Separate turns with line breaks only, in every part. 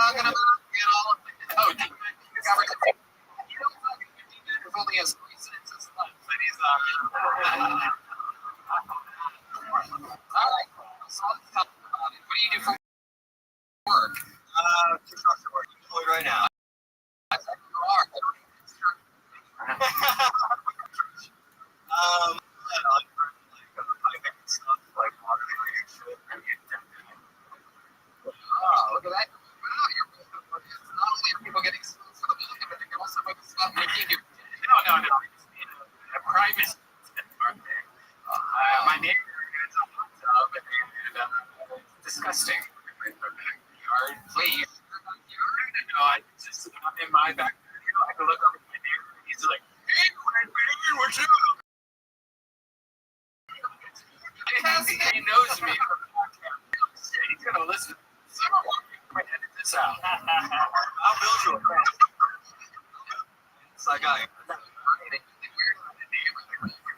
talking about? Oh, you don't only has 3 sentences left, but he's all right. So let's talk about it. What do you do for work? Construction work. I'm employed right now. I thought you are. Look at that. Wow, you're not only are people getting sued for the building, but they're also about to stop making you. No. A private birthday. My neighbor has a hot tub and disgusting. Backyard, please. No, I just in my backyard. I can look over at my neighbor and he's like, "Hey, baby, what's up?" He knows me. He's gonna listen. Someone edit this out. I'll build you a friend. It's like I.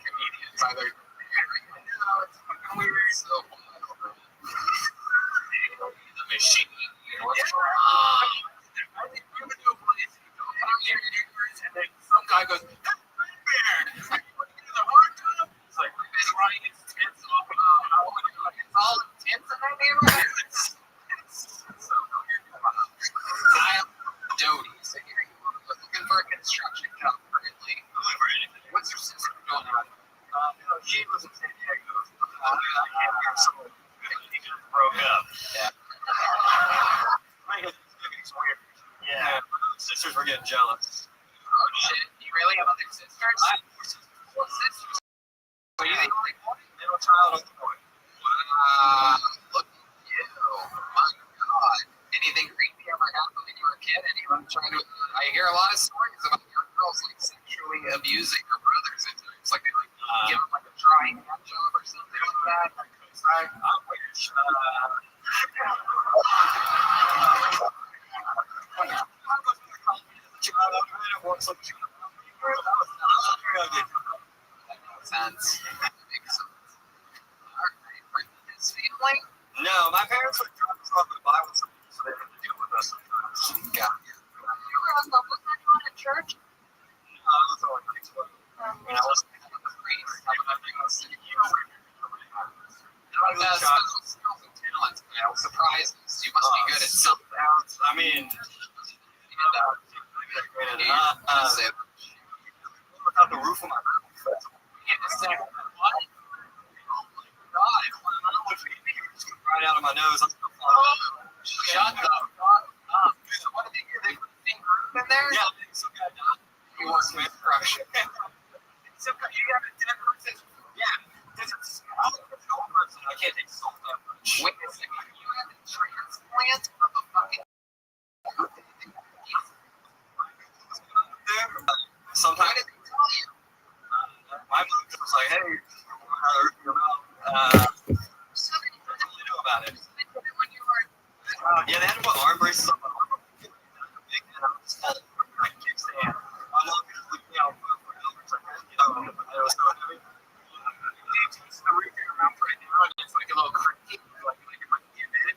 Comedians either. It's fucking weird. So the machine. And then some guy goes, it's like, what do you do the hard time? It's like, he's running his tits off. It's all intense in that neighborhood. It's so weird. I am Dodie. So here you are looking for a construction job currently. What's your sister doing? She was in San Diego. He just broke up. Yeah. Yeah. Sisters were getting jealous. Oh shit. You really have other sisters? I have 4 sisters. 4 sisters? So you're the only boy? Middle child of the boy. Look at you. My God. Anything creepy ever happened when you were a kid? Anyone trying to... I hear a lot of stories about young girls like sexually abusing your brothers at times. Like they give them like a dry hand job or something like that. I wish. Sense. Makes sense. Alright, were you his family? No, my parents would drop us off at the Bible school, so they had to deal with us sometimes. Got you. You were on the one at church? No, I was only 12. And I was a priest. I was surprised. You must be good at something. I mean, without the roof of my mouth. In a second. What? Oh my God. Right out of my nose. Shut the fuck up. So what did they do? They put the same roof in there? Yeah, they still got it done. You work with construction. So you have a dead person? Yeah. I can't take salt that much. Wait a second. You have a transplant of a fucking... Sometimes. What did they tell you? My mom was like, hey, so what do you know about it? When you were... yeah, they had to put arm braces on my arm. I can't stand. My mom just looked me out for hours. It was so heavy. It's the roof of your mouth right now, and it's like a little creaky. Like it might be a bit.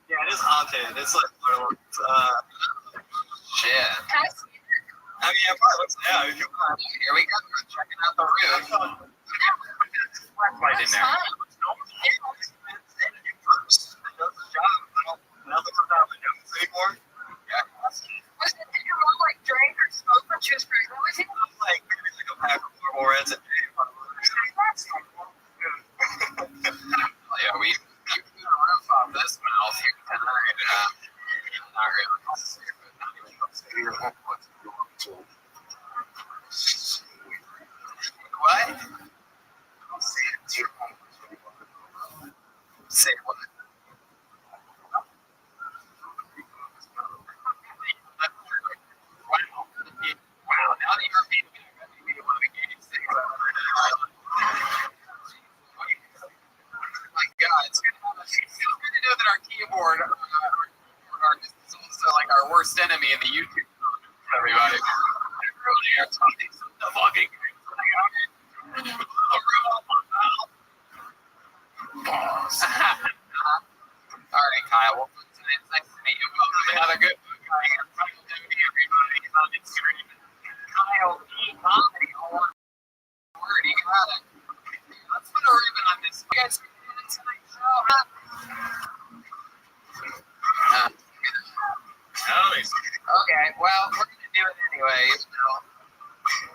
Yeah, it is haunted. It's like, shit. I mean, yeah, probably looks, yeah, if you want. Here we go. We're checking out the roof. Right in there. First, it does the job. Nothing comes out of my nose anymore. Yeah. Did your mom like drink or smoke when she was pregnant with you? Like maybe like a pack of Marlboros a day. Yeah, we keep the roof off this mouth here tonight. Not really. What? Say what? keyboard artist is also like our worst enemy in the YouTube comments, everybody. Really are talking some the fucking Alright, Kyle. Well, it's nice to meet you. Another good book. Everybody is on Instagram. Kyle E. Comedy. Word. You got it. Let's put a ribbon on this. You guys ready for tonight's show? Okay, well, we're going to do it anyway.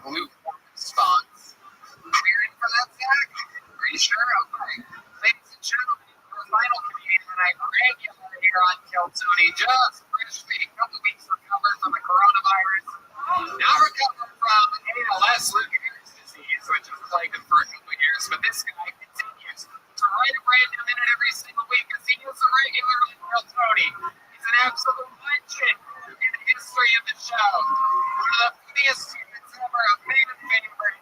Lukewarm response. You're in for that, Zach? Are you sure? Okay. Ladies and gentlemen, our final comedian tonight, regular here on Kill Tony, just freshly a couple weeks recovered from the coronavirus. Now recovered from ALS, Lou Gehrig's disease, which has plagued him for a couple years. But this guy continues to write a brand new minute every single week as he is a regular on Kill Tony. He's an absolute legend in the history of the show. One of the funniest students ever, a fan favorite.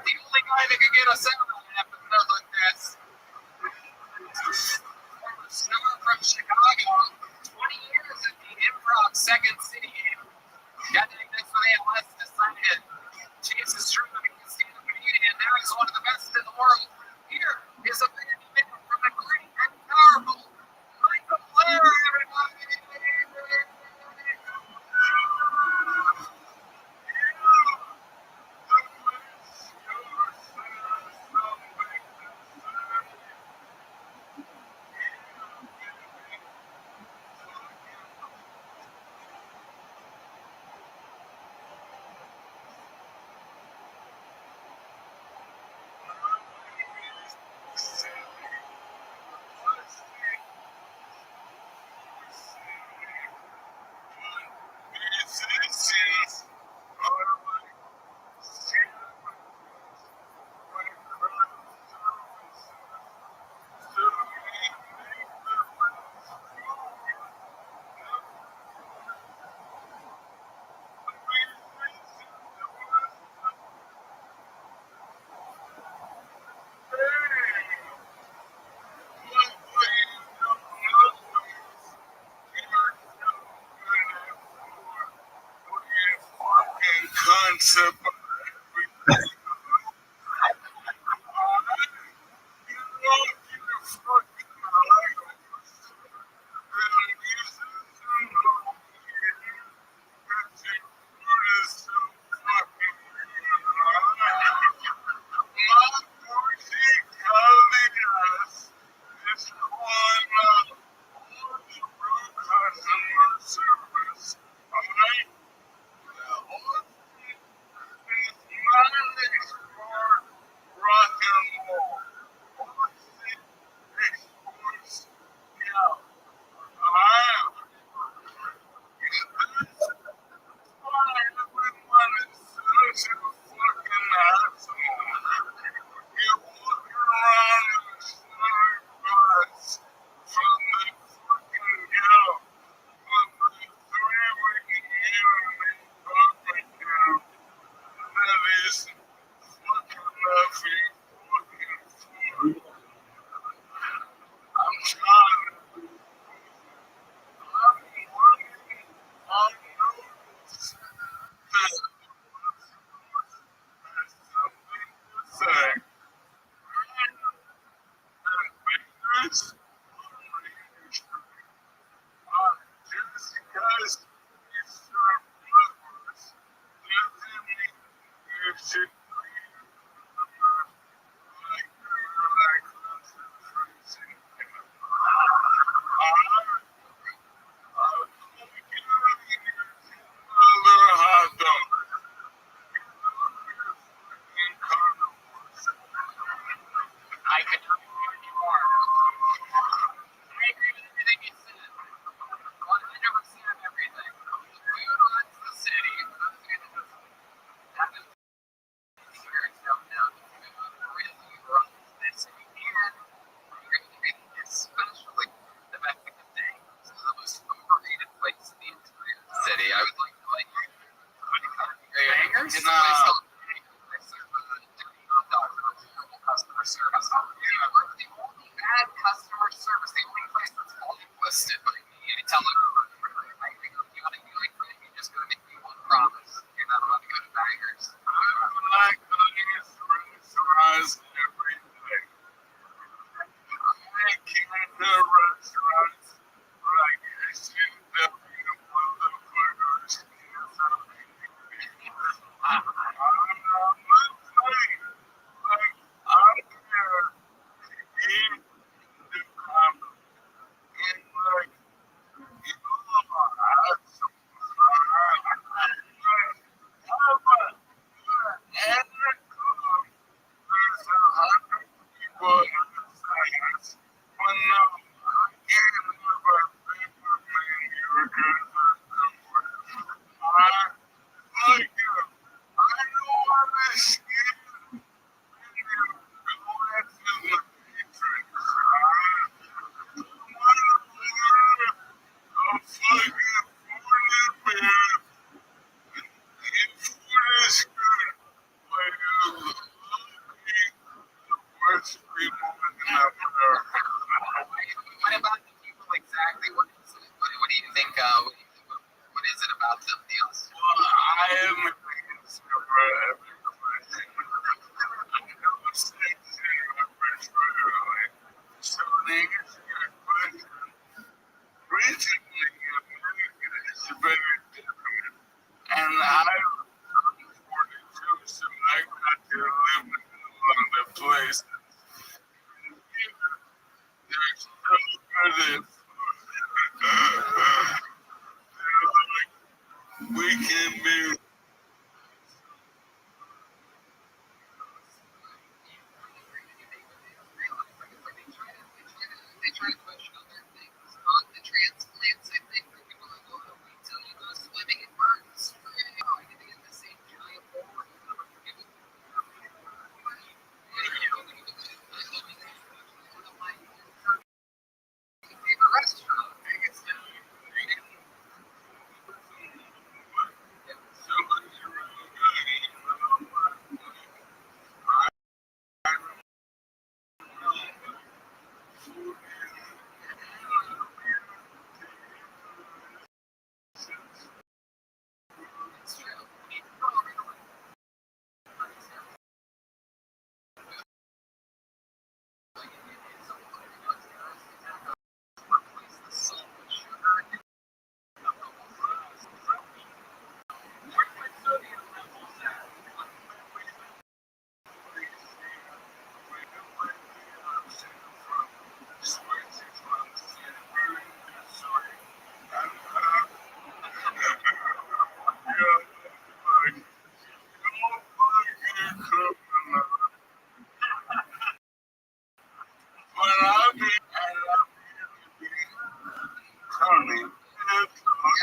The only guy that could get us out on an episode like this. Former star from Chicago, 20 years at the Improv Second City. Got diagnosed with ALS, decided chase his dream of being a stand-up comedian, and now he's one of the best in the world. Here is a band from the great and powerful Michael Blair, everybody!
Concept.
recently America is very different. And I'm 42, so I got to live in a lot of places. There's so good at like we can be. They try to push other things on the transplants. I think for people that go to wait till you go swimming in birds. Oh, I need to get the same giant bowl. Favorite restaurant. Biggest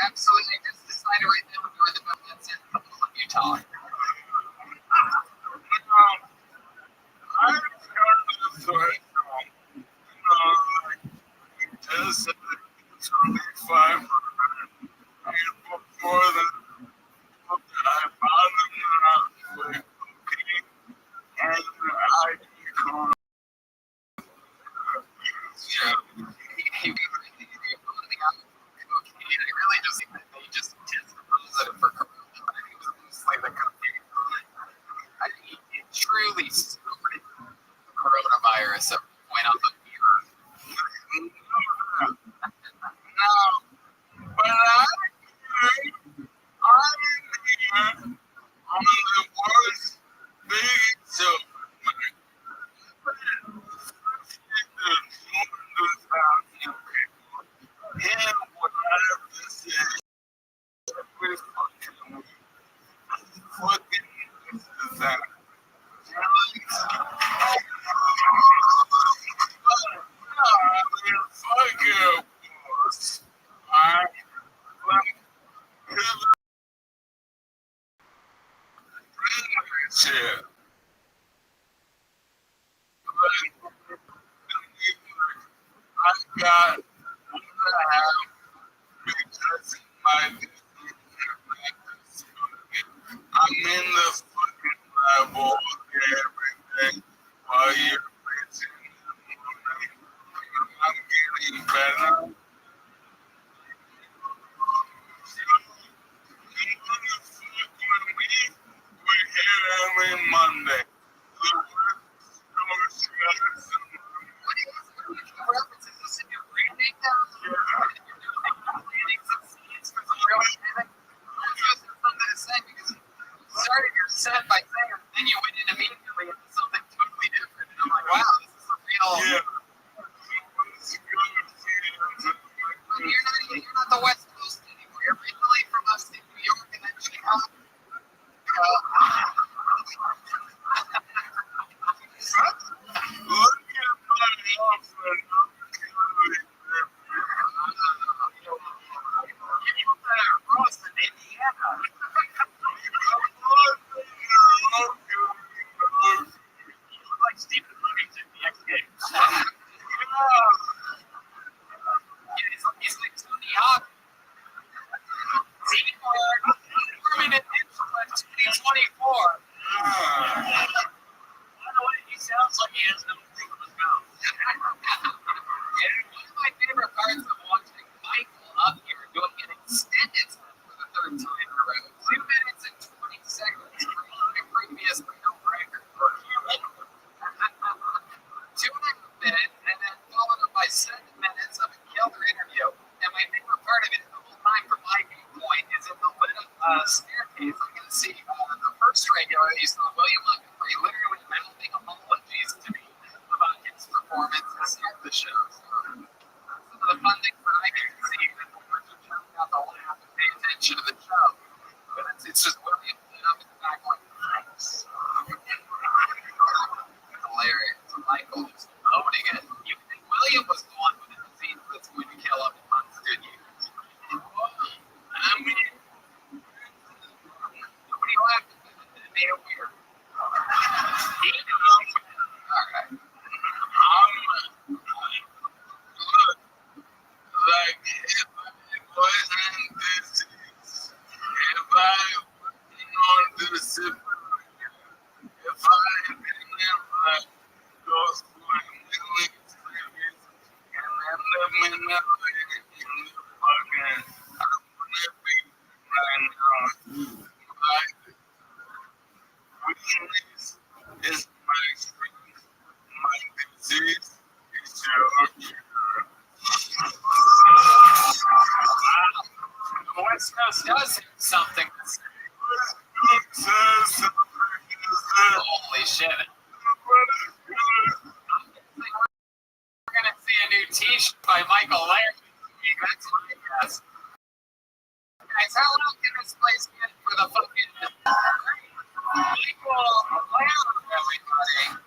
Absolutely. Just decided right now we're the best in Utah. I started to just 25 before that I found them with cooking and I become really just they just tested positive for corona. It was mostly the cooking. It truly started coronavirus that went up a year. No, but I'm here on the worst big so him what I have to say with fucking that. Fuck you, boss. I like shit. I got because my I'm in the fucking level everything while you're bitching. I'm getting better. We're here every Monday. does something. Holy shit. We're going to see a new t-shirt by Michael Laird. That's my guess. Guys, how long can this place get for the fucking equal layout, everybody?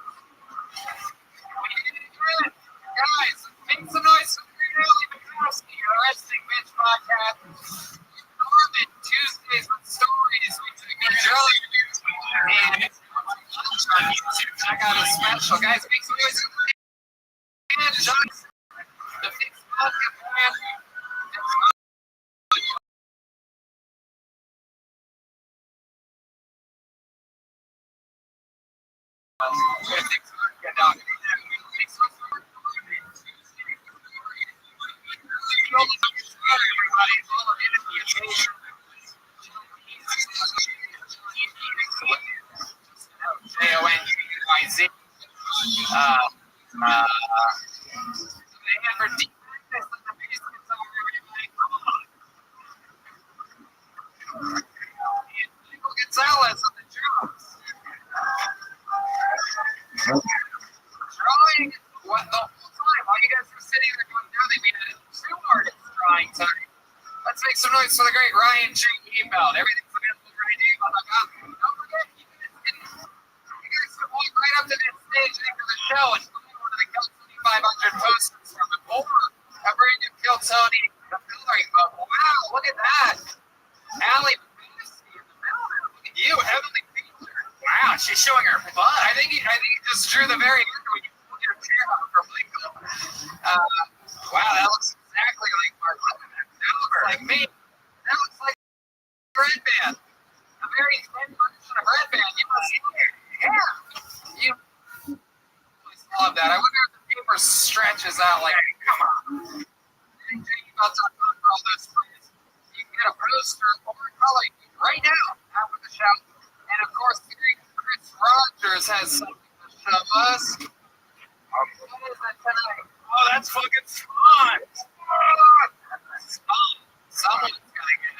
We didn't do it. Guys, make some noise for Really Bukowski, our Wrestling Bitch podcast. Norman, Tuesdays with Stories. We took a Joey and lunch on YouTube. Check out his special. Guys, make some noise for Dan Johnson, the Big Falcon Man. J-O-N-Y-Z. Gonzalez on the drums. Drawing what the whole time while you guys were sitting there going, now they made it two artists drawing time. Let's make some noise for the great Ryan G. Ebelt. Everything's available at RyanGebelt.com. Don't forget, you guys can walk right up to this stage after the show and find one of the Kill Tony 500 posters from it, or a brand new Kill Tony the coloring book. Wow, look at that. Allie Bukowski in the middle there. Look at you, heavenly feature. Wow, she's showing her butt. I think he just drew the very end when you pulled your chair out from Michael. Wow, that looks exactly like Mark Levin. That looks like me. That looks like Red Band. A very thin version of Red Band. You must see it. Yeah. You love that. I wonder if the paper stretches out like, come on. RyanGebelt.com for all those plays. You can get a poster or color right now after the show. And of course, the great Chris Rogers has something to show us. What is it tonight? Oh, that's fucking Spawn. Spawn. Someone's gonna get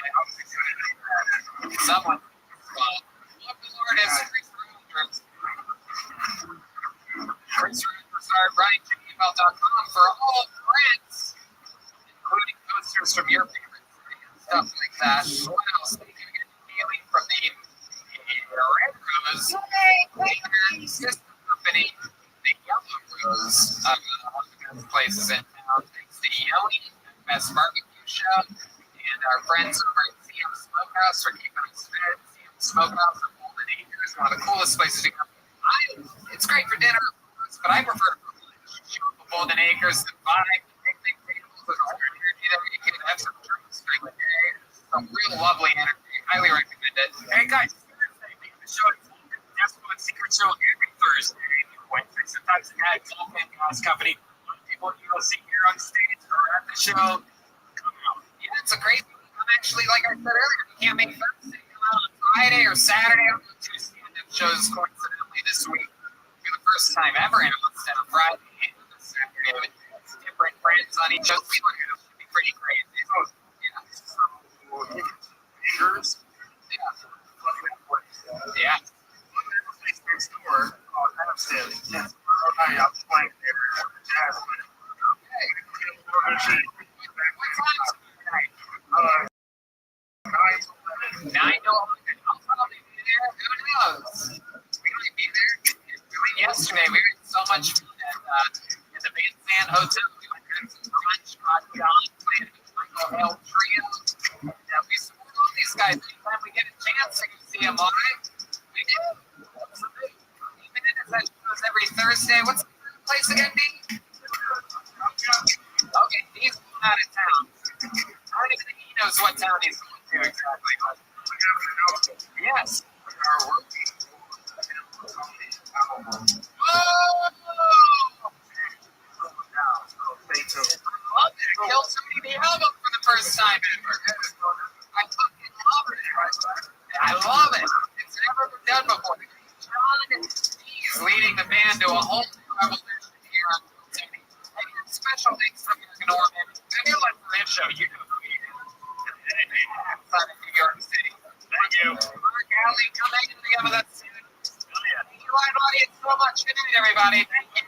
it. Someone. Love the Lord is Chris Rogers. Chris Rogers are RyanGebelt.com for all prints, including posters from your favorite city and stuff like that. What else? They do get healing from the Red Rose and sister company, the Yellow Rose, one of the best places in town. Thanks to Yelly, best barbecue show, and our friends over at CM Smokehouse for keeping us fed. CM Smokehouse in Golden Acres, one of the coolest places to go. It's great for dinner, of course, but I prefer Golden Acres to buy picnic tables with all your energy there. You can have some drinks during the day. Some real lovely energy. Highly recommend it. Hey guys, Thursday, we have a show at Vulcan. That's what Secret Show every Thursday. Wednesday, sometimes at Vulcan Gas Company. People you will see here on stage or at the show. Come out. Yeah, it's a great week. I'm actually, like I said earlier, you can't make Thursday. Come out on Friday or Saturday. I'm going to stand-up shows coincidentally this week for the first time ever in instead of Friday and Saturday with different friends on each other. It should be pretty crazy. Yeah. Acres? Yeah. Yeah. Next door called Hampstead. Yes. I was playing there. Okay. What time is it tonight? 9 to 11. 9 to 11. I'll probably be there. Who knows? We might be there. Yesterday, we had so much fun at the Bandstand Hotel. We went to some brunch. John played with Michael Hale Trio. And we support all these guys. Anytime we get a chance to see them live, we do. That shows every Thursday. What's the place again, D? Okay, he's going out of town. I don't even think he knows what town he's going to exactly, but yes. Whoa! Stay tuned. Love it. Kill Tony the album for the first time ever. I fucking love it. I love it. It's never been done before. He's leading the band to a whole new revolution here on Kill Tony. And special thanks from Norman. And you're like for this show, you know who he is. time in New York City. Thank you. Mark Alley, come hang together with us soon. Thank you, live audience, so much. Good night, everybody. Thank you.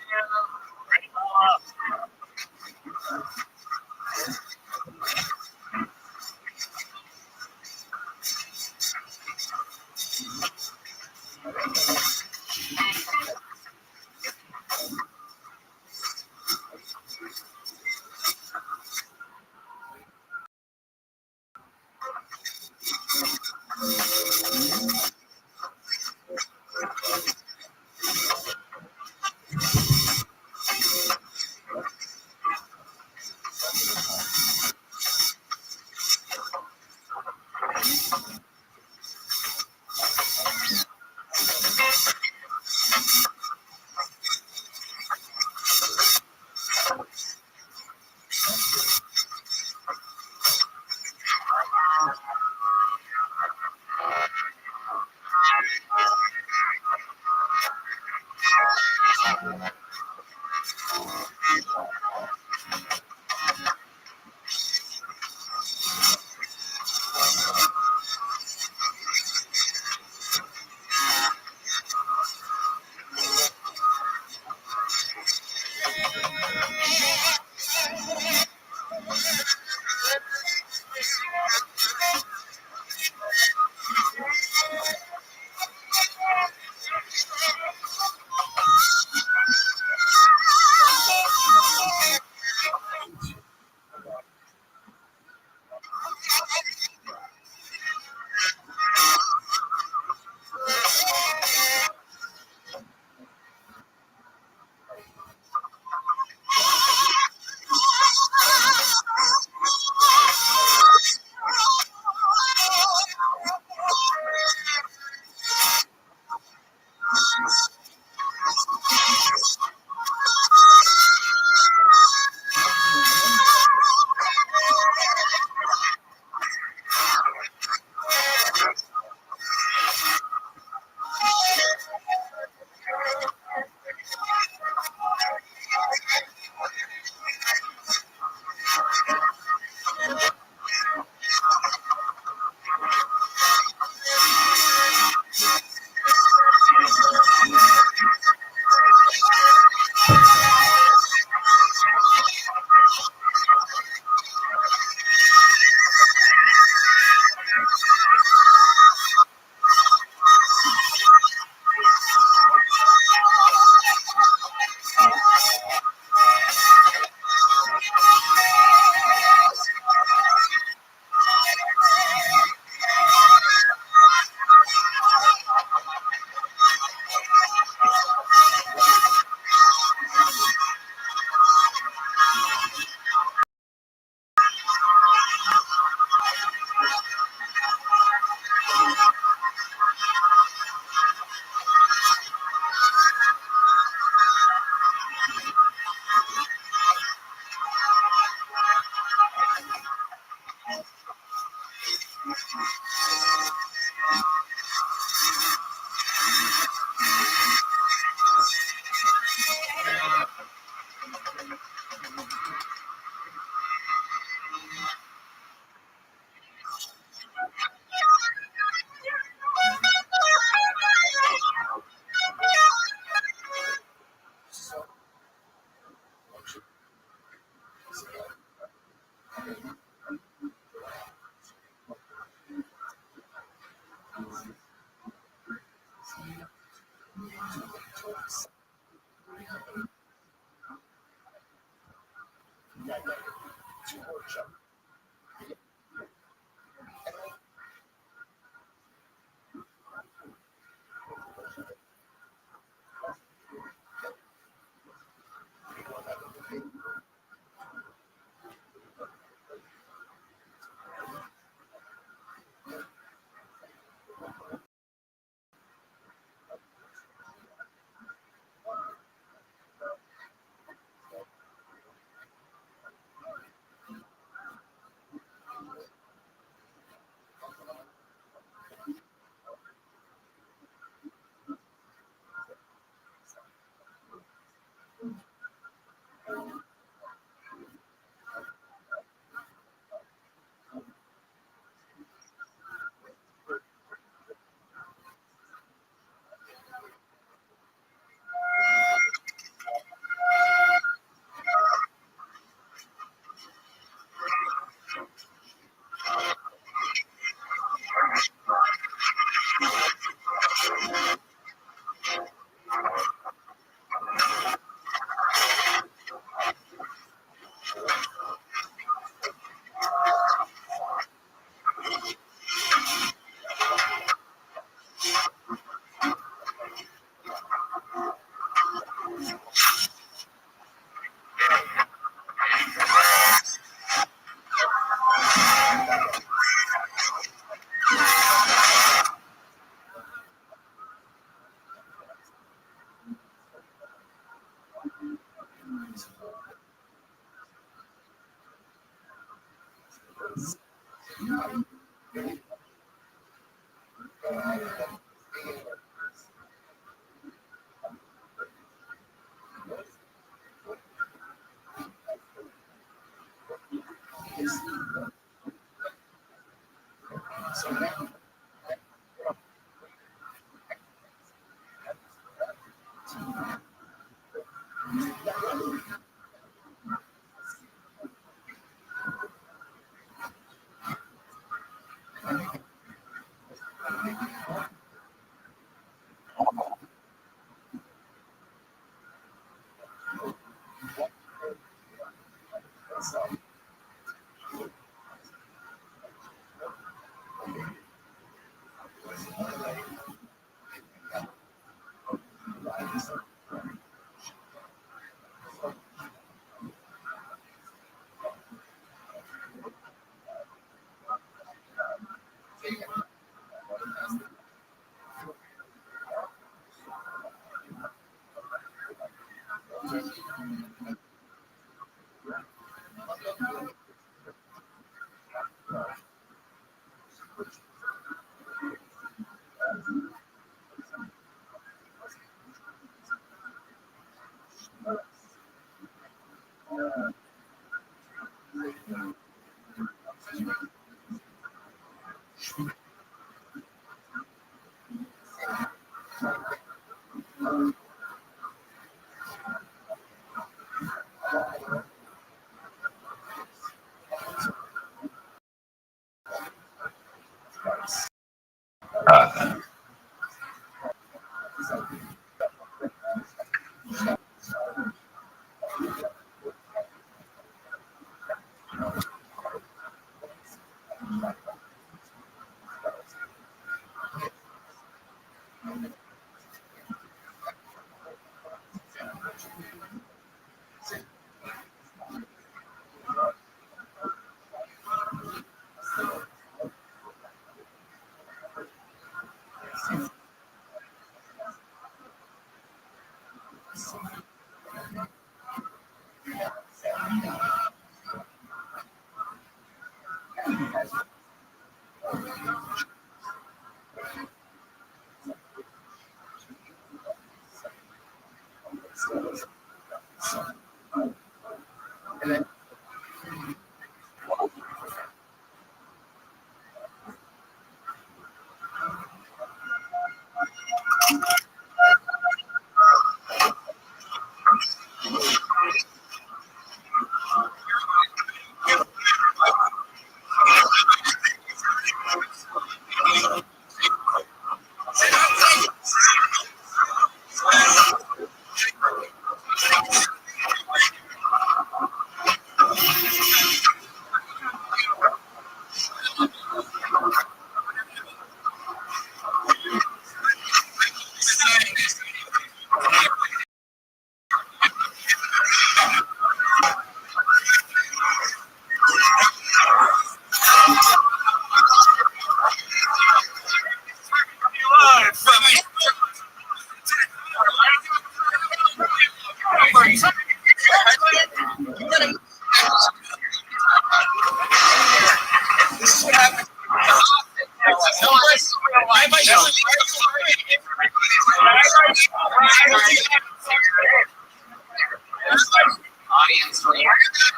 Audience reaction.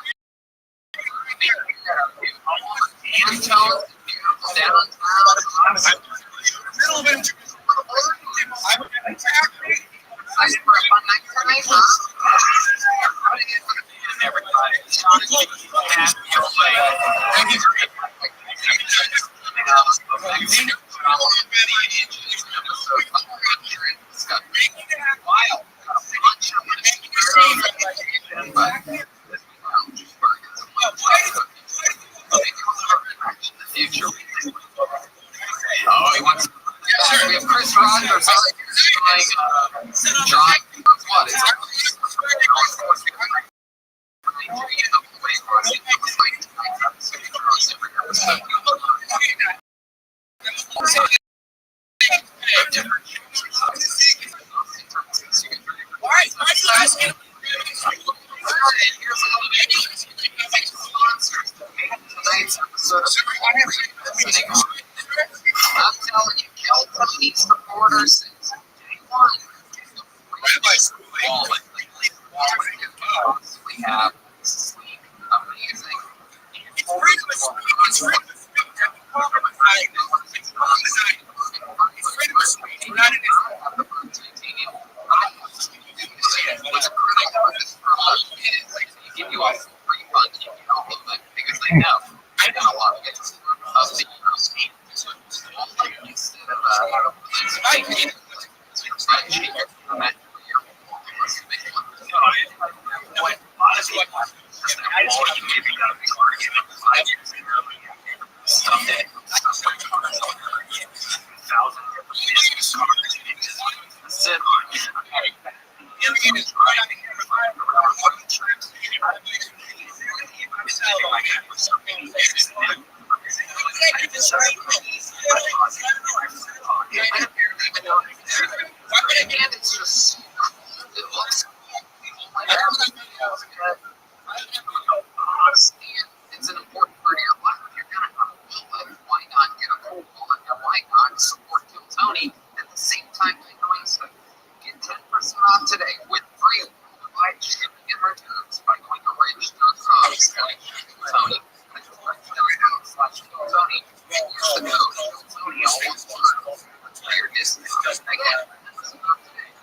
Hand tone, sound. Future. Oh, he wants. Yeah, we have Chris Rogers drawing. What? Why are you asking? Tonight's episode I'm telling you, California supporters since day one. We have sleep, amazing. Give you a free bunch because they know a lot of it of the speed instead of it's just it looks it's an important part of your life. If you're gonna have a cool life, why not get a cool wallet? And why not support Kill Tony at the same time by doing so? Get 10% off today with free worldwide shipping and returns by going to rich.com/Tony. Tony, use the code Tony all one word for your discount. Again, this is not today.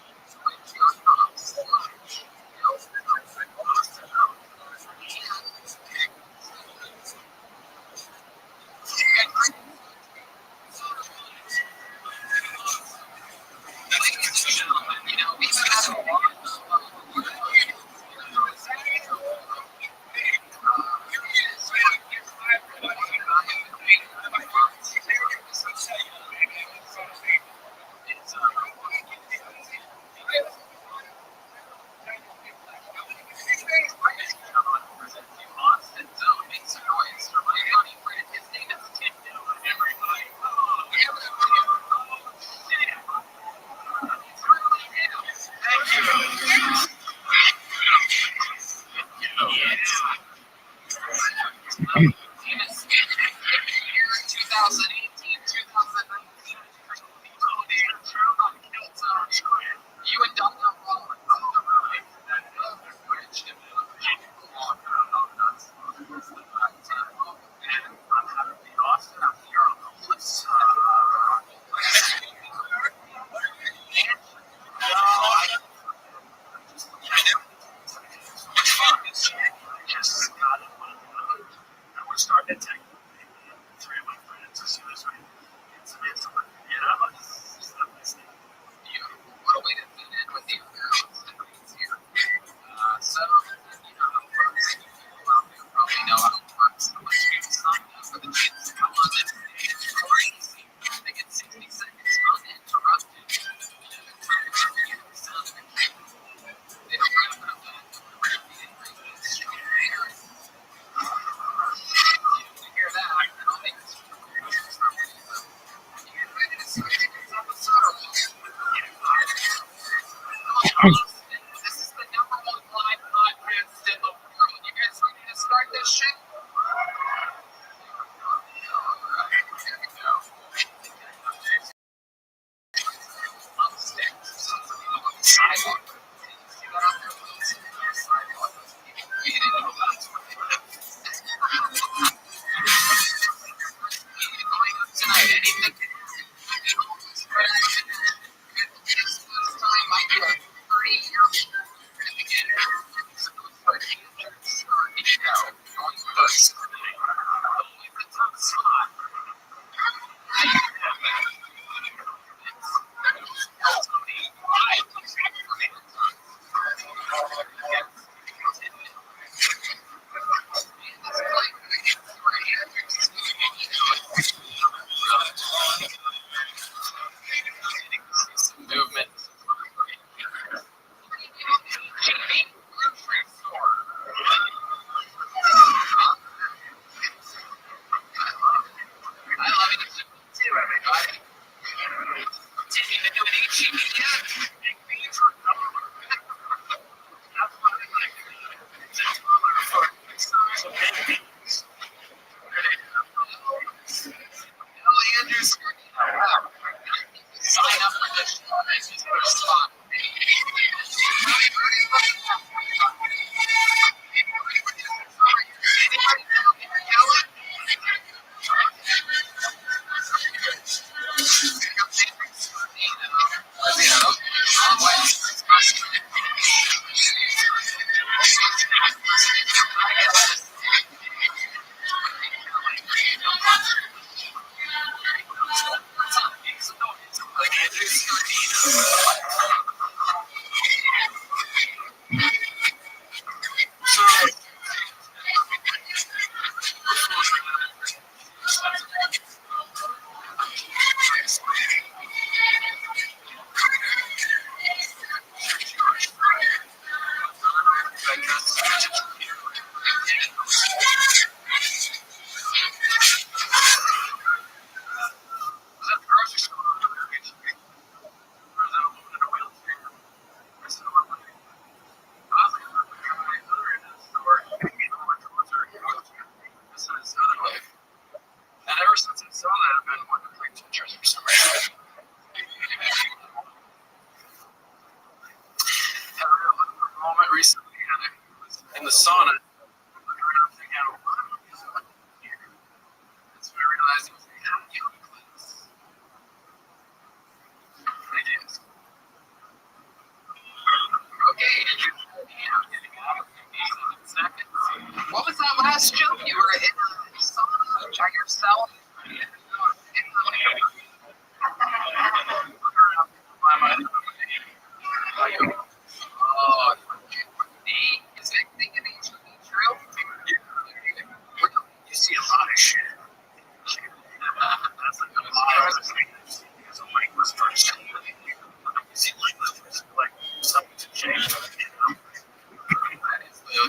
Is that thing in HEB true? You see a lot of shit. That's like a lot of things. Because a legless person. You see legless person like something to change.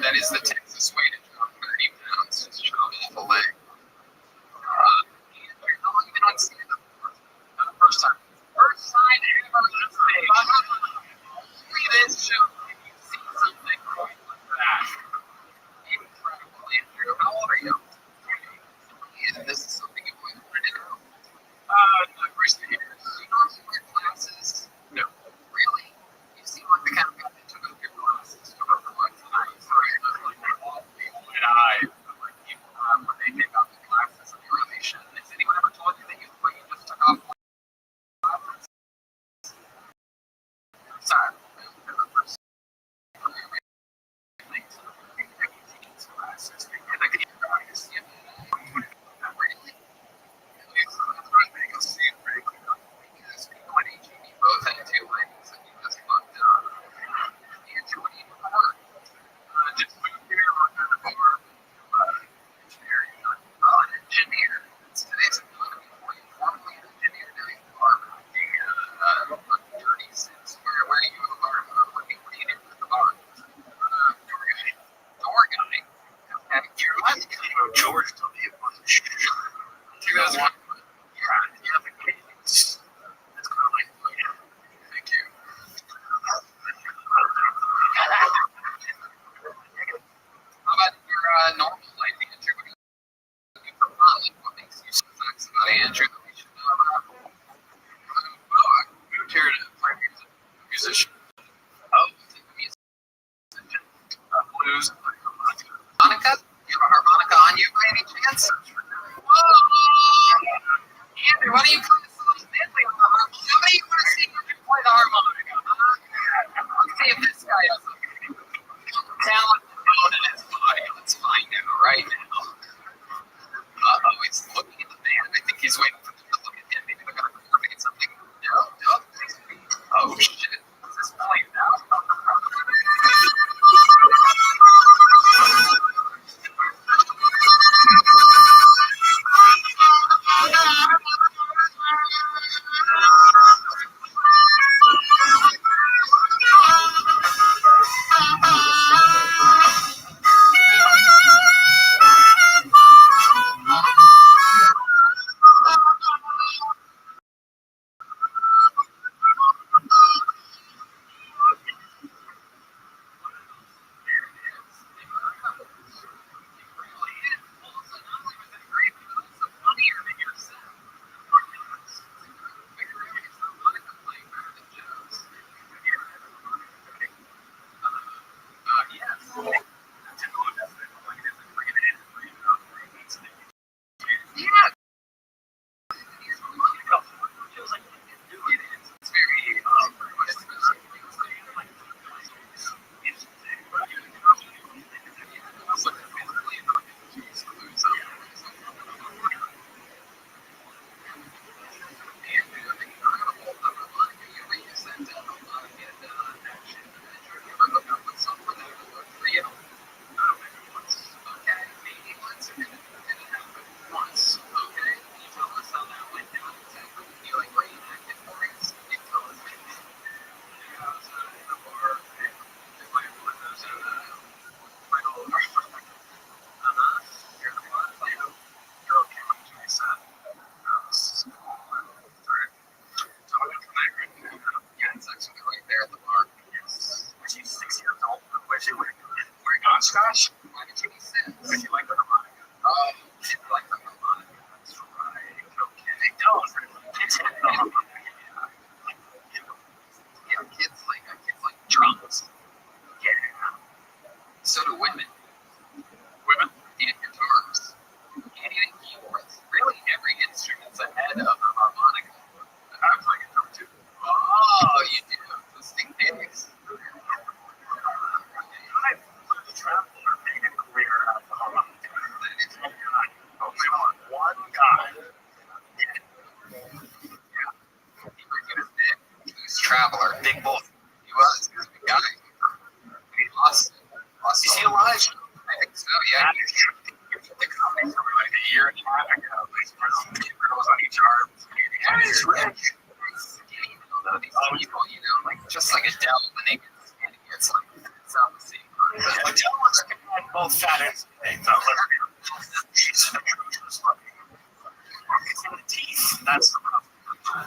That is the Texas way to drop 30 pounds. Just chop off a leg. How long have you been on stand-up for? First time. First time ever on stage. Only this show can you see something quite like that. Incredible, Andrew. How old are you? And this is something you've always wanted to know. Not recent years. Do you normally wear glasses? No. Really? You seem like the kind of guy that took off your glasses for the one time. Right? Like all people and like people when they take off the glasses of your relation. Has anyone ever told you that you just took off glasses? Sorry. Glasses. And I can hear your eyes. Not really. You'll see it pretty clear. Because people at HEB both had two legs and you just fucked up. Andrew, what do you do for work? Just moved here, working on a farm. Engineering. An engineer. Today's formerly an engineer, now you're a farmer. And 36. Where are you at the farm? What do you do at the farm? Door guy. Door guy? And you're like, George W. Bush. 2001. Yeah, the case. That's kind of like, yeah. Thank you. How about your normal life, Andrew? What do you do for fun? Like, what makes you so facts about Andrew that we should know about? I moved here to play music. Musician. Oh, musician. Blues. Harmonica? You have a harmonica on you by any chance? Whoa! Andrew, why do you play so badly on the harmonica? How do you want to see if you can play the harmonica? Let's see if this guy has some talent known in his body. Let's find out right now. He's looking at the band. I think he's waiting for them to look at him. Maybe they're going to coordinate something. No. Oh, shit. Is this playing now? Big bull. He was. He was a big guy. He lost. Is he alive? I think so, yeah. The comics were like a year and a half ago. Like, two girls on each arm. And he's rich. These people, you know, like, just like Adele, when they get skinny, it's like, it's not the same. Adele looks like both fat and skinny. She's it's in the teeth. That's the problem.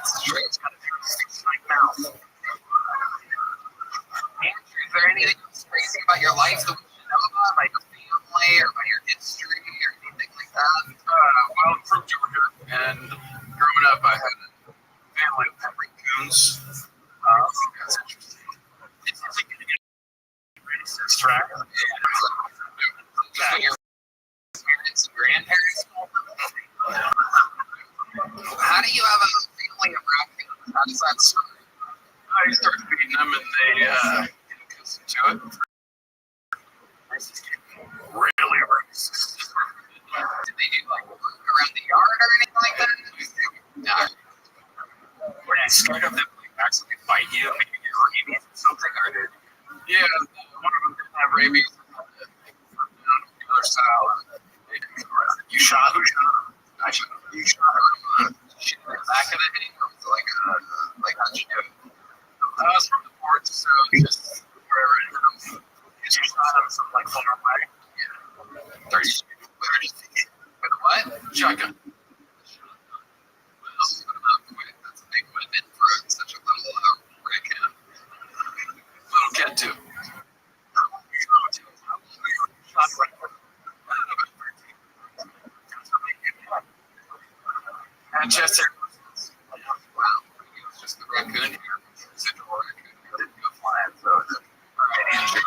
It's true. It's got a very six-like mouth. Andrew, is there anything else crazy about your life that we should know about, like your family or about your history or anything like that? Well, I'm from Georgia, and growing up, I had a family of raccoons. That's interesting. It's like going to get racist track. Yeah. Your parents and grandparents. How do you have a family of raccoons? How does that start? I started feeding them and they get accustomed to it. Really racist. Did they do like work around the yard or anything like that? No. Were you scared of them like actually bite you? Maybe get rabies or something? Or did... Yeah, one of them did have rabies. The other style. You shot? Who shot him? I shot him. You shot him. Shoot in the back of the head? Or was it like how'd you do it? I was from the port, so just wherever it comes. Did you shot him something like far away? Yeah. 30 feet. With what? Shotgun. Well, quick. That's a big weapon for such a little raccoon. Little kid, too. Manchester. Wow. It was just the raccoon here. Central raccoon. It didn't go flying, so it's alright, Andrew.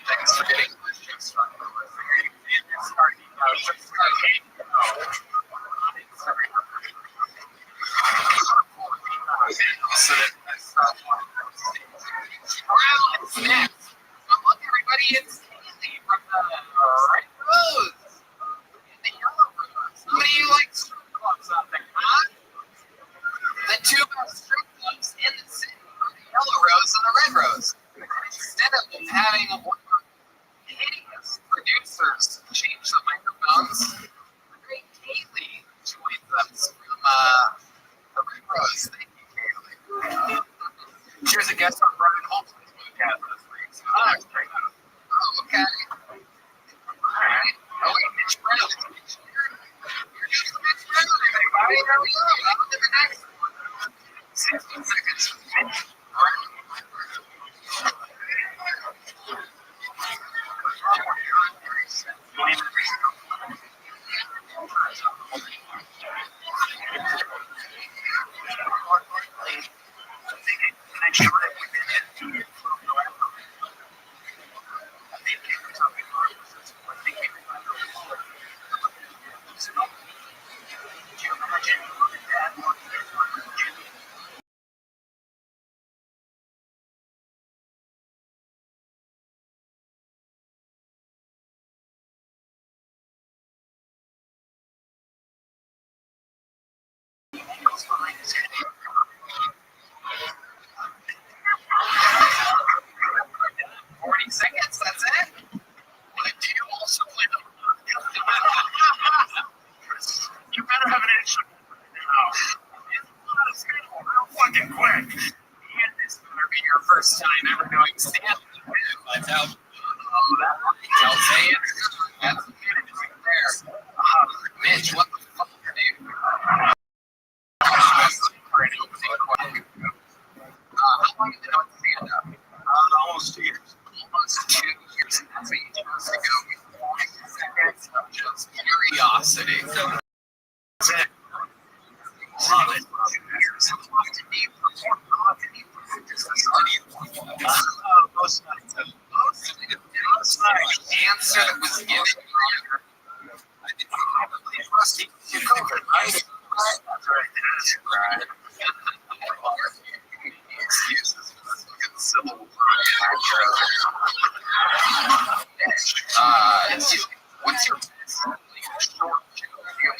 Thanks for getting questions from Look, everybody, it's Haley from the Red Rose. The Yellow Rose. How do you like strip clubs out there, huh? The two best strip clubs in the city are the Yellow Rose and the Red Rose. Instead of having one of the hideous producers change the microphones, the great Haley joins us from the Red Rose. Thank you, Haley. She was a guest on Brian Holtzman's podcast this week, so that's great. Oh, okay. Alright. Oh, wait, Mitch Brown. You're just Mitch Brown, everybody. There we go. On to the next one. 16 seconds. Mitch Brown. Seconds, that's it. What do you also play the You better have an instrument now. It's real fucking quick. And this better be your first time ever doing stand-up. That's how I'll say it. That's the minute right there. Mitch, what the fuck are you? How long have you been doing stand-up? Almost 2 years. Almost 2 years, and that's what you chose to go with 40 seconds of just curiosity. That's it. Love it. 2 years. What did you perform? What did you perform? Most nights. Most nights. The answer that was given earlier. I did probably rusty. You covered, right? That's right. That's right. Excuses. Civil war. What's your short joke you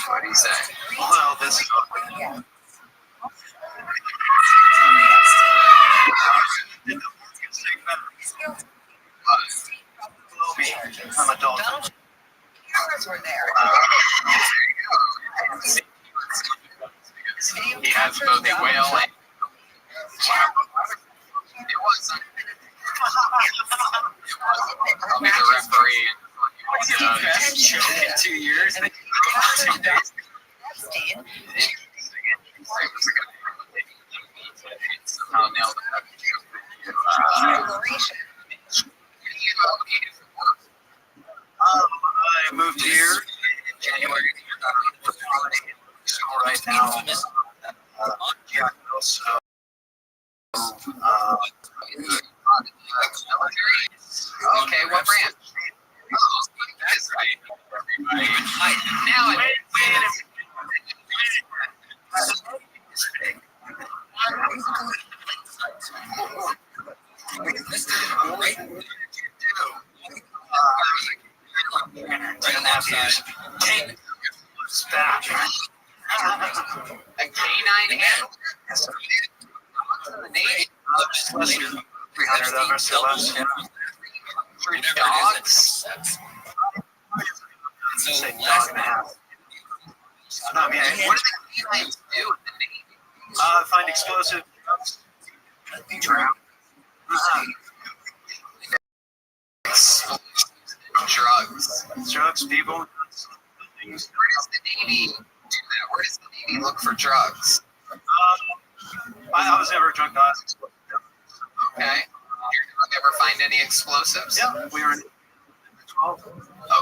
What do you say? Well, this is I'm adult.
Cameras were there.
He has both a whale and it was I'll be the referee. In 2 years. Somehow nailed I moved here in January. Right now, okay, what brand? That's right. Now right on that side. A canine handler. Just less than 300 of us or less. Yeah. 3 dogs. Say dog and a half. I mean, what do the canines do in the Navy? Find explosive drugs. Drugs, people. Where does the Navy do that? Where does the Navy look for drugs? I was never a drug dog. Okay. Did you ever find any explosives? Yeah, we were in 12.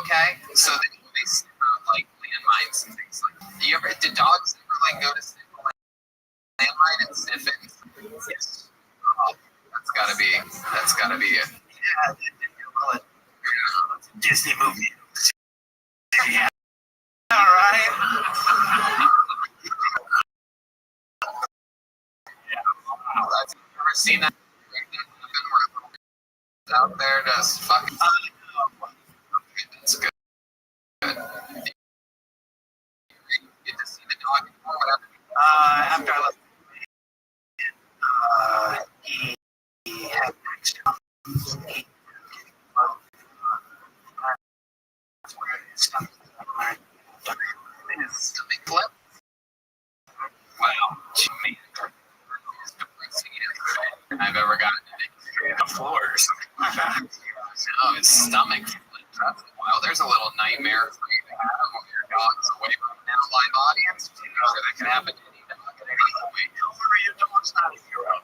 Okay. So they sniff out like landmines and things like that. Did dogs ever like go to sniff a landmine and sniff it? Yes. Oh, that's gotta be it. Yeah, Disney movie. Yeah. All right. I've never seen that. Out there just fucking. That's good. Good. Get to see the dog or whatever. After I left, he had stomach flip. Wow. I've ever gotten it on the floors. No, his stomach flipped. That's wild. There's a little nightmare for you to have when your dog's away from an live audience. You know that can happen to any dog at any point. Your dog's not a hero.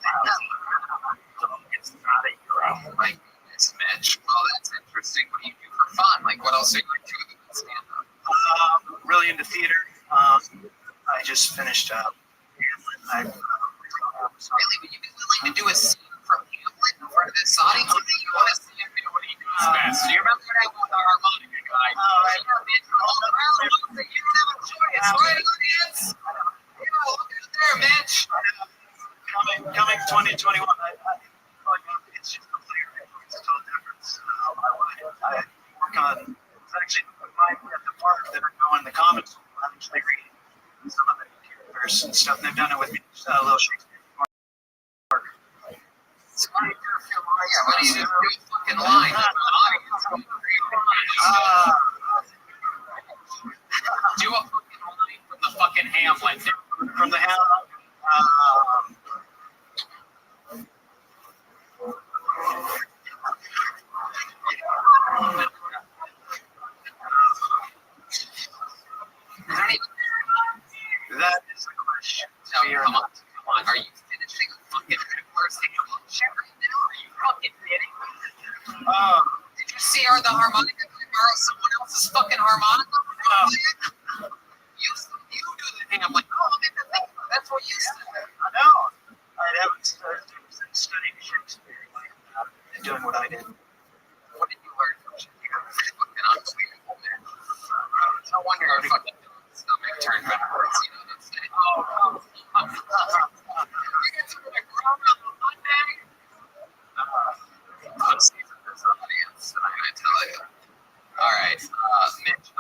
It's not a hero. Like, it's Mitch. Well, that's interesting. What do you do for fun? Like, what else are you like to do than stand up? Really into theater. I just finished up. Really? Would you be willing to do a scene from Hamlet in front of this audience? What do you want to see him do when he does best? Do you remember that with our harmonica guy? You don't have a choice, right, audience? Yeah, look at there, Mitch. Coming 2021, it's just a clear it's a total difference. I work on, it's actually at the park that are going the comics. I'm actually reading some of the characters and stuff. They've done it with me, a little Shakespeare. So what do you do if you're lying? Yeah, what do you do if you're fucking lying? Do a fucking line from the fucking Hamlet. From the Hamlet. That is the question. No, come on. Are you finishing a fucking first Hamlet shit right now? Are you fucking kidding me? Did you see the harmonica borrow someone else's fucking harmonica? You do the thing. I'm like, oh, I'm in the thing. That's what you said. I know. I haven't studied Shakespeare and doing what I did. What did you learn from Shakespeare? Fucking unbelievable, man. No wonder your fucking stomach turned backwards. You know what I'm saying? Oh, you get to the ground on Monday? Pussy for this audience, I'm gonna tell you. All right, Mitch.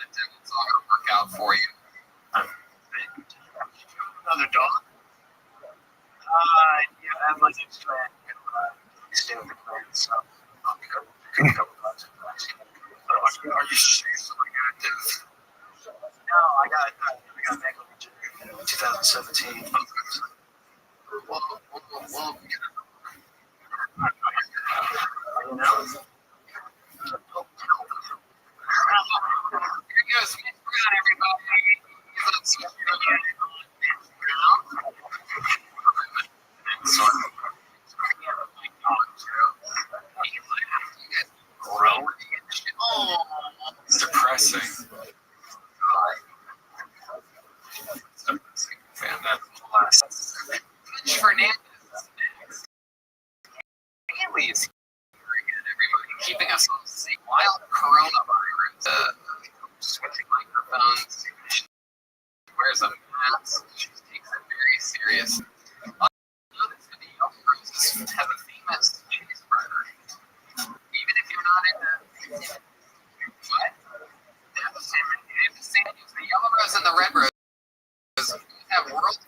It's all gonna work out for you.
Another dog? Yeah, I have like a friend. Stay with the friend, so I'll pick up a couple bucks. Are you serious? No, I got back in 2017.
Well,
You know?
here goes everybody. Oh, it's depressing. Fernandez families everybody keeping us all safe while coronavirus. Switching microphones. She wears a mask. She takes it very serious. Notice that the Yellow have a famous cheeseburger. Even if you're not in the what? They have the same. The Yellow Rose and the Red Rose have world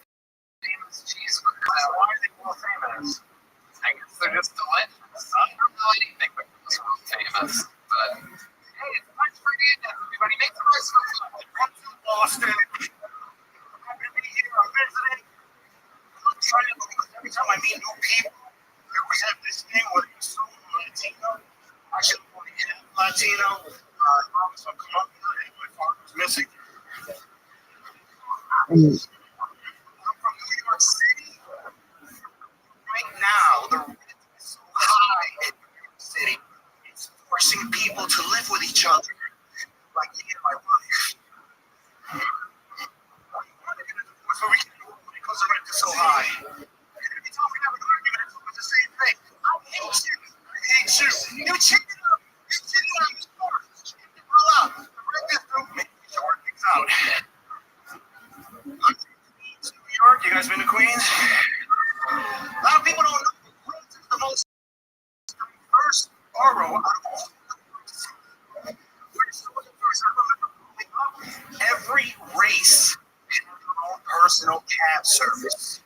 famous cheeseburgers.
Why are they world famous?
I guess they're just delicious. I don't know anything but they're world famous. But hey, it's much for everybody. Make the noise for fun.
I'm from Boston. I'm going to be here. I'm visiting. I'm trying to believe every time I meet new people, they always have this thing where you're so Latino. I should want to get Latino. Promise I'll come up here and my father's missing. I'm from New York City. Right now, the rent is so high in New York City. It's forcing people to live with each other. Like me and my wife. What are they going to divorce? What are we going to do because the rent is so high? Every time we have an argument, it's the same thing. I hate you. I hate you. You cheated on me. You cheated on me. Roll out. The rent is due. Maybe we should work things out. New York, you guys been to Queens? A lot of people don't know that Queens is the most diverse borough out of all. Every race has their own personal cab service.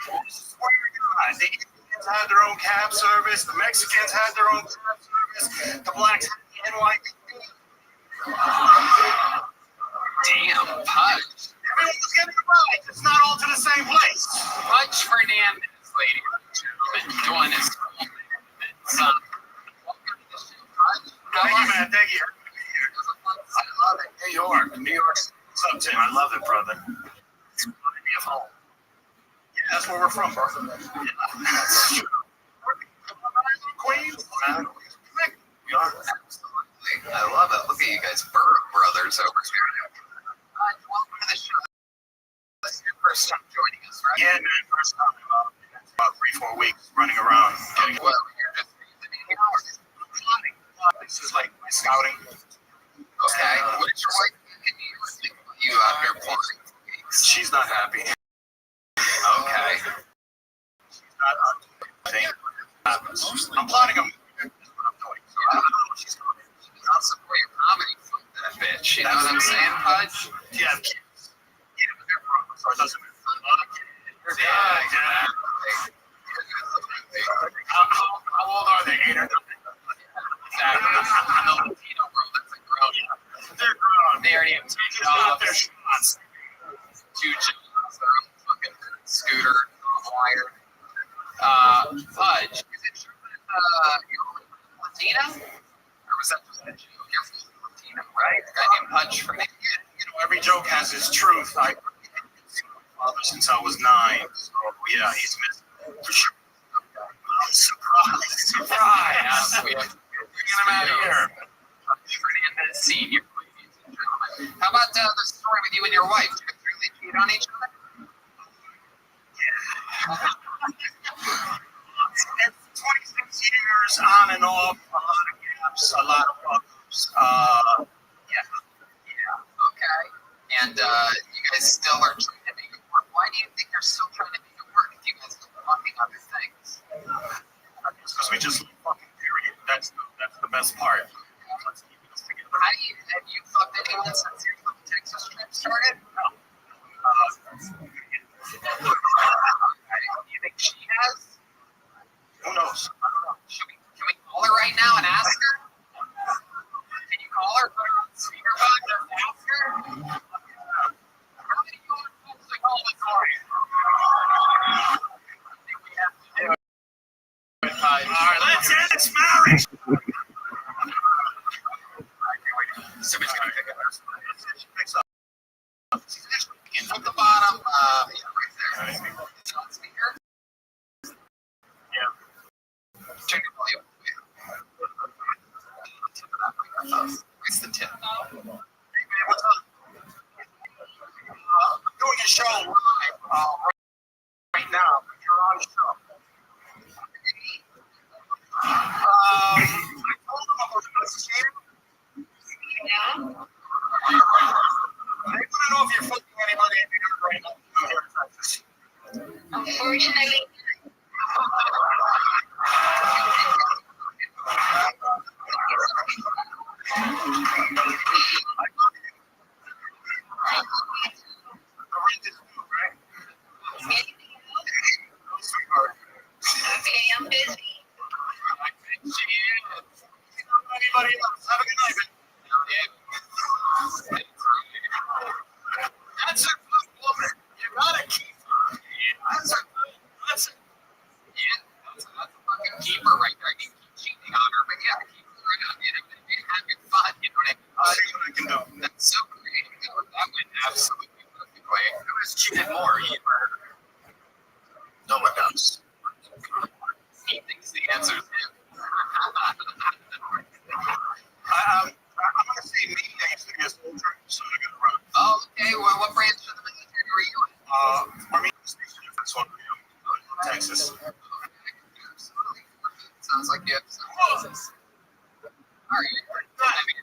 I swear to God, the Indians had their own cab service, the Mexicans had their own cab service, the blacks had the NYPD.
Damn, Pudge.
Everyone was getting a ride, it's not all to the same place.
Pudge Fernandez, ladies and gentlemen, doing his son. Welcome to the show, Pudge.
Thank you, man. Thank you. I love it. New York. New York's up, Tim. I love it, brother. It's good to be at home. Yeah, that's where we're from, bro. Yeah, that's true. Queens. We are.
Absolutely. I love it. Look at you guys, Burrow brothers over here. Welcome to the show. This is your first time joining us, right?
Yeah, man. First time in about 3-4 weeks running around.
Well, you're just visiting hours.
This is like my scouting.
Okay. What is your wife thinking you out here playing?
She's not happy.
Okay.
She's not happy. I'm plotting a movie. That's what I'm doing. So I don't know what she's doing.
She's not support your comedy. Fuck that bitch. You know what I'm saying, Pudge?
Yeah, kids. Yeah, but they're grown, so it doesn't matter. Yeah. How old are they? 8 or 9?
Exactly. In the Latino world, that's a grown.
They're grown.
They already have 2
They just got their
jobs.
shots.
2 jobs. They're on the fucking scooter, wired. Pudge, is it true that you're Latina? Or was that just a joke? You're Latina, right? A guy named Pudge from India.
You know, every joke has its truth. I've seen my father since I was 9. So, yeah, he's missing. For sure. I'm surprised.
Surprise! We have to
Get him out of here.
Fernandez Senior, ladies and gentlemen. How about the story with you and your wife? You guys really cheat on each other?
It's 26 years on and off, a lot of gaps, a lot of fuck-ups.
Okay. And you guys still are trying to make it work. Why do you think they're still trying to make it work if you guys are fucking other things?
Because we just fucking period. That's the best part. Let's keep this together.
Have you fucked anyone since went absolutely perfectly. Who has cheated more, you or her? No one knows. He thinks the answer is him.
I'm gonna say me. I used to be a soldier, so I got to run.
Oh, okay. Well, what branch of the military were you in?
Army Station Defense One, Texas.
Absolutely. Sounds like you have some closes. All right. I mean,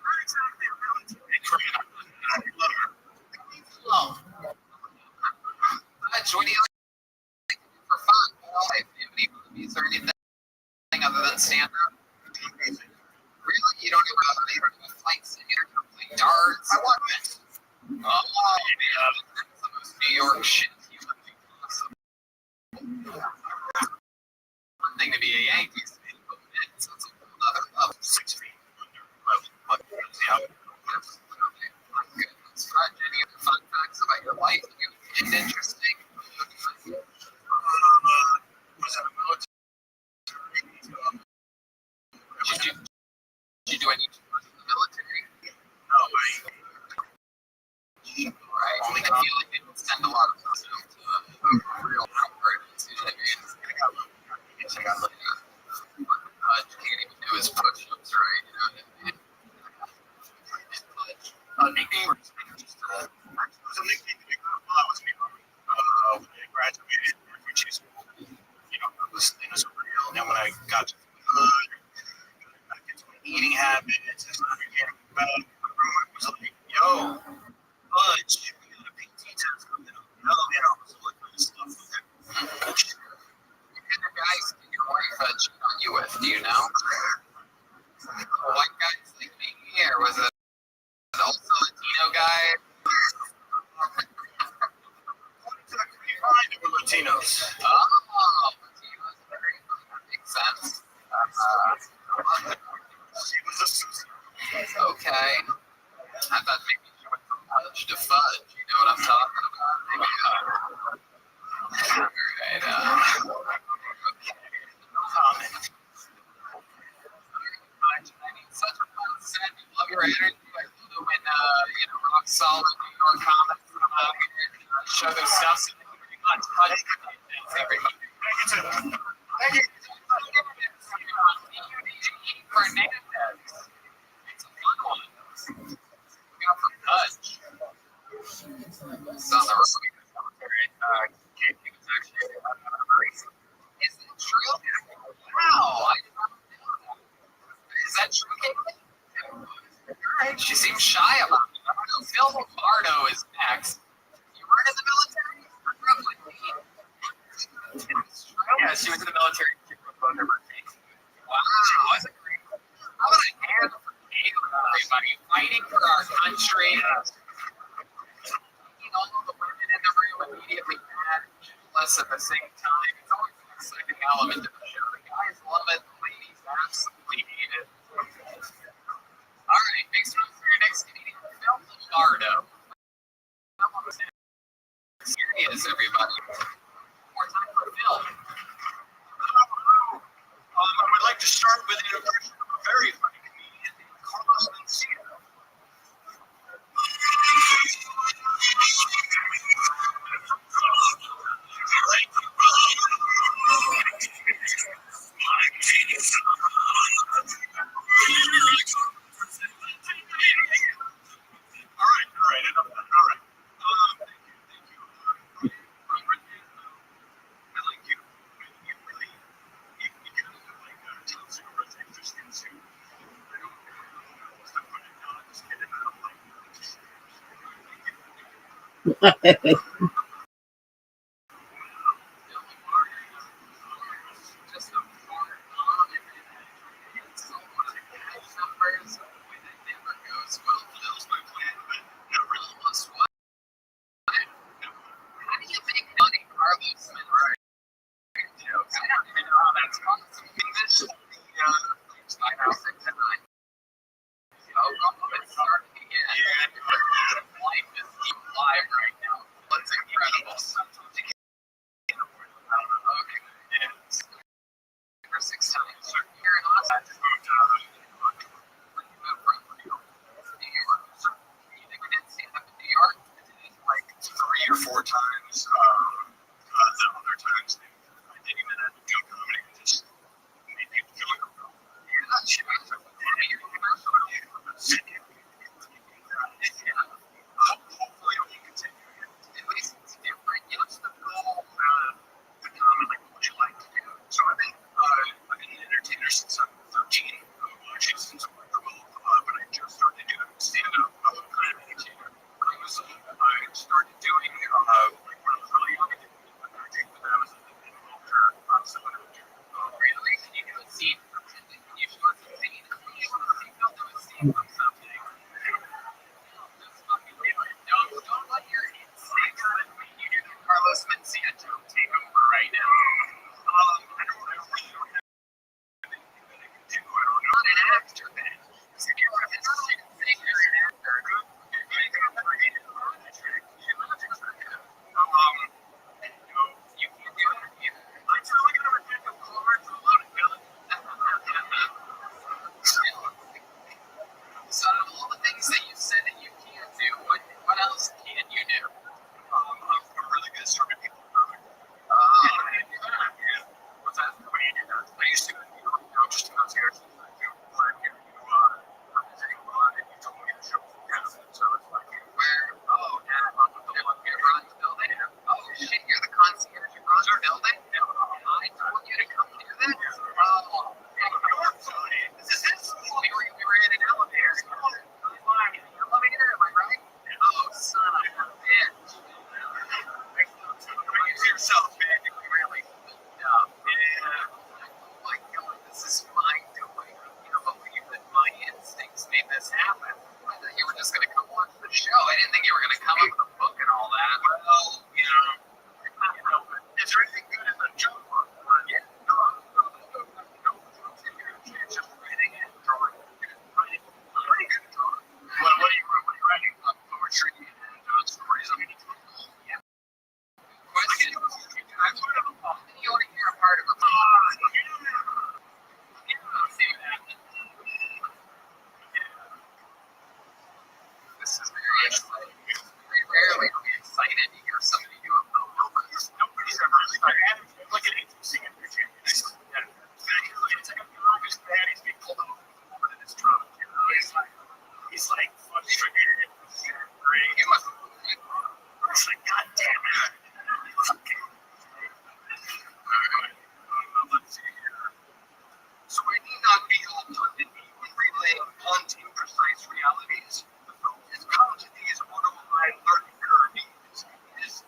oh. What do you like for fun? Do you have any movies or anything other than stand-up? Really? You don't even do a flight simulator, play darts?
I want it.
Oh, man. That's the most New York shit you would be awesome. One thing to be a Yankees fan, but man, it's a whole other level.
6 feet under. Yeah.
Good. Scratch any other fun facts about your life that you find interesting?
Was in the military.
Did you do any tours in the military?
No,
Right. I feel like they don't send a lot of personnel to real operations. You know what I mean? Can't even do his push-ups, right? You know what I mean?
nickname or just it was a nickname to me while I was in when I graduated from refugee school. You know, it was real. And then when I got to hood, got into my eating habits, and started getting better. Everyone was like, "Yo, Fudge, we got a PT test coming up." You know, so like kind of stuff like that.
What kind of guys did your wife cheat on you with? Do you know? White guys like me, or was it also Latino guy?
They were Latinos.
Oh, Latinos, very good. That makes sense.
She was a Susan.
Okay. I thought maybe she went from fudge to fudge. You know what I'm talking about? Maybe. All right. Okay. No comment. I mean, such a fun set. I love your energy. I love it when rock solid New York comics come out and show their stuff. So thank you very much. Everybody.
Thank you.
Fernandez. It's a fun one. We got from Dutch. It's on the Rabbi military. Camping is actually is that true? Wow, I did not know that. Is that true, Caitlin? Alright, she seems shy about it. I don't know. Phil Lombardo is next. You weren't in the military? I grew up with me. Yeah, she was in the military. She wrote both of her things. Wow, that's a great one. How about a hand for Caitlin, everybody? Fighting for our country. All of the women in the room immediately mad and jealous at the same time. It's always an exciting element of the show. The guys love it, the ladies absolutely hate it. All right, makes room for your next comedian, Phil Lombardo. Serious, everybody. More time for Phil.
I would like to start with an impression of a very funny comedian named Carlos Mencia. 3 or 4 times. The other times I didn't even have to do comedy. Just made people feel uncomfortable.
Yeah, sure.
Hopefully, it will continue.
At least it's different. You know, it's the goal to come and like what you like to do.
So I've been an entertainer since I'm 13. Actually, since I'm like 12. But I just started doing stand-up kind of entertainer. I started doing like when I was really young. I did acting with them as an actor, someone who
Really? Can you do a scene from something? Can you show us a scene? Can you do a scene from something? No, just fucking do it. Don't let your instincts let me. You do the Carlos Mencia joke. Take over right now.
I don't really don't have anything that I can do. I don't know.
Not an actor, then. Because if you're a singer, an actor. You can't do it either.
I'm totally gonna reject a car for a lot of guns.
So out of all the things that you said that you can't do, what else can you do?
I'm really good at serving people food.
Yeah.
What's that? What do you do that? I used to, just about to actually do live here. Visiting a lot, and you told me to show so it's like,
Where? Oh, yeah. You run the building? Oh, shit, you're the concierge. You run the building? I told you to come do this? Oh, this is his school. We were in an elevator. Elevator, am I right? Oh, son of a bitch.
Use yourself, man.
Really dumb. Yeah. Oh my god, this is my doing. You don't believe that my instincts made this happen. I thought you were just going to come watch the show. I didn't think you were going to come up with a book and all that.
Well, is there anything good in the joke book?
Yeah.
No, it's just writing and drawing. Pretty good at drawing. What are you writing? Poetry and stories. I mean,
Yeah. Question. You want to hear a part of a see what happens. This is very exciting. Very rarely are we excited to hear somebody do a film.
nobody's ever excited. Like an agency in Virginia. It's like a guy who's bad. He's being pulled over in his truck. He's like frustrated.
You must have believed it.
It's like, God damn it. Let's see here. So I need not be all pundit in relaying blunt, imprecise realities. The focus comes to these one-of-a-kind learning curve. It is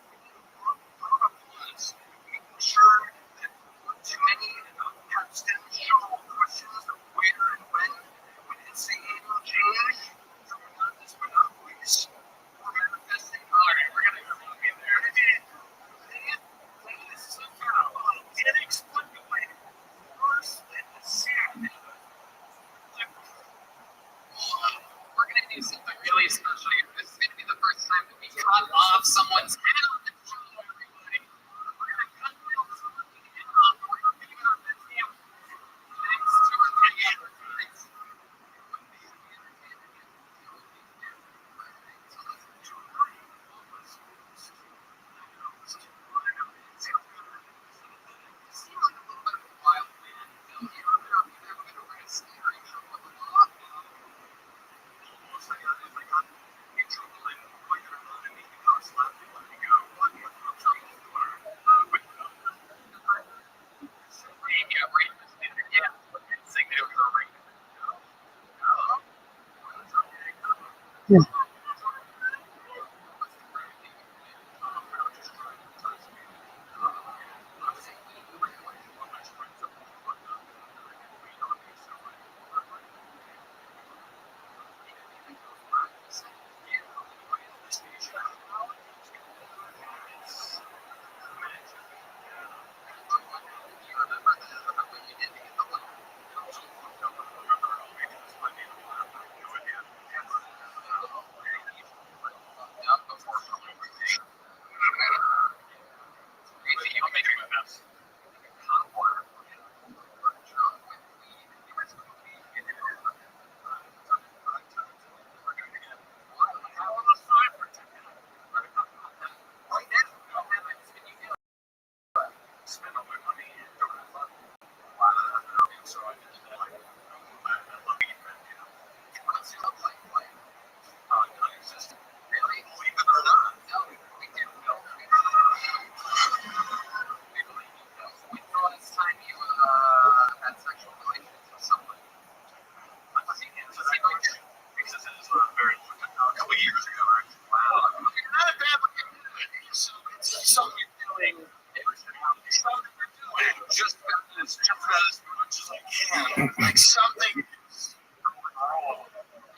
like something.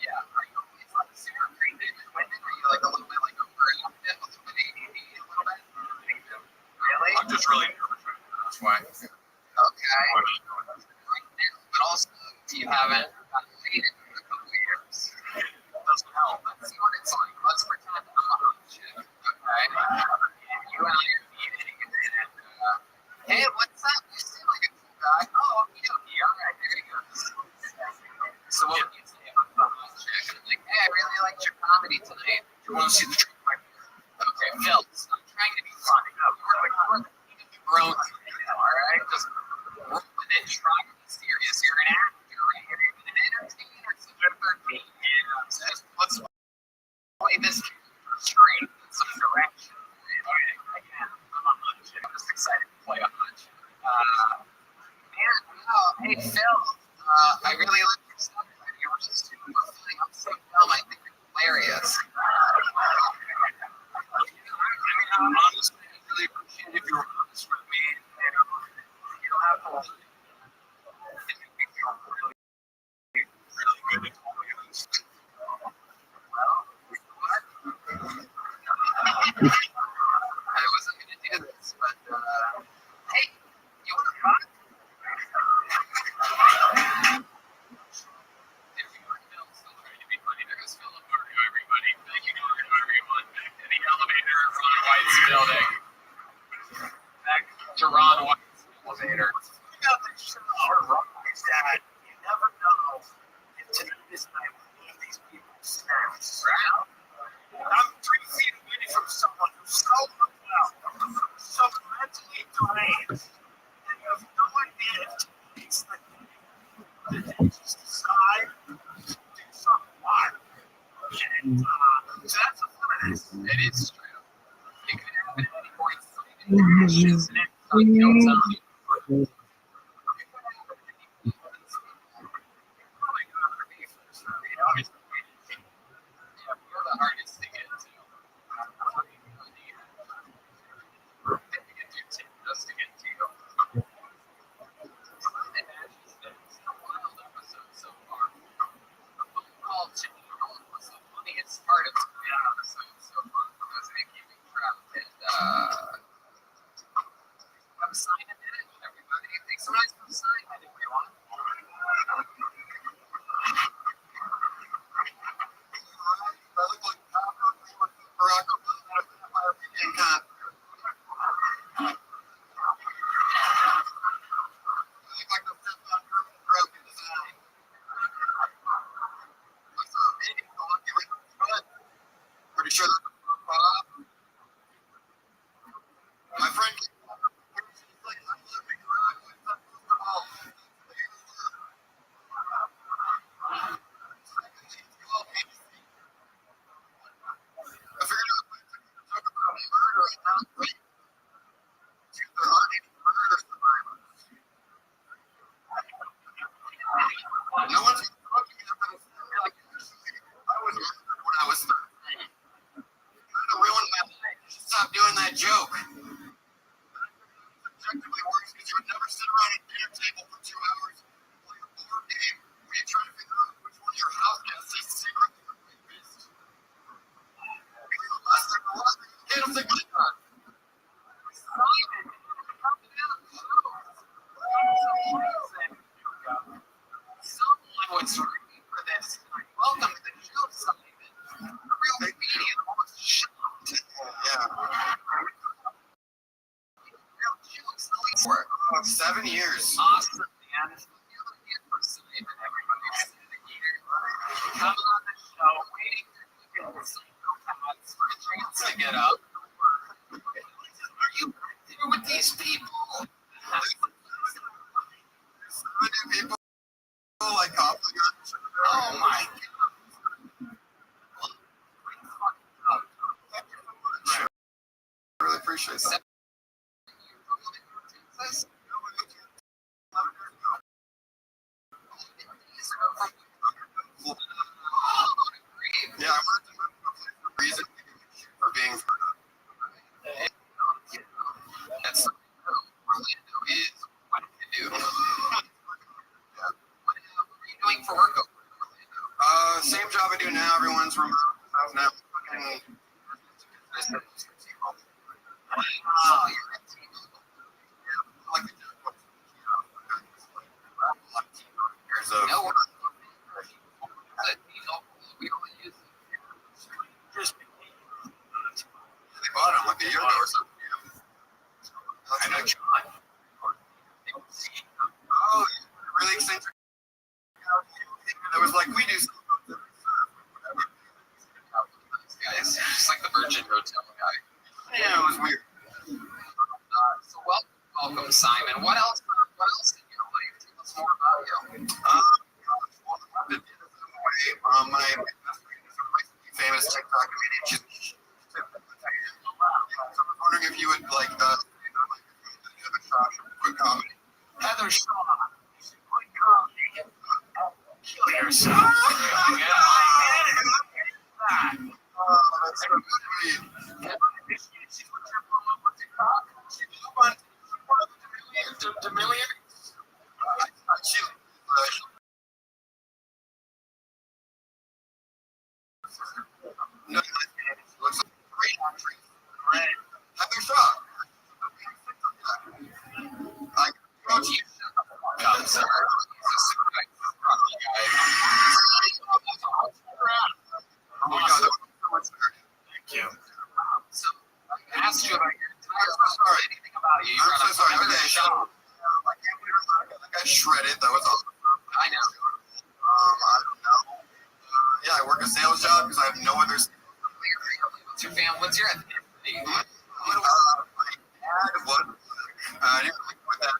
Yeah. Are you like super creative and women? Are you like a little bit like overactive, a little bit ADD, a little bit? Really?
I'm just really nervous. That's why.
Okay. But also, you haven't gotten laid in a couple of years. Doesn't help. Let's see what it's like. Let's pretend I'm a hot chick. Okay. And you and I are meeting, and hey, what's up? You seem like a cool guy. Oh, okay. All right, there you go. So what would you say if I'm a hot chick? And I'm like, hey, I really liked your comedy tonight.
You want to see the truth?
Okay, Phil, I'm trying to be funny. We're grown now, all right? Just roll with it, try to be serious. You're an actor, right? You're even an entertainer, so you're 13. Yeah. So let's play this straight in some direction. Again, I'm a hunch. I'm just excited to play a hunch. Hey, Phil, I really like your stuff. You were just super funny. I'm so dumb. I think you're hilarious.
Honestly, I really appreciate if you were honest with me. And you don't have to. It made me feel really, really good at all of this.
Well, what? I wasn't going to do this, but, hey, you want to rock? If you were Phil, still trying to be funny, there goes Phil Mario, everybody. Thank you, everyone. Back to the elevator in Ron White's building. Back to Ron White's elevator.
You know, the show is that you never know if tonight is night one of these people snaps.
Right?
I'm 3 feet away from someone who's so unwell, so mentally drained, and you have no idea if it's the day that they just decide to do something wild. And so that's the fun of this.
It is true. It could happen at any point. It's an anytime, you don't tell me. You're the hardest to get to. Just to get to you. And it's been a wild episode so far. The phone call to Neil was the funniest part of the episode so far because they keep me trapped. And I'm signing in, everybody. Make some nice sign in, everyone.
Pretty sure that's my friend. I figured out a way to talk about murder and not rape. There aren't any murder survivors. No one's talking about it. I was murdered when I was 13. To ruin my life. Stop doing that joke. Objectively works because you would never sit around at a dinner table for 2 hours and play a board game where you try to figure out which one of your house guests is secretly the rapist. I don't think my God.
Simon, come down the show. Someone would scream for this. Welcome to the show, Simon. A real comedian almost shocked.
Yeah.
Real jokes. For
7 years.
awesome, man. You're the man for Simon, everybody. Come on the show, waiting for the psychopaths for a chance to get up. Are you there with these people?
People like
Oh my God.
I really appreciate that. Yeah, I wanted to move to a place for reason for being
That's Orlando is what to do.
They bought him like a year ago or something. I know John. Oh, really eccentric. It was like we do.
Guys, just like the Virgin Hotel guy.
Yeah, it was weird.
So welcome, Simon. What else? What else in your life? Tell us more about you.
My best friend is a famous TikTok comedian. So I was wondering if you would like Heather Shaw quick comedy.
Heather Shaw.
Quick comedy. Kill yourself. That's so sweet. No, looks like a great actress. Heather Shaw.
I'm sorry.
Oh my God, that was so much better. Thank you.
So I asked you about your entire story. Anything about you?
I'm so sorry.
Heather
Okay,
Shaw.
I can't believe I got shredded. That was awesome.
I know.
I don't know. Yeah, I work a sales job because I have no other.
What's your family? What's your ethnicity?
My dad was. I didn't really put that.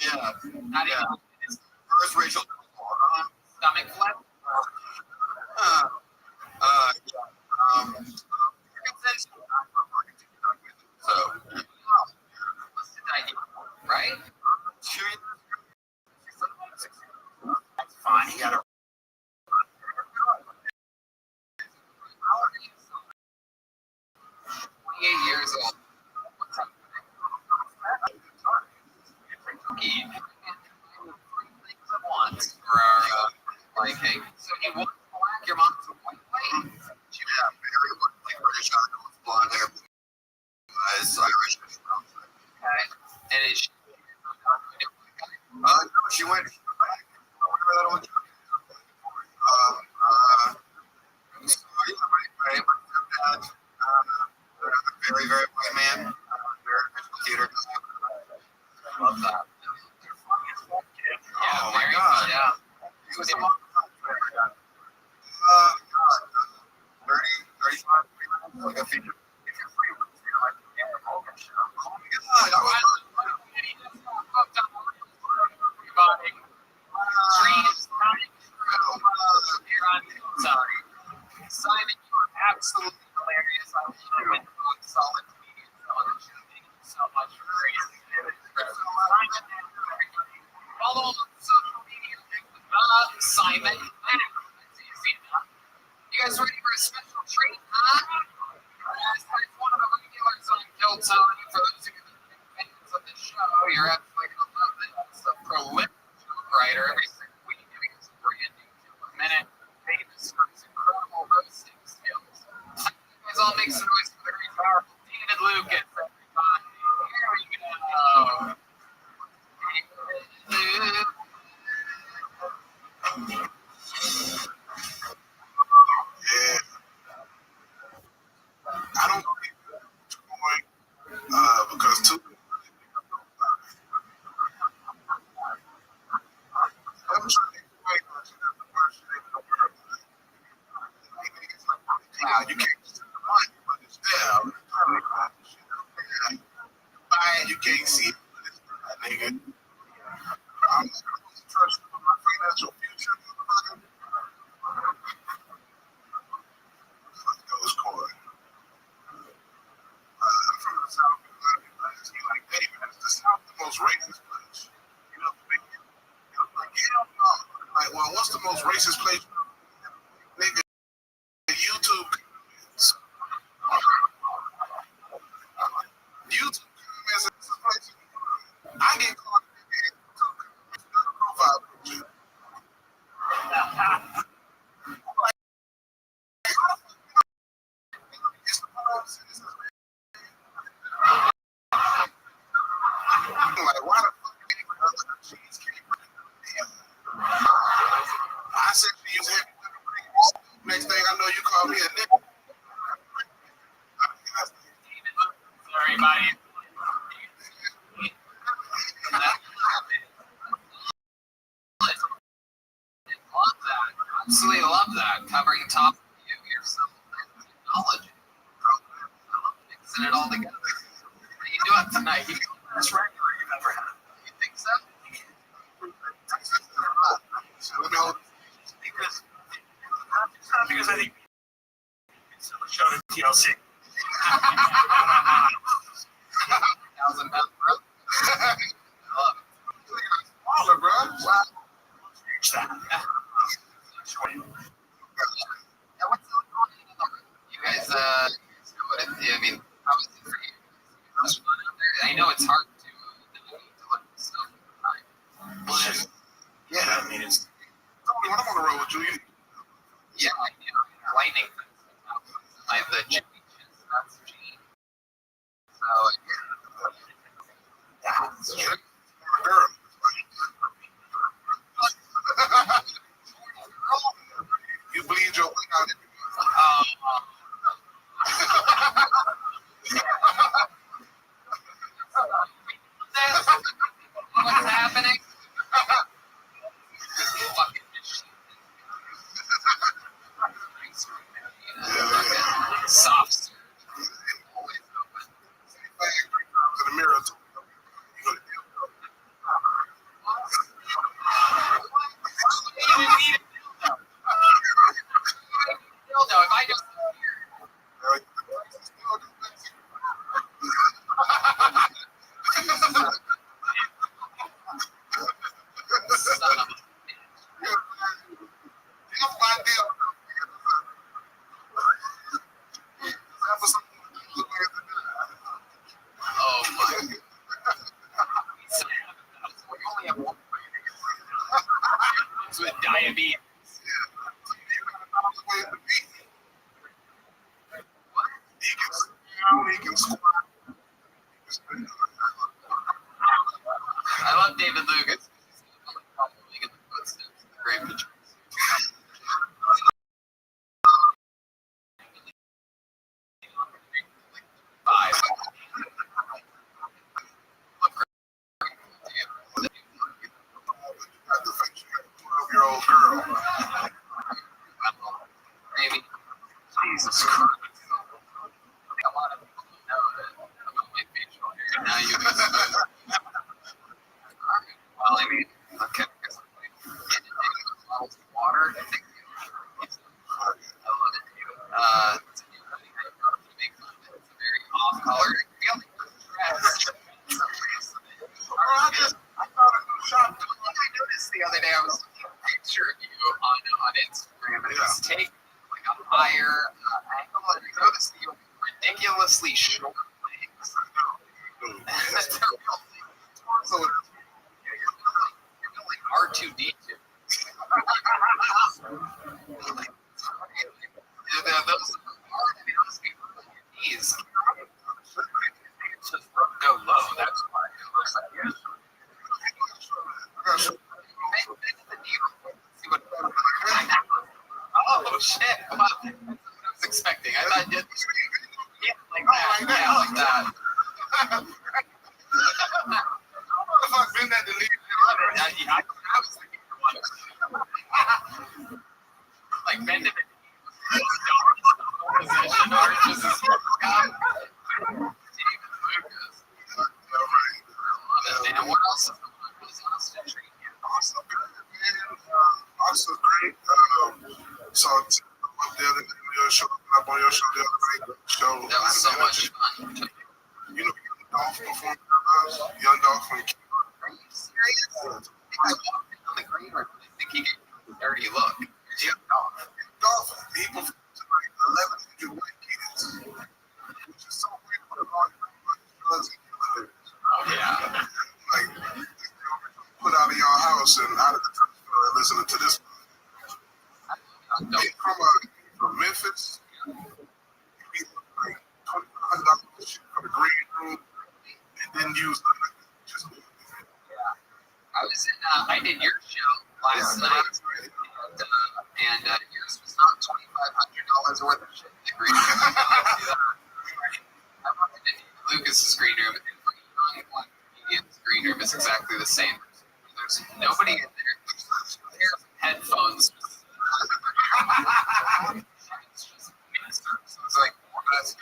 Yeah.
Not even
First Rachel.
stomach flip.
So,
What's the idea? Right?
2 years.
That's fine. You gotta. 28 years old. What's up? Once for our liking. So you want black, your mom's a white lady.
She had very like British blonde hair, eyes, Irish.
Okay. And is she?
No, she went. Whatever that one. So yeah, my dad, very white man, very physical theater.
Love that. Yeah,
Oh my
very-
God.
Yeah.
He was God, 30, 35, like a feature. If you're free, like, oh my God, I was.
Sorry. Simon, you are absolutely hilarious. I love you and solid comedian television. Thank you so much for raising it. Follow on social media. Simon. It's easy enough. You guys ready for a special treat, huh? It's one of the regulars on Hilltone. For those of you that are fans of the show, you're absolutely going to love it. It's a prolific writer every single week giving us a brand new show a minute. Famous for his incredible roasting skills. You guys all make some noise for the very powerful David Lucas, everybody. Here we go.
Yeah. I don't believe it's going because two. I'm trying to explain to you that the worst thing in the world. Cloud, you can't see the money, but it's there. I'm trying to find the shit out there. Buy it, you can't see it, but it's there, nigga. I'm not supposed to trust you with my financial future, motherfucker. Those coin. From the South, a lot of people ask me, like, hey, man, is the South the most racist place? You know, I'm like, hell no. Like, well, what's the most racist place? Nigga, YouTube comments. YouTube comments is the place. I get caught
absolutely love that. Covering top of yourself and technology. Mixing it all together. What are you doing tonight?
That's regular you've ever had.
You think so?
So let me hold because it's not because I think it's a show to TLC.
1,000 pound growth. I love it.
Smaller, bro. Wow. Reach that.
Yeah, what's going on in the room? You guys, what if, I mean, how is it for you? It's fun out there. I know it's hard to look at stuff all the time.
Yeah, I mean, it's when I'm on the road with you,
Yeah, I do. Lightning. I have the Jimmy Chins, that's G. So, yeah, that's true.
girl. You bleed your way out.
What's happening? Fucking soft serve. Always open.
In the mirror.
You didn't need a dildo. If I just oh my. We only have one. It's with diabetes. I love David Lucas. Probably in the footsteps of the great Patrice. Five.
Year-old girl.
Maybe. Jesus Christ. I think a lot of people don't know that about my facial hair. Now you well, I mean, okay. Bottles of water. I think I love it. It's a new thing I got to make fun of it. It's a very off-color feeling.
I thought a new shot.
I noticed the other day I was looking at a picture of you on Instagram and it was taken like a higher angle and I noticed that you have ridiculously short legs. That's a real thing. So you're building R2D2. Those must be on your knees. It's just go low. That's why it looks like you. Oh shit! Wow. That's what I was expecting. I thought you like that. Yeah, like that.
If I've been that deleted,
I was thinking one. Like bend it. Position or just a and what else is Austin treating you?
Also great. Saw up the other day, your show up on your show the other day. Show
That was so much fun.
You know, Dolph performed Young Dolph from
Are you serious? I walked in on the green room and I think he gave me a dirty look.
Yeah, Dolph, he performed to like 1,100 white kids. Which is so weird for the long drugs and killers.
Oh, yeah.
Like, put out of your house and out of the church listening to this. From Memphis, he like $2,500 for the green room and then use just
I was in, I did your show last night, and yours was not $2,500 worth of shit in the green room. I walked into Lucas's green room, and for young black comedians, green room is exactly the same. There's nobody in there. There's a pair of headphones. It's like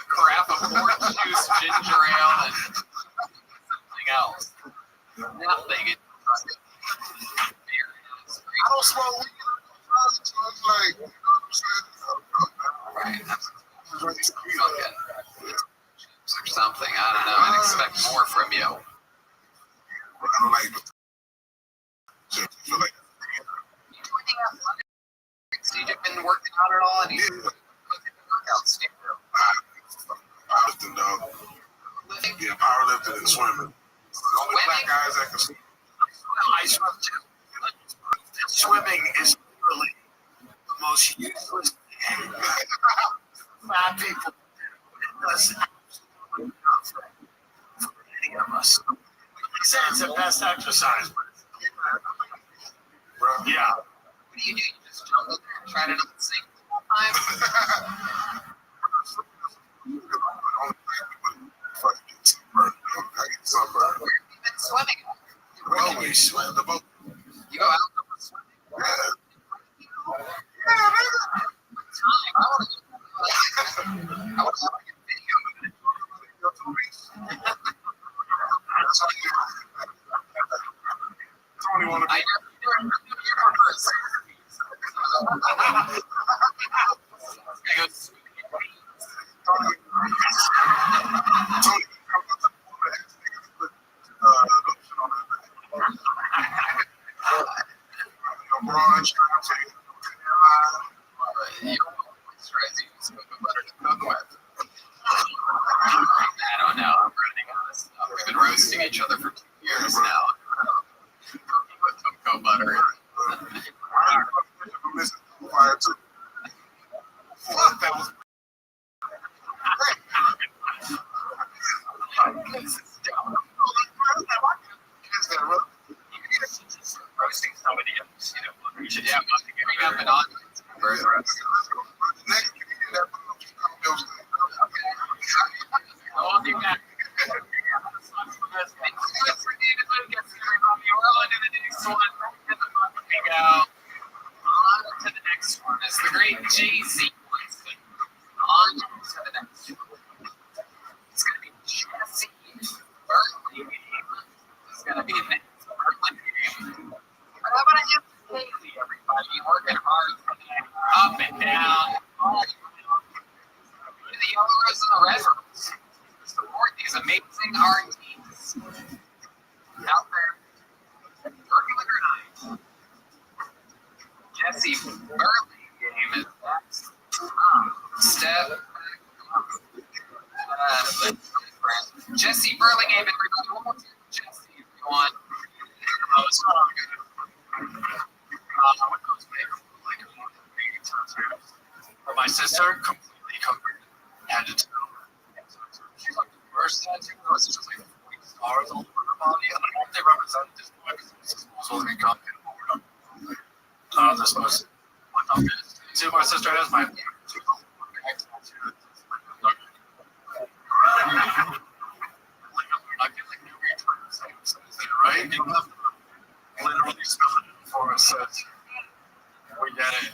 crap of orange juice, ginger ale, and something else. Nothing.
I don't smoke weed. So it's like, you know what I'm saying?
Right. That's fucking or something. I don't know. I'd expect more from you.
I don't like the feel like
You do anything athletics? You been working out at all? Any workouts?
powerlifting, dog. Yeah, powerlifting and swimming. The only black guys that can swim. I swim too. Swimming is really the most useless thing. Fat people. It does absolutely nothing for any of us. They say it's the best exercise, but yeah.
What do? You just jump in there and try to not sink the whole time?
Sunburn.
Where have you been swimming?
Well, we swim the boat.
You go out and go swimming?
Yeah.
I want to get video of it.
Tony want to
I
be.
never do it. You're first.
Tony.
I don't know. I'm running out of stuff. We've been roasting each other for 2 years now. With cocoa butter.
Fuck, that was
Roasting somebody else, you know. Yeah, giving up an audience for the rest of I'll do that. On to the next one. It's the great Jay-Z. On to the next one. It's going to be Jesse Berkeley. It's going to be next Berkeley game. But how about you, Haley, everybody? Working hard tonight, up and down, all the yellows and the reds. Support these amazing artists out there, working or not. Jesse Burley game is next. Step back. Jesse Burley game, everybody. One more time. Jesse, if you want. Oh, it's not all good. But my sister completely covered. Had to tell her. She's like, the first tattoo was just like 40 stars all over her body. I don't know if they represent this point because this is supposed to be coming over. They're supposed to. See, my sister has my. I feel like every time I say it, right? You have to literally spell it for us. So we get it.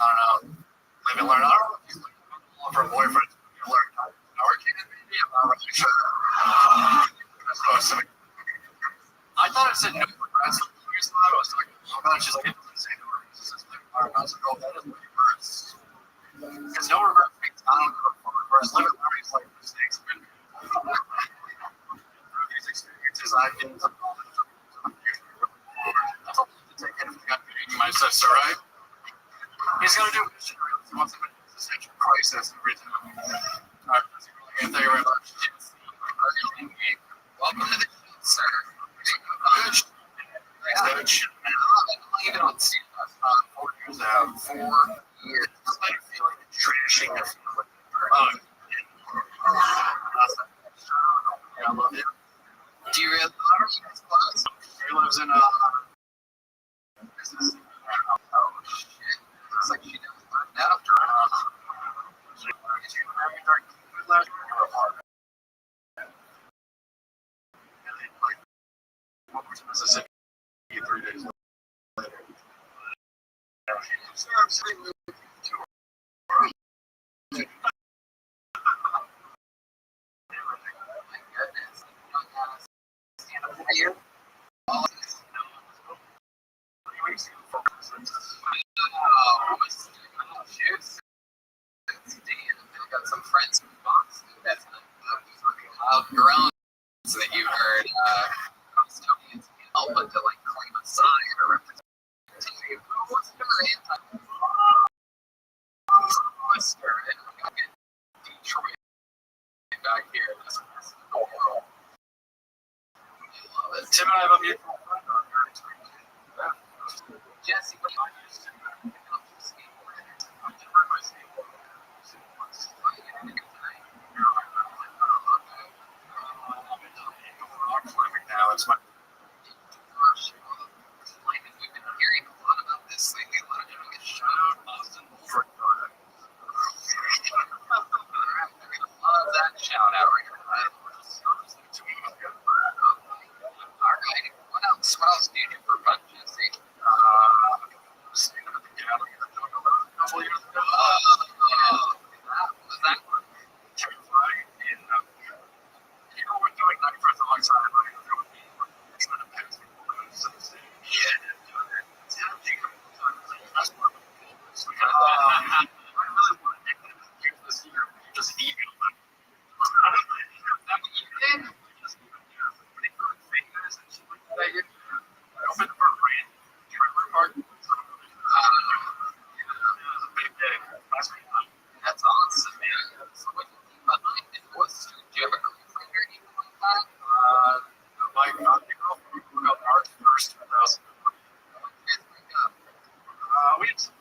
I don't know. Live and learn. I don't know if he's looking for a boyfriend. Learn. Our kid, maybe. I'm not really sure. I thought it said no regrets. I was talking about it. She's like, it doesn't say no regrets. It says live and learn. I was like, oh, that is what regrets. Because no regrets makes I don't go forward. Whereas live and learn is like mistakes. Through these experiences, I've been to college. That's all to take anything I'm doing my sister, right? He's going to do it. He wants to make an existential crisis every time. Thank you very much. Welcome to the show, sir. Good. Good. Even on CFS, 4 years now. 4 years. I feel like trashing this. Yeah, I love it. Do you really love her? She's close. She lives in business. Oh, shit. Looks like she never left after. Mississippi 3 days later. but to like claim a side or represent you. What's never anti-Western and fucking Detroit back here. This is the world.
Tim and I have a mutual friend on here.
Jesse, what do you want to do?
Now it's my
We've been hearing a lot about this lately. A lot of people get shot out in Boston. Love that shout out right here. All right. What else? What else do you do for fun, Jesse?
staying at the gallery a couple years ago.
Was that one?
Terrifying. And you know, we're doing 91st alongside my trying to pass people to the city. Yeah. That's one of the goals. I really want to use this year. Just email them.
Is that what you did?
Just pretty famous and shit like that. I opened for a brand trailer park.
That's awesome, man. So what do you think about life in Worcester? Do you have a girlfriend or anything like that?
My girlfriend broke up March 1st, 2000. We had some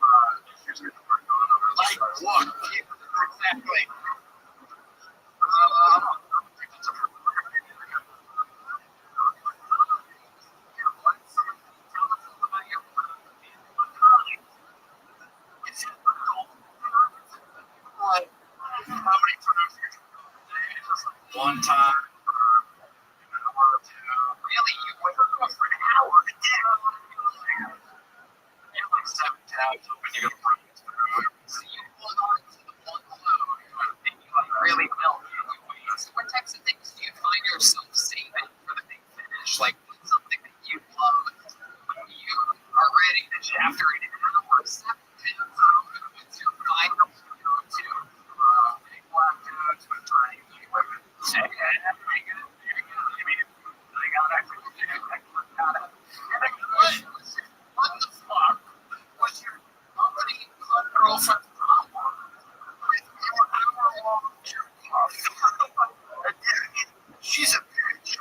issues we had to work on. Like what? Exactly. One time, an hour or two.
Really? You went
For an hour a day. You have like 7 tabs open, you gotta run through.
so you hold on to the one load and you like really milk it. So what types of things do you find yourself saving for the big finish? Like what's something that you love when you are ready to chapter in an hour, 7 tabs open? What's your final go-to?
Big black dudes with tiny women. I mean, I got actually,
What the fuck was your company girlfriend's problem with your hour-long
she's a bitch.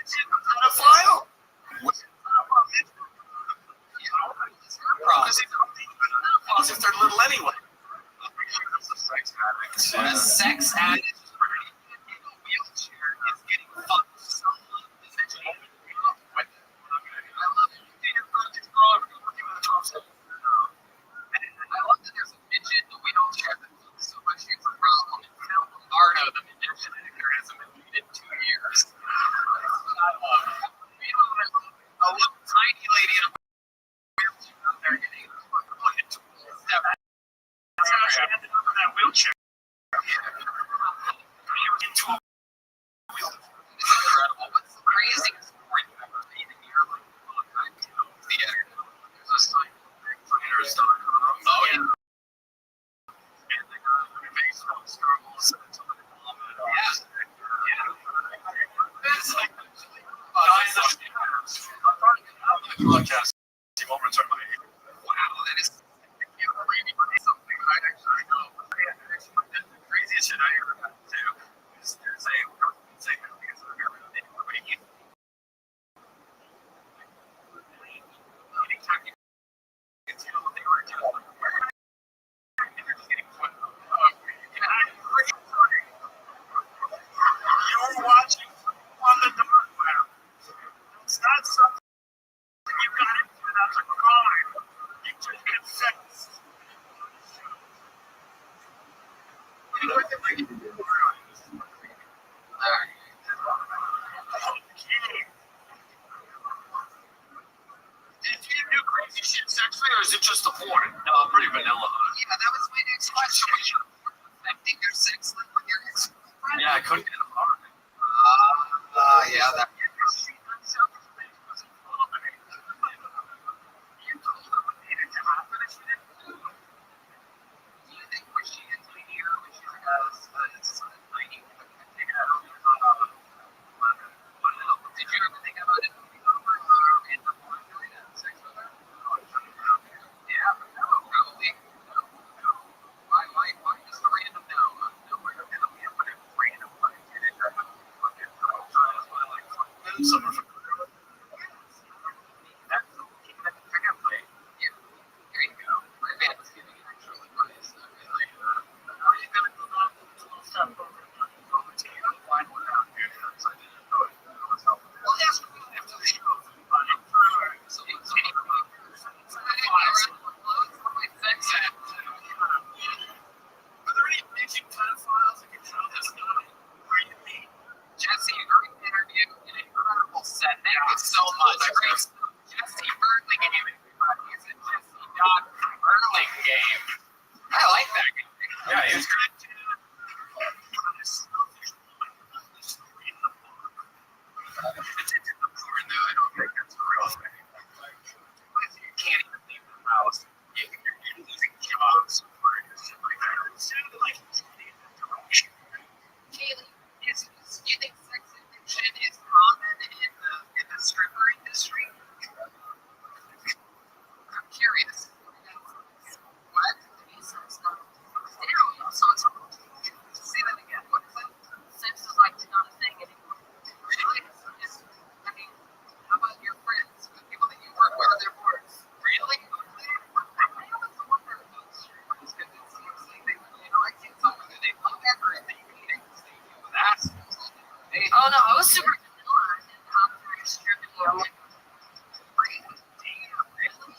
Pedophile? Pedophiles if they're little anyway. That's a sex addict.
When a sex addict in a wheelchair is getting fucked someone is it with it. I love it. You do your projects wrong. You're working with a concept. I love that there's a midget in a wheelchair that fucks so much it's a problem. And Phil Lombardo, the magician actor, hasn't been beat in 2 years. That's what I love. A little tiny lady in a wheelchair out there getting fucking 12 step.
That's how she ended up in that wheelchair. She was into a wheelchair.
It's incredible. What's the craziest sport you've ever made in your life? Theater.
There's a site for Harris.com.
Oh, yeah.
And they got baseball struggles and some of the comment.
Yeah.
It's like guys on the podcast. Moments are my
Wow, that is
something I actually know. The craziest shit I ever had to do is there's a segment because of everybody. is it just the porn?
No, I'm pretty vanilla.
Yeah, that was my next question. I think there's sex with your ex-girlfriend.
Yeah, I couldn't get an apartment.
Yeah, that. Do you think was she into you? Was she like tiny? Did you ever think about it moving over in the porn doing that sex with her? Yeah, probably. Why just a random no? Nowhere to tell me. I'm gonna random like get it.
Summer for
Here you go. My man was giving actual advice. Well, that's what we have to do. So it's my sex act.
Are there any bitchy pedophiles that can tell this guy where you meet?
Jesse, great interview, an incredible set. Thank you so much. Jesse Burlingame, everybody. It's a Jesse Dot Burlingame. I like that guy.
yeah, he was great.
I don't think that's a real thing. You can't even leave the house. You're losing jobs for it.
It sounded like he was in that direction.
Kaylee, you think sex addiction is common in the stripper industry? I'm curious. What? So it's say that again. What is it? Sex is like not a thing anymore. Really? I mean, how about your friends, the people that you work with at their boards? Really? I always wonder about strippers because it seems like they, I can't tell whether they love it or if they hate it because they deal with assholes all day. Oh no, I was super vanilla and I'm stripping like damn, really?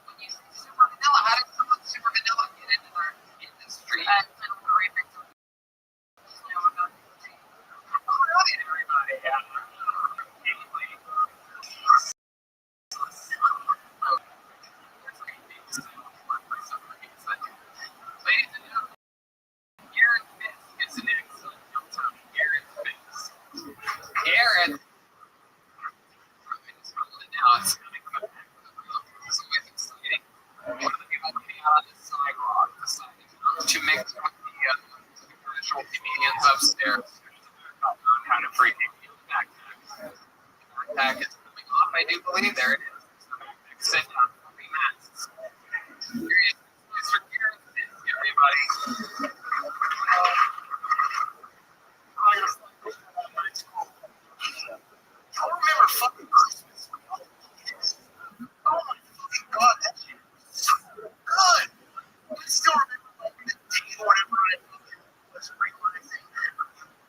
When you say super vanilla, how did someone super vanilla get into our industry? And career victim. Everybody, yeah. Ladies and gentlemen, Garrett Fitz is an excellent young time. Garrett Fitz. Garrett. Now it's going to come back. It's always exciting. One of the people coming out on the sidewalk to mix with the casual comedians upstairs. Kind of freaking backpack is coming off. I do believe there it is. Sit down, moving masks. Here he is, Mr. Garrett Fitz, everybody.
I remember fucking Christmas. Oh my fucking god, that shit was so good. I still remember like the day or whatever I was realizing that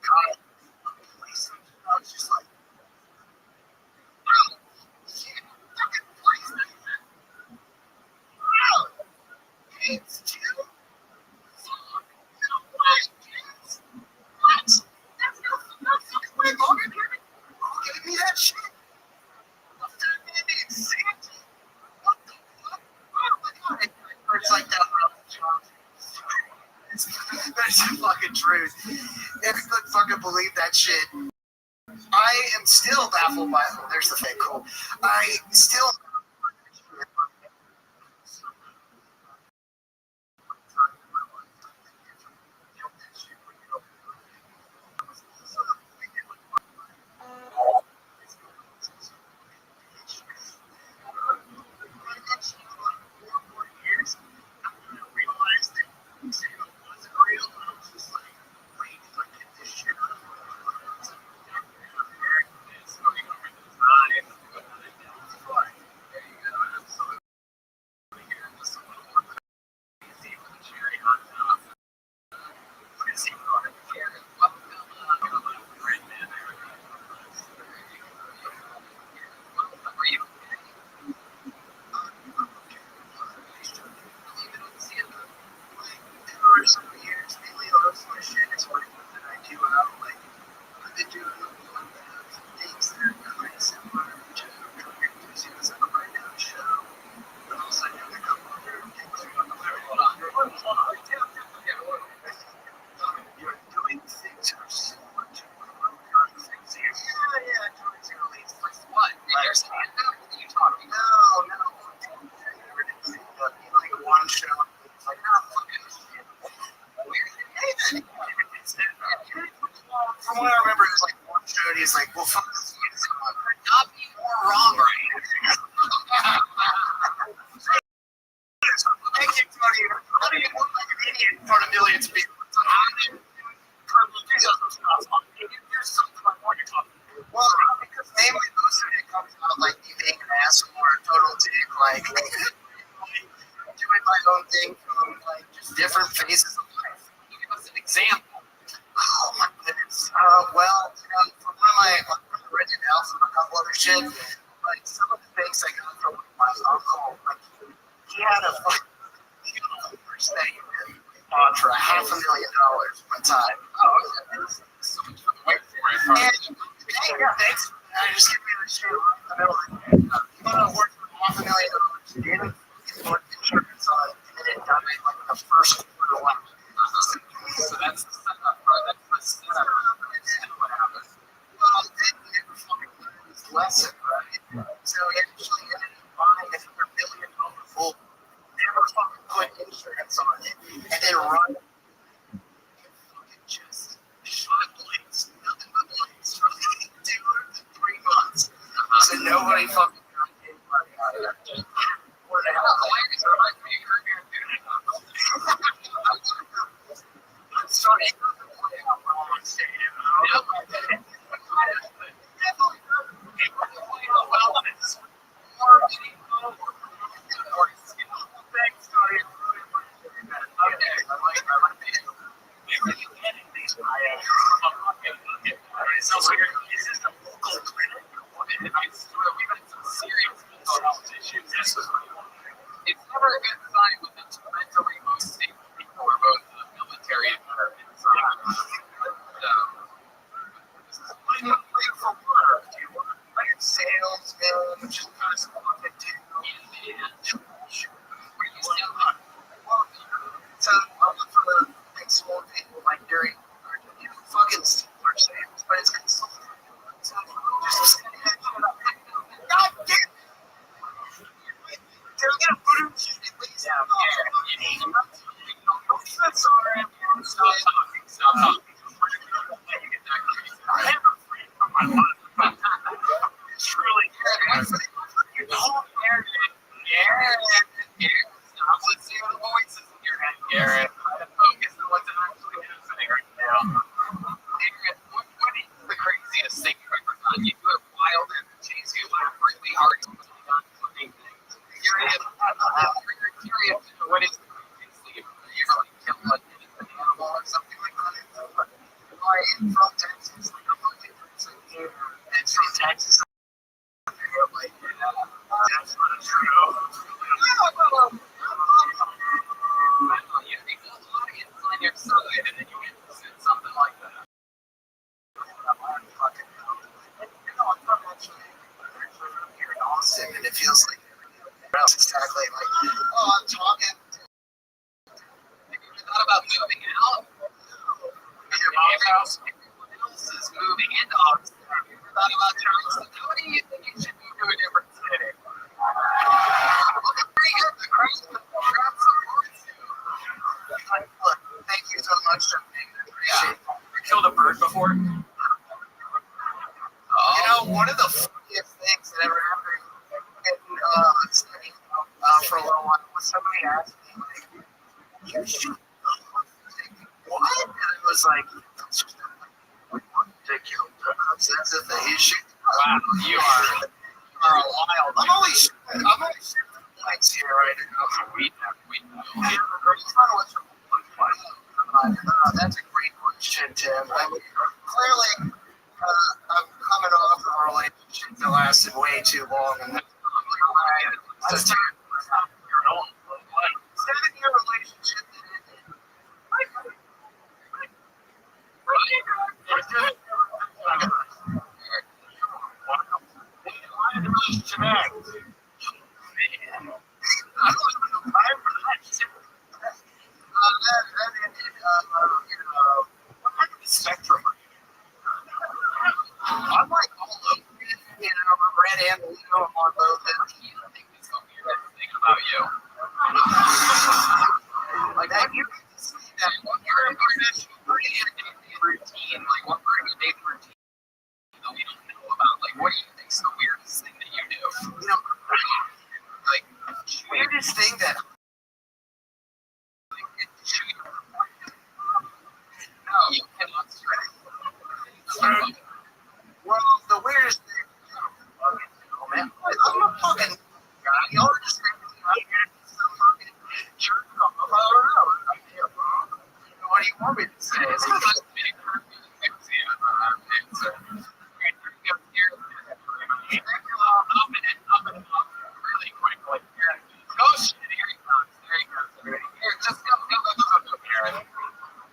God fucking place. I was just like, wow, shit, fucking place that man. Wow. Kids too? Fuck. No way, kids. What? That's no fucking way longer, dude. Who gave me that shit? What the man did Santa? What the fuck? Oh my god. It's like that That's the fucking truth. If you could fucking believe that shit. I am still baffled by it. There's the fake cool. I still like doing my own thing from like just different phases of life.
Give us an example.
Oh my goodness. Well, for one of my rented house and a couple other shit, like some of the things I got from my uncle, like he had a first thing bought for $500,000 one time. Oh, it was so much fun.
Wait for it.
Yeah, thanks. I just give me the shit right in the middle. You want to work for $500,000, didn't get insurance on it, and then it died like in the first quarter of life.
So that's the setup, right? That's the setup. And what happens?
Well, then he never fucking learned his lesson, right? So he actually ended up buying another $1 million gold, never fucking put insurance on it, and then run and fucking just shot blanks, nothing but blanks for like 2 to 3 months. So nobody fucking got any money out of it. What the hell? I'm sorry, it doesn't play out well on stage.
It's never a good sign when the mentally most stable people are both in the military and government.
Sales, just kind of fucking so I look for the big small people like during fucking Steeler sales, but it's consulting. So just God damn it! They're gonna put him at least out there. Sorry, stop talking. I have a friend from my life. It's really good. You call Garrett. Stop listening to the voices in your head, Garrett. Try to focus on what's actually happening right now.
Garrett, what is the craziest thing you've ever done? You do it wild and chase you laugh really hard. Curious, what is the craziest thing you've ever killed an animal or something like that?
I'm from Texas. It's from Texas. That's not true.
You think a lot of it's on your side, and then you said something like that.
I'm from here in Austin, and it feels like everywhere else exactly like, oh, I'm talking.
Have you ever thought about moving out? Your mom's house? Everyone else is moving into Austin. Have you ever thought about trying something? What do you think you should move to a different city? Look at where you have the Christ grab some words to.
Look, thank you so much for being there. Appreciate it.
You killed a bird before?
You know, one of the funniest things that ever happened in studying for a little while was somebody asked me, like, you shoot what? And I was like, that's just to kill dogs. That's the thing. You shoot.
Wow, you are wild.
I'm only shooting lights here right now.
We know.
That's a great question, Tim. Clearly, I'm coming off of a relationship that lasted way too long. And that's a 7-year relationship that ended. Spectrum. I'm like all over it, red and blue on both ends.
I think it's the weirdest thing about you.
Like that, you can see that
What part of your daily routine, like what part of your daily routine that we don't know about? Like, what do you think is the weirdest thing that you do? Like,
weirdest thing that
no, you cannot stress.
well, the weirdest thing, man, I'm a fucking guy. Y'all are just
Up and up really quickly. Oh shit, here he comes. Here, just go, Karen.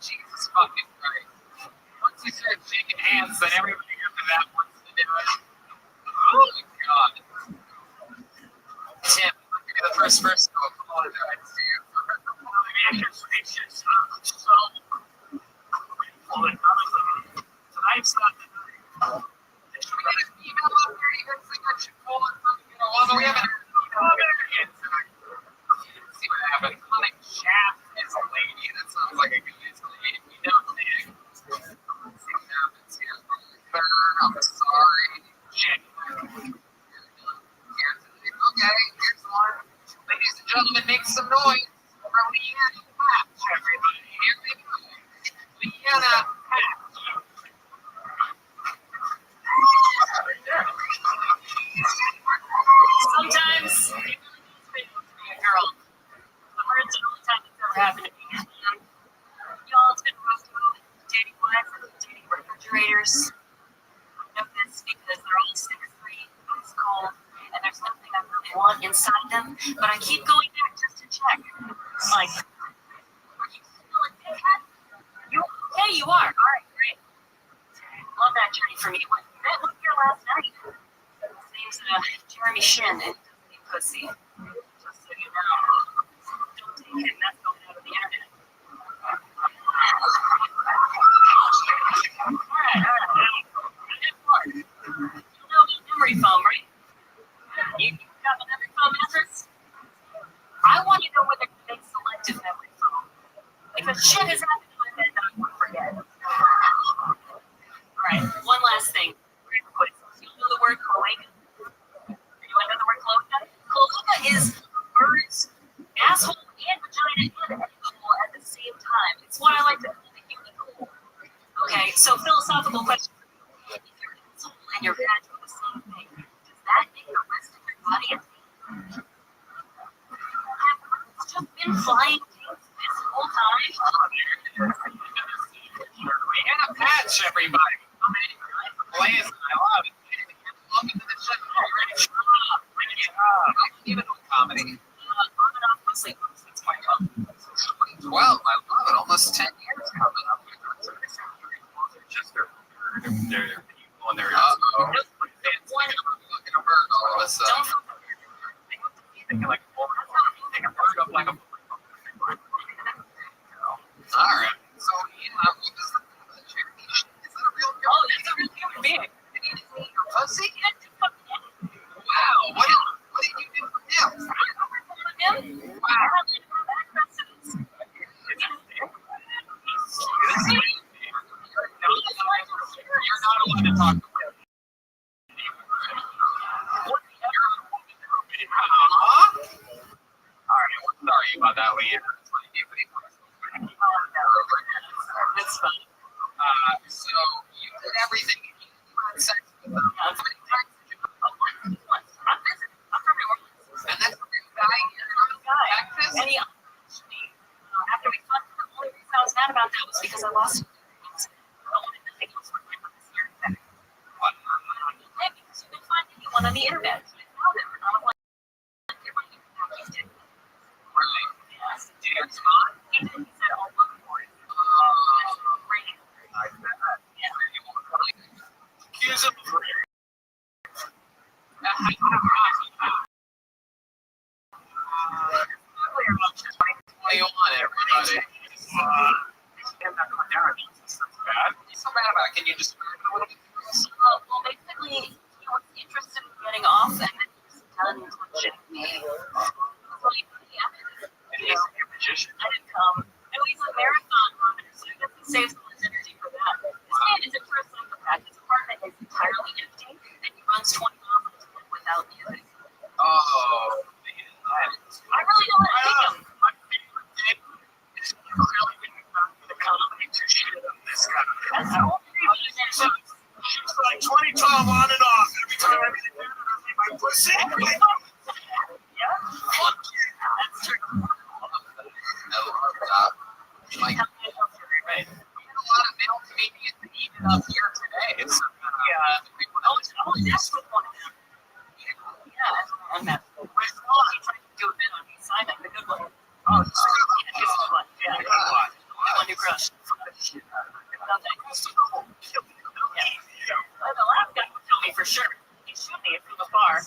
Jesus fucking Christ. Once you start shaking hands, then everybody after that wants to do it. Oh my god. Tim, you're the first person to apologize to you. It's just so grateful and tonight's not the night. Should we get an email out there? You guys think I should call it? Although we haven't see what happens. Like Shaft is a lady. That sounds like a good lady. We don't think. Let's see what happens here. I'm sorry. Shit. Okay, here's one. Ladies and gentlemen, make some noise for Leanna Patch, everybody. Here we go. Leanna Patch.
Sometimes it really does feel to be a girl. The first and only time it's ever happened to me. Y'all, it's been rough dating wives and dating refrigerators. I know this because they're all 6'3", it's cold, and there's nothing I really want inside them, but I keep going back just to check. It's like, are you still a dickhead? Hey, you are. All right, great. Love that journey from you. That was here last night. His name's Jeremy Shin, and he doesn't need pussy. Just so you know. Don't take it, that's going out of the internet. Alright. You know the memory foam, right? You got the memory foam answers? I want to know whether you make selective memory foam. Because shit has happened in my head that I won't forget. Alright, one last thing. Quick. You know the word cloaca? Do you know the word cloaca? Cloaca is bird's asshole and vagina and hole at the same time. It's what I like to call the unicorn. Okay, so philosophical question. If your asshole and your vag are the same thing, does that make the rest of your body a thing? It's just been flying things this whole time.
And a patch, everybody. Blaze, I love it. Welcome to the show. Ready to even comedy. On and off mostly since my 2012, I love it. Almost 10 years coming up. Just they're people and they're looking a bird all of a sudden. They can like take a bird up like a. All right. So what is the charity? Is that a real? Oh, that's a real human being. Did he eat your pussy? Wow. What did you do for him? Wow. You're not allowed to talk to him. All right. Well, sorry about that, Leanne. That's fun. So you did everything. You had sex with them. How many times did you go? Once. I'm visiting. I'm from New Orleans. And that's a real guy. Texas. And he actually, after we fucked, the only reason I was mad about that was because I lost. I wanted to think it was worth it this year. What? Yeah, because you can find anyone on the internet. So I found him. And I was like, really? Yes. Did you respond? He did. He said, I'll look for it. Great. I bet. Yeah. Accuse him for it. Everybody. So bad about it. Can you just a little bit? Well, basically, he was interested in getting off and then he was done touching me. So he's a magician. I didn't come. And he's a marathon runner, so he gets to save some of his energy for that. This man is a true psychopath. His apartment is entirely empty, and he runs 20 miles without music. Oh, man. I really don't want to take him. My favorite thing is really the combination shit of this guy. That's the only reason. She's like 2012 on and off every time I get my pussy. Yeah. Fuck you. That's true. I love that. Like, we had a lot of male comedians that eaten up here today. So, yeah. Oh, that's with one of them.
far.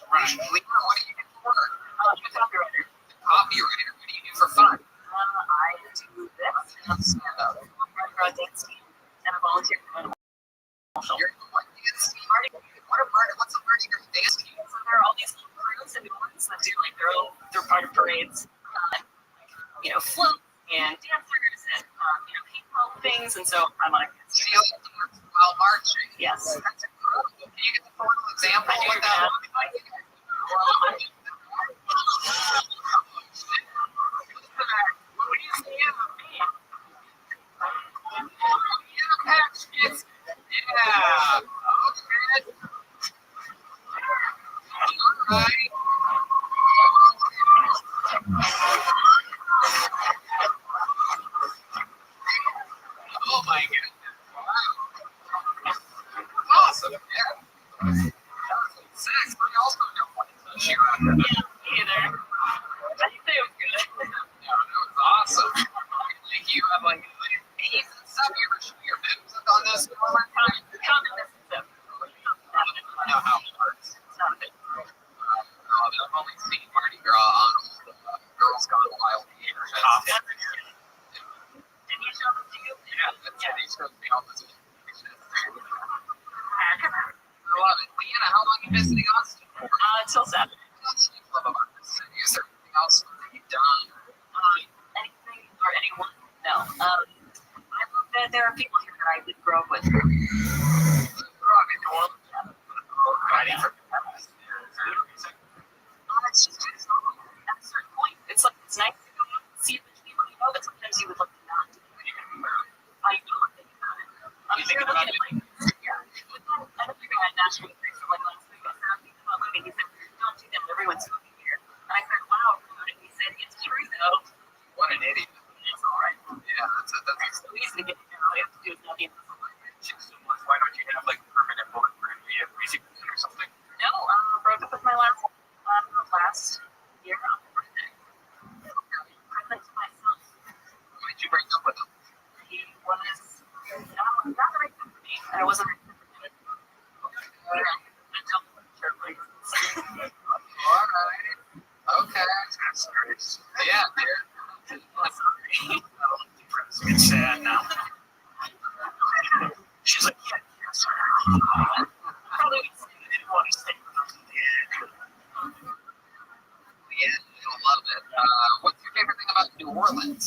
Right. Lena, what do you do for work?
I'm a copywriter.
Copywriter. What do you do for fun?
I do this. I'm stand-up. I'm for a dance team, and I volunteer for a
You're in what dance team? What's a party group dance team?
So there are all these little crews and new ones that do like their part of parades, float and dancers and paint things. And so I'm on a
So you like dance while marching?
yes.
That's incredible. Can you get the photo example
I do
of that? What do you see of me? Yeah. Okay. All right. Oh my goodness. Wow. Awesome. Yeah. Sex, but I also don't want to touch you.
Yeah, me either. I think they were good.
Yeah, that was awesome. Like you have like A's and stuff. You ever show your boobs on this one more time?
Common misconception.
I don't know how it works. I've only seen Mardi Gras on Girls Gone Wild theater.
Did you show them to you?
Yeah, that's what he shows me all this. I love it. Leanna, how long are you visiting Austin?
Until Saturday.
What do you love about this city? Is there anything else that you've done?
Anything or anyone? No. I love that there are people here that I would grow up with.
Writing from the past.
It's just at a certain point. It's like it's nice to go out and see a bunch of people you know, but sometimes you would look to not. I do look thinking about it. I'm
You think about it?
I don't think I had national increase of like last week. I said, I'm thinking about moving. He said, don't do them. Everyone's moving here. And I said, wow. And he said, it's true though.
What an idiot.
It's all right.
Yeah, that's
So easy to get here. All you have to do is not be in the
why don't you have like permanent boyfriend? Do you have music or something?
No, broke up with my last year on my birthday. Present to myself.
Why did you break up with him?
He was not the right fit for me, and I wasn't right fit for him.
All right. Okay. Yeah, dude. It's sad now. She's like, yeah,
Probably didn't want to stay.
Yeah, I love it. What's your favorite thing about New Orleans?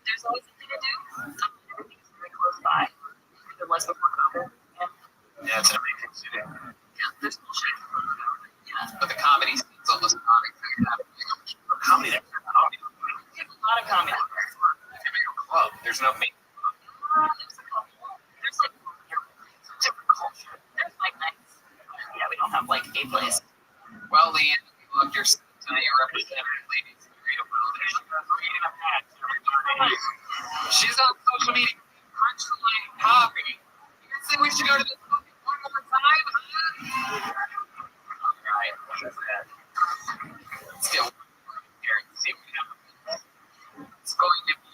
There's always something to do. Everything is very close by. There was before COVID.
Yeah, it's an amazing city.
Yeah, there's bullshit. Yeah.
But the comedy scene's almost non-existent. Comedy there.
There's a lot of comedy.
Club. There's no main.
There's a couple. There's like different culture. There's like nights. Yeah, we don't have like a place.
Well, Leanne, we love your tonight. You're representing ladies. She's on social media. Punchline copy. You guys think we should go to this movie one more time? All right. Let's get here and see what happens. It's going to be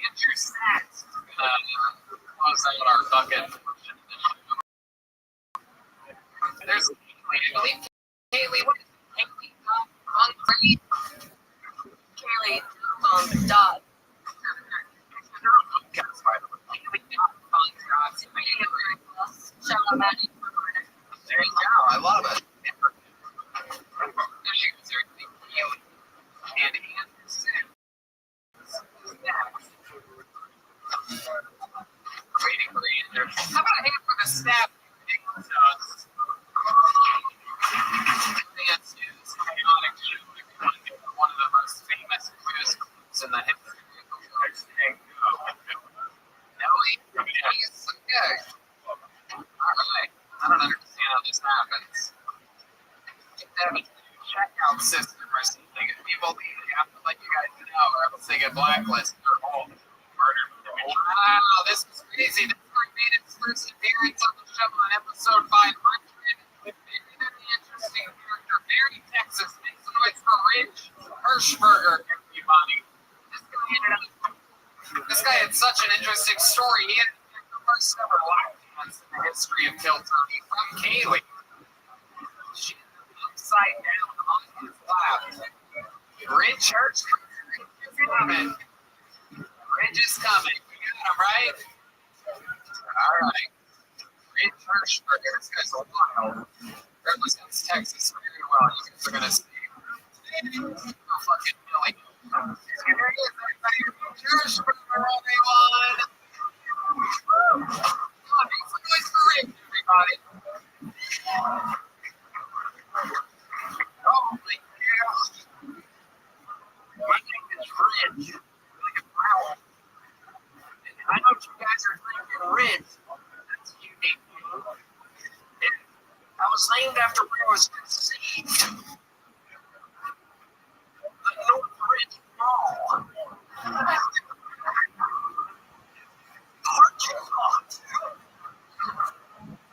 Andrew Sachs. Close out our bucket. There's Kaylee. What is it? Kaylee? Concrete?
Kaylee, dog.
There you go. I love it. She was very cute. And Anderson. Waiting for Andrew. How about a hand for the staff? Dance is chaotic too. One of the most famous quiz groups in the history of the world. Nelly, he's okay. Alright. I don't understand how this happens. You have a checkout system or something. If people leave, they have to let you guys know, or else they get blacklisted or murdered. Wow, this is crazy. This guy made his first appearance on the show on episode 500. Very interesting character. Very Texas. Makes noise for Rich Hirschberger, everybody. This guy had such an interesting story. He had the first ever live dance in the history of Kill Tony from Kaylee. upside down on his lap. Red shirts coming. Ridge is coming. You got him, right? All right. Red shirts for this guy's a while. Represents Texas very well. You guys are going to see. Oh, fucking Billy. Here he is, everybody. Cheers for everyone. Make some noise for Ridge, everybody. Oh, my God. My name is Ridge. Like a flower. And I know you guys are drinking Ridge. That's unique. And I was named after where I was conceived. The North Ridge Mall.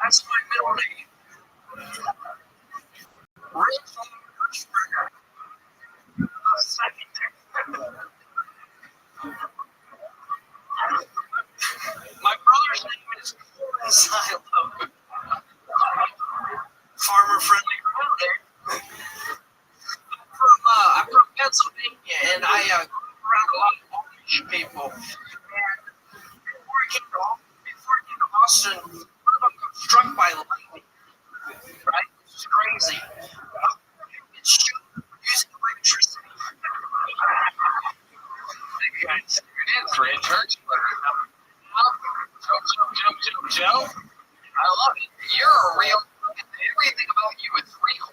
That's my middle name. Ridge Hirschberger. My brother's name is Silo. Farmer friendly brother. I'm from Pennsylvania, and I grew up around a lot of Polish people. And before I came to Austin, one of them got struck by lightning. Right? Which is crazy. It's using electricity. Ridge Hirschberger. Joe. I love it. You're a real. Everything about you is real.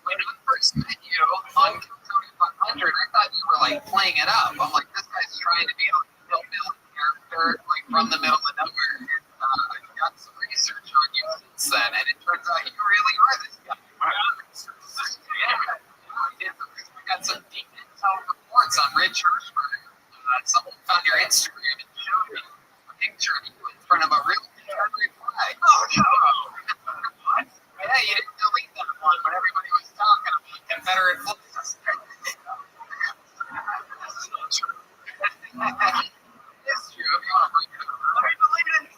When I first met you on Cody 500, I thought you were like playing it up. I'm like, this guy's trying to be a hillbilly character, like from the middle of nowhere. And I got some research on you since then, and it turns out you really are this guy. We got some deep intel reports on Ridge Hirschberger. Someone found your Instagram and showed me a picture of you in front of a real Confederate flag. Oh, no. What? Yeah, you didn't delete that one when everybody was talking about Confederate flags. That's not true. It's true. If you want to bring it up, let me delete it.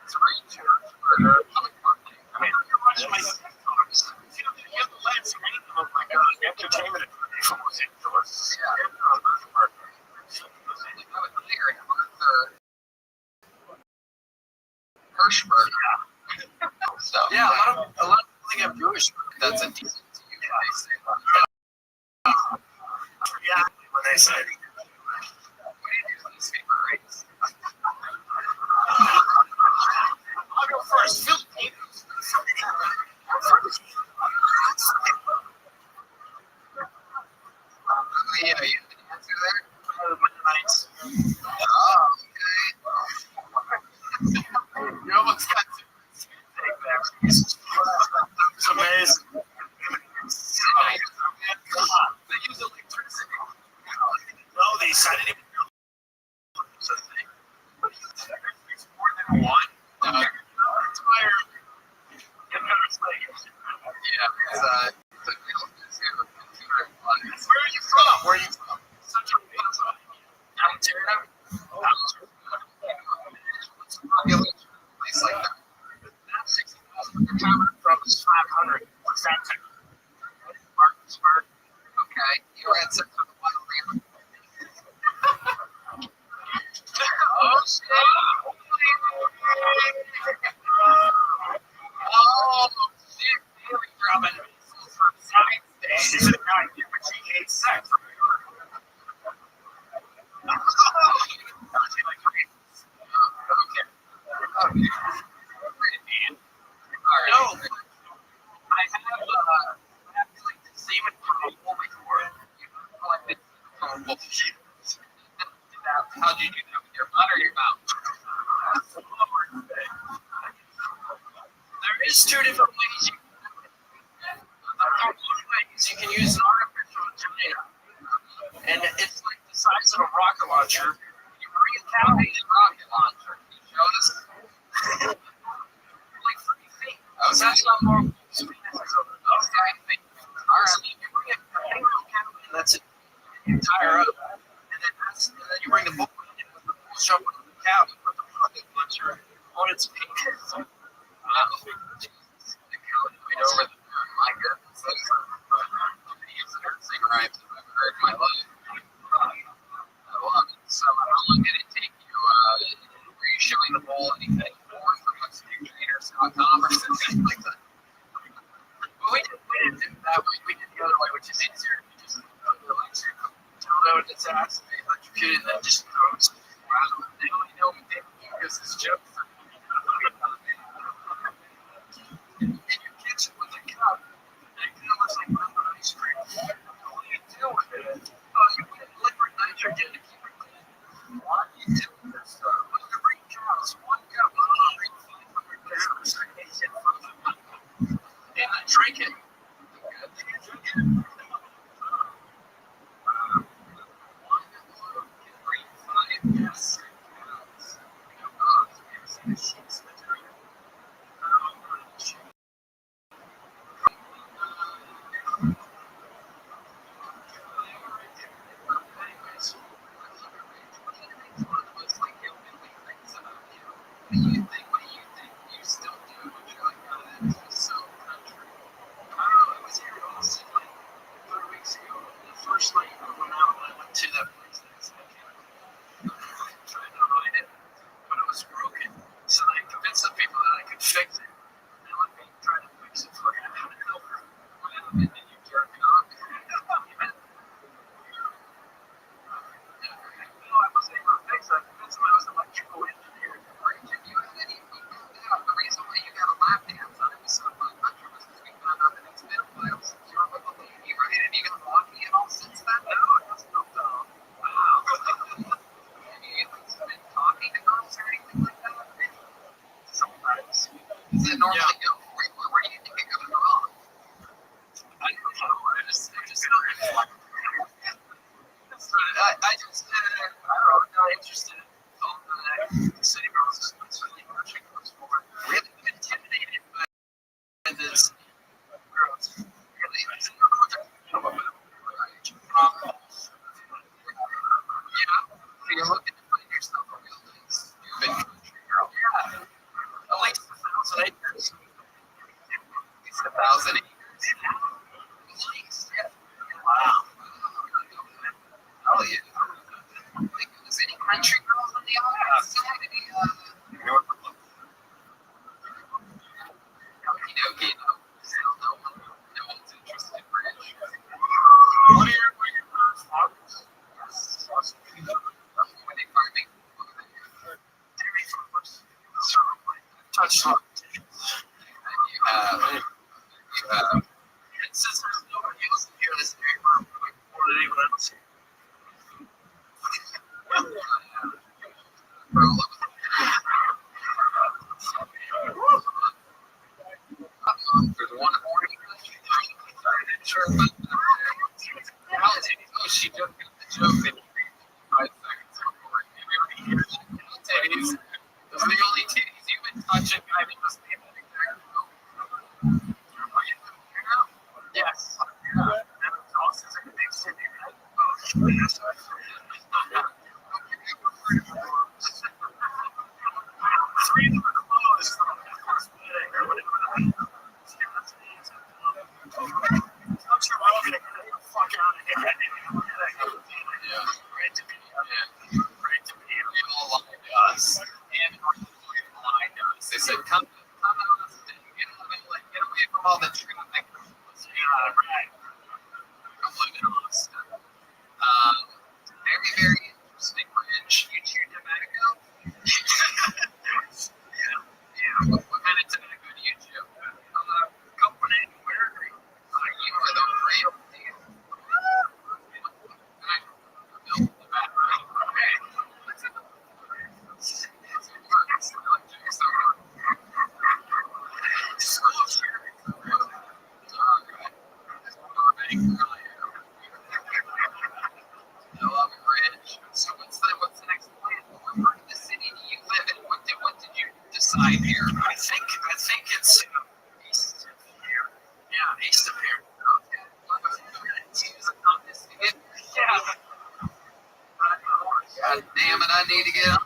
It's Ridge Hirschberger. I mean, you're watching my TikToks. You have the lens for anything of like entertainment from Los Angeles. Yeah. Hirschberger. So yeah, a lot of people think I'm Jewish. That's a decent to you guys. Yeah, when they say. What do you do in this favorite race? I'll go first. Filipinos. Yeah, you have an answer there? Nice. Oh, okay. You almost got to take back. It's amazing. They use electricity. No, they decided to do something. It's more than one. Entire yeah, it's a real where are you from? Where are you from? Central Ontario. What's the population of a place like that? That's 60,000. You're coming from is 500. What's that? Martinsburg. Okay. You were at Central Wild Land. Oh, shit. Oh, shit. Really dropping missiles from science day. She's a guy, but she hates sex. How'd you do that with your butt or your mouth? There is two different ways you can do it. One way is you can use an artificial vagina. And it's like the size of a rocket launcher. You bring a cavitated rocket launcher. Can you show this? Like 3 feet. Oh, so that's not more. Okay. All right. You bring a cavity and that's it. You tire up. And then you bring the book in with the full shove with the cavity. Put the rocket launcher on its peak. The cavity over the my goodness. dude, and then just throws wow. They only know me because his jokes are and you catch it with a cup, and it looks like melted ice cream. What do you do with it? Oh, you put liquid nitrogen to keep it clean. What do you do with this stuff? Well, you bring cows, one cup, I'll drink 500 pounds. And I drink it. Yes. You still do? You're like, oh, that is so country. I don't know. I was here in Austin like 3 weeks ago. The first night I went out, I went to that place that is like, trying to hide it, but it was broken. So I convinced the people that I could fix it. They let me try to fix it for half an hour. And then you jerk it off. No, I wasn't able to fix it. I convinced them I was an electrical engineer. The reason why you got a lap dance on it was so much was because we found out that it's pedophiles. You're with a lady, right? Have you got walking at all since then? No, it wasn't no dog. Wow. Have you been talking to girls or anything like that? Sometimes. Does it normally go? Where do you think it goes wrong? I don't know. I just I just, I don't know, I'm not interested in all the city girls. It's really pushing us forward. Really intimidated by this girls. Really, yeah. So you're looking to find yourself a real nice, stupid country girl. Yeah. At least 1,000 acres. At least 1,000 acres. Nice. Yeah. Wow. Oh, yeah. Is any country girls on the outside? Any, okie dokie, no. Still no one's interested in British. What are your farmers? Yes. When they farming? Dairy farmers. Touch on. You have, and since there's nobody else here, this dairy farm more than anyone else here. There's one morning. Sure. Oh, she just got the joke in 5 seconds before everybody hears it. Titties. Those are the only titties you've been touching. I mean, must be yes. Austin's a big city, right? Oh, yes. Three of them are closed. Fuck out of here. Yeah, right to be. Yeah, right to be. They all lied to us. And lied to us. They said, come out of the get away from all the traffic. Yeah, right. I'm living in Austin. Very, very interesting bridge. You chew tobacco? Yeah. What kind of tobacco do you chew? Copenhagen, where are you? You are the real deal. Built the background. Okay. So what's the next plan? What part of the city do you live in? What did you decide here? I think it's east of here. Yeah, east of here. Okay. Yeah. God damn it! I need to get up.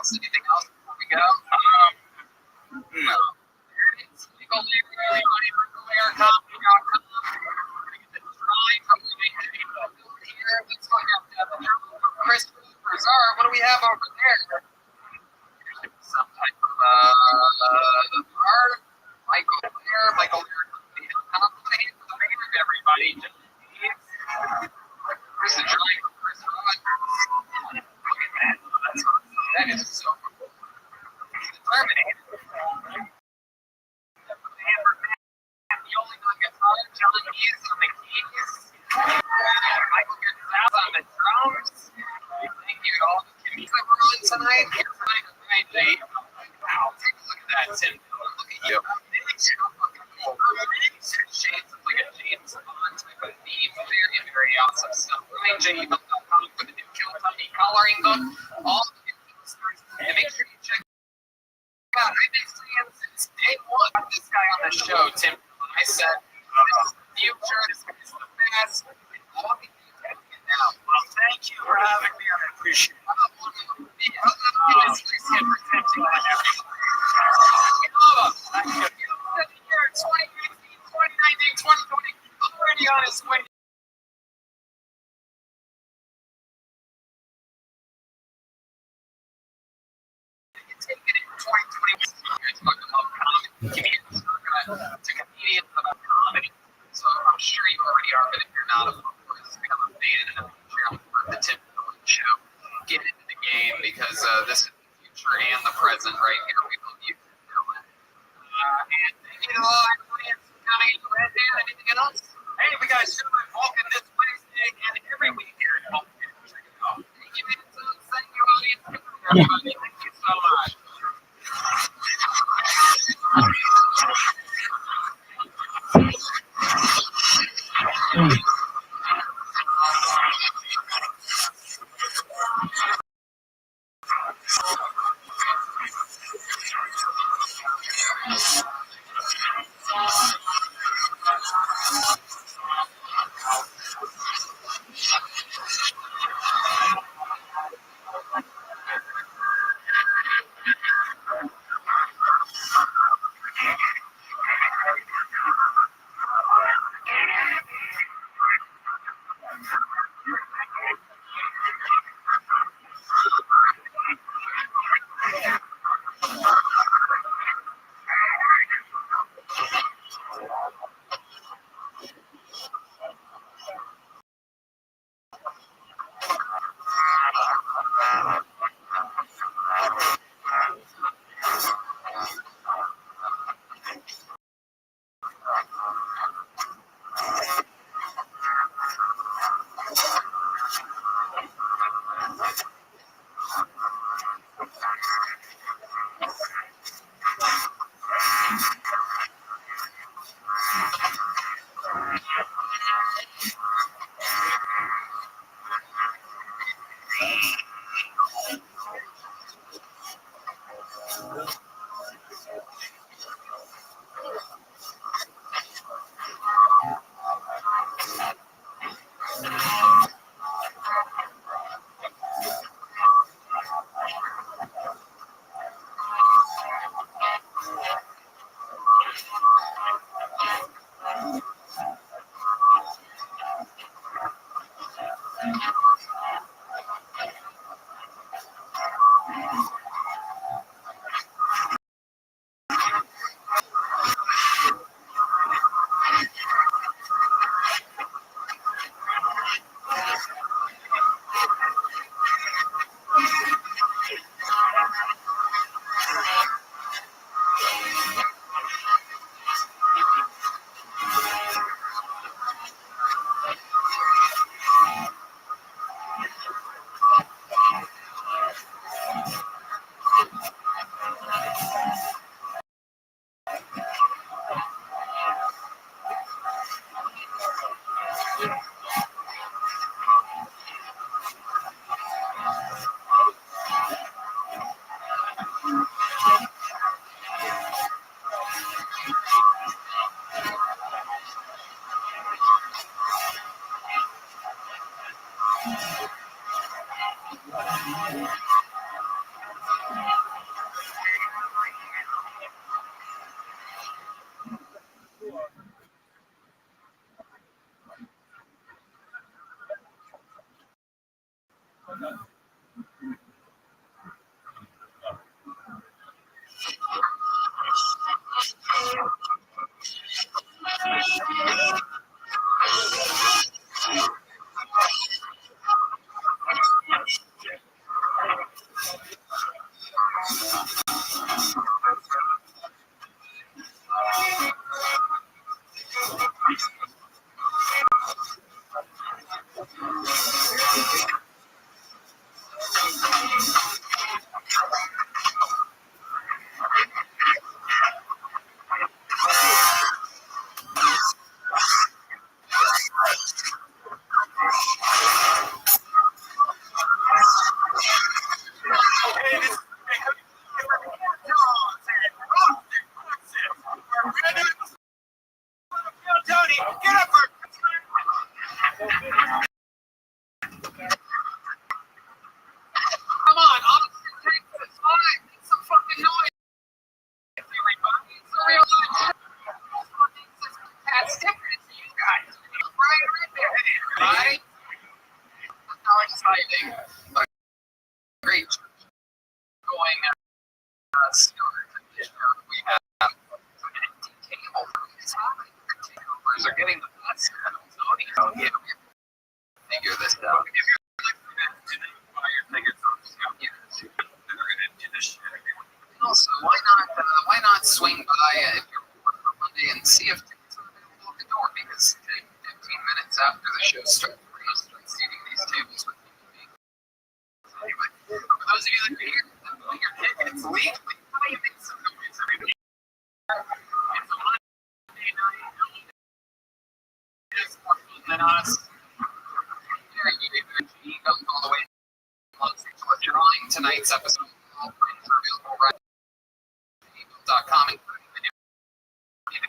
else? Anything else before we go?
No.
Legal Layer.com. The drawing from here. Let's go have Chris Reserve. What do we have over there? Some type of art. Michael Layer. Everybody. Chris the drawing from Chris Reserve. Look at that. That is so cool. Terminator. The only one guitar, John Hughes on the keys, Michael Gonzalez on the drums. Thank you to all the keys that were on tonight. Wow, take a look at that, Tim. Look at you. It's so fucking cool. Shades of like a James Bond type of theme. Very, very awesome stuff. RyanJBook.com for the new Kill Tony coloring book. All the new stars. And make sure you check out. I've been saying since day one of this guy on the show, Tim. I said, this future is the best. All the things happening now.
Well, thank you for having me. I appreciate it.
Already on his way. Taking it in 2020. Talking about comedy. Comedians to comedians about comedy. So I'm sure you already are, but if you're not, of course, become a fan and a Patreon for the Tim Dillon Show. Get into the game because this is the future and the present right here. We love you, Tim Dillon. And you know, anything else?
Hey, we got Zoom and Vulcan this Wednesday and every week here at Vulcan. Check it out.
Thank you, man. Thank you, audience. Everybody, thank you so much. swing by if you're bored on Monday and see if tickets are available at the door, because 15 minutes after the show starts, we're going to start seating these tables with people. Anyway, for those of you that are here that buy your tickets legally, how do you make some noise, everybody? It's a Monday night. It's more fun than us. He goes all the way. We're drawing tonight's episode. All prints are available right at .com, including the new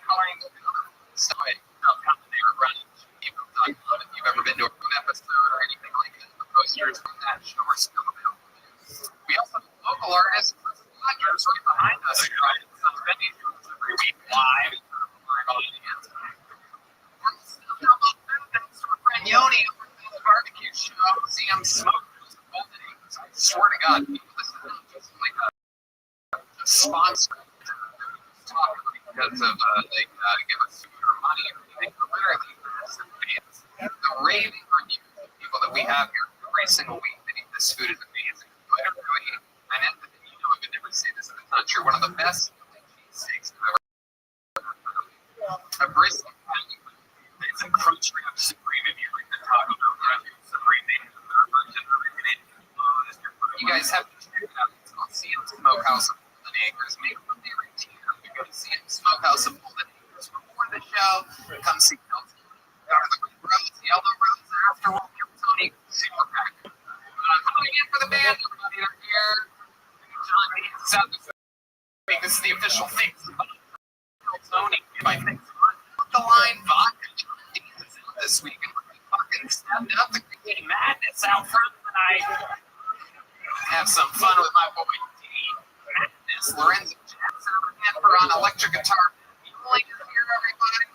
coloring book and other stuff. They are running. If you've ever been to a room episode or anything like that, the posters from that show are still available. We also have local artists, Rogers, right behind us. Some venues every week live in front of a live audience. Thanks to our friend Yoni over at the barbecue show. See him smoke. I swear to God, people listen to just like a sponsor talk because of they give us food or money or anything. Literally, the raving reviews of people that we have here every single week that eat this food is amazing. Literally, and you know I would never say this if it's not true. One of the best cheesesteaks I've ever had. A brisket. It's a crunch wrap supreme if you like the Taco Bell supreme. You guys have to check it out. It's called CM Smokehouse of Golden Acres. Make it a favorite tier. You go to CM Smokehouse of Golden Acres before the show. Come see Kelton. Go to the Green Rose, the Yellow Rose. After we'll give Tony super pack. Coming in for the band, everybody are here. This is the official face of Tony. By things the line vodka. This week and fucking stepped up to create madness out front tonight. Have some fun with my boy D. Madness, Lorenzo Jackson over Denver on electric guitar. Fueling is here, everybody.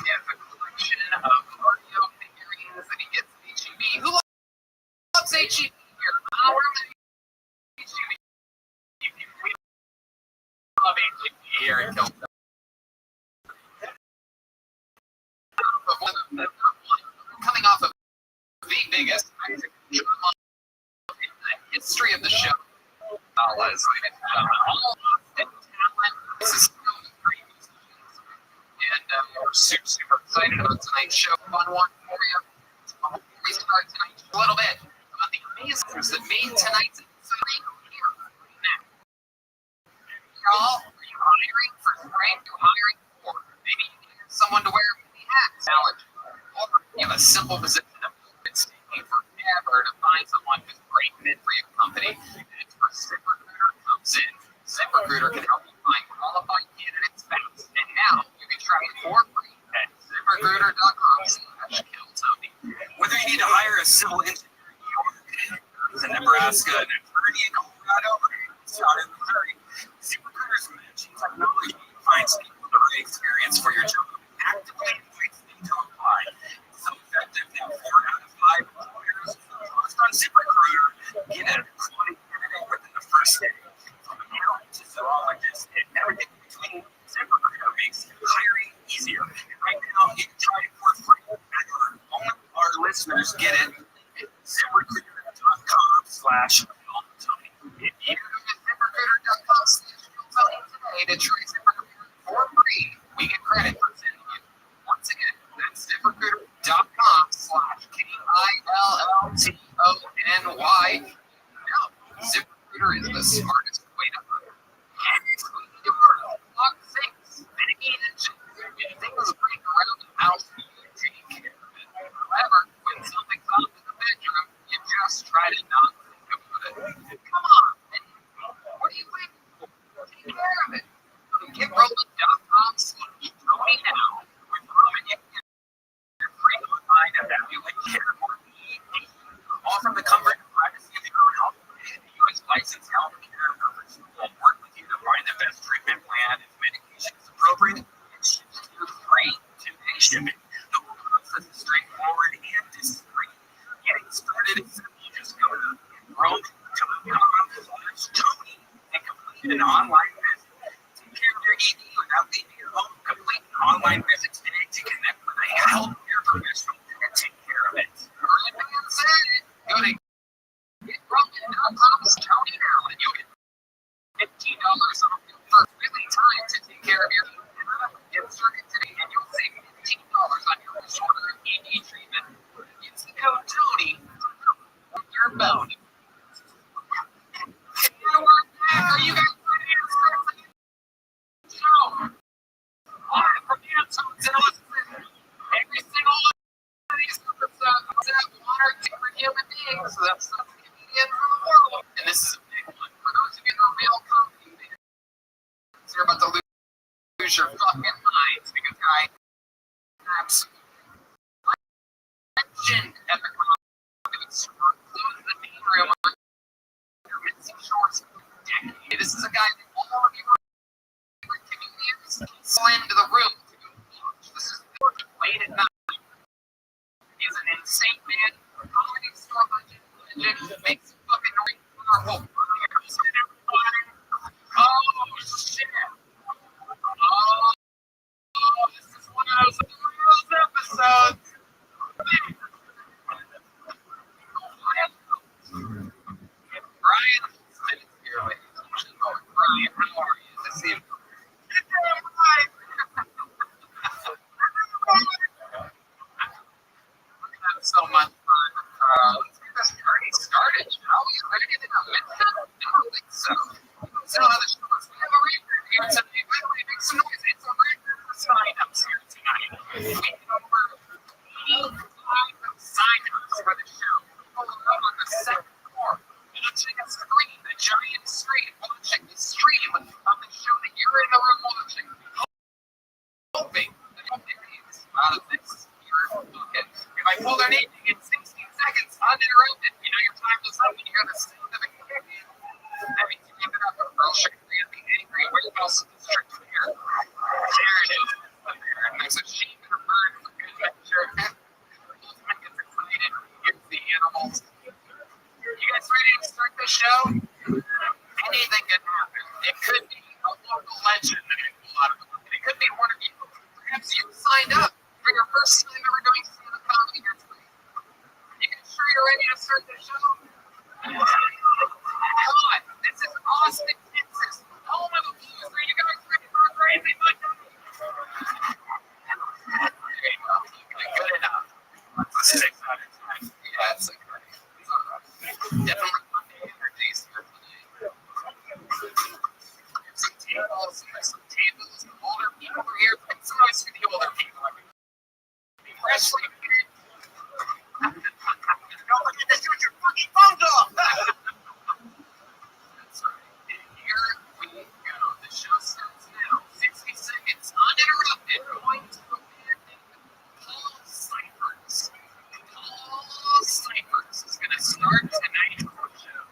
He has a collection of Mario figurines that he gets at HEB. Who loves HEB here? We're HEB. We love HEB here in Kilton. Coming off of the biggest drama in the history of the show. Ladies and gentlemen, all talent. This is still the great musicians. And we're super excited about tonight's show. Fun one for you. Before we start tonight's show, a little bit about the amazers that made tonight's episode here right now. Y'all, are you hiring for strength? Are you hiring for maybe you can get someone to wear a mini hat challenge? Or you have a simple position of it's taking forever to find someone who's great fit for your company. It's where ZipRecruiter comes in. ZipRecruiter can help you find qualified candidates fast. And now you can try it for free at ZipRecruiter.com/KillTony.
Whether you need to hire a civil engineer in New York, in Nebraska, an attorney in Colorado, or in Missouri, ZipRecruiter's matching technology finds people with the right experience for your job. Actively invites them to apply. It's so effective that 4 out of 5 employers post on ZipRecruiter get a quality candidate within the first day. From accountant to zoologist and everything in between, ZipRecruiter makes hiring easier. And right now, you can try it for free. Only our listeners get it at ZipRecruiter.com/KillTony.
If you go to ZipRecruiter.com/KillTony today to try ZipRecruiter for free, we get credit for sending you. Once again, that's ZipRecruiter.com/KillTony. Now, ZipRecruiter is the smartest way to hire. And it's going to lock things, mitigate engines, and things break around the house and you take care of it. However, when something's up in the bedroom, you just try to not think about it. Come on, what are you waiting for? Take care of it. Get Roman.com/Tony now. With Roman, you can get free online evaluate care for ED. All from the comfort and privacy of your own home. The U.S. licensed healthcare professional will work with you to find the best treatment plan. If medication is appropriate, it's free 2-day shipping. The whole process is straightforward and discreet. Getting started is simple. You just go to Roman.com/Tony and complete an online visit. Take care of your ED without leaving your home. Complete an online visit today to connect with a healthcare professional and take care of it. Right being said, go to GetRoman.com/Tony now and you'll get $15 off your this is a big one. For those of you who are real comedy fans, you're about to lose your fucking minds because I absolutely legend at the comedy store closed the main room on your Mitzi Shores for a decade. This is a guy that all of you are giving years. He's into the room to go watch. This is late at night. He's an insane man. Comedy store legend makes fucking noise for our whole years. Oh shit. Oh, this is one of those episodes. Brian Smith is here, ladies and gentlemen. Brian, how are you this evening? You're damn right. We're gonna have so much fun. Let's get this party started, shall we? Ready to get it? I don't think so. So, the shorts, we have a record here tonight. By the way, make some noise. It's a record for sign-ups here tonight. We have over 85 sign-ups for the show. People are on the second floor, watching a screen, a giant screen, watching the stream of the show that you're in the room watching. Hoping that all their names out of this here. Okay. If I pull their name in 16 seconds, uninterrupted, you know your time is up when you hear the sound of the kick. That means you give it up. I'll show you really angry. Where else is this trick here? There it is. And there's a sheep and a bird with a good picture. Ultimate gets excited. Here's the animals. You guys ready to start the show? Anything can happen. It could be a local legend that I pull out of the market. It could be one of you. Perhaps you signed up for your first time ever doing stand-up comedy here tonight. You guys sure you're ready to start the show? Come on. This is Austin, Texas. Home of the Blues. Are you guys ready for a crazy Monday? There you go. Good enough. That's a 6 out of 10. Yeah, it's like right. It's all right. Definitely Monday energies here tonight. There's some tables. There's some tables. The older people are here. Make some noise for the older people. Freshly married. Don't forget to shoot your fucking phones off. That's right. And here we go. The show starts now. 60 seconds uninterrupted. Going to a man named Paul Cyphers. Paul Cyphers is going to start tonight's show.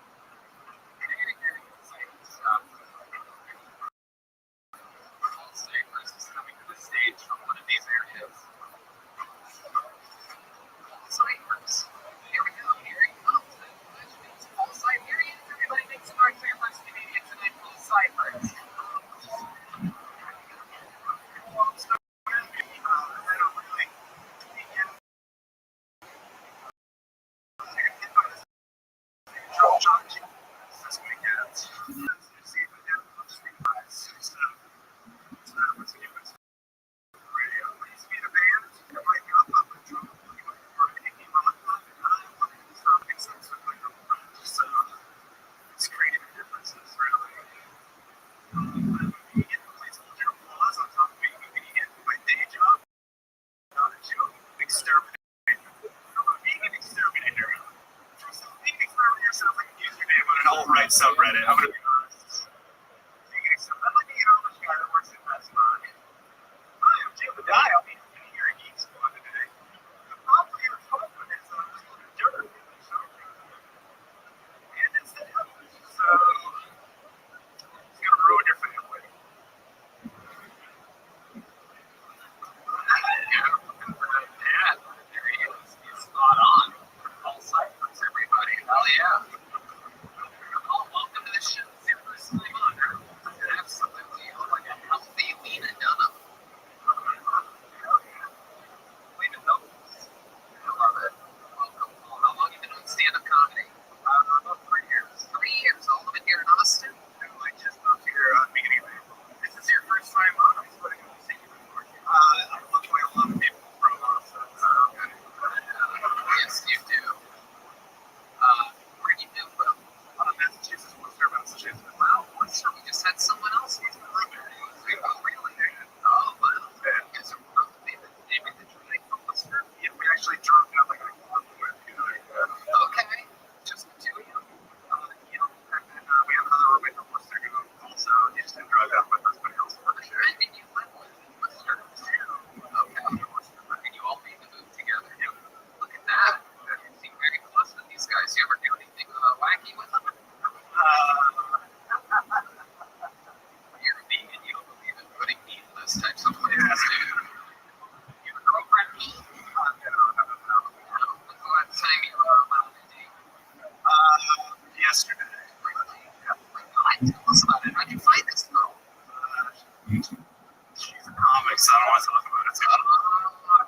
Very, very exciting stuff. Paul Cyphers is coming to the stage from one of these areas. Paul Cyphers. Here we go. Here he comes. Paul Cyphers. Here he is. Everybody make some noise for your first comedian tonight, Paul Cyphers.
Alt-right subreddit. I'm gonna be honest. I'd like to get on this guy that works at Best Buy. I am Jim the Guy. I'll be here at Geek Squad today. The problem here is hoping is that I'm just looking dirt. And instead of so it's gonna ruin your family.
Yeah, looking for that dad. There he is. He's spot on. Paul Cyphers, everybody. Hell yeah. Oh, welcome to the show. Tell us about it. How'd you find this girl?
She's a comic, so I don't want to talk about it too.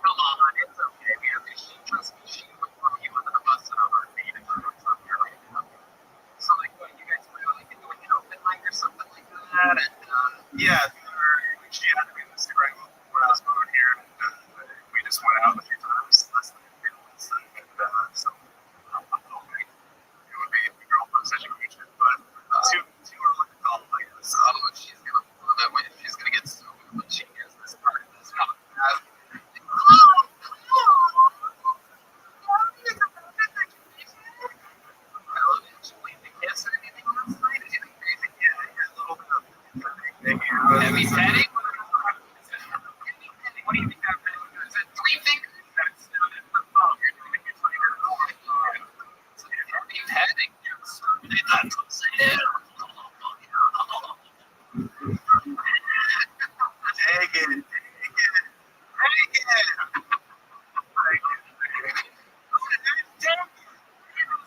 Come on, it's okay, man. She trust me. She would throw you under the bus on her feet if you were from here right now. So, like, what, you guys were like doing an open mic or something like that? And,
Yeah, she had to be in Instagram when I was moving here, and we just went out a few times, less than 3 months, and so I thought maybe it would be a girlfriend situation, but too early to call, I guess.
oh, she's gonna love it when she's gonna get so when she hears this part of this podcast. I love it. She went to kiss or anything last night? Anything crazy?
Yeah, a little bit of maybe
Heavy petting? What do you think that petting is? Is it 3 fingers?
that's oh, you're doing it, you're playing it.
So heavy petting. That's upside down.
Take it.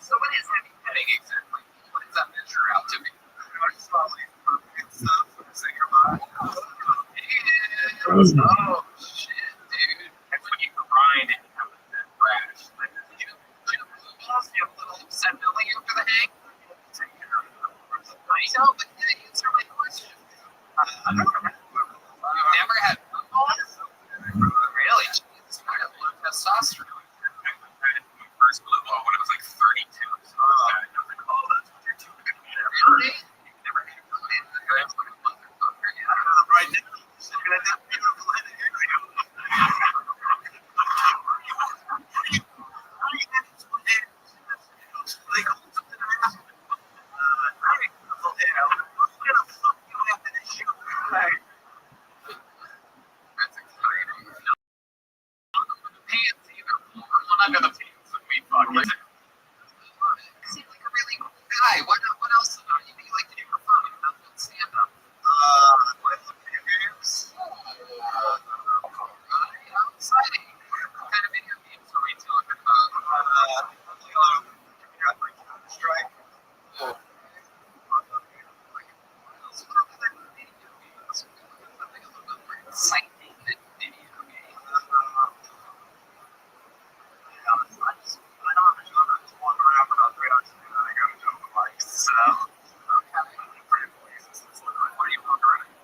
So what is heavy petting exactly? What does that measure out to be? Oh shit, dude.
That's when you grind it and have that crash.
You have a little upset belly after the hang? I know, but answer my question. You've never had footballs? Really? Jesus, you're at low testosterone.
My first blue ball when I was like 32. So I don't recall that's what you're doing.
Really? You've never had a good day. You're like a motherfucker, yeah.
Right now, you're gonna have beautiful
That's exciting. No, the pants either. Well, not the pants. We fucking. You seem like a really cool guy. What else do you like to do for fun? Other than stand up? How exciting. What kind of video games are we talking about? Exciting video game. What do you walk around?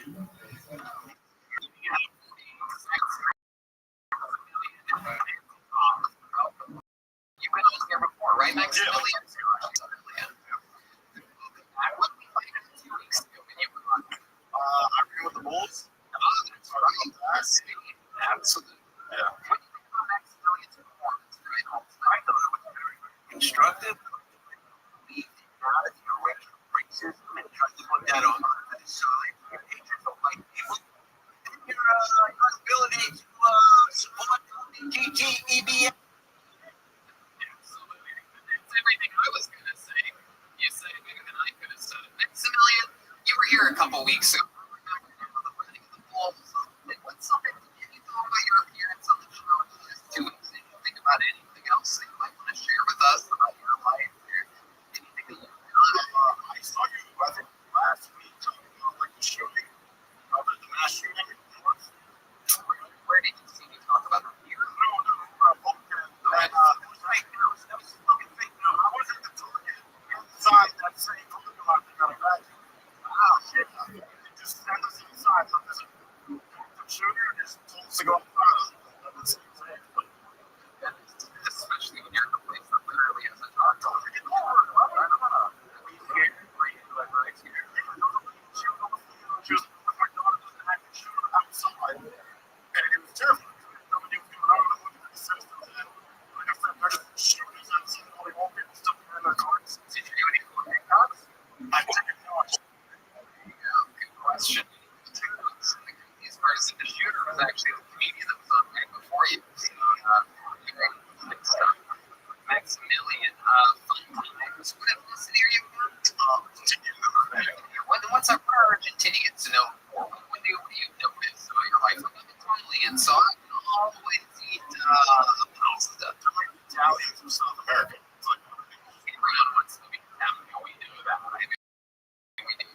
You've been on here before, right? Next
Yeah,
million. What did we find 2 weeks ago when you were on?
I ran with the Bulls.
That's right. Absolutely.
Yeah.
What do you think about Max Million's performance during all time?
I thought it was very constructive. We did not direct racism and tried to put that on the side. Hatred of white people. And your ability to support GTEBA.
Absolutely. It's everything I was going to say. You said it better than I could have said it. Maximilian, you were here a couple weeks ago. I remember the wedding of the Bulls. And what's something you thought about your appearance on the show in the last 2 weeks? Did you think about anything else that you might want to share with us about your life or anything that you've done?
I saw you, I think, last week talking about like the shooting, the mass shooting.
Where did you see me talk about that here?
That was fake news. That was fucking fake news. I wasn't the target. Inside that same political line, they got a guy. Wow, shit. Just send us inside. So there's a shooter and there's tools to go further.
Especially when you're in a place that literally has a dark zone.
She was with my daughter and I could shoot her outside. And it was terrible. Nobody was going out and looking at the systems. And like I said, they're just shooters outside all the old people stuff in their cars.
Did you do any cool TikToks?
I took it down.
Good question. The craziest part is that the shooter was actually the comedian that was on right before you. Maximilian, fun times. What ethnicity are you from? What's our Argentinians to know? What do you notice about your life? I'm Italian, so I can always eat pasta.
Italians from South America. It's like,
Around once a week. We know that. I mean, we do.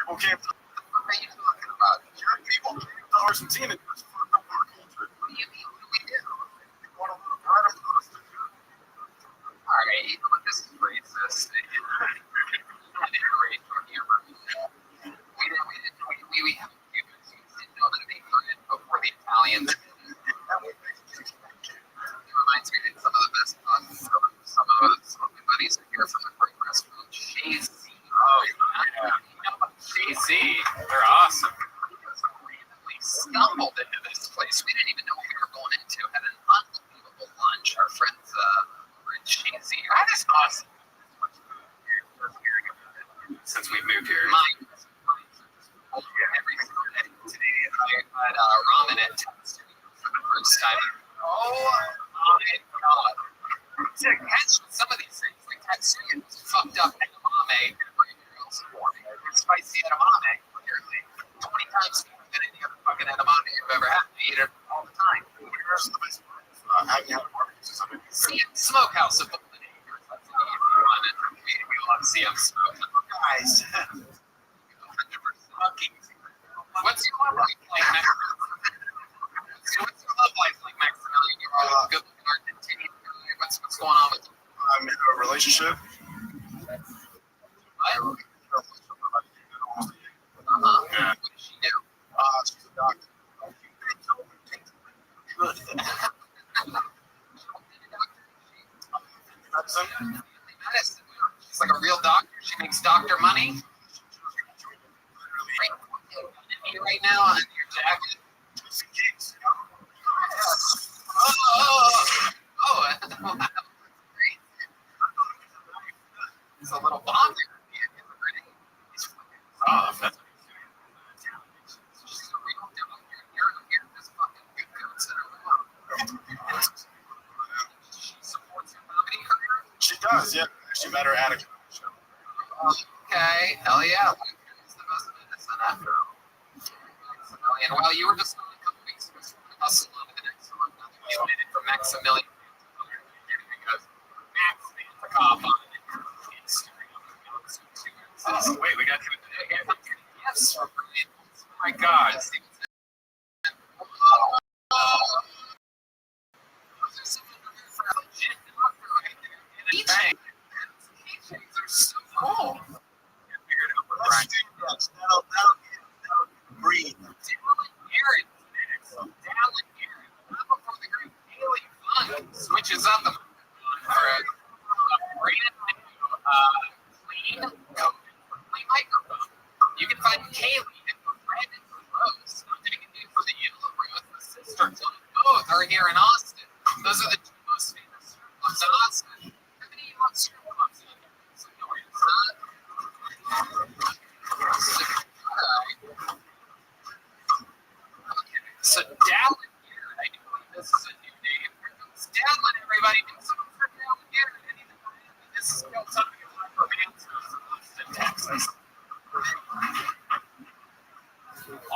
people came to
What are you talking about?
your people came to Argentina. It's fucked up our culture.
What do you mean? What do we do?
They want a little part of us.
Alright, you know what, this is racist. We have Cubans who didn't know that they were in before the Italians. It reminds me that some of the best some of my buddies are here from the great restaurant Jay-Z.
Oh, yeah. Jay-Z. They're awesome.
We stumbled into this place. We didn't even know what we were going into. Had an unbelievable lunch. Our friends were in Jay-Z. That is awesome.
Since we moved here.
Every single day. Today I had ramen at Tennessee for the first time. Oh my god. Some of these things, like Tatsuya, fucked up edamame spicy edamame, clearly. 20 times more than any other fucking edamame you've ever had. I eat it all the time.
Where's the best part? Having had barbecues.
See, Smokehouse of Golden Acres. That's the easy one. We love CM Smokehouse.
Guys.
100%. What's your love life like, Maximilian? You're a good-looking Argentinian guy. What's going on with you?
I'm in a relationship.
What?
Yeah.
What does she do?
She's a doctor. Good.
Medicine. She's like a real doctor. She makes doctor money. Right now on your jacket. Great. It's a little bomb there.
Oh, that's
She's a real doctor. You're this fucking good goods that are around. She supports your comedy career.
She does, yeah. She met her at a show.
Okay, hell yeah. It's the most medicine after all. Maximilian. Well, you were just on a couple weeks ago. Hustle on to the next one. You made it from Maximilian. Because Max made the cop on it.
wait, we got to
Yes, oh
my God.
They're so cool.
That'll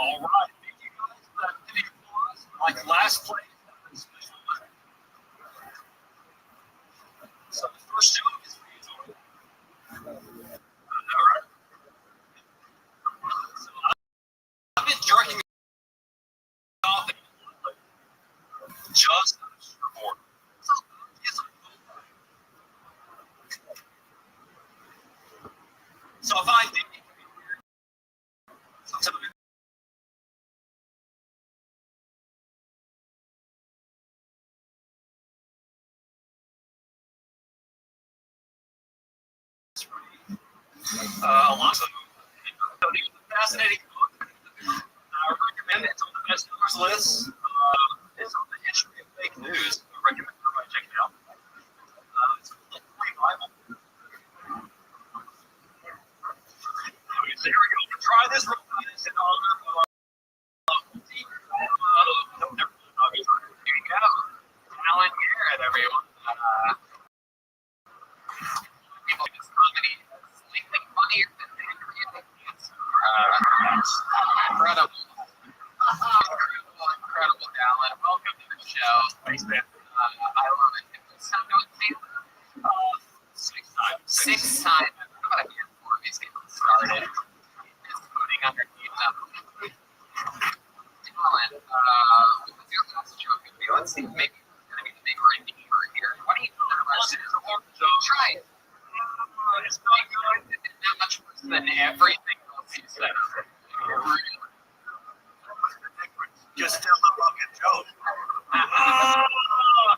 All right. Thank you guys for that big applause. Like last place. So the first joke is for you, Tony. All right. So I've been jerking off just on the surfboard. So if I think it can be weird, sometimes a lot of them. It's a fascinating book. I recommend it. It's on the bestsellers list. It's on the history of fake news. I recommend everybody check it out. It's a free Bible. So here we go. We'll try this real fast in honor of no, never mind. Here you go. Alan Garrett, everyone.
People in this comedy is slightly funnier than they really is. Incredible. Incredible, Alan. Welcome to the show.
Thanks, man.
I love it. It's time to see
Sixth time.
sixth time. I'm about to get four of these getting started. Just putting underneath them. Alan, what's your last joke gonna be? Let's see. Maybe it's gonna be the big redeemer here. What do you think the rest of it? Try it.
It's not good.
It's not much worse than everything else you said.
Just tell the fucking joke.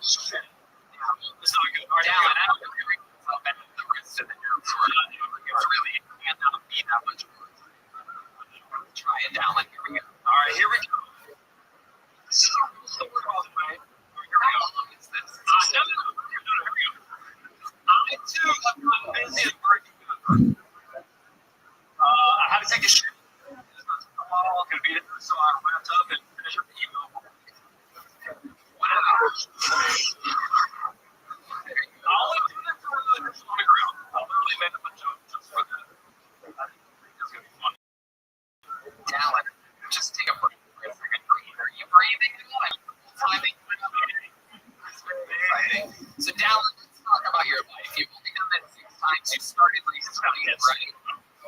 Shit. It's not good. All right,
Alan, I don't know if you're making yourself better than the rest of the jokes. It's really, it cannot be that much worse. Try it, Alan. Here we go.
All right, here we go. This is our rule story, by the way. Here we
How
go.
long is this?
No, here we go. I too have gotten busy and working good. I had to take a shit. Tomorrow I could be there, so I wrapped up and finished up the email.
Wow.
I'll only do that for the next on the ground. I'll literally make up a joke just for that. I think it's gonna be fun.
Alan, just take a break for a second. Are you breathing? Timing. It's very exciting. So, Alan, let's talk about your life. You've only done that 6 times. You started recently, right?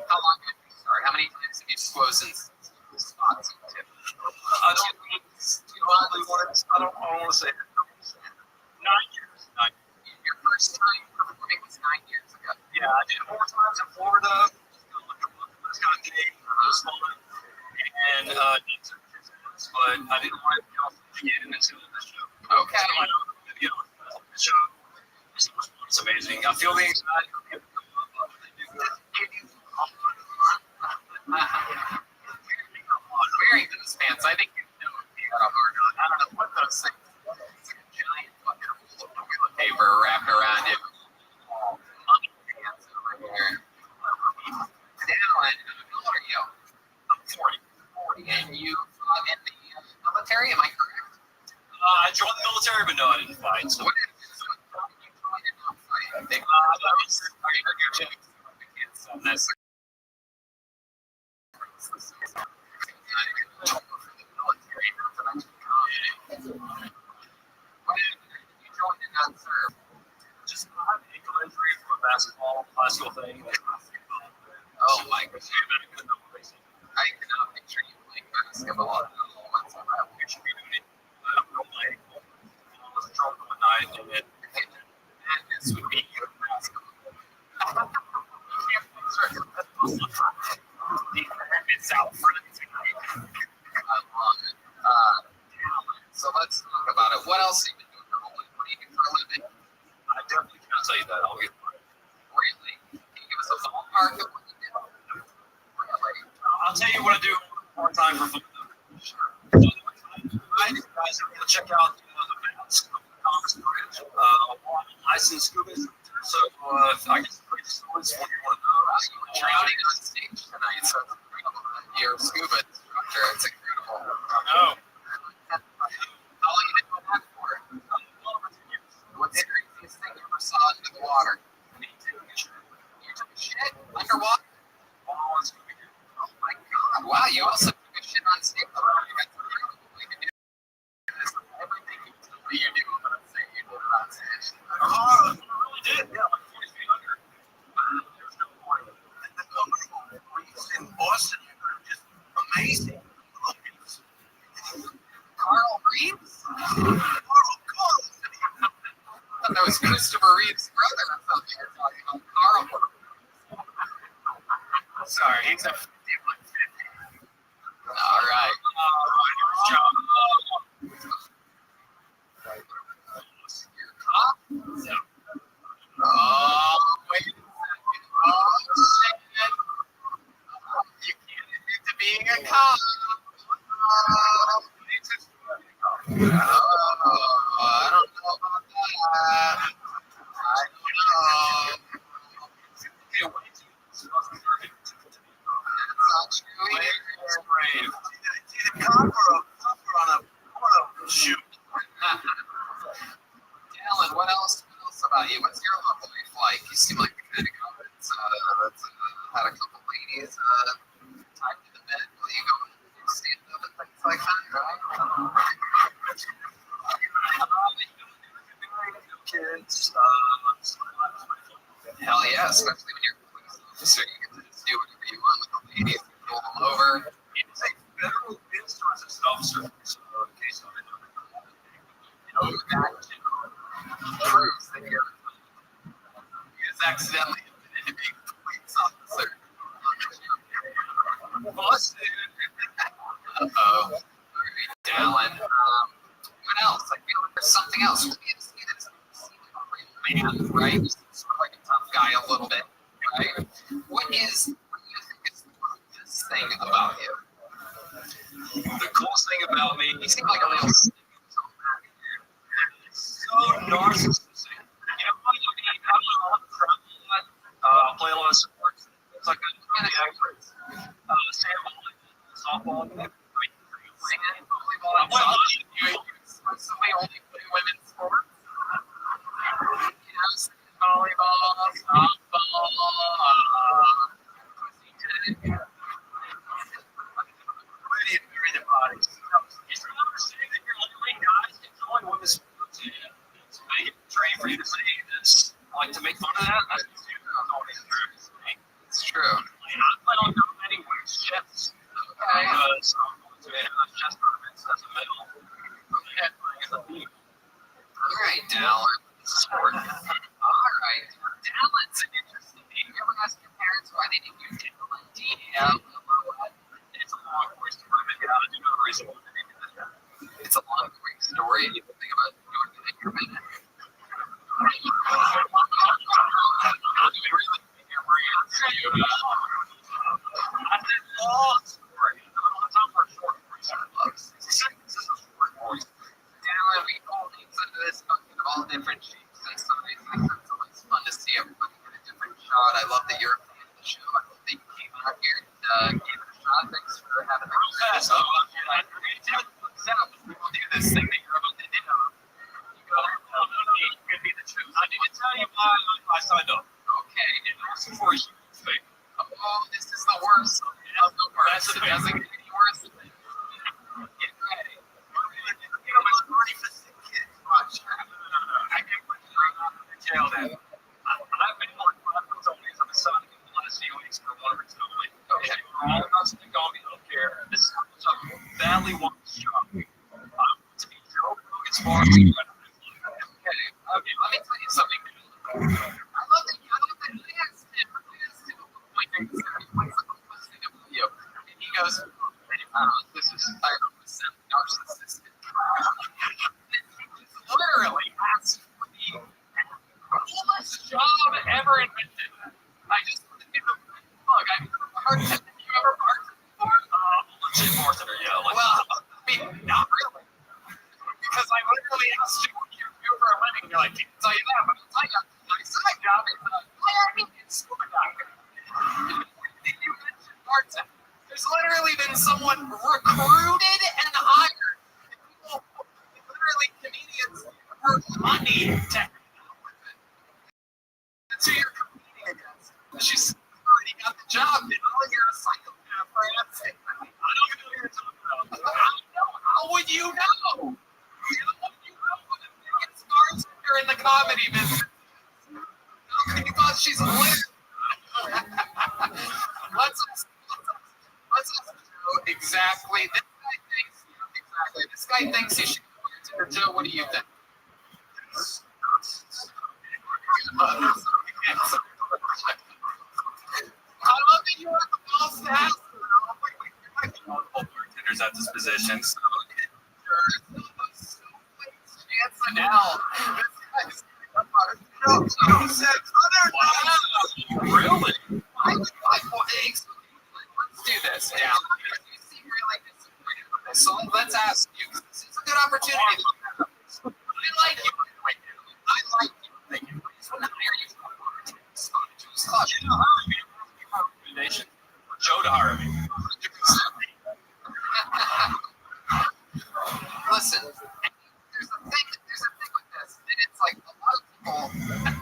How long did you start? How many times have you chosen spots?
I don't want to say it. 9 years. 9 years.
Your first time performing was 9 years ago.
Yeah, I did it 4 times in Florida. It's kind of big. It was fun. And did some business, but I didn't want to get into the show.
Okay.
So I know the show. It's amazing. I feel the anxiety of people come up when they do that.
Wearing those pants, I think you know you got a hard on. I don't know what those things. It's like a giant fucking roll of toilet paper wrapped around it. Money pants over here. Alan, how old are you?
I'm 40.
40. And you fought in the military, am I correct?
I joined the military, but no, I didn't fight. So
What is it? So how did you join and not fight? They heard your jokes. The kids on this.
just I had an ankle injury from a basketball high school thing.
Oh my goodness. I cannot picture you playing basketball once in a while.
You should be doing it. I broke my ankle. I was drunk one night and it
Madness would be you in basketball. It's out front tonight. I love it. So let's talk about it. What else have you been doing for a living? What do you do for a living?
I definitely can't tell you that. I'll get
Really? Can you give us a ballpark of what you do? Really?
I'll tell you what I do part time for fun.
Sure.
I you guys are going to check out the maps of the Congress Bridge. I'm licensed scuba instructor, so I get some great stories when you want to know.
You're drowning on stage tonight, so it's incredible that you're a scuba instructor. It's incredible.
I know.
How long you been doing that for? What's the craziest thing you ever saw under the water? You took a shit underwater? Oh my god! Wow, you also took a shit on stage. You got to probably do this. Everything you do on stage, you do on stage.
Oh, I really did. Yeah, like 40 feet under. There's no point. And then in Boston, you're just amazing.
Carl Reeves?
Carl.
That was Christopher Reeve's brother. I thought you were talking about Carl.
Sorry, he's a 50.
All right. Your cop? Oh, wait a second. Oh, shit. You can't admit to being a cop. I don't know about that. I don't know. That's not true either.
Either cop or on a shoot.
Alan, what else about you? What's your love life like? You seem like the kind of guy that's had a couple ladies tied to the bed while you go and stand up and things like that, right?
Kids.
Hell yeah, especially when you're a police officer, you get to just do whatever you want with the ladies, you pull them over.
It's a federal instance of self-service. In case of it.
That proves that you just accidentally admitted to being a police officer.
Busted.
Uh-oh. Alright, Dallin. What else? I feel like there's something else. We need to see this. Man, right? Sort of like a tough guy a little bit, right? What do you think is the coolest thing about you?
The coolest thing about me,
You seem like a real
so narcissistic. You know what? I mean, I was on travel a lot, play a lot of sports. It's like a softball,
singing, volleyball, and soccer. You recently only play women's sports? Yes, volleyball, softball,
You should understand that you're only guys enjoying women's sports. It's make it train for you to say this. Like to make fun of that. That's
it's true.
I don't know many women's chefs because to chess tournaments as a medal.
All right, Dallin. Sport. All right, Dallin's an interesting name. You ever ask your parents why they named you Dallin? D-A-L-L-I-N.
It's a long story, but yeah, I do know the reason why they named it that.
It's a long, quick story, and you can think about doing it in your minute. Dallin, we all need some of this in all different shapes and some of these things. It's always fun to see everybody get a different shot. I love that you're a fan of the show. I hope that you came out here and gave it a shot. Thanks for having me. We will do this thing that you're about to do. You go,
You could be the truth. I didn't tell you why I signed up.
okay.
It was for you.
Oh, this is the worst. That's the worst. It doesn't get any worse than this. Get ready.
You know, it's pretty for sick kids. Watch. I can put you in jail then. I've been like 5 months on these. I've been signing in the last few weeks for one reason only. Okay. All of us that call me don't care. This is something badly wants to job. To be Joe Rogan's boss. Okay,
let me tell you something. I love that he asked him at one point, what's the coolest thing about you? And he goes, this is 5% narcissistic. He literally asked for the coolest job ever invented. I just look, I've never bartended. Have you ever bartended before?
Legit bartender, yeah. Like,
Well, I mean, not really. Because I literally asked you what you do for a living. You're like, I can't tell you that, but I'll tell you my side job is hiring and scuba diving. You mentioned bartending. There's literally been someone recruited and hired. People, literally comedians, for money to hang out with it. That's who you're competing against. She's already got the job, and all you're a psychopath for asking. I don't know your time.
you know? You're the one you know for the biggest bartender in the comedy business. Because she's a lawyer. Let's do exactly. This guy thinks he should be a bartender. Joe, what do you think? I love that you're at the boss house. Multiple bartenders at this position. So Chanel. Really? Let's do this down. You seem really disappointed with this. So let's ask you. This is a good opportunity. I like you. I like you. Thank you. I just want to hire you for a club. You know, recommendation for Joe to hire me. Listen, there's a thing with this, and it's like a lot of people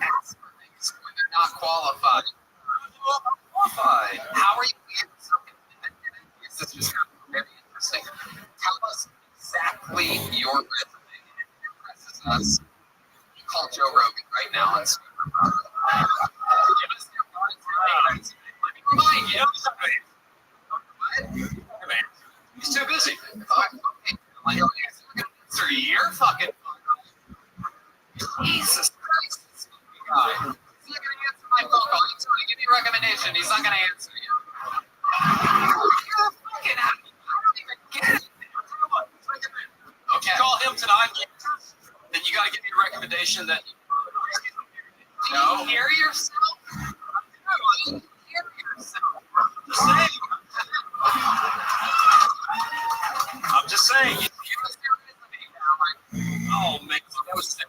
ask for things when they're not qualified. How are you being so independent? This is just very interesting. Tell us exactly your resume. It impresses us. You call Joe Rogan right now and speak about it. Give us your resume. Let me remind you. What? He's too busy. Okay. Answer your fucking Jesus Christ. This guy. He's not going to answer my phone call. He's going to give me a recommendation. He's not going to answer you. You're fucking out. I don't even get it. Okay. Call him tonight. Then you got to give me a recommendation that. Do you hear yourself? Do you hear yourself? Just saying. I'm just saying. Oh, man, that was sick.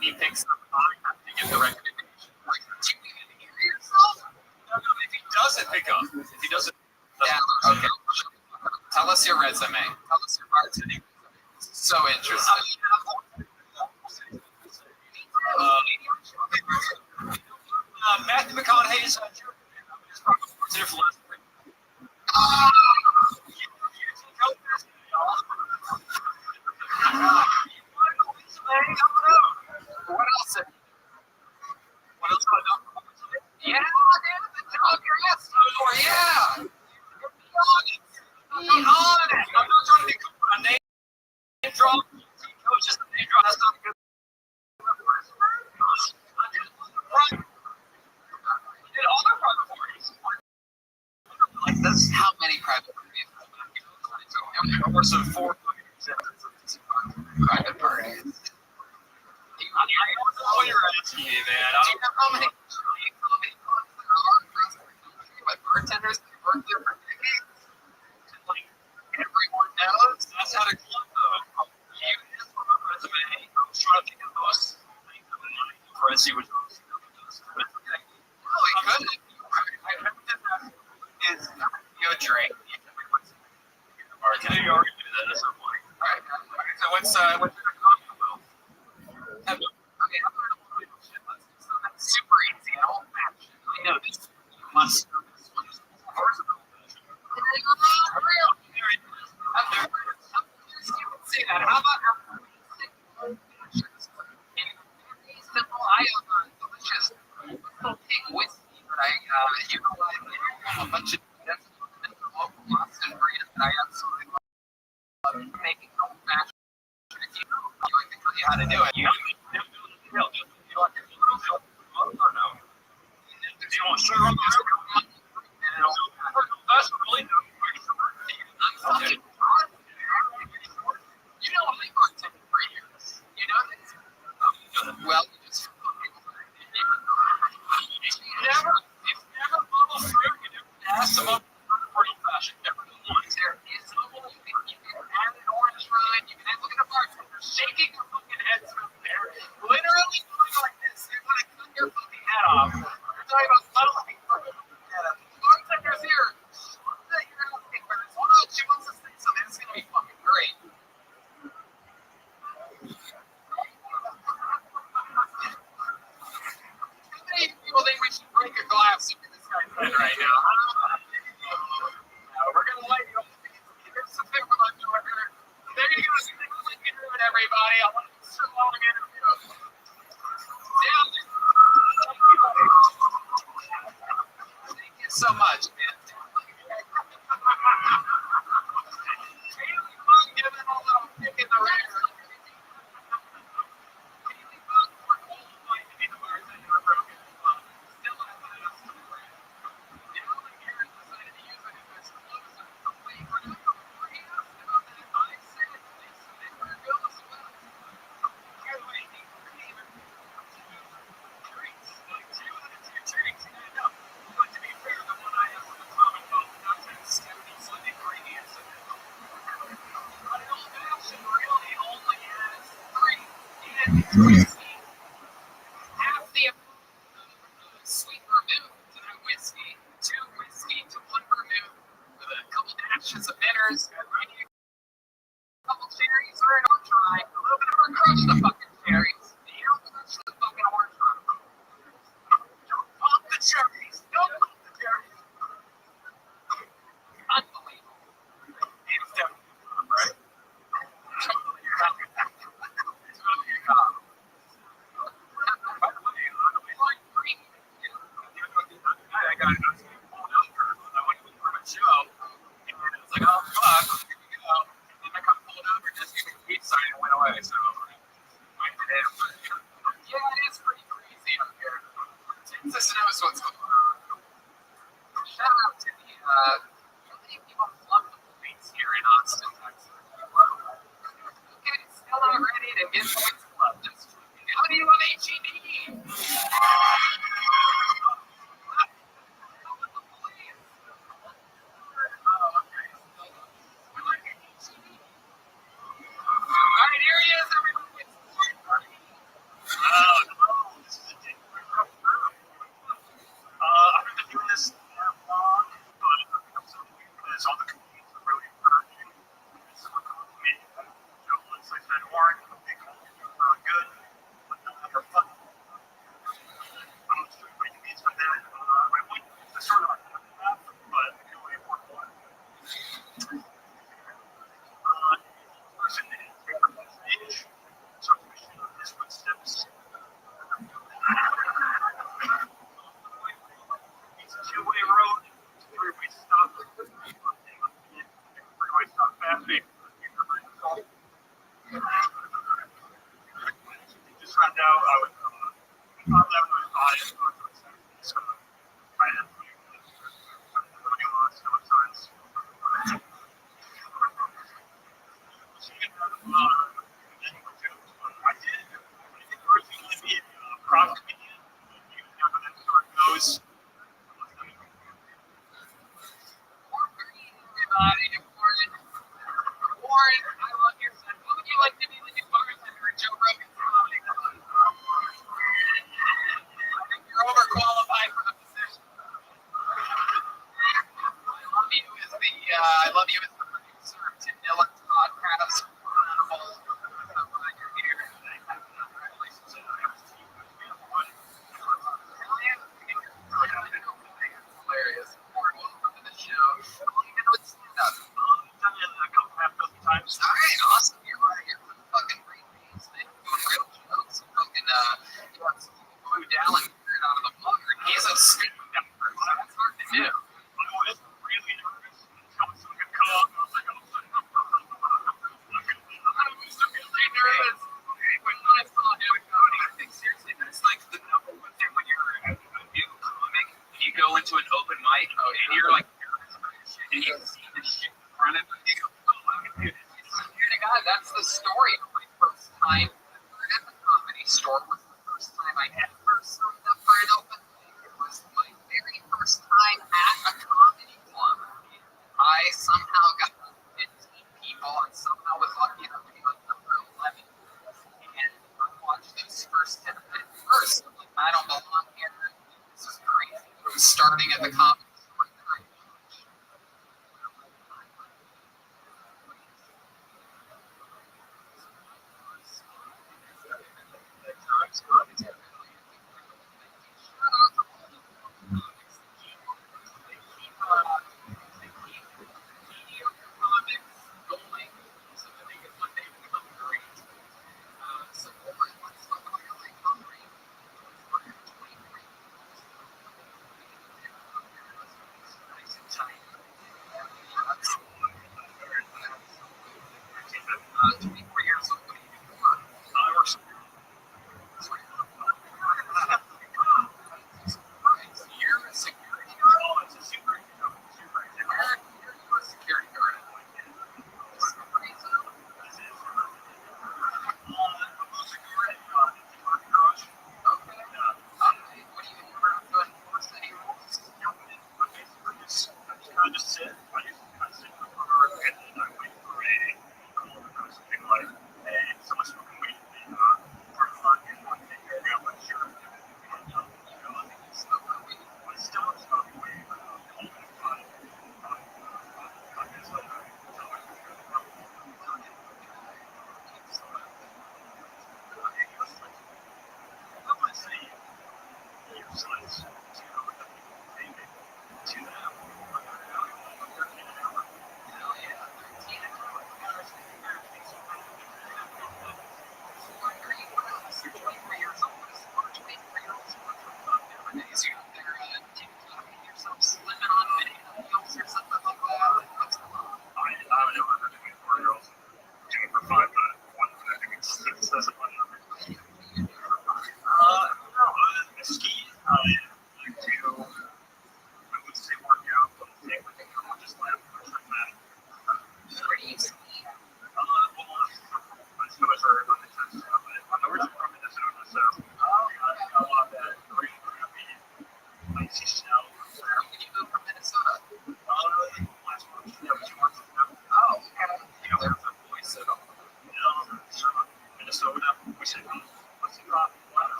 He picks up to give the recommendation. Like, do you even hear yourself? No, if he doesn't pick up, if he doesn't. Yeah, okay. Tell us your resume. Tell us your bartending. So interesting. Matthew McConaughey's bartender for last week. What else? What else? Yeah, the dog your ass for, yeah. Be honest. I'm not trying to be a name drop. Just a name drop. That's not good. Did all their private parties. Like, that's how many private parties. Of course, of 4 private parties. I don't know what you're asking me, man. I don't know how many bartenders that work there for decades. Like, everyone knows. That's how to club, though. You asked for my resume. I was trying to think of those things of the night. Pressy was no, I couldn't. I remember that is you a drink. Bartender, you already do that at some point. All right. So what's your cocktail? Okay, I'm going to that's super easy. I won't match. I know this. You must know this one. You can see that. How about simple? I have delicious pig whiskey that I utilize a bunch of local Boston breeds that I absolutely love. Making old fashioned. If you know, I can tell you how to do it. You like to or no? Do you want sugar on this? That's really no. Okay. You know, I bartended for years. You know this? Well, you just it's never bubble through. You never ask them up for old fashioned. There is no you can add an orange rind. You can look at a bartender shaking her fucking head through
half the sweet vermouth to that whiskey, 2 whiskey to 1 vermouth with a couple dashes of bitters, maybe a couple cherries or an orange rind, a little bit of crush the fucking cherries. You don't crush the fucking orange rind. Don't pop the cherries. Don't pop the cherries. Unbelievable. It's definitely right. Totally a cop. Totally a cop. By the way, like green. I got pulled over. I went for a show. And it was like, oh fuck, here we go. And I got pulled over just gave me a peace sign and went away. So I did it. Yeah, it is pretty crazy up here. Texas knows what's going on. Shout out to the many people love the police here in Austin, Texas. Okay, still not ready to get points club. Just how do you on HED? Alright, here he is, everybody.
Oh, no, this is a dick. I've been doing this that long, but because all the comedians are really encouraging. So, once I said Warren, they called me really good, but they're fun. I'm not sure if I can be for that. I would sort of half, but I can only afford one. Person is paper on stage, so we should have his footsteps. It's a two-way road, three-way stop. Three-way stop fast. Just found out I was thought that was biased, so I had to nuance no signs. I did originally be a prop comedian, you know how that sort of goes.
Everybody, Warren, I love your son. What would you like to be when you bartender at Joe Rogan's Comedy Club? I think you're overqualified for the position. I love you as the producer of Tim Dillon's podcast. Incredible. So glad you're here. Congratulations on your hilarious. Warren, welcome to the show. How long have you been with stand-up?
Done it a couple half dozen times.
All right, awesome. You're fucking great names, man. Doing real jokes. Fucking, you got some Blue Dallin weird out of the mugger, and he's a stand-up person. That's hard to do.
I was really nervous until someone could come up, and I was like,
I was really nervous when I saw him going. I think seriously, that's like the number one thing when you're a new comic. You go into an open mic, and you're like nervous about your shit, and you see the shit in front of you. You go, oh, I can do this. Dear to God, that's the story of my first time ever at the Comedy Store. Was the first time I ever signed up for an open mic. It was my very first time at a comedy club. I somehow got 15 people and somehow was lucky enough to be like number 11. And I watched those first 10 minutes first. I'm like, I don't belong here. This is crazy. I was starting at the comedy store. And then I
just sit. I just sit and I wait for a call across the big light.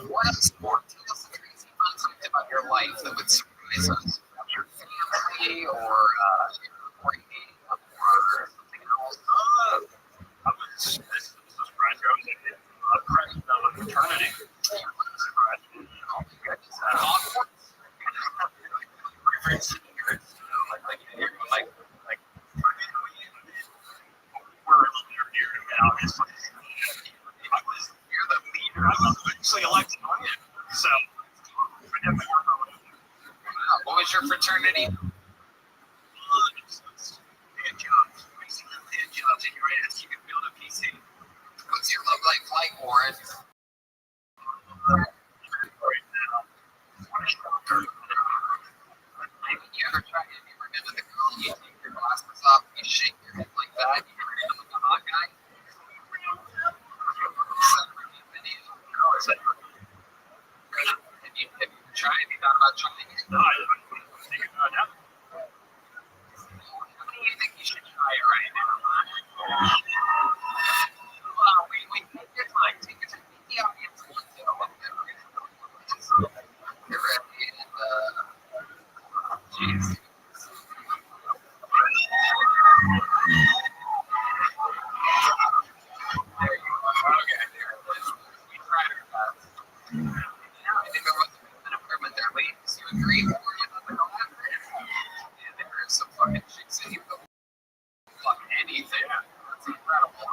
What else more? Tell us a crazy fun fact about your life that would surprise us. Your family or your upbringing or something else.
I was surprised I was in fraternity. Surprised. You're the leader. I was eventually elected to win. So, I definitely worked on it.
What was your fraternity?
Hand jobs. Basically, hand jobs in your ass. You can build a PC.
What's your love life like, Warren?
Right now.
You ever been with a girl, you take your glasses off, you shake your head like that, you ever been with a hot guy? Have you tried? Have you thought about trying it?
No, I don't think about that.
What do you think you should try it right now? Well, wait, take your time. Take your time. Make the audience want to know what they're ready. You're ready, and, jeez. There you go. Okay, there it is. We tried our best. I think there was an improvement there, ladies. You agree? Or you nothing on that? Yeah, there are some fucking chicks in you that will fuck anything. That's incredible.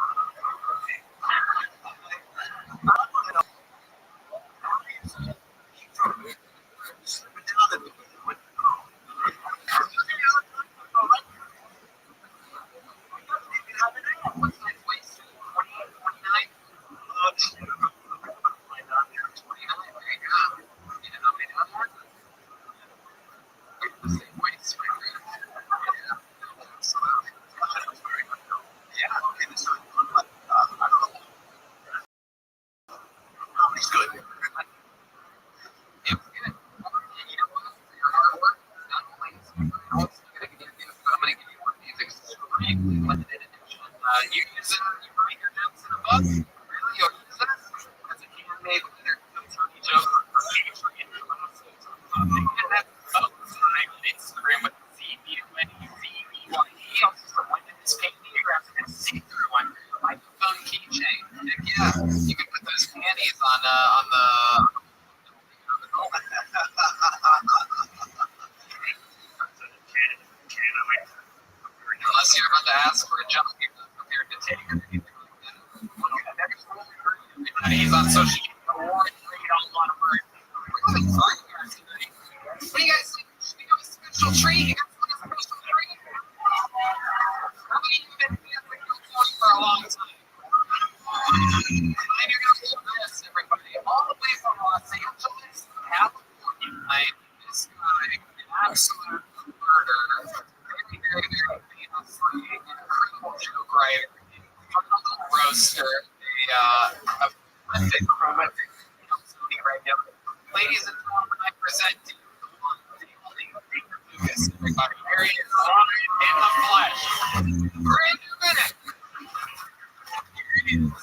What's my place? 28, 29? 29, there you go. You know how many of that? The same waist, right? Yeah, absolutely. Yeah, okay, this is I don't know.
It's good.
It was good. And you know what? For your hard work, not only is it good, I'm going to give you more music. Extremely limited edition. You use it, you write your notes in a book. Really? You'll use it as a handmade letter. Turkey joke for featuring in classes. And that's both time on Instagram with ZBUNEZBYE. Also, someone in this paintograph and see-through one. Microphone keychain. Heck yeah. You can put those panties on the unless you're about to ask for a job you're not prepared to take or anything like that. He's on social media. What do you guys think? Should we have a special treat? You guys want a special treat? You've been for a long time. And you're going to love this, everybody. All the way from Los Angeles, California. This guy, an absolute murder. Very, very, very famously incredible joke writer, incredible roaster, a prolific right now. Ladies and gentlemen, I present to you the one, the only, David Lucas. Everybody, here he is, in the flesh. For a minute. Here he is.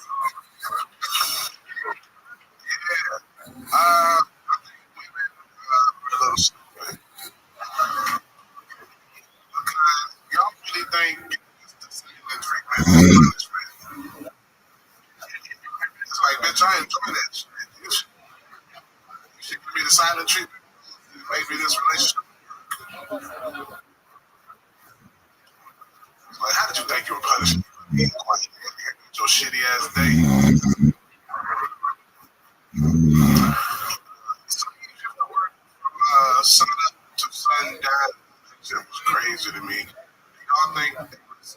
Y'all really think it's the silent treatment? It's like, bitch, I enjoy that shit. You should give me the silent treatment. Maybe this relationship. It's like, how did you think you were punishing me for being quiet? Your shitty ass day. Sun up to sundown. It was crazy to me. Y'all think it was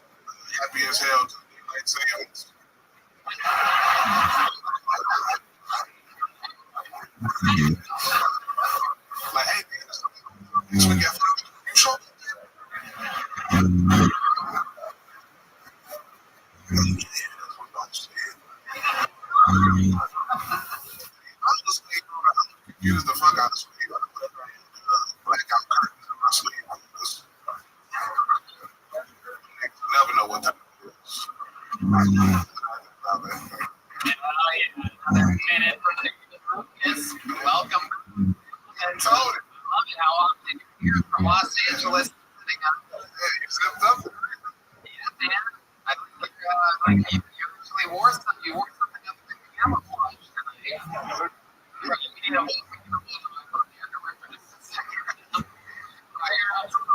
happy as hell to daylight savings? Like, hey, man, so we got you sure? Use the fuck out of sleep. Blackout curtains in my sleep. Never know what time it is. Another minute. Yes.
Angeles.
Hey, you slipped up?
Yeah, man. I think you usually wore something other than camouflage tonight. We need a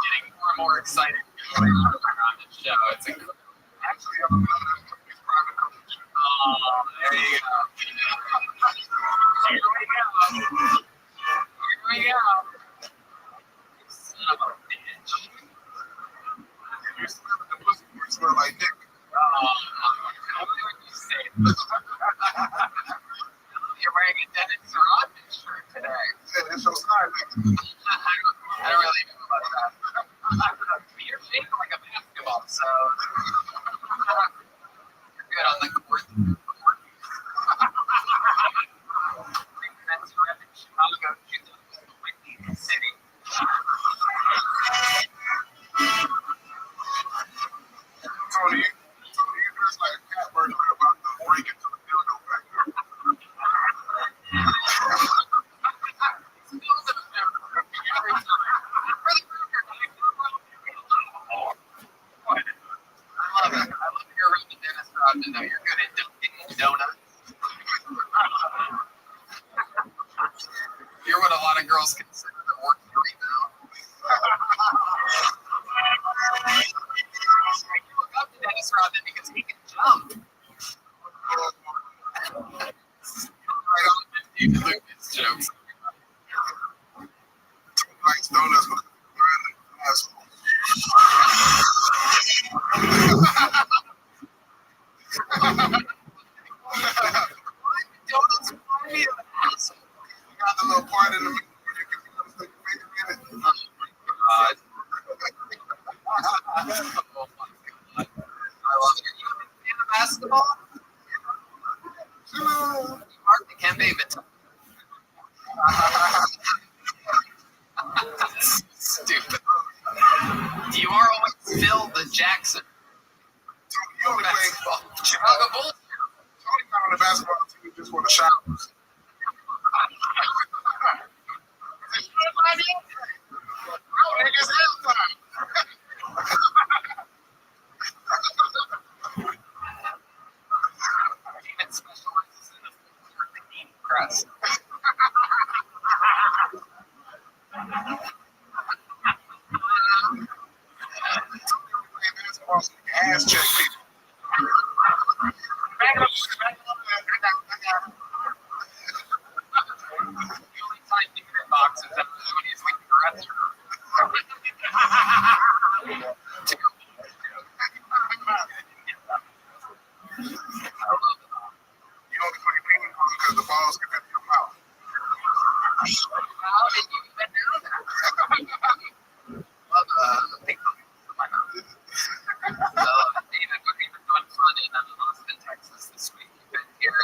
getting more and more excited around the show. It's incredible.
Actually, I'm going to these private companies.
Oh, there you go. Here we go. Here we go. Son of a bitch.
You smell the pussy, you smell like dick.
Only when you say it. You're wearing a Dennis Rodman shirt today.
Yeah, it's your side, nigga.
I don't really know about that. You're shaped like a basketball, so you're good on the court. That's rep in Chicago, Windy City.
Tony, you dress like a cat burglar about to break into the dildo factory.
Every time. I love it. I love your Rabbi Dennis Rodman, though. You're good at dunking donuts. You're what a lot of girls consider their work rate now. You look up to Dennis Rodman because he can jump. Right on to Lucas jokes.
Likes donuts with an asshole.
Donuts remind me of an asshole.
You got the little part in the middle where you can stick your finger in it.
Oh my god. Oh my god. I love it. You a fan of basketball? Mark the Kembe Baton. Stupid. You are always Phil the Jackson.
You only play
Chicago Bulls.
Tony got on the basketball team just for the showers. Niggas halftime.
Even specializes in the clean crust.
Ass check people.
The only time you can box is that when he's like the restroom.
You only play ping pong because the balls can fit your mouth.
How did you even know that? Love ping pong. David, what have you been doing fun in Austin, Texas this week? You've been here.
I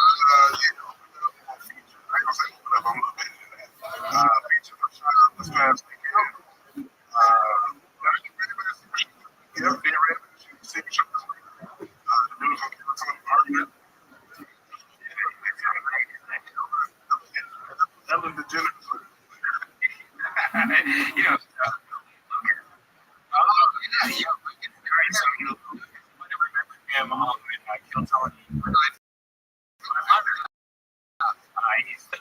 ain't gonna say open up, I'm a little bit in that. Feature for sure this past weekend. Yeah, being ready to shoot the signature this week. The beautiful Tony argument. Ellen DeGeneres.
You know, yeah, so, you know, I remember him and Kill telling me when he's the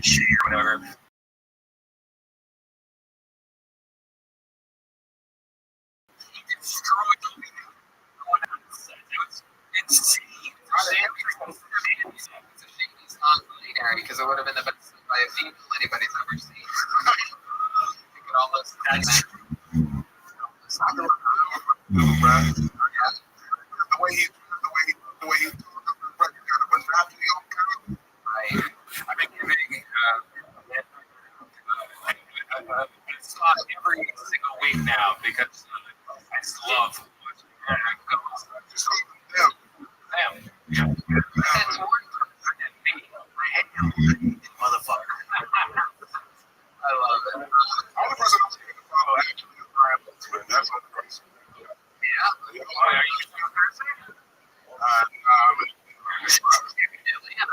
shit or whatever. He destroyed the going on the set. It was insane. It's a shame he's not binary because it would have been the best by a female anybody's ever seen. You could almost
The way he was naturally on camera.
right. I've been giving a slot every single week now because I just love watching
Just them.
them. It's one person and me. I hate him. Motherfucker. I love it.
Only person I'm going to follow actually is Brian Boltzmann. That's the person.
Yeah. Are you a person?
Yeah,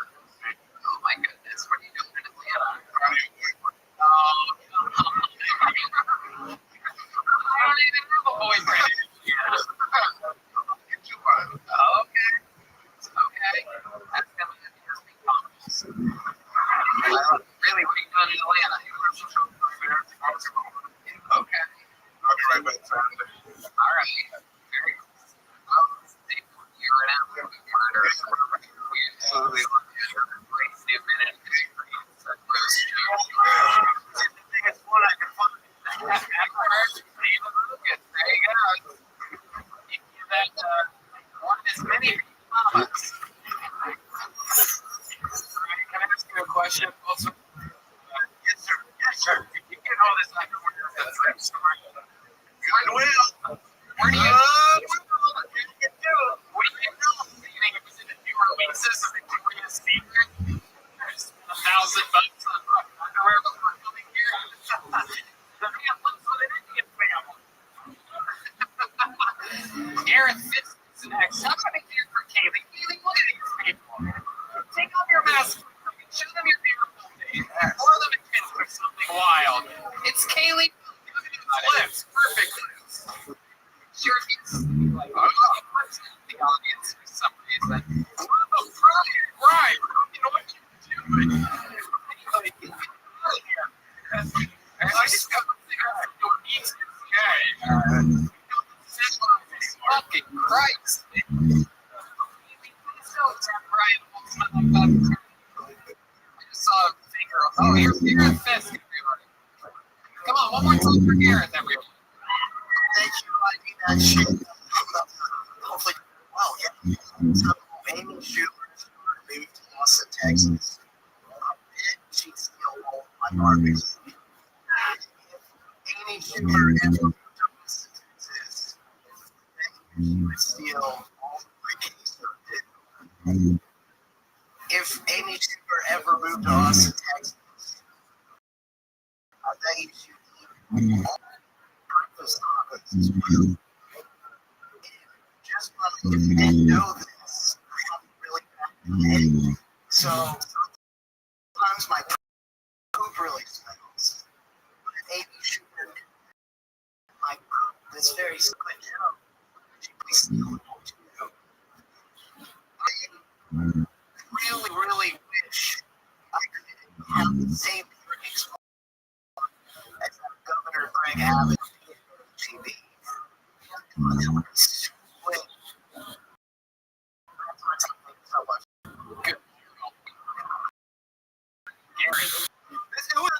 bells and buttons on underwear before coming here. The man lives with an Indian family. Gareth fits next. I'm coming here for Kaylee. Kaylee, look at these people. Take off your mask. Show them your beautiful face. Pour them a kiss or something wild. It's Kaylee. Look at his lips. Perfect lips. Sure, he's like, oh, the audience for some reason. Right. You know what you're doing? Anyway, get out of here. I just got to figure out your needs today. Fucking Christ. Please don't tap Brian Holtzman. I just saw a finger. Oh, here's Gareth Fisk, everybody. Come on, one more time for Gareth, everybody.
Thank you. I need that shit. Hopefully, well, yeah. So, Amy Schumer moved to Austin, Texas. She's still all my garbage. Amy Schumer ever moved to Austin, Texas, she would steal all my case of it. If Amy Schumer ever moved to Austin, Texas, I bet you she'd eat all breakfast tacos as well. Just if you didn't know this, I have really bad head. So sometimes my poop really smells. But if Amy Schumer did my poop this very second show, she'd be stealing all too. I really wish I could have the same drinks as Governor Greg Abbott on TV. That would be sweet. That's why it's so much. Good. Gary, this is what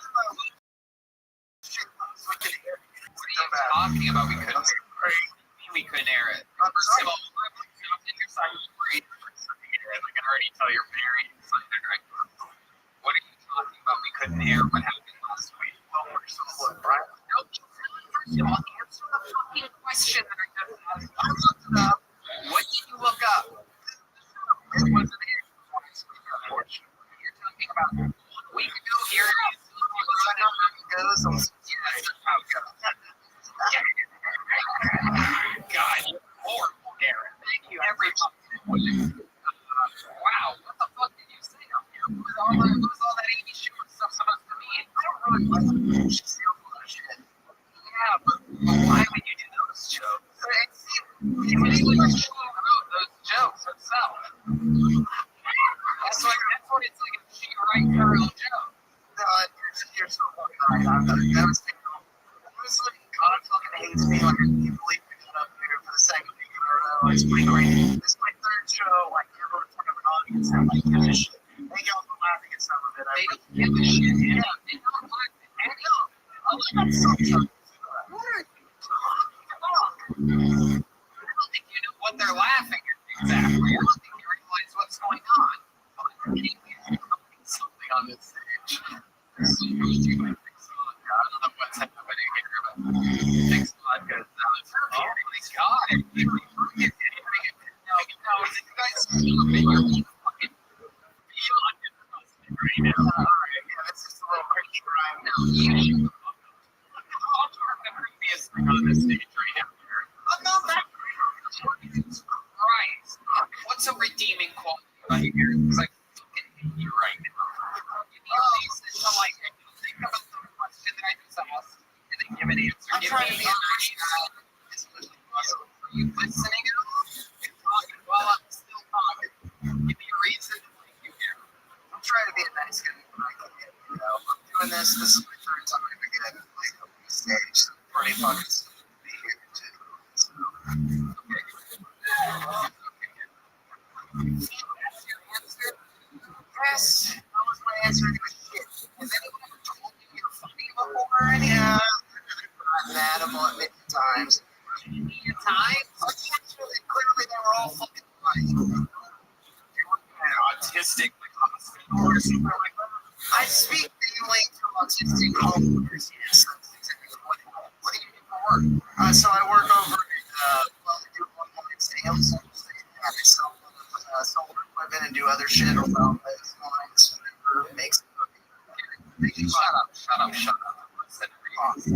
shit was looking here.
What are you talking about? We couldn't air it. First of all, I'm in your side of the breed. I can already tell you're married. What are you talking about? We couldn't air what happened last week. Well, first of all, Brian, first of all, answer the fucking question that I just asked. I looked it up. What did you look up? It wasn't here. Unfortunately, you're talking about 1 week ago here.
goes on.
God, you're horrible, Garrett. Thank you, everybody. Wow, what the fuck did you say up here? What was all that Amy Schumer stuff supposed to mean? I don't really like it. She's still full of shit. Yeah, but why would you do those jokes? She was like, she wrote those jokes herself. That's what it's like if she writes her own joke. No, you're so fucking right. That was honestly, God fucking hates me. Like, I can't believe we got up there for the second week in a row. It's pretty great. This is my third show. Like, ever in front of an audience. I'm like, give a shit. Thank y'all for laughing at some of it. They don't give a shit. Yeah, they don't laugh at any of it. I'll let them sometimes. What are you talking about? I don't think you know what they're laughing at exactly. I don't think you realize what's going on. Something on this stage. There's so much to my fix on. I don't know what's happening here, but fix vodka is not. Oh my god, I'm really fucking kidding. No, you guys feel me. You're fucking beyond disgusting right now. Alright, yeah, that's just a little crazy rhyme. No, you I'll talk the previous thing on this stage right now. I'm not that crazy. Jesus Christ. What's a redeeming quality right here? It's like fucking hate you right now. You need a reason to like think about the question that I just asked and then give an answer. I'm trying to be a nice guy. Especially for you listening at all. You're talking while I'm still talking. Give me a reason to like you here. I'm trying to be a nice guy when I can get, you know. I'm doing this. This is my third time again. Like on the stage. So I'm pretty fucking stoked to be here too. So, okay. That's your answer? Yes. That was my answer to a shit. Has anyone ever told you you're funny before? Yeah. I've had them on many times. Many times? Actually, clearly they were all fucking right. They were autistic, like hospital or something like that. I speak mainly to autistic homeowners. Yes, that's exactly what do you do for work? So I work over at, well, I do online sales. I sell solar equipment and do other shit around those lines. Whatever makes it
Shut up. Listen,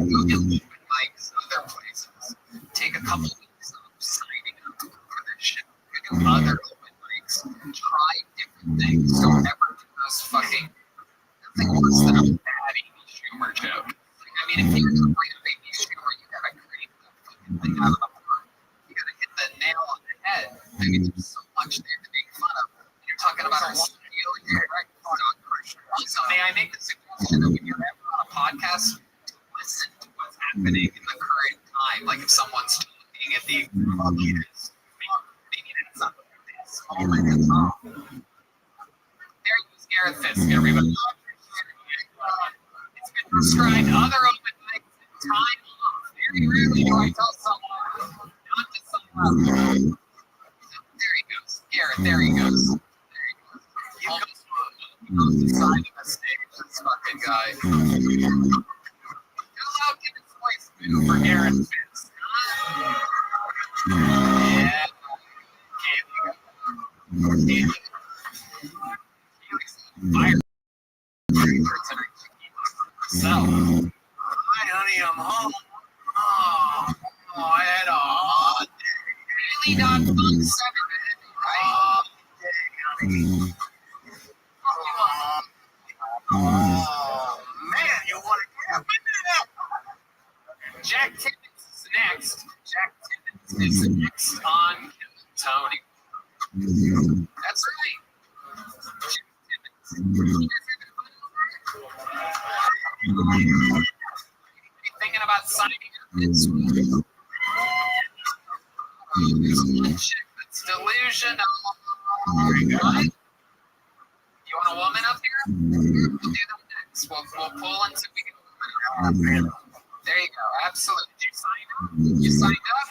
go get open mics other places. Take a couple weeks off signing up for this shit. Go do other open mics. Try different things. Don't ever do those fucking. Nothing worse than a bad Amy Schumer joke. I mean, if you're gonna bring up Amy Schumer, you gotta create that fucking thing out of the park. You gotta hit the nail on the head. I mean, there's so much there to make fun of. You're talking about her steal and direct dog pressure. Also, may I make the suggestion that when you're ever on a podcast, to listen to what's happening in the current time? Like if someone's talking at the leaders, maybe that's not what it is. Oh my God. There goes Gareth Fisk, everybody. It's been prescribed other open mics and time off. Very rarely do I tell someone not to sign up. There he goes. Gareth, there he goes. He's signing the stage, this fucking guy. You're allowed to give his voice too for Gareth Fisk. Yeah. So, hi honey, I'm home. Oh, I had a hot day. Really not fun 7 right? Honey. Oh, man, you want to get Jack Timmons is next. Jack Timmons is next on Tony. That's right. Jack Timmons. Thinking about signing up this week. It's delusional. Right? You want a woman up here? We'll do them next. We'll pull until we get a woman. There you go. Absolutely. Did you sign up? You signed up?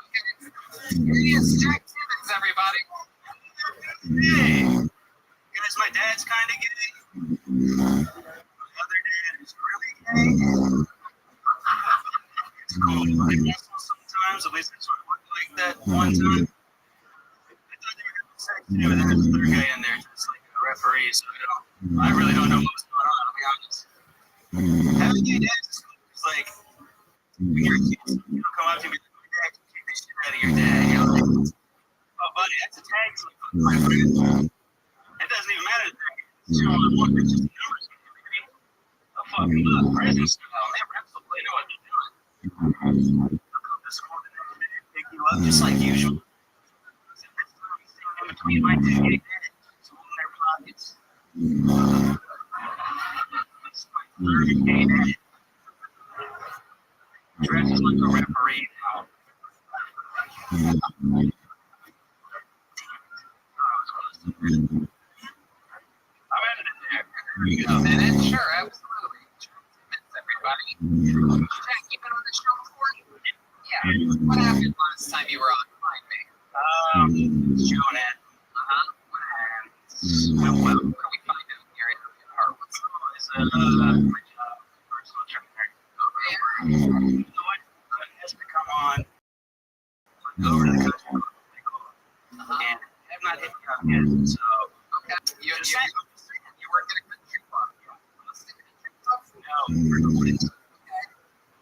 Okay. Here he is, Jack Timmons, everybody.
Hey, guys, my dad's kind of gay. My other dad is really gay. It's cool. I guess sometimes, at least it sort of looked like that one time. I thought they were having sex too, and then there's another guy in there just like a referee, so I really don't know what was going on, I'll be honest. Having gay dads is cool. It's like, when you're a kid, you don't come up to me like, my dad can kick the shit out of your dad. You're like, oh, buddy, that's a tag team. My friend. It doesn't even matter. You know, what it's just numbers. I'll fuck them up. Presents. They absolutely know what they're doing. They'll come to school the next day and pick you up just like usual. In between my two gay dads, it's all in their pockets. It's my third gay dad. Dresses like a referee now. I'm out of there.
A minute? Sure, absolutely. Everybody. Jack, you been on the show before? Yeah. What happened last time you were on?
Showing it.
What happened? Well, what do we find out in your interview?
My job, personal trainer. You know what? Has to come on over the country. And have not hit me up yet. So,
Okay. You work at a country club.
no, we're doing it.
Okay.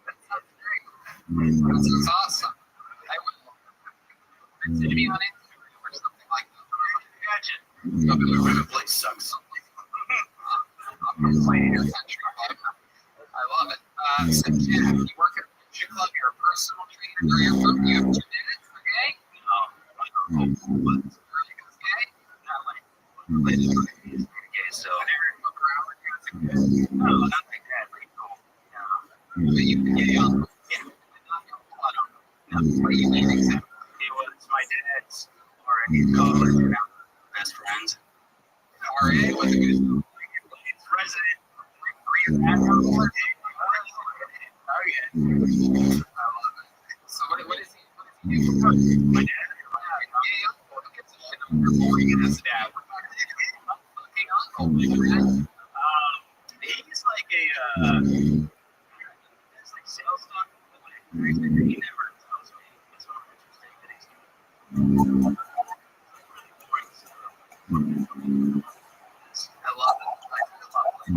That sounds great. That sounds awesome. I will. To be on Instagram or something like that.
Gotcha.
The place sucks. I'm playing your country club. I love it. So, Jack, you work at a country club. You're a personal trainer. Where you're from? You have 2 minutes, okay? Okay?
Not like gay, so no, not like that. Like, no.
But you can get young.
Yeah.
No, what do you mean exactly?
It was my dad's already college, best friends.
RA was a good
His resident, oh yeah.
So what is he?
My dad.
His dad. Fucking uncle.
He's like a it's like sales stuff. He never tells me what's so interesting that he's doing.
I love it.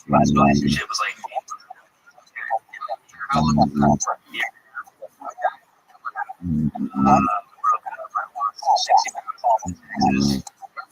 Last relationship was like how long was that for? Yeah. Broken up. I lost 60 pounds.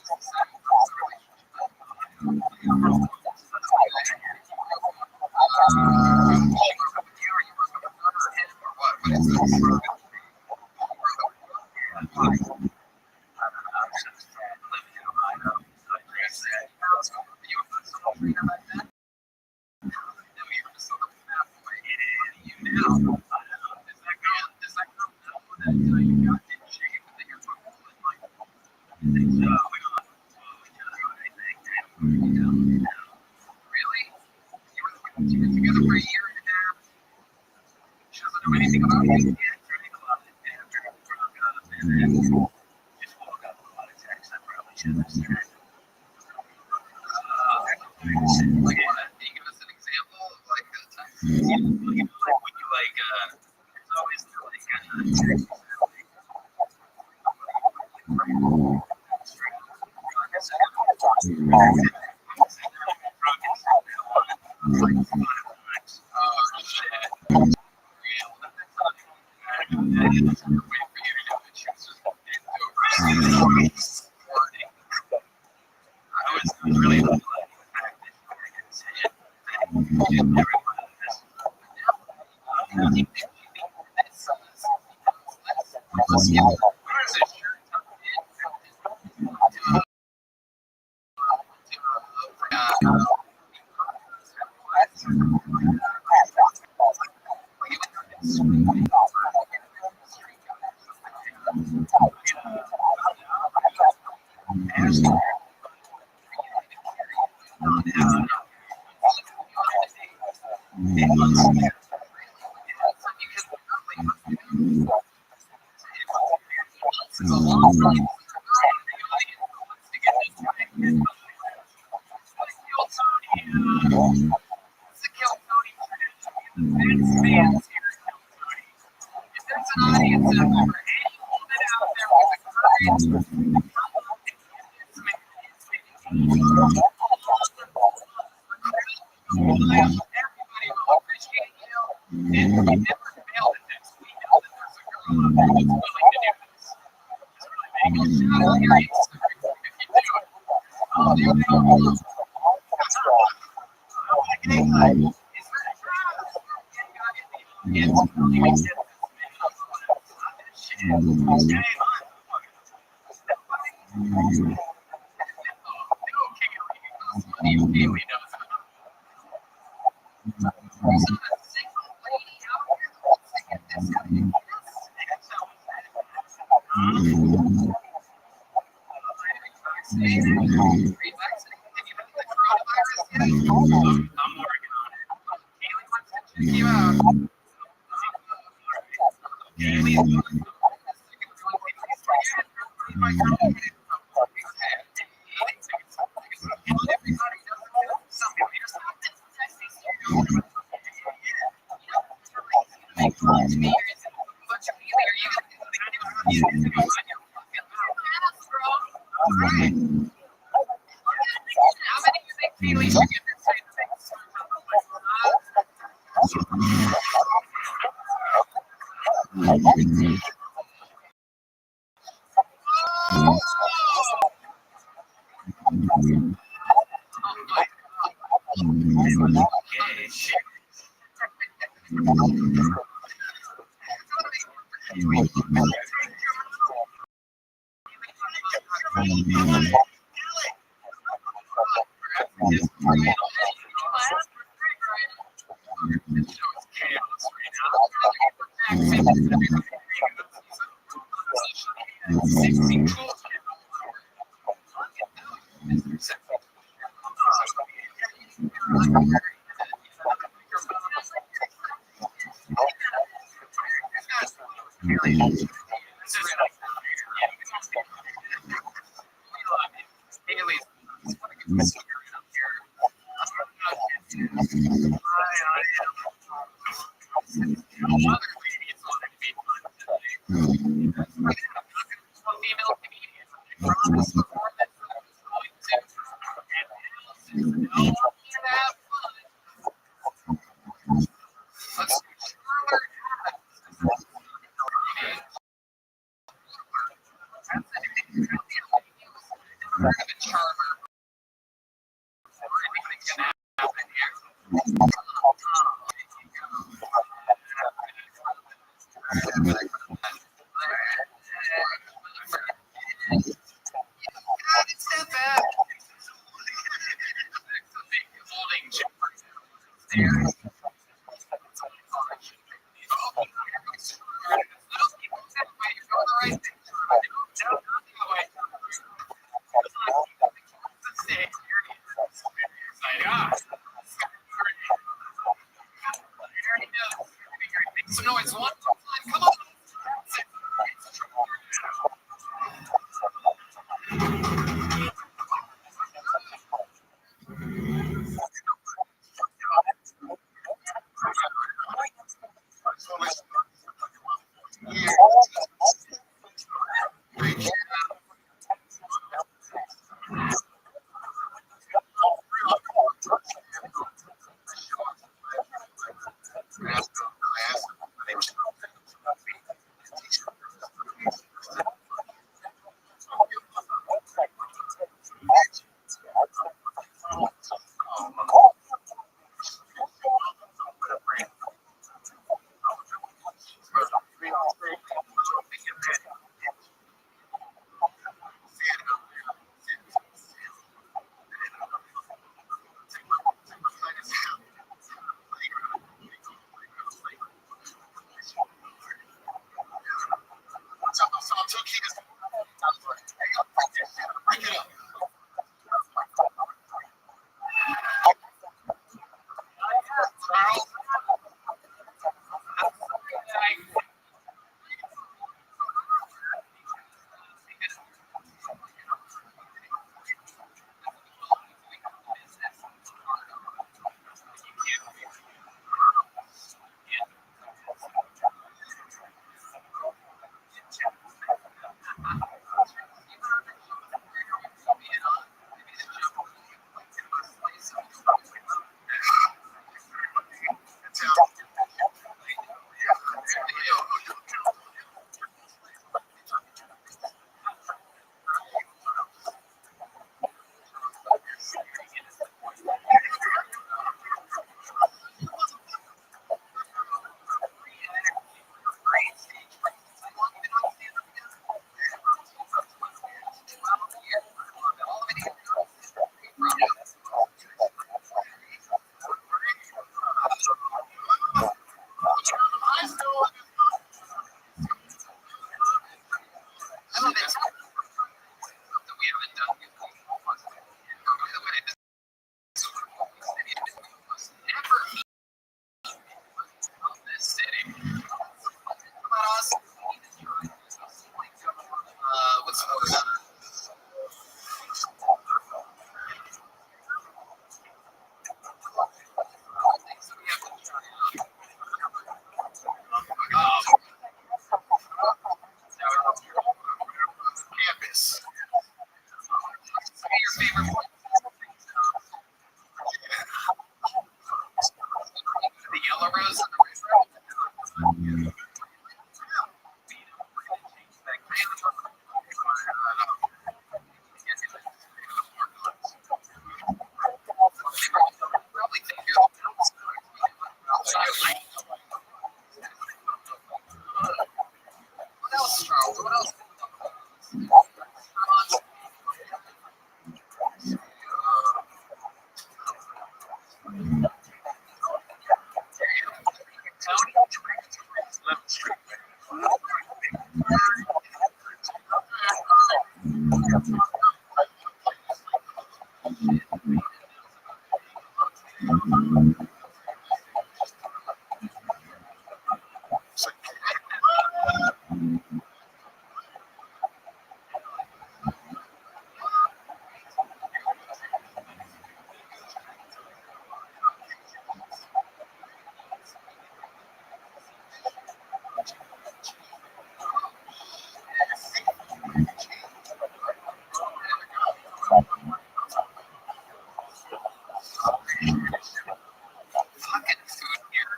Fucking food here.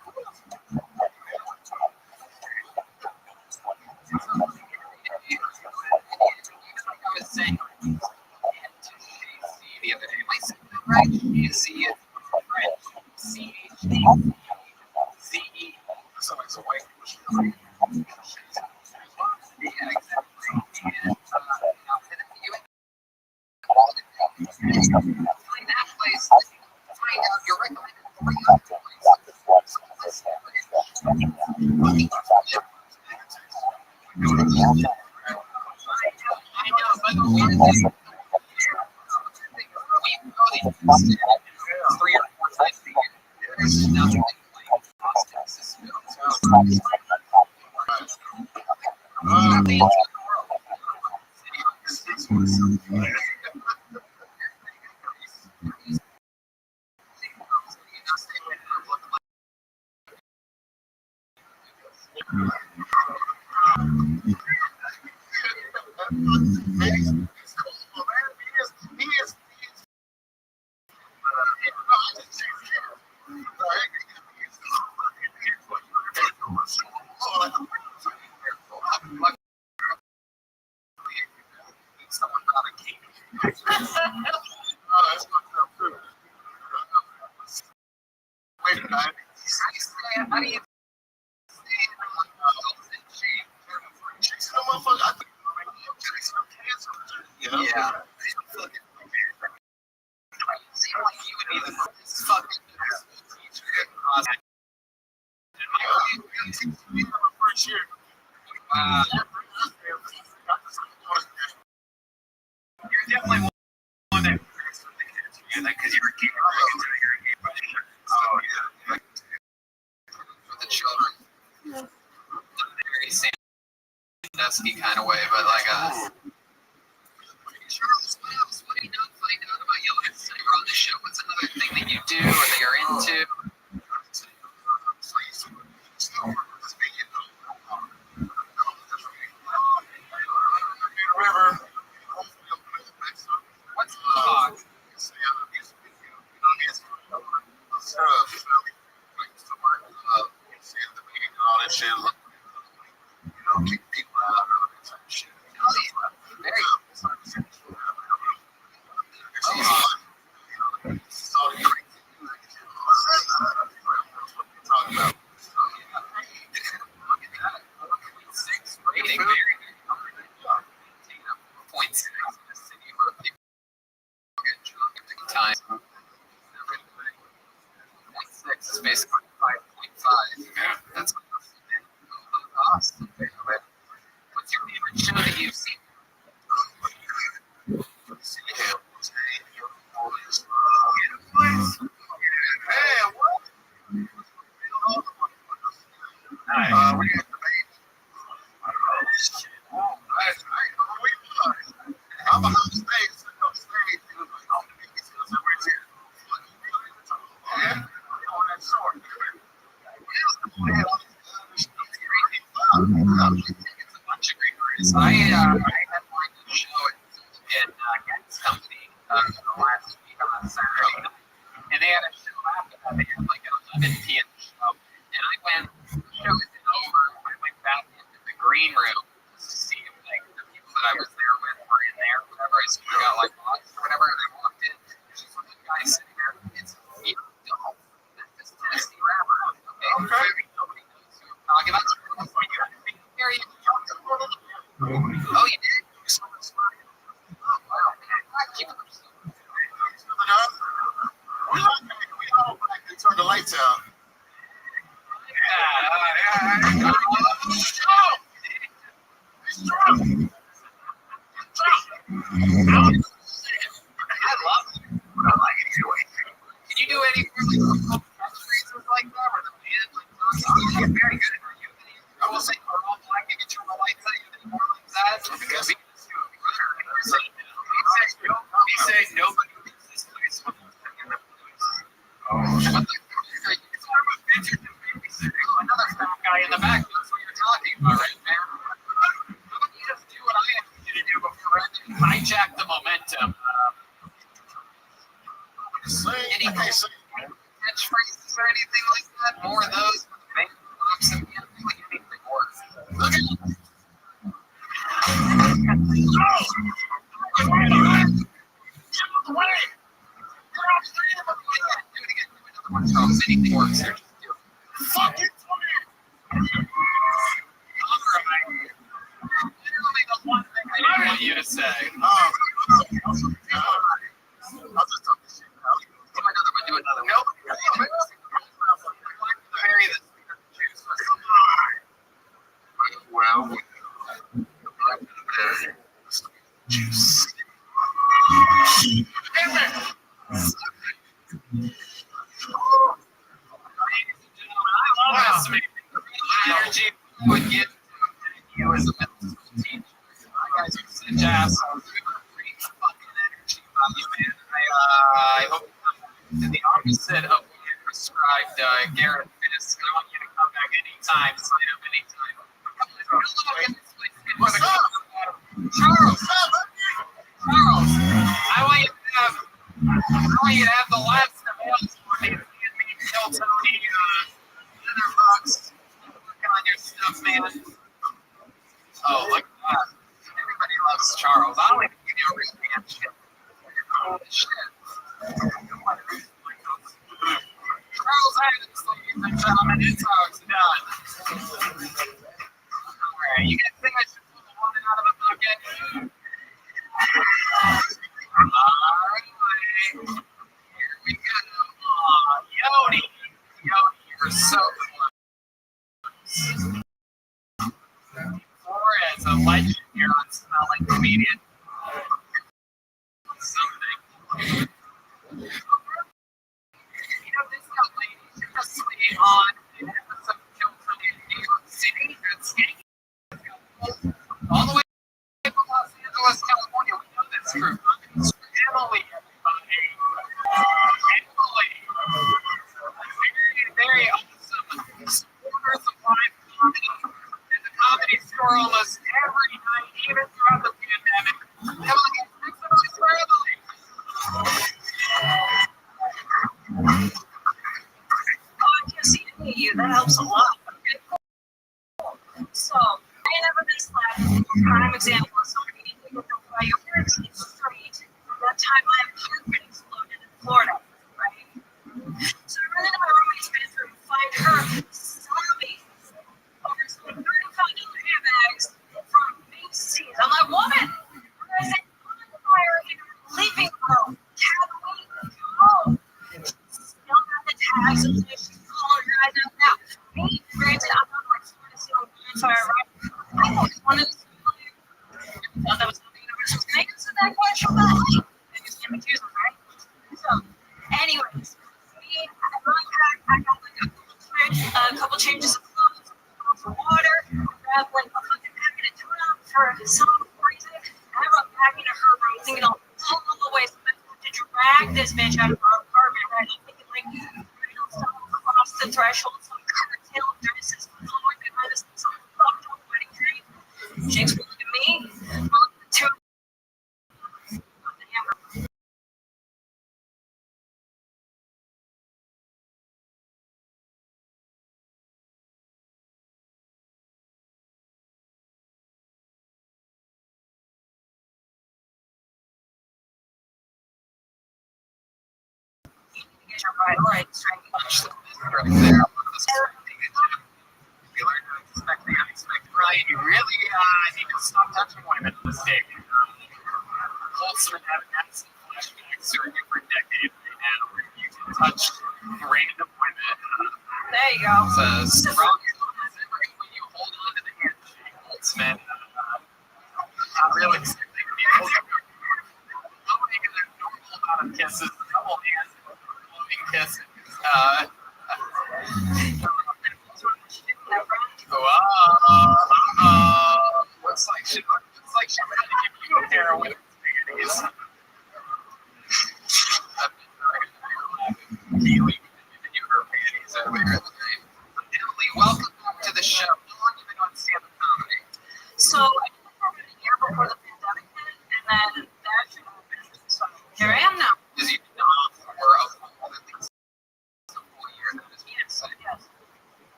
I was saying the other day. Am I saying that right? You see it, right? CHDZE.
Somebody's awake.
Yeah, exactly. And find that place. Find out your recommended 3 other places. I know, but the weird thing, we go to 3 or 4 times a year. There's nothing like Austin, Cisco. Someone got a cake.
Wait a minute.
How do you stay in shape?
Chasing a motherfucker. I think chasing a cancer. You know?
Yeah. Seem like you would be the most fucking teacher.
First year.
You're definitely one that because you were keeping
Oh, yeah.
For the children. Very Sandusky kind of way, but like Charles, what else? What do you not find out about your lifestyle on the show? What's another thing that you do or that you're into? What's the dog? Very rating. Points in the city where people get drunk at the time. 6 is basically 5.5. That's awesome. What's your favorite show that you've seen? It's a bunch of great artists. I headlined a show in Get's company the last week on Saturday night, and they had a show after that. They had like an 11 p.m. show, and I went. The show was over. I went back into the green room to see if like the people that I was there with were in there, whatever. I sort of got like lost or whatever, and I walked in. There's just one guy sitting there. It's Memphis, Tennessee rapper. Okay. Nobody knows who I'm talking about. Oh, you did?
Can you do any catchphrases like that where the man like very good at it? I will say we're all black and get your lights out anymore like that because he can do it better. He said nobody leaves this place without taking the blues. What the it's more of a picture than babysitting. Another fat guy in the back knows what you're talking about, right, man? How about you just do what I have you to do before I hijack the momentum? Any catchphrases or anything like that? More of those with the bank box and anything works. Look at anything works here. Just do it. Fucking literally the one thing I didn't want you to say. I'll just talk this shit out. Do another one, do another one. Nope. Marry this juice. Well, juice. Energy would get you as a mental teacher. I guys are such assholes. Great fucking energy about you, man. I hope you come the opposite of what you prescribed Garrett Fisk. I want you to come back anytime, sign up anytime. What's up? Charles! Charles! I want you to have the last available for me. Tell Tony, $100 working on your stuff, man. Oh, look at that. Everybody loves Charles. I don't even give you a reaction. Holy shit. Charles Adams, ladies and gentlemen, it's how it's done. Alright, you guys think I should pull the woman out of the bucket? Alright. Here we go. Aw, Yodi. Yodi, you're so close. Flores, a legend here on Smelling Comedian. Something. You know, this young lady seriously on an episode of Kill for New York City. That's all the way from Los Angeles, California. We know this group. Emily, everybody. Emily. Very awesome supporters of live comedy and the Comedy Store almost every night, even throughout the pandemic. Emily, thanks so much for Emily.
You, that helps a lot. Okay, cool. So, I never been slapped. Prime example of somebody you need to go by your parents in the street. That time my apartment exploded in Florida, right? So I run into my roommate's bedroom, find her sobbing over some $35 handbags from Macy's. I'm like, woman! I said, on fire in her living room. Can't wait to go home. Still got the tags and she's calling her eyes out now. Me, granted, I'm not like trying to see on fire, right? I always wanted to see thought that was something universe was going to answer that question, but I just can't accuse them, right? So, anyways, me, I run back, I got like a couple changes of clothes, some water, grab like a fucking packet of tuna for some reason, and I run back into her room thinking I'll pull all the way to drag this bitch out of our apartment, right? I'm thinking like, stop across the threshold, some curtail dresses, following behind us, some fucked up wedding drink. Jake's looking at me, I'm looking at two. Get your priorities right.
Right there. You learn to expect the unexpected. Right, you really need to stop touching women in this day. Wholesome and have acid flashbacks during different decades right now where you can touch random women.
There you go.
It's a strong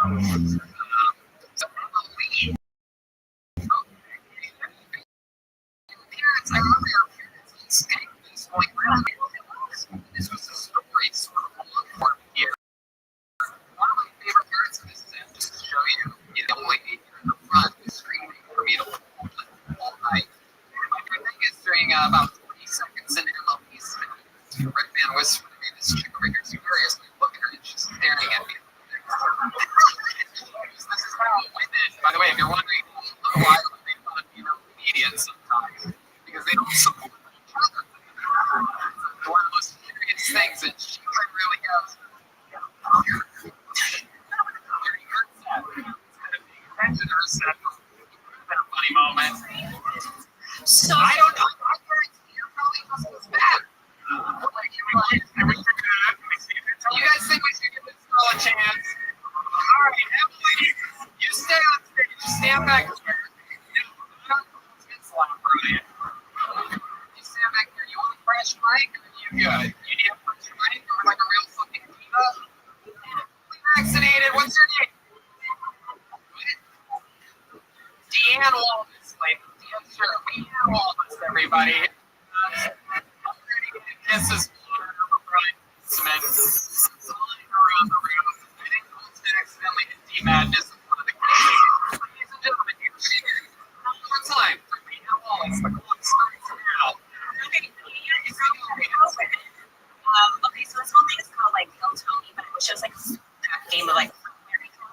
So probably. Parents, I remember your parents going around. This was a story sort of for here. One of my favorite parts of this is just to show you, the only lady in the front is screaming for me to hold it all night. And my favorite thing is during about 40 seconds into MLP's Red Man whispered to me, this chick over here is furiously looking at her and she's staring at me. This is how women, by the way, if you're wondering why they make fun of comedians sometimes, because they don't support each other. It's one of the most serious things, and she really goes, a funny moment. So I don't know. My parents here probably was bad. You guys think we should give this girl a chance? All right, Emily, you stay on stage. Stand back here. You stand back here. You want a fresh mic? Or you good? You need a fresh mic or like a real fucking diva? Vaccinated. What's your name? Deanne Walters, like, yeah, sure. Deanne Walters, everybody. Kisses Smith flying around the room. I think Colton accidentally hit D-Madness in one of the cases. Ladies and gentlemen, you see it. One more time for Deanne Wallace. The clock starts now.
Okay, so this whole thing is called like Kill Tony, but it was just like a game of like Mary Kill.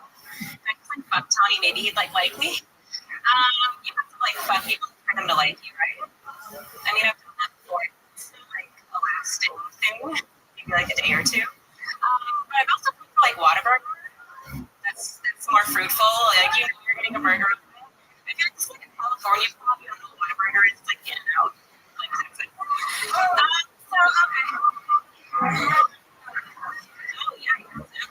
I just like fuck Tony, maybe he'd like me. You have to like fuck people for them to like you, right? I mean, I've done that before. It's not like a lasting thing, maybe like a day or two. But I've also put like Whataburger. That's more fruitful. Like you're getting a burger. I feel like it's like in California, probably don't know what Whataburger is. It's like in and out. Like so okay. Oh yeah.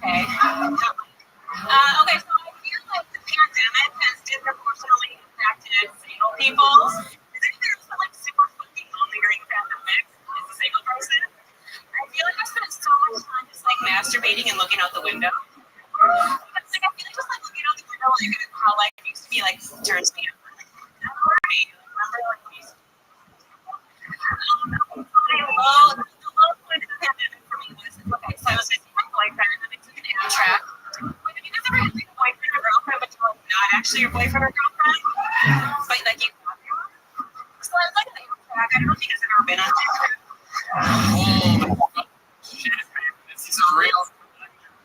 Okay. Okay. So I feel like the pandemic has disproportionately impacted single people. Is anything else that like super fucking lonely during the pandemic as a single person? I feel like I spent so much time just like masturbating and looking out the window. It's like I feel like just like looking out the window, like how like it used to be like turns me on. Remember like these. The low point of the pandemic for me was okay. So I was with my boyfriend and I took an Amtrak. Like, have you guys ever had like a boyfriend or girlfriend, but you're like not actually your boyfriend or girlfriend, but like you have your one? So I was like an Amtrak. I don't know if you guys have ever been on Amtrak.
Oh shit, man, this is a real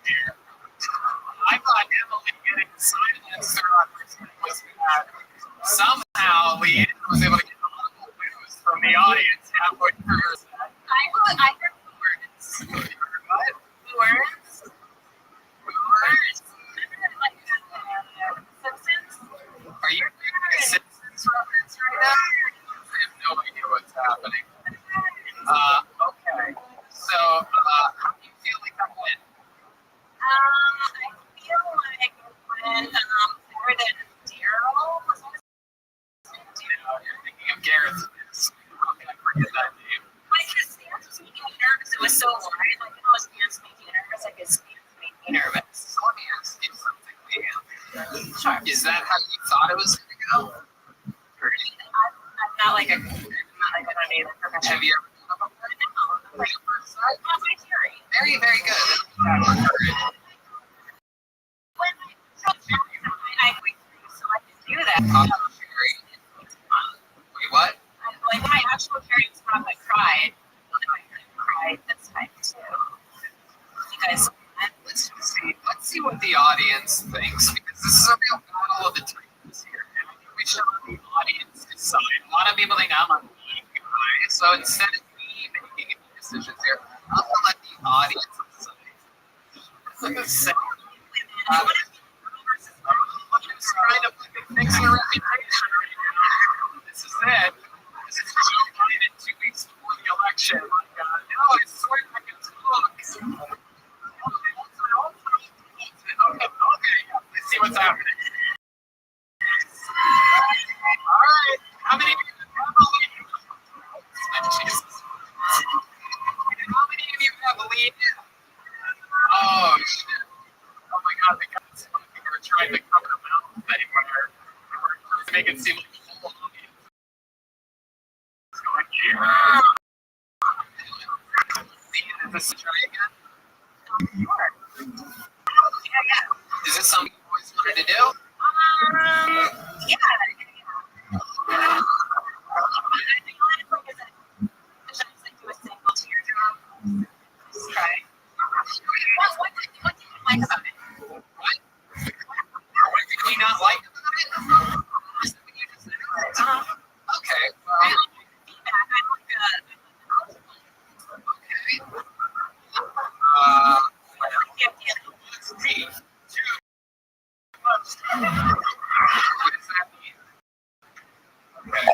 here. I thought Emily getting silenced throughout this was bad. Somehow Leanne was able to get local news from the audience halfway through her set.
I heard words.
What?
Words? Remember like Simpsons?
Are you doing a Simpsons reference right now? I have no idea what's happening. Okay. So, how do you feel like that went?
I feel like it went better than Daryl. Was that
You're thinking of Garrett's. How can I forget that name?
like his stance was making me nervous. It was so wide. Like you know, his stance made me nervous. Like his stance made me nervous.
So let me ask you something, Leanne.
Sure.
Is that how you thought it was going to go?
I'm not like a professional.
Have you ever done a like a first sight?
That's my theory.
Very, very good.
When I quit, so I can do that.
Wait, what?
Like when my actual period was rough, I cried. I cried this time too. You guys,
Let's see what the audience thinks, because this is a real battle of the titans here. And I think we should let the audience decide. A lot of people think I'm a mean guy, so instead of me making any decisions here, I'm gonna let the audience decide. Look at this. I'm just trying to fix the reputation right now. This is it. This is Joe Biden 2 weeks before the election. My God, now I swear I can talk. Okay, let's see what's happening. All right, how many of you have a lead? How many of you have a lead? Oh shit! Oh my God, they got this fucking
trying to cover them up anywhere. To make it seem like the whole audience is going, yeah. This try again?
Sure. Yeah.
Is this something you always wanted to do?
Yeah. I think honestly, because I just like do a single teardrop. Just try. What did you like about it?
What? What did we not like about it? Okay.
Feedback. I like
Okay. Let's read. What does that mean? Okay.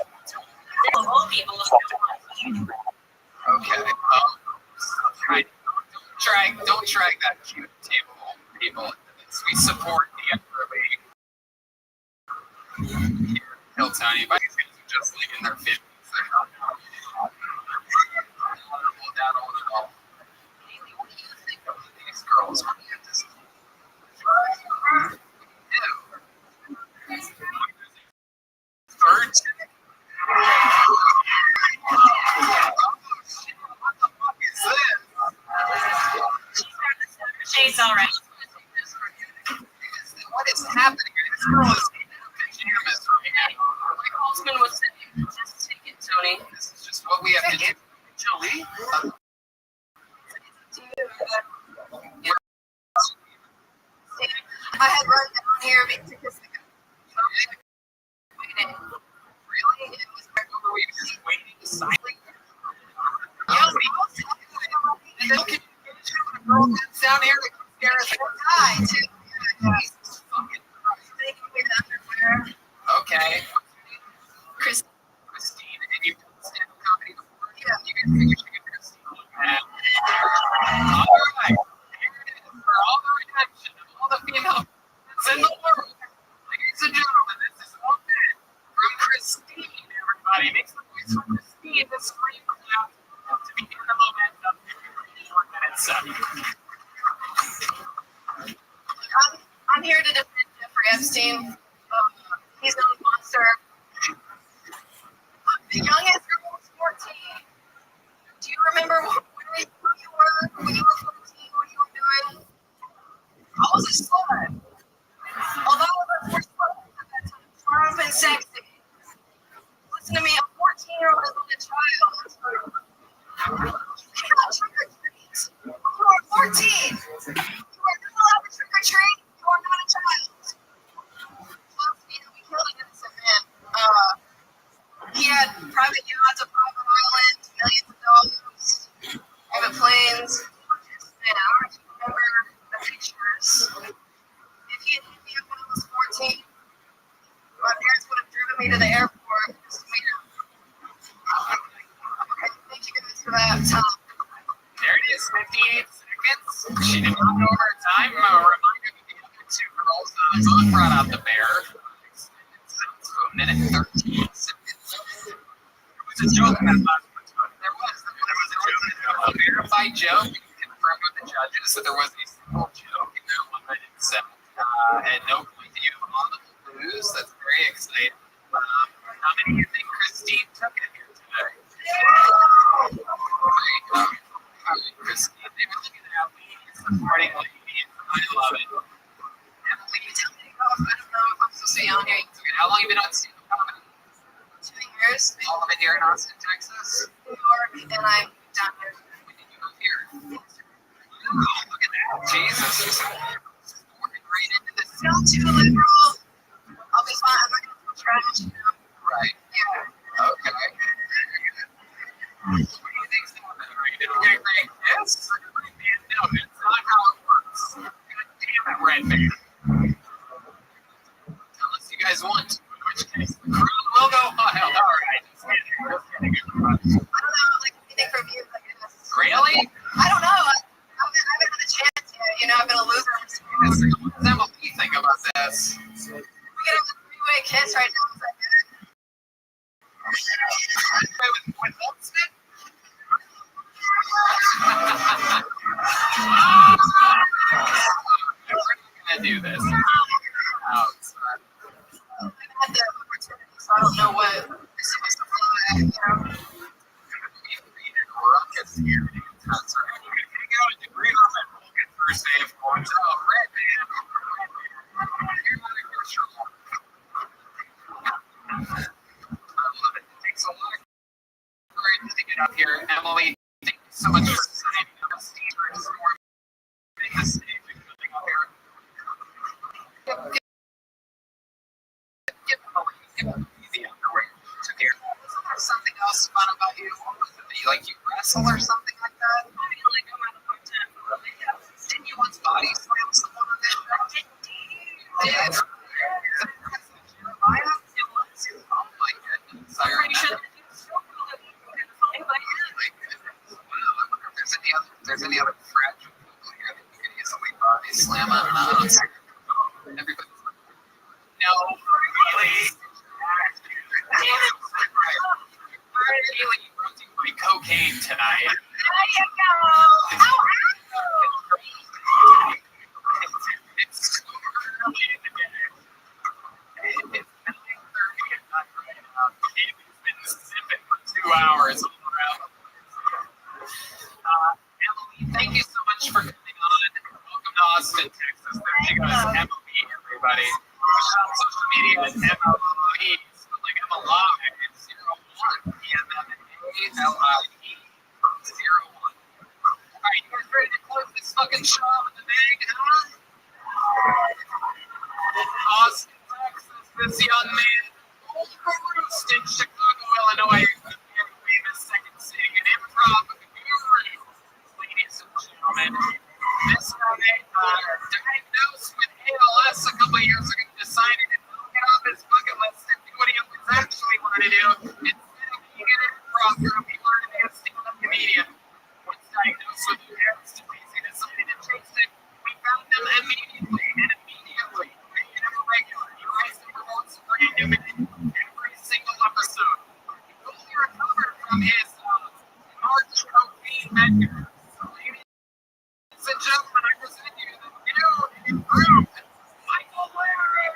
Old people
Okay. Don't drag that cute table, people. We support the elderly. Here, Hilltony, but these guys are just like in their 50s. They're not that old at all. Haley, what do you think of these girls when you get this? Third? What the fuck is this?
shades already.
What is happening? This girl is in pajamas right now.
Like Holtzman was saying, just take it, Tony.
This is just what we have to do. Jolie?
I had run down here because waiting. Really? It was
Were we just waiting silently? Yeah, we and then look at a girl that's down here that can scare us.
die too.
Jesus fucking Christ.
They can wear the underwear.
Okay.
Christine.
Christine, and you stand up comedy before?
Yeah.
You can figure Christine. All right. Here it is for all the redemption of all the female in the world. Ladies and gentlemen, this is all good from Christine, everybody. Make some noise for Christine, the scream clap to begin the momentum. 4 minutes up.
I'm here to defend Jeffrey Epstein. He's no monster. The youngest girl was 14. Do you remember who you were when you were 14? What you were doing? I was a slut. Although I was at that time, firm and sexy. Listen to me, a 14-year-old is not a child. You cannot trick or treat. You are 14. You are not allowed to trick or treat. You are not a child. We killed an innocent man. He had private yachts, a private island, millions of dollars, private planes. Man, I don't remember the pictures. If he had hit me up when I was 14, my parents would have driven me to the airport just to meet him. Okay, thank you guys for that.
There it is, 58 seconds. She did not go over her time. Reminder of the other two girls. Someone brought out the bear. So a minute 13 seconds. It was a joke that last one. There was a joke. A verified joke. Confirmed with the judges that there was a single joke in that one that itself. And no point to you on the blues. That's very exciting. How many do you think Christine took it here today? Christine, they were looking at ladies, supporting ladies. I love it. Emily, you tell me, I don't know if I'm supposed to be on here. How long have you been on stand-up comedy?
2 years.
All of it here in Austin, Texas?
New York, and I'm down here.
When did you move here? Oh, look at that. Jesus. Just working right into this.
Don't too liberal. I'll be fine. I'm not going to throw trash, you know.
Right.
Yeah.
Okay. What do you think's happening? Are you doing anything like this? No, it's not how it works. God damn it, Red Man. Unless you guys want to, in which case the crew will go wild. All right. Just kidding.
I don't know, like anything from you, I guess.
Really?
I don't know. I haven't had a chance yet. You know, I've been a loser.
What does Emily think about this?
We can have a three-way kiss right now. Is that good?
With Holtzman? We're not gonna do this. out. So,
I had the opportunity, so I don't know what is supposed to fly, you know.
rockets here. So, hang out at the Green Room and we'll get first day of course. Oh, red man. You're not a good show. I love it. It takes a lot of courage to get up here. Emily, thank you so much for signing up. Steve, for informing the stage and coming up here. Give Emily easy underwear to here. Isn't there something else fun about you? What was it? Like you wrestle or something like that?
I feel like I'm at a hard time.
Didn't you once body slam someone on that? Did. Jeremiah? It was. Oh my goodness. I'm pretty sure that you still feel like you're fine, but yeah. My goodness. Wow, I wonder if there's any other fragile people here that you could easily body slam. I don't know. Everybody's like, no, really? Damn it. Haley, you brought to my cocaine tonight.
There you go. Ow,
It's so early in the day. It's 9:30 at night right now. Haley's been sipping for 2 hours all around. Emily, thank you so much for coming on. Welcome to Austin, Texas. There she goes, Emily, everybody. Social media at MLE. Like I'm alive. It's 01. EMMALIE 01. Alright, you guys ready to close this fucking show with the bang, huh? Austin, Texas, this young man, old roost in Chicago, Illinois, the famous second city and improv guru. Ladies and gentlemen, this guy diagnosed with ALS a couple of years ago, decided to get off his bucket list and do what he always actually wanted to do. Instead of being an improv group, he wanted to be a stand-up comedian. Once diagnosed with Lou disease, he decided to chase it. We found him immediately made him a regular. He writes and promotes brand new every single episode. He fully recovered from his March cocaine bender. So, ladies and gentlemen, I present you the new improved Michael Larry.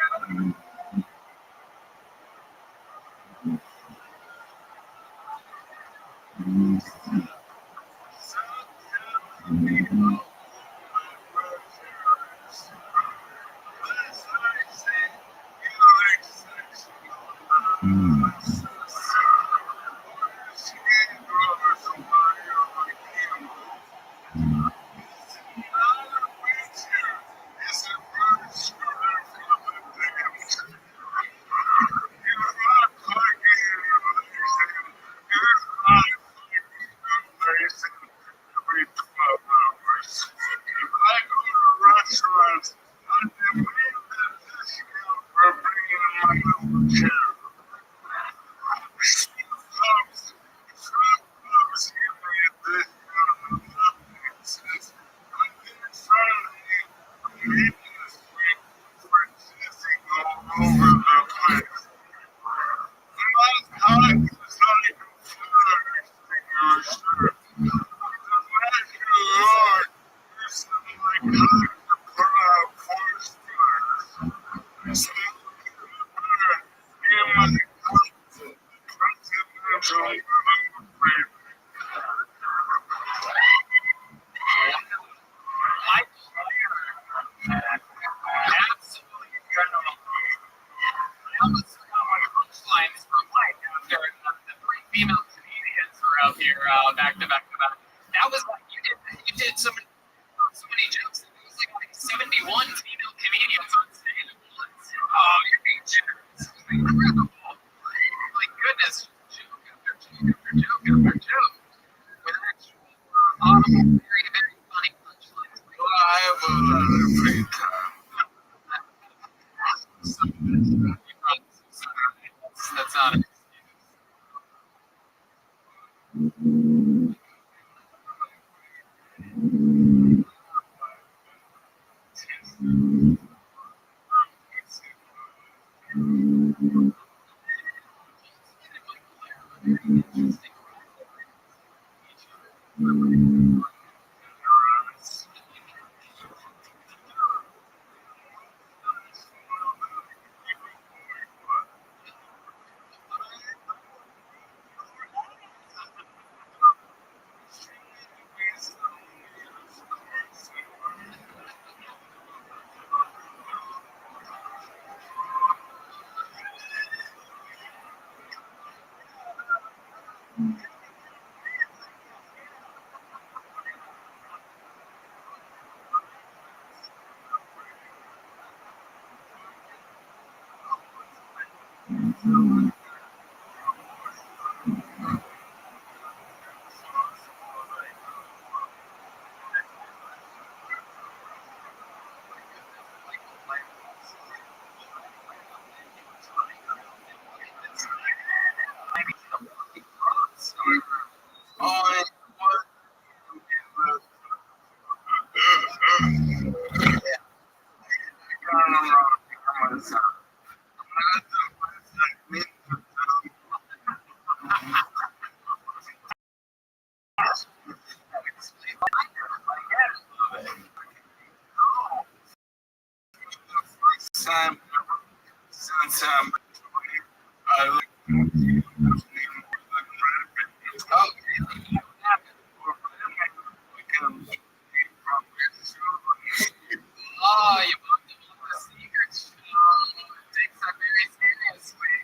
That's not it. Oh, you booked him on the secrets. Takes that very seriously.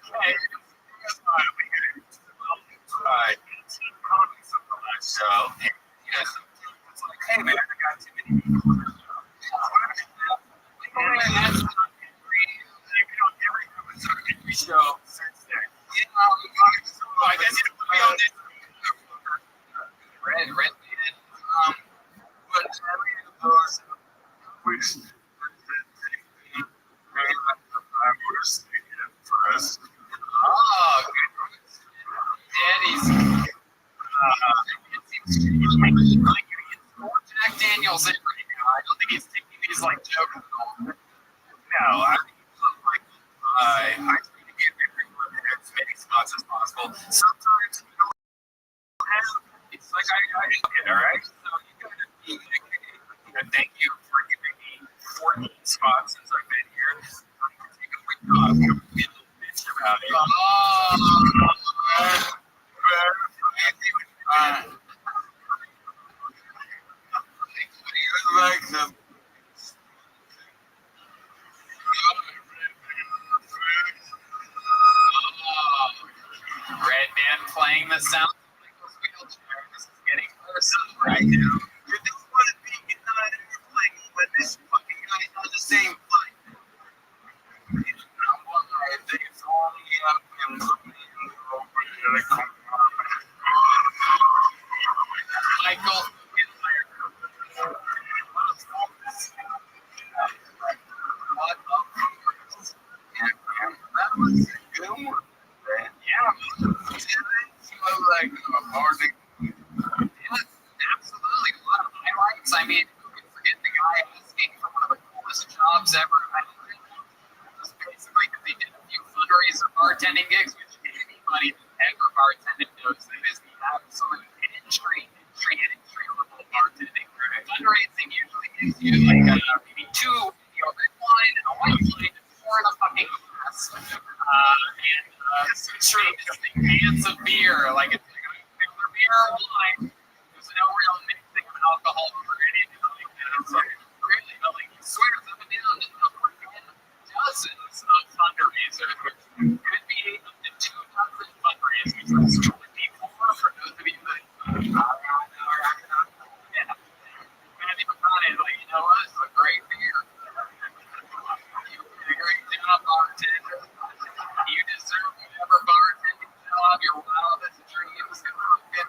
Okay. Right. So, yes, it's like, hey man, I got too many people. Every show since then. I guess you put me on this. Red man. But every of those which for us. Oh, good. Daddy's. It seems like Jack Daniels in right now. I don't think he's taking these like jokes. No, I think like I try to get everyone as many spots as possible. Sometimes you don't have. It's like I get all right. So you gotta be. Thank you for giving me 14 spots since I've been here. I'm gonna take a quick off. Be a little bitch about it. Like them. Red band playing the sound of Michael's wheelchair. This is getting personal right now. You don't want to be in an airplane when this fucking guy does the same flight. Michael. That was a good one. Yeah. Like morning. Yeah, absolutely. A lot of highlights. I mean, who could forget the guy asking for one of the coolest jobs ever? Just basically because he did a few fundraiser bartending gigs, which anybody who ever bartended knows that is the absolute entry level bartending. Fundraising usually gives you like maybe two red wine and a white wine and four in a fucking glass. And some cans of beer, like it's regular beer or wine. There's no real mixing of alcohol or anything like that. So really, like swears up and down that they'll work in dozens of fundraisers, which could be up to 2 dozen fundraisers. That's 24 for those of you that Matthew McConaughey is like, you know what? It's a great beer. You did a great job, bartender. You deserve whatever bartending job you're wild as a dream is going to get.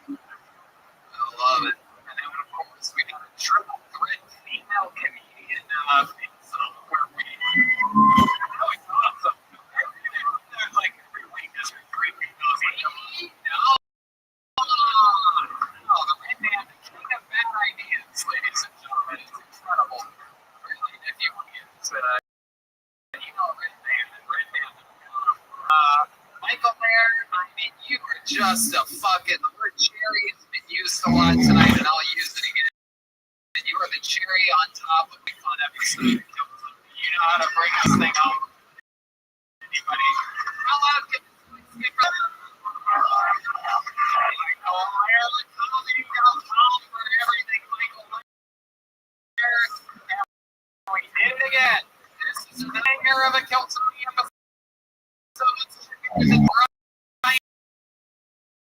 I love it. And then, of course, we got a triple threat female comedian where we it's awesome. There's like every week there's 3 females. No, the Red Man, the king of bad ideas, ladies and gentlemen. It's incredible. Really, if you want to get Red Man. Michael Mayer, I mean, you were just a fucking cherry. It's been used a lot tonight, and I'll use it again. And you are the cherry on top of the fun episode. You know how to bring this thing home. Anybody? How loud can this be? Comedy.com for everything, Michael Mayer. We did it again. This is the banger of a Keltoni episode. Is it Brian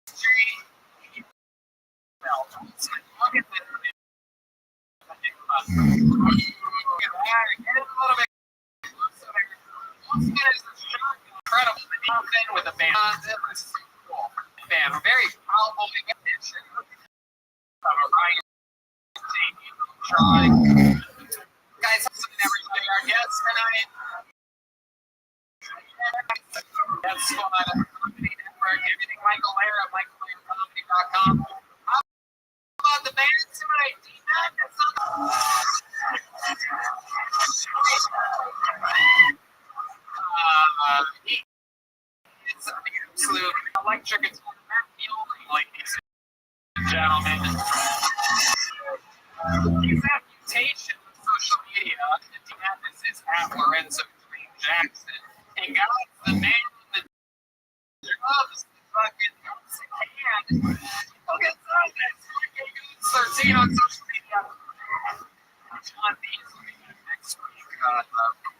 Street? Look at this. Get it a little bit closer. Once again, it's incredible. The Dolphin with the band. It was cool. Band, very powerful edition of Orion. Guys, everybody, our guests tonight. That's Squad Comedy Network. Everything Michael Lair at michaellairecomedy.com. How about the band tonight? D-Madness. It's an absolute electric guitar feeling, ladies and gentlemen. His reputation on social media, D-Madness is at Lorenzo Green Jackson. And guys, the man that loves the fucking hand. Look at that. 13 on social media. John Beasley next week. Of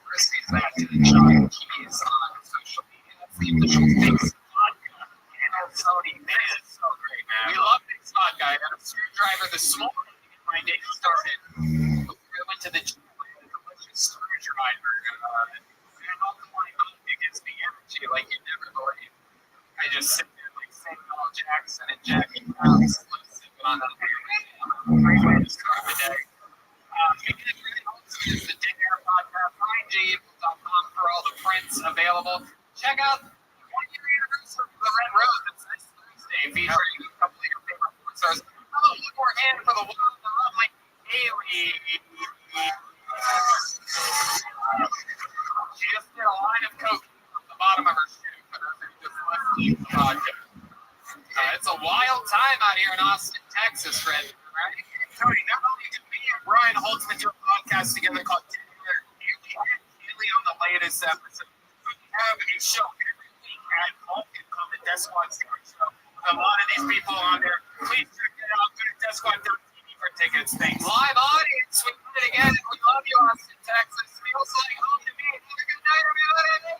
course, he's at John Keys on social media. That's the official Big Spot guy. And Sony man. So great, man. We love Big Spot guy. I had a screwdriver this morning to get my day started. I went to the gym with a delicious screwdriver. And all the way home, it gives me energy like you never believe. I just sit there like Samuel Jackson and Jackie Brown sipping on that great way to start the day. Again, really also is the Dick Air Podcast. FindJable.com for all the prints available. Check out the 1-year anniversary of the Red Rose. It's this Thursday, featuring a couple of your favorite porn stars. How about look more in for the one, the lovely Haley? She just did a line of coke on the bottom of her shoe for those of you just listening to the podcast. It's a wild time out here in Austin, Texas, Red, right? Tony, not only did me and Brian Holtzman do a podcast together called Haley on the latest episode, we have a show every week at Vulcan called the Death Squad Series Show. A lot of these people on there. Please check it out. Go to DeathSquad.tv for tickets. Thanks. Live audience, we did it again. We love you, Austin, Texas. Feels like home to me. Have a good night, everybody.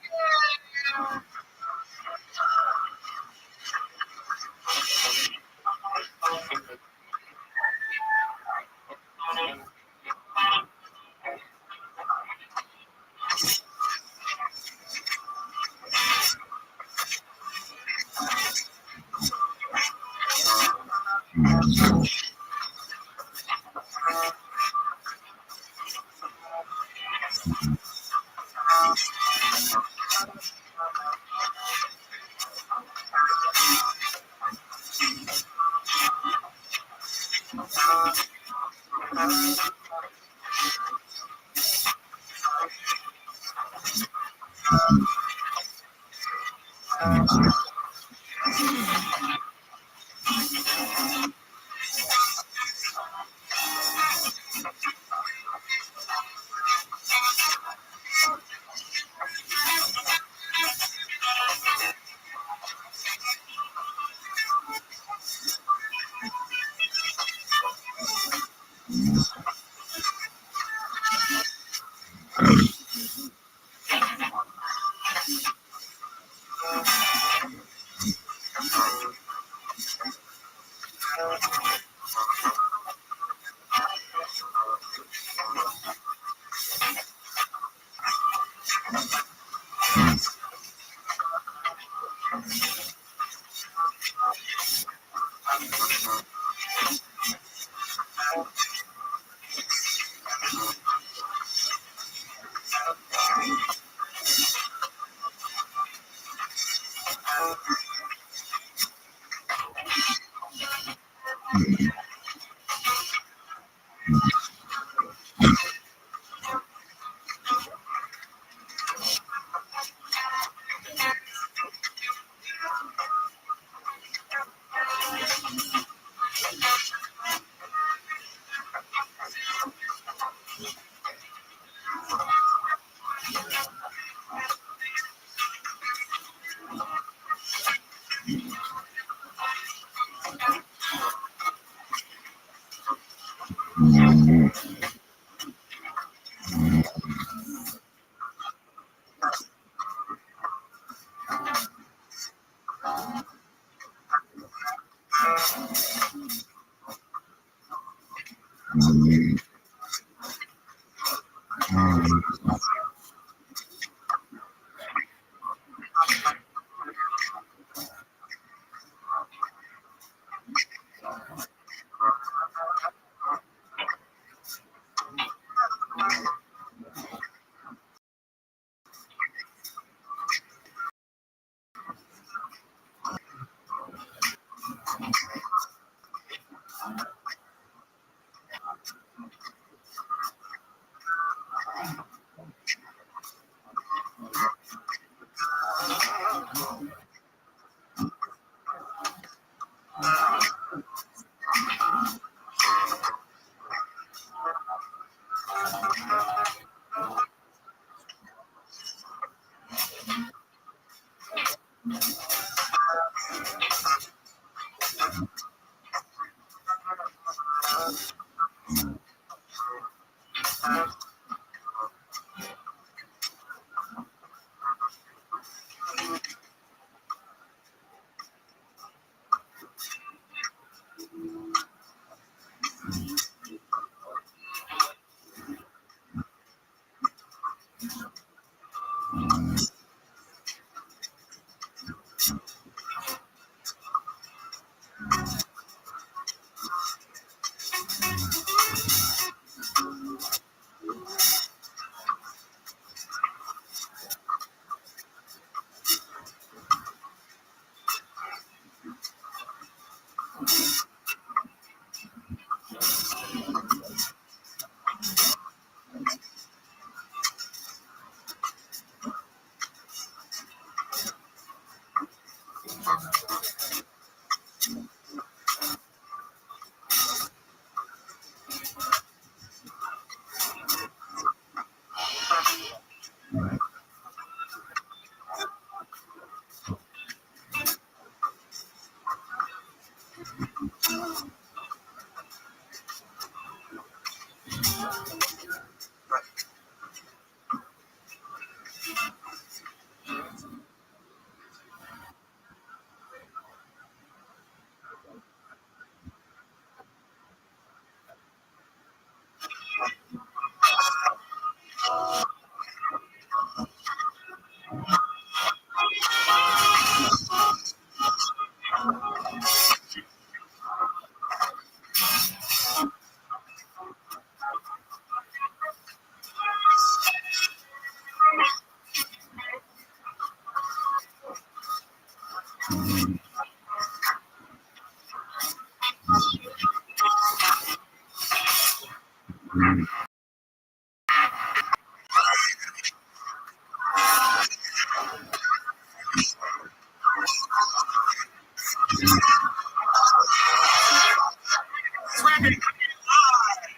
Rabbi coming live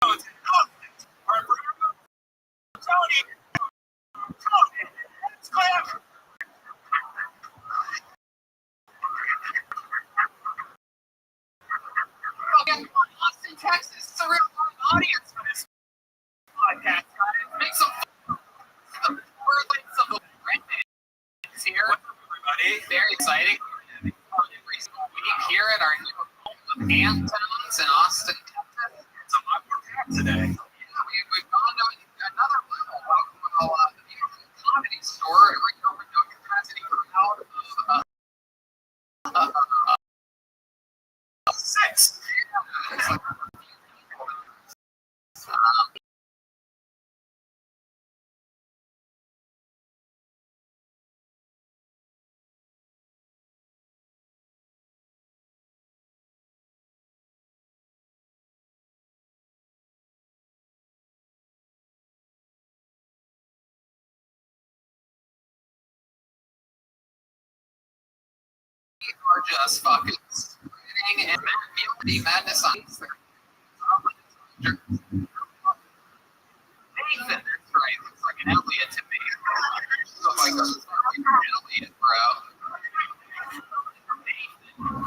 from Tony, it's clever.
Okay, Austin, Texas. It's a real audience for this podcast, guys. Make some we're like some friends here.
What's up, everybody?
Very exciting. Every single week here at our new home of Antones in Austin, Texas.
It's a lot more packed today.
Yeah, we've gone to another level. Well, the beautiful comedy store at reopened no capacity crowd of 6. Yeah, it's like are just fucking spreading and community madness on Instagram. Nathan, that's right. Looks like an Elliot to me. So like a fucking Elliot, bro. Nathan.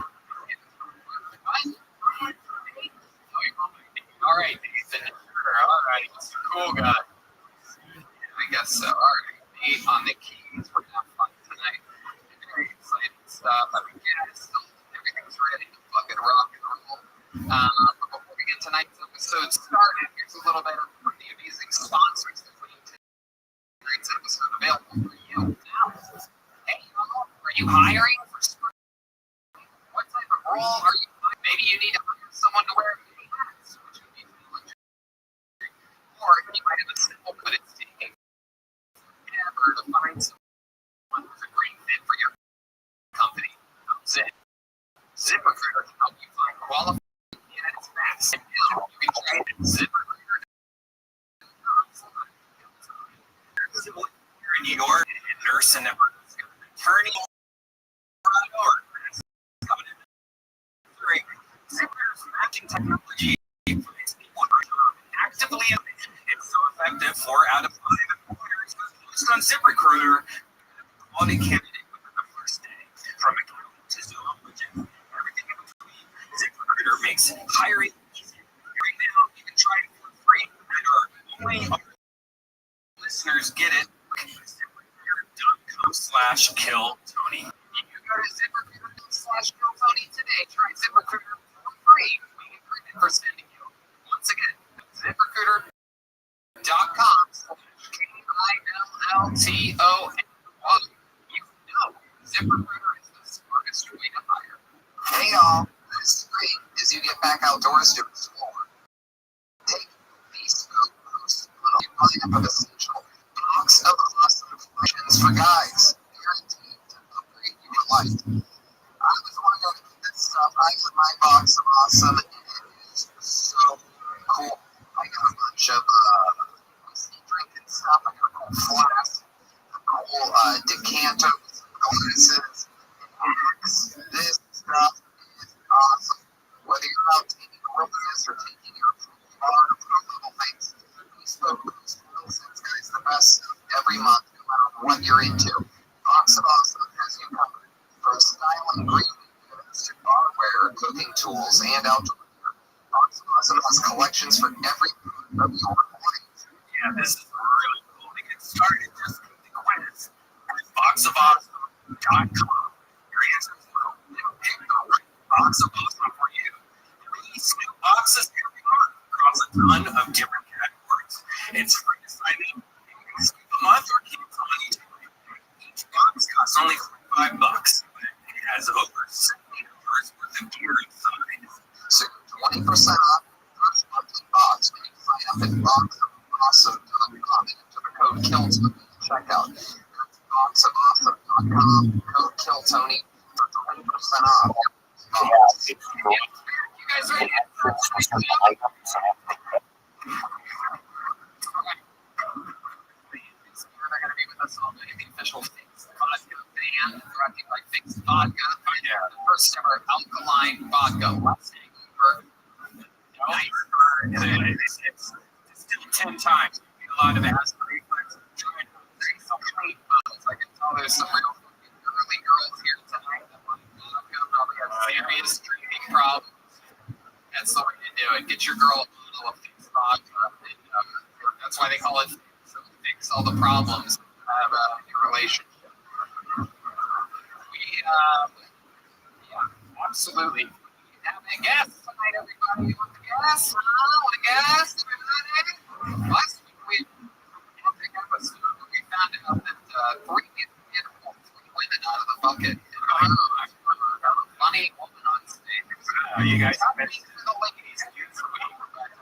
All right, Nathan. Sure. All right. He's a cool guy. I guess so. All right. Nate on the keys. We're gonna have fun tonight. Very exciting stuff. I mean, yeah, it's still, everything's ready to fucking rock and roll. But before we get tonight's episode
episode started, here's a little bit of the amazing sponsors that put tonight's episode available for you now. Hey, are you hiring for spring? What type of role are you? Maybe you need to hire someone to wear mini hats, which would be or you might have a simple, but it's taking forever to find someone who's a great fit for your company. ZipRecruiter can help you find qualified candidates fast. And now you can train at ZipRecruiter. You're in New York, and nurse and attorney, or ZipRecruiter's matching technology finds people actively. It's so effective 4 out of 5 employers who on ZipRecruiter quality candidate within the first day. From accountant to zoologist, everything in between. ZipRecruiter makes hiring easy. Right now, you can try it for free. And our only listeners get it. ZipRecruiter.com/killtony. You can go to ZipRecruiter.com/killtony today. Try ZipRecruiter for free. We get credit for sending you. Once again, ZipRecruiter.com/KILLTONY. You know ZipRecruiter is the smartest way to hire. Hey y'all, this is great as you get back outdoors to explore. Take these photos on a lineup of essential box of awesome collections for guys, guaranteed to upgrade your life. I was wanting to get this stuff. I got my box of awesome, and it is so cool. I got a bunch of whiskey drinking stuff. I got a cool flask, a cool decanter, glasses, axe. This stuff is awesome. Whether you're out taking a wilderness or taking your water pro level things, these photos will send guys the best stuff every month, no matter what you're into. Box of Awesome has you covered. From style and green goods to barware, cooking tools, and outdoor gear, Box of Awesome has collections for every food of your life. Yeah, this is really cool to get started. Just take the quiz at boxofawesome.com. Your answers will pick the right box of awesome for you. Release new boxes every month across a ton of different categories. It's free to sign up a month or keep it on each time. Each box costs only $5, but it has over 70 hours worth of gear inside. So 20% off your first monthly box when you sign up at boxofawesome.com and enter the code KILLTONY at checkout. That's boxofawesome.com, code KILLTONY for 20% off. You guys ready? They're going to be with us all day. The official Fixed Vodka band, brought to you by Fixed Vodka. The first ever alkaline vodka. Let's take over. It's still 10 times. You get a lot of acid reflux. I can tell there's some real girly girls here tonight that probably have serious drinking problems. That's the way to do it. Get your girl a bottle of Fixed Vodka. That's why they call it fix all the problems of your relationship. Absolutely. Having a guest tonight, everybody. Want a guest? Want a guest? Everybody? Last week we found out that 3 women out of the bucket. Funny woman on stage. You guys have been the ladies this week. But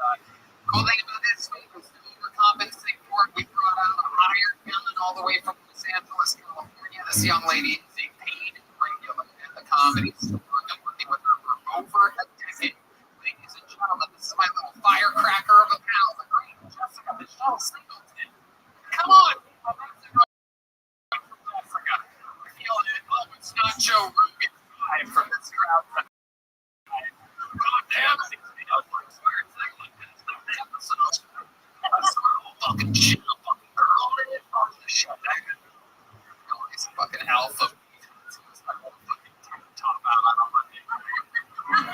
cool thing about this week was to overcompensate for it. We brought out a hired villain all the way from Los Angeles, California. This young lady is a paid regular at the comedy store. I'm working with her for over a decade. Ladies and gentlemen, this is my little firecracker of a pal, the great Jessica Michelle Singleton. Come on! Jessica, I feel it. Oh, it's not Joe Rogan vibe from this crowd tonight. God damn it. Fucking shit, fucking girl. Shut that. He's a fucking alpha. Top out on Monday.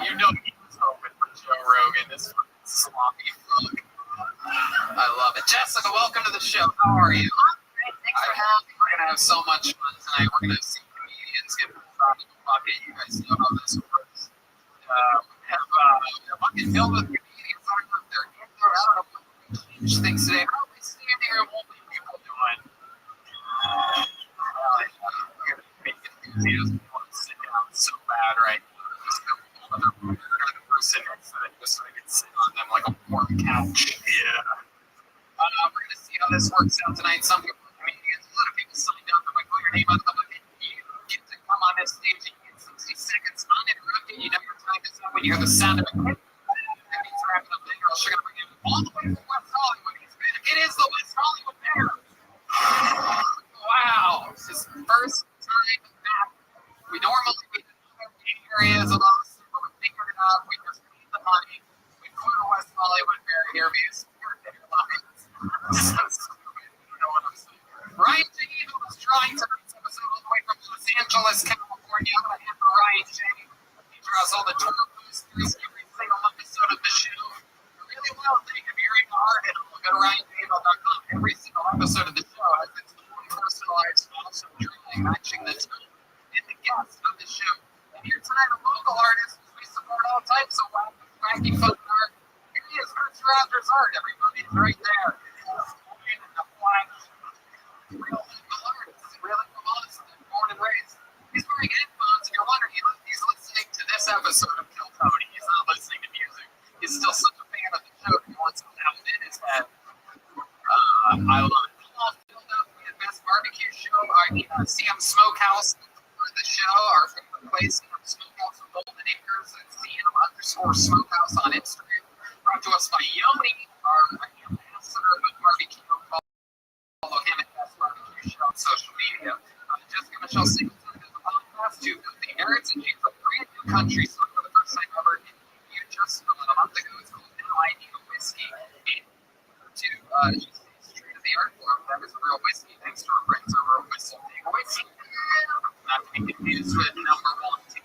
You know he was hoping for Joe Rogan. This fucking sloppy fuck. I love it. Jessica, welcome to the show. How are you?
Great, thanks for having me.
We're gonna have so much fun tonight. We're gonna see comedians get out of the bucket. You guys know how this works. Have a bucket filled with comedians. I don't know if they're in She thinks today, oh, we stand here and won't be people doing. Make enthusiasm want to sit down so bad right now. Just another person next to them just so I can sit on them like a warm couch. Yeah. We're going to see how this works out tonight. Some people, I mean, a lot of people signed up. I'm going to call your name out of the bucket. You get to come on this stage and you get 60 seconds uninterrupted. You know your time is up when you hear the sound of a clip. That means wrapping up the girl. She's going to bring him all the way from West Hollywood. It is the West Hollywood Bear. Wow. It's his first time back. We normally get in other areas of Austin, but we figured it out. We just paid the money. We go to West Hollywood Bear here because we're there live. So stupid. You know what I'm saying? Ryan J. who was trying to reach episode all the way from Los Angeles, California. I have Ryan J. He draws all the tour posters, every single episode of the show. Really well thing. If you're into art, and go to RyanJable.com. Every single episode of the show has its own personalized awesome drawing matching the tone and the guest of the show. And here tonight, a local artist, we support all types of wacky fun art. Here he is, Chris Rather's art, everybody. It's right there. Real local artist, really from Austin, born and raised. He's wearing headphones, and you're wondering, he's listening to this episode of Kill Tony. He's not listening to music. He's still such a fan of the show. He wants it out in his head. I love it. The best barbecue show. CM Smokehouse for the show. Our favorite place, Smokehouse of Golden Acres, at CM_Smokehouse on Instagram. Brought to us by Yoni, our ambassador of barbecue. Follow him at Best Barbecue Show on social media. Jessica Michelle Singleton has a podcast to the Nerds, and she's a brand new country song for the first time ever. You just a month ago. It's called Now I Need a Whiskey. She stays true to the art form. That was a real whiskey. Thanks to her friends over at Whistle Big Whiskey. Not to be confused with number one. We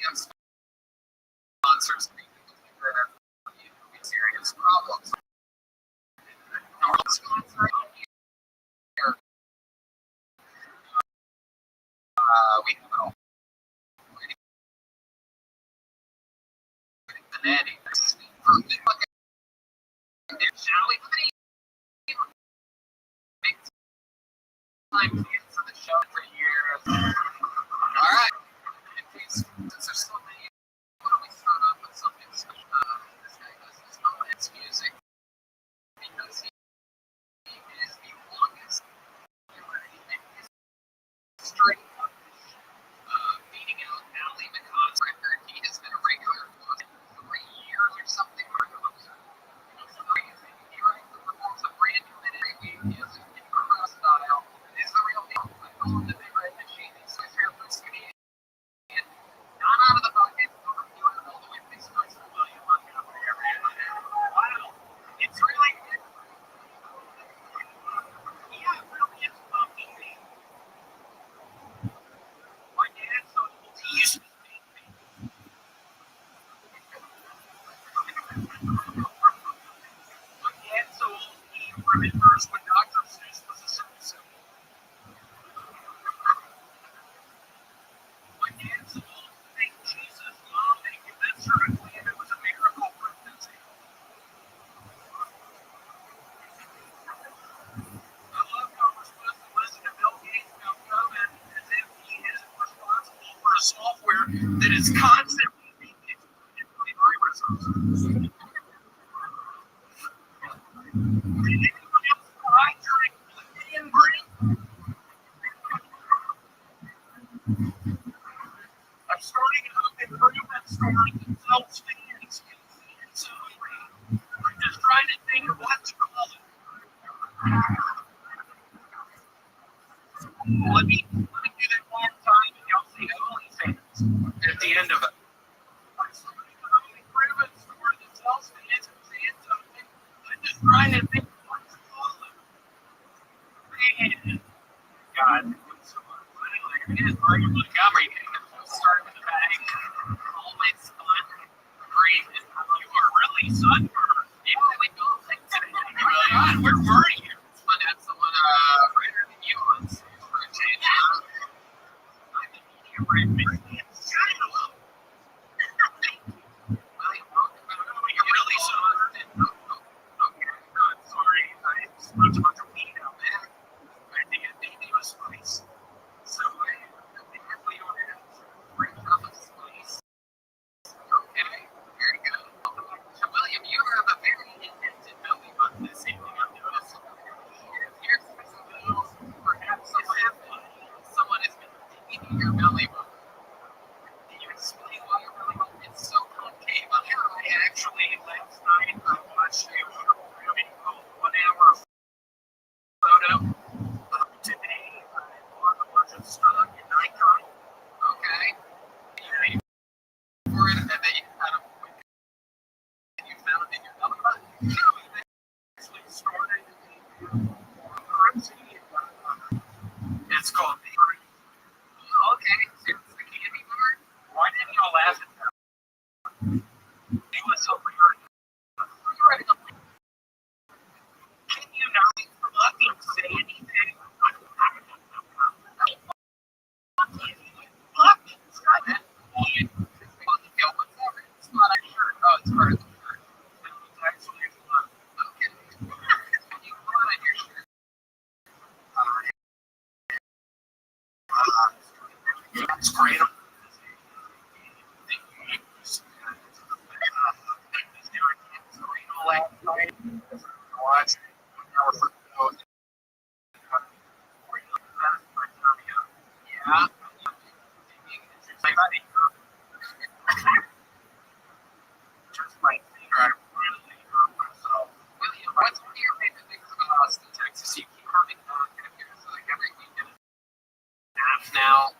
have sponsors that are serious problems. Our sponsor here. We have it all. The nanny. Shall we? Big time fans of the show for years. All right. Since there's so many, why don't we start off with something special? This guy does his romance music because he is the longest in history of beating out Ali McConn's record. He has been a regular for 3 years or something. He writes and performs a brand new minute week. He has an incredible style. He's the real deal. I call him the Big Red Machine. He's Swiss Air Force Canadian. Not out of the bucket. All the way to East Coast. Wow. It's really good. Yeah, it really is fucking me. My dad thought he used to be me. My dad told me remembers when Dr. Seuss was a citizen. My dad told me Jesus loved and commensurately, and it was a miracle pregnancy. I love how we're supposed to listen to Bill Gates about COVID as if he is responsible for a software that is constantly being exploited by viruses. Did anyone else cry during the Indian break? I'm starting to hope improvement story themselves fans can see it so I'm just trying to think of what to call it. Let me do that one time and y'all see OnlyFans at the end of it. I'm starting to hope improvement story themselves fans can see it so I'm just trying to think of what to call it. Man, God, it's so funny. It is like Montgomery started with a bang. Always fun. Great. You are really sunburned. Yeah, we don't think today. Oh my God, where were you? But
Actually started currency. It's called Bakery.
Oh, okay. So it's the candy bar?
Why didn't y'all laugh at that? It was so weird. Can you not fucking say anything? Fucking stop it.
It's not a shirt. Oh, it's part of the shirt.
It's actually fun.
Okay. You put on your shirt.
It's great. Last night, watching
Yeah.
my buddy. Just my finger, I really hurt myself.
William, what's one of your favorite things about Austin, Texas? You keep coming back. It appears like every weekend.
Half now.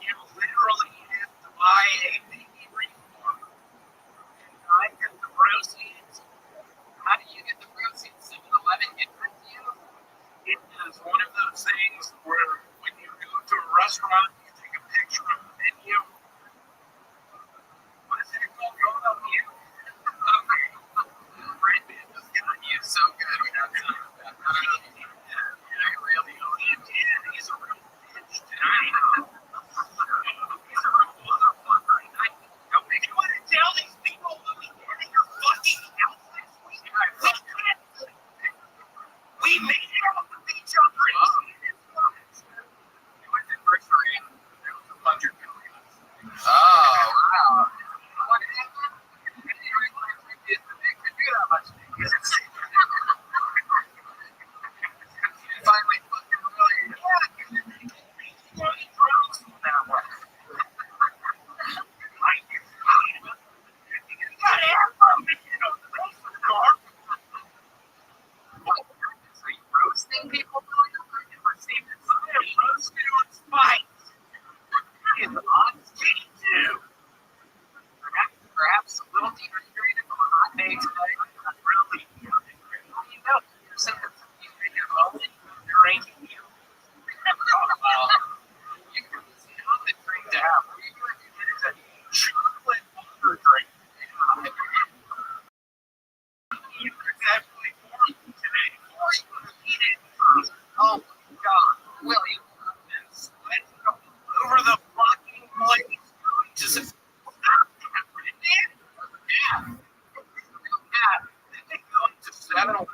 You literally have to buy a baby reform. I get the proceeds.
How do you get the proceeds? 7-Eleven get rid of you?
It is one of those things where when you go to a restaurant, you take a picture of the menu. What is it called? Going on you?
Okay. Brad Pitt has got you so good without saying that.
I really don't. He's a real bitch. I know. He's a real motherfucker. Don't make you want to tell these people that we get in your fucking house this week. We made it off the beach on Christmas.
We went to grocery and there was a bunch of millions.
Oh, wow.
What happened? I didn't realize we did the big to do that much. Finally fucking million. So you roasting people? I've never seen this. Perhaps a little dehydrated from a hot day tonight.
Really,
You're saying you make it home,
you're ranking you.
you can see how the drink to have. What are you going to do?
It is a chocolate water drink. It's actually 40 today. 40 eat it first.
Oh my God, William.
And sweat over the fucking place. Just
Yeah.
Then they go into 7-Eleven.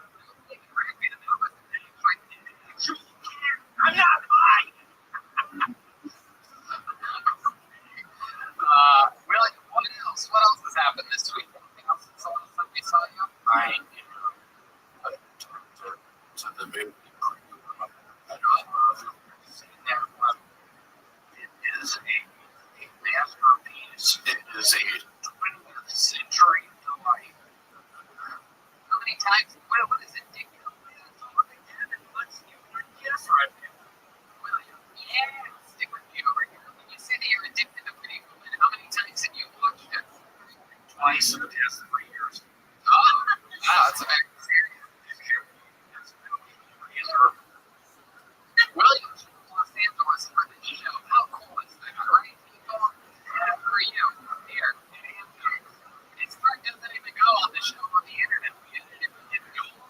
I'm not lying.
William, what else? What else has happened this week? Anything else that we saw you?
I to the movie. I don't know if you've seen that one. It is a masterpiece. It is a 20th century delight.
How many times? What is it? Dick?
Let's give it a guess right now.
William, yeah. Stick with me over here. When you say that you're addicted to video, and how many times have you watched it?
Twice in the past 3 years.
Oh, wow, that's a very serious issue. William, Los Angeles for the show. How cool is that, right? People, for you, here. Pittsburgh doesn't even go on the show on the internet. It's gold.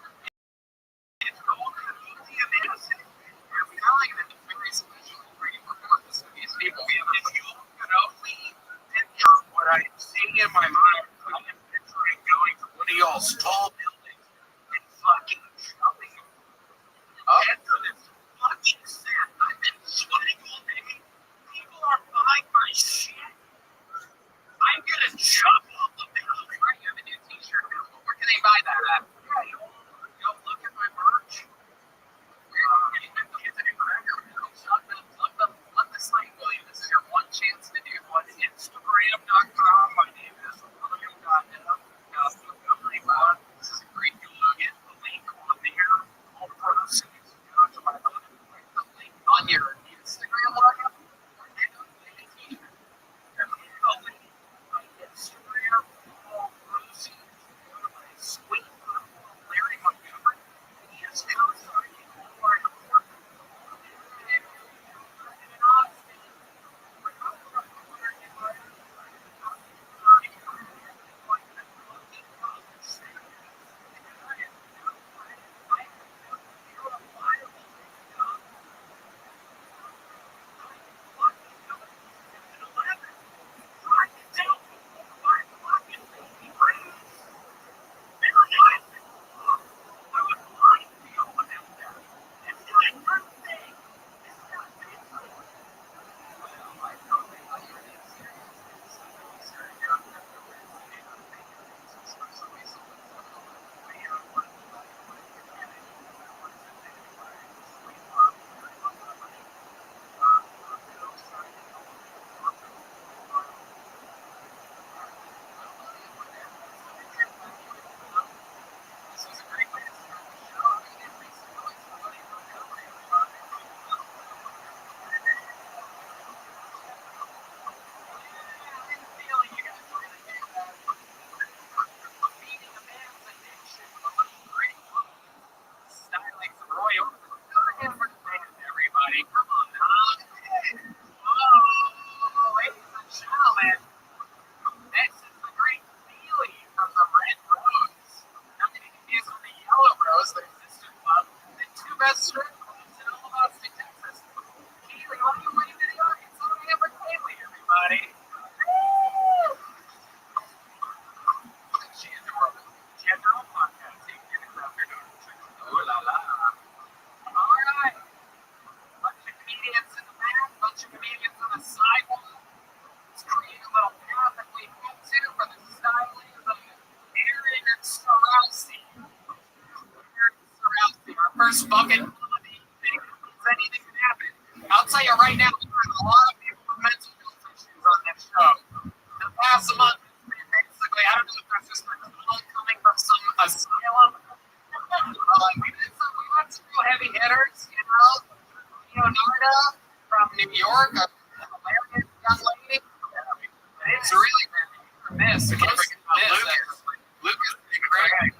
It's gold. It's You're telling them it's very special for you performance with these people.
If you could only picture what I see in my mind, I am picturing going to one of y'all's tall buildings
district in Omaha, Texas. Kaylee, why don't you wave to the audience? Say hey for Kaylee, everybody. She had her own podcast. You can get it out there. Oh la la. All right. Bunch of comedians in the back, bunch of comedians on the sidewalk. Let's create a little path that we head to for the stylings of Aaron Sorowski. Our first fucking comedy thing. Anything can happen. I'll tell you right now, we've had a lot of people with mental health issues on this show. The past month, basically, I don't know if that's just like coming from some asylum. We had some real heavy hitters, you know. Leonardo from New York, a hilarious young lady. It's really miss. Lucas is great.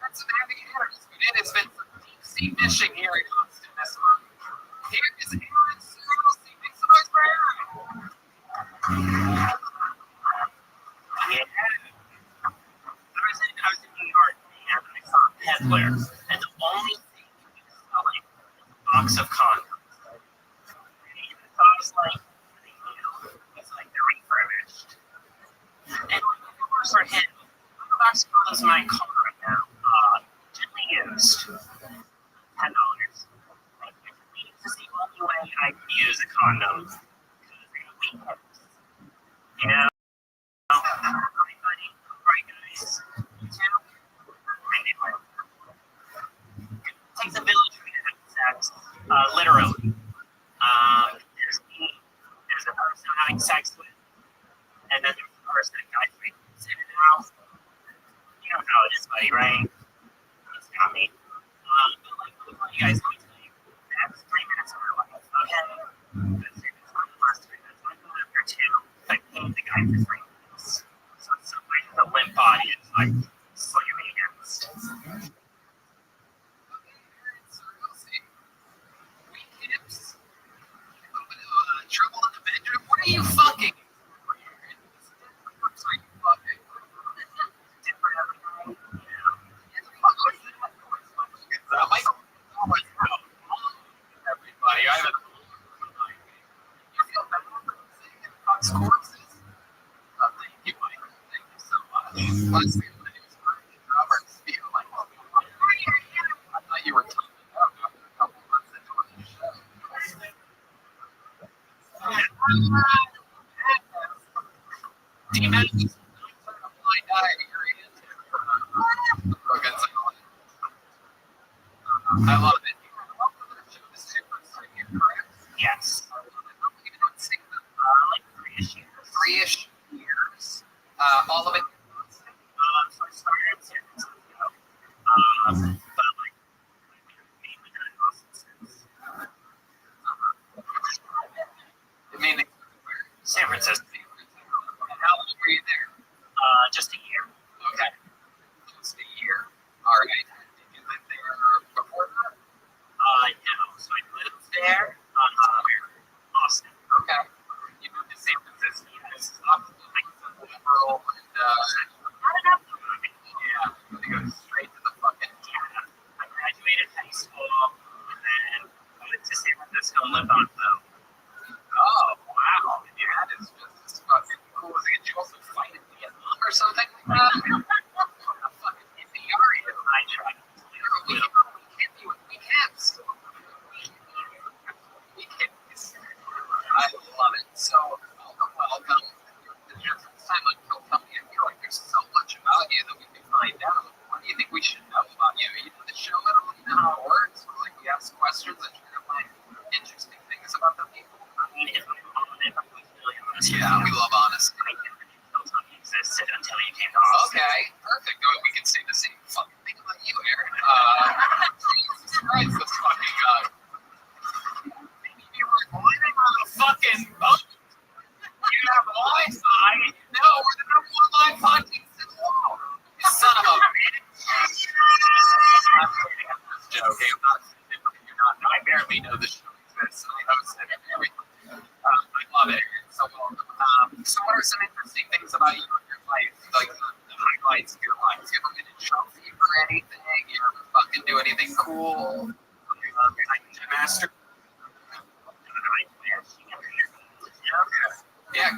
That's some heavy hitters, but it has been some deep sea fishing here in Austin this month. Here is Aaron Sorowski. Make some noise for Aaron.
Yeah. I was in New York and I saw a peddler, and the only thing he was selling was a box of condoms. So I was like, it's like they're refurbished. And like, if it were for him, the box of condoms in my car right now, gently used, $10. Like, this is the only way I can use a condom because they have weak hips. You know? Right, buddy? Right, guys? You too? Anyway. It takes a village for me to have sex, literally. There's a person I'm having sex with, and then there's a person that guys make in and out. You know how it is, buddy, right? It's got me. But like, you guys, let me tell you, the next 3 minutes of my life, okay? That's it. It's not the last 3 minutes. I'm going after 2. I paid the guy for 3 minutes. So it's so like the limp body is like slamming against.
Weak hips. Trouble in the bedroom. What are you fucking? Looks like you fucking. Different every night. Michael, everybody, I haven't. You feel better for saying it fucks corpses? Thank you, Michael. Thank you so much. Last name is Robert Steele. I thought you were talking about after a couple months into the show. Demon is a blind eye here he is. I love it. Welcome to the show. This is your first time here, correct?
Yes.
How long have you been on stage?
Like 3-ish years.
3-ish years. All of it.
So I started in San Francisco. But like, mainly done in Austin since.
I mean,
San Francisco.
and how long were you there?
Just a year.
Okay. Just a year. All right. Did you live there before that?
No. So I lived there. Where? Austin.
Okay. You moved to San Francisco. Yes. Liberal and
Not enough to move it.
yeah, they go straight to the fucking
I graduated high school, and then I went to San Francisco and lived on a boat.
oh wow. Yeah, that is just fucking cool. Did you also fight in Vietnam or something like that? What a fucking hippie are you?
I tried.
We can't be with weak hips. Weak hips. I love it. So welcome. This time on Kill Company, I feel like there's so much about you that we can find out. What do you think we should know about you? You know the show at all? You know how it works? Like we ask questions and try to find interesting things about the people.
I mean, if I'm honest, I'm really honest.
Yeah, we love honesty.
I never knew Hilltop existed until you came to Austin.
Okay, perfect. We can say the same fucking thing about you, Aaron. Jesus Christ, this fucking guy. Maybe you were living on a fucking boat. You have Wi-Fi. No, we're the number 1 live podcast in the world. You son of a bitch. I'm kidding. I'm just joking. You're not. I barely know the show exists. I host it and everything. I love it. It's so welcome. So what are some interesting things about you in your life? Like the highlights of your life? You ever been in show for anything? You ever fucking do anything cool?
master. Yeah.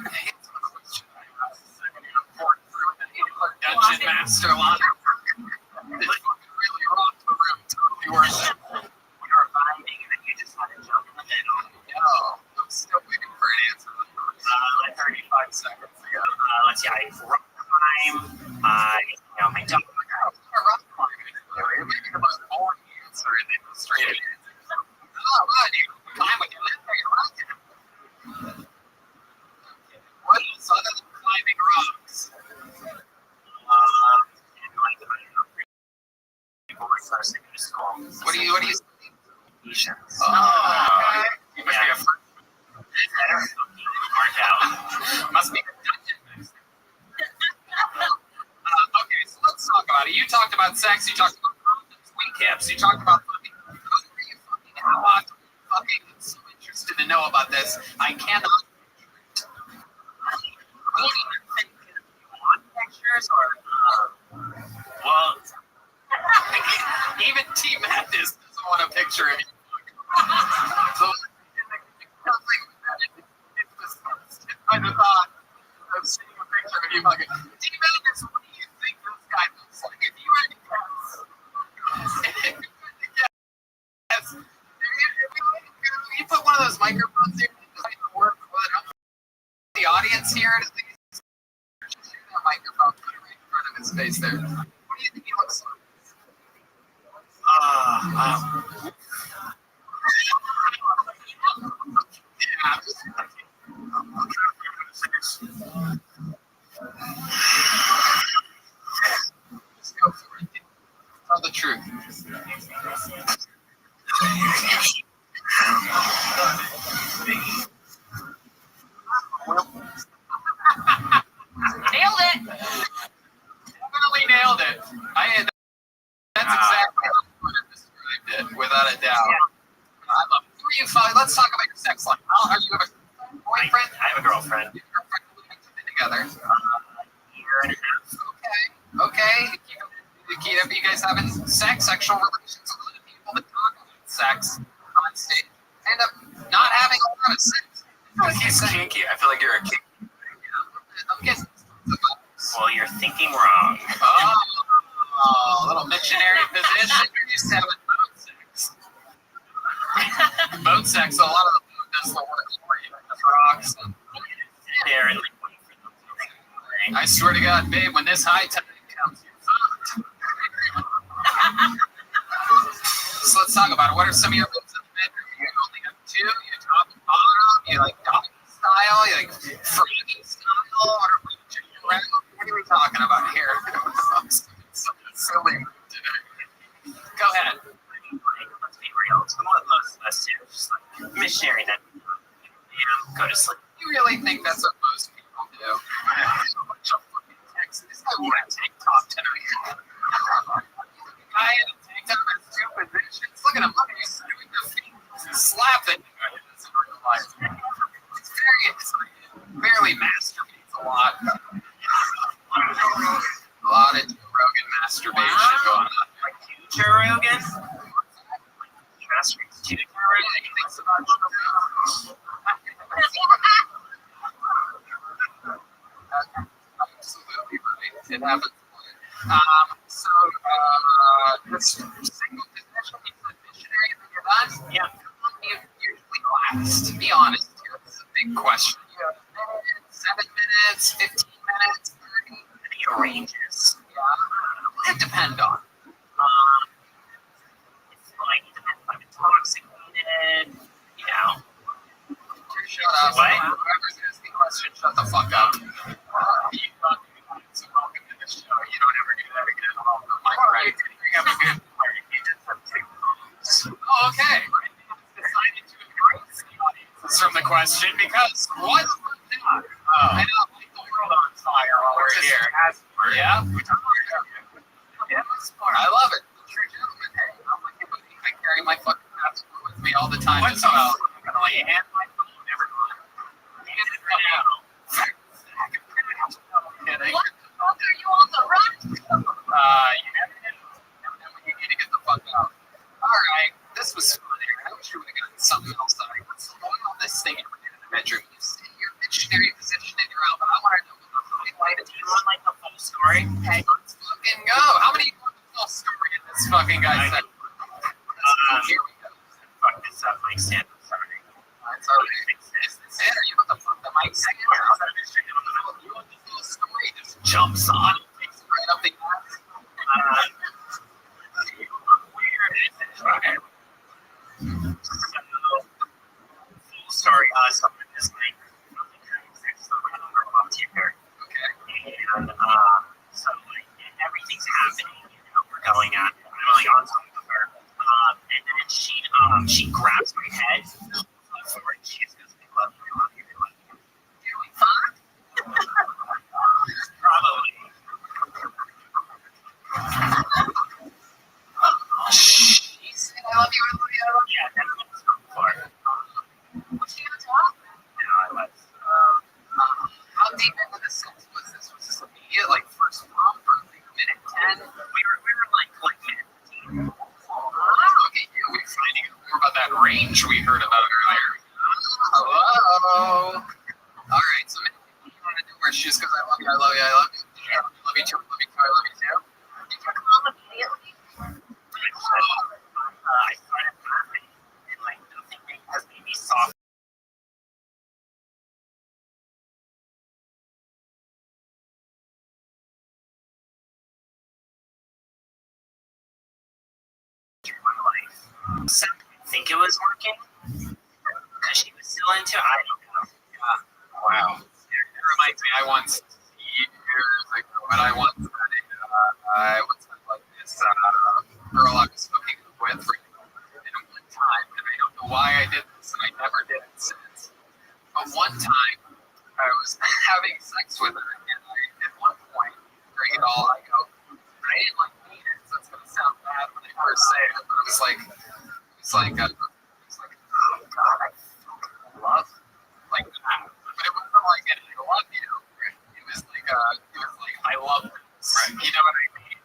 Dungeon master line. This fucking really rocked the room. You were
vibing and then you just had to jump in the middle.
no. I'm still waiting for an answer.
Like
35 seconds ago.
let's see, I rock climb. My dog.
Rock climbing. You're making the most boring answer and then straight in. Oh, what? You climb with your left or your right? What else other than climbing rocks? What do you studying?
Patience.
Oh, you must be a friend.
Mark out.
Must be a dungeon master. Okay, so let's talk about it. You talked about sex, you talked about condoms, wing caps, you talked about fucking. How often fucking so interested to know about this? I cannot.
Pictures or well,
Even T Madness doesn't want a picture of you. So, it's disgusting. I just thought of seeing a picture of you fucking. T Madness, what do you think this guy looks like? If you had to guess. If you put one of those microphones here, it doesn't work. The audience here, at least. Just use that microphone, put it right in front of his face there. What do you think he looks like? Just go for it. Tell the truth.
Nailed it.
Definitely nailed it. That's exactly how I would have described it, without a doubt. I love it. Who are you? Let's talk about your sex life. Are you have a boyfriend?
I have a girlfriend.
Your girlfriend, how long have you been together?
Year and a half.
Okay. Are you guys having sexual relations? A lot of people that talk about sex on stage end up not having a lot of sex.
He's kinky. I feel like you're a kink.
I'm guessing.
Well, you're thinking wrong.
Oh, a little missionary position. You're used to having boat sex. Boat sex, a lot of the boat does the work for you. The rocks. And
There and like wait for them.
I swear to God, babe, when this high tide comes, you're fucked. So let's talk about it. What are some of your moves in the bedroom? You only have two? You top and bottom? You like doggy style? You like froggy style? What are we talking about here? Something silly today. Go ahead.
Let's be real. Some of most of us do. Just like missionary that go to sleep.
You really think that's what most people do? So much of fucking text. This guy wore a tank top tonight. Guy in a tank top in two positions. Look at him. Look at him. He's doing the feet. Slap it. It's barely masturbates a lot. A lot of Rogan masturbation going on.
Like Joe Rogan? Masturbates to Joe Rogan?
He thinks about absolutely right. It happens. This single position, you said missionary, and then you're done?
Yeah.
You usually last. Be honest here. This is a big question. You have a minute, 7 minutes, 15 minutes, 30.
I think it ranges.
Yeah. What does it depend on?
It's like, it depends if I'm intoxicated, you know.
Shut up.
What?
Whoever's asking questions, shut the fuck up. You fucking so welcome to this show. You don't ever do that again. My right. You bring up a good part. You just have two moves. Oh, okay. Decided to embrace the audience from the question because what? I know, light the world on fire while we're here. Yeah. Yeah, smart. I love it. True gentleman. Hey, I'm like you, buddy. I carry my fucking passport with me all the time.
What's
as well.
definitely and my phone never gone.
Hand it right now. Kidding.
What the fuck are you on the run?
You never know. Never know when you need to get the fuck out. All right. This was fun, Aaron. I wish you would have This fucking guy said, here we go.
Fuck this up, Mike Stan. Sorry.
It's already fixed. Is it? Are you about to fuck the mic stand? You want the full story? Just jumps on and takes it right up the ass.
Weird, isn't it? Okay. So, full story, someone is like, here. Okay. And, so, like, everything's happening, we're going at it. I'm like on top of her. And then she grabs my head. Forward, she just goes, I love you, I love you, I love you. Do we fuck? Probably.
She said, I love you, I love you, I love you.
Yeah, that's what it's for.
Was she on top?
No, I was.
How deep into the sex was this? Was this immediate, like, first pump or like minute 10?
We were like minute 15.
Look at you. We're finding out more about that range we heard about earlier. Hello. All right, so maybe you want to do where she just goes, I love you, I love you, I love you. I love you too, I love you too, I love you too.
Did you call immediately?
I started laughing, and like nothing has made me soft. Through my life. So I think it was working because she was still into it. I don't know.
Wow. It reminds me, I once, years ago, but I once had like this girl I was hooking up with for one time, and I don't know why I did this, and I never did it since. But one time, I was having sex with her, and at one point, during it all, I go, I didn't like mean it, so it's going to sound bad when I first say it, but it was like, oh God, I love like that. But it wasn't like an I love you. It was like I love this. Right. You know what I mean?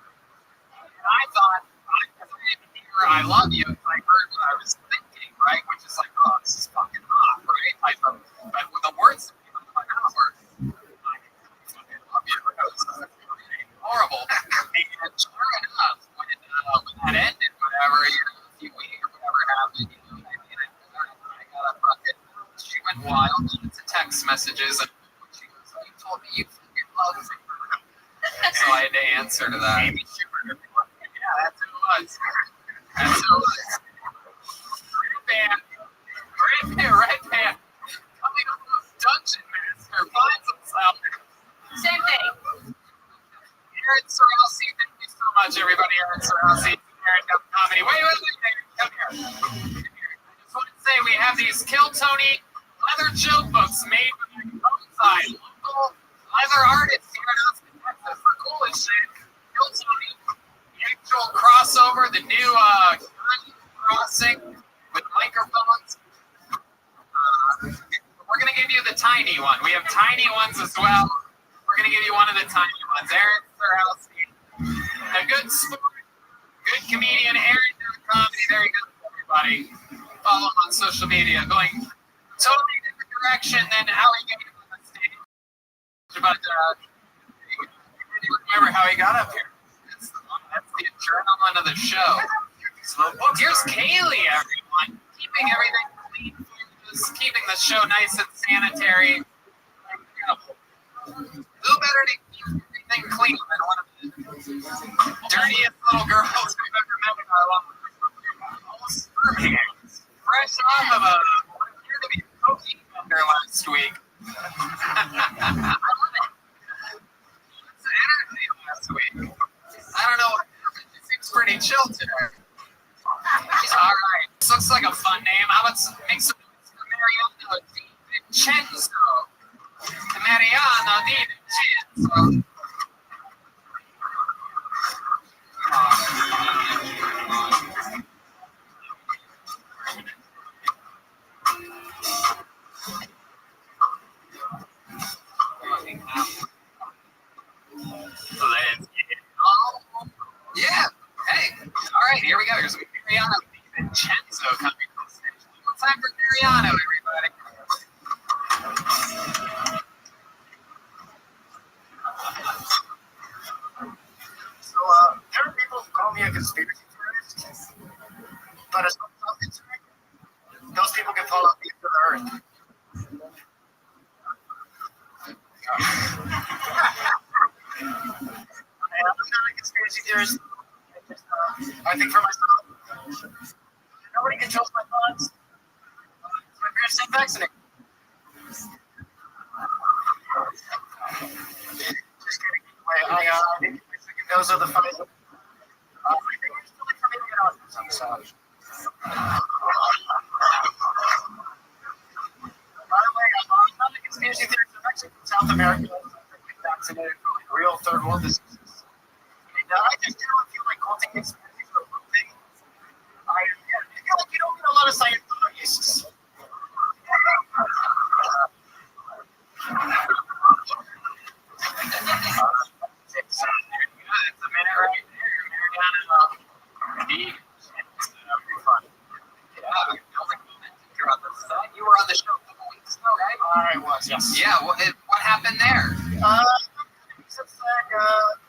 And I thought, because I didn't hear I love you, I heard what I was thinking, right? Which is like, oh, this is fucking hot, right? But with the words that came out of my mouth were, I fucking love you. It was horrible. And sure enough, when that ended, whatever, a few weeks or whatever happened, I got a fucking, she went wild into text messages, and she goes, oh, you told me you fucking love me. So I had to answer to that. Yeah, that's who it was. That's who it was. Red band. Coming up with Dungeon Master finds himself.
Same thing.
Aaron Sorossi, thank you so much, everybody. Aaron Sorossi, Aaron Comedy. Wait, come here. I just want to say we have these Kill Tony leather joke books made with Rothschild, local leather artists here in Austin, Texas. The coolest shit. Kill Tony, the actual crossover, the new crossing with microphones. We're going to give you the tiny one. We have tiny ones as well. We're going to give you one of the tiny ones. Aaron Sorossi, a good sport, good comedian, Aaron doing comedy. There you go, everybody. Follow him on social media. Going totally different direction than how he came on the stage. But remember how he got up here. That's the adrenaline of the show. So here's Kaylee, everyone. Keeping everything clean, just keeping the show nice and sanitary. Incredible. Who better to keep everything clean than one of the dirtiest little girls we've ever met in our lives? Almost sperm hands. Fresh off of a what appeared to be a cocaine bender last week. I love it. Saturday last week. I don't know what happened. She seems pretty chill today. All right. This looks like a fun name. How about make some noise for Mariano Di Vincenzo? Mariano Di Vincenzo.
Let's get it.
Oh, yeah. Hey. All right. Here we go. Here's Mariano Di Vincenzo coming on stage. One time for Mariano, everybody.
So, there are people who call me a conspiracy theorist, but as far as I'm concerned, those people can fall off the edge of the earth. I'm not a conspiracy theorist. I think for myself, nobody controls my thoughts. My parents stay vaccinated. Just kidding. I think my second dose of the Pfizer. I think it's too late for me to get on this. I'm sorry. By the way, I'm not a conspiracy theorist. I'm actually from South America. I'm vaccinated for like real third world diseases. And I just generally feel like culting conspiracies are one thing. I feel like you don't get a lot of Scientologists. It's a minute right there. Mariana, pretty fun.
Yeah, you're on the side. You were on the show a couple weeks ago, right?
I was, yes.
Yeah, what happened there?
Since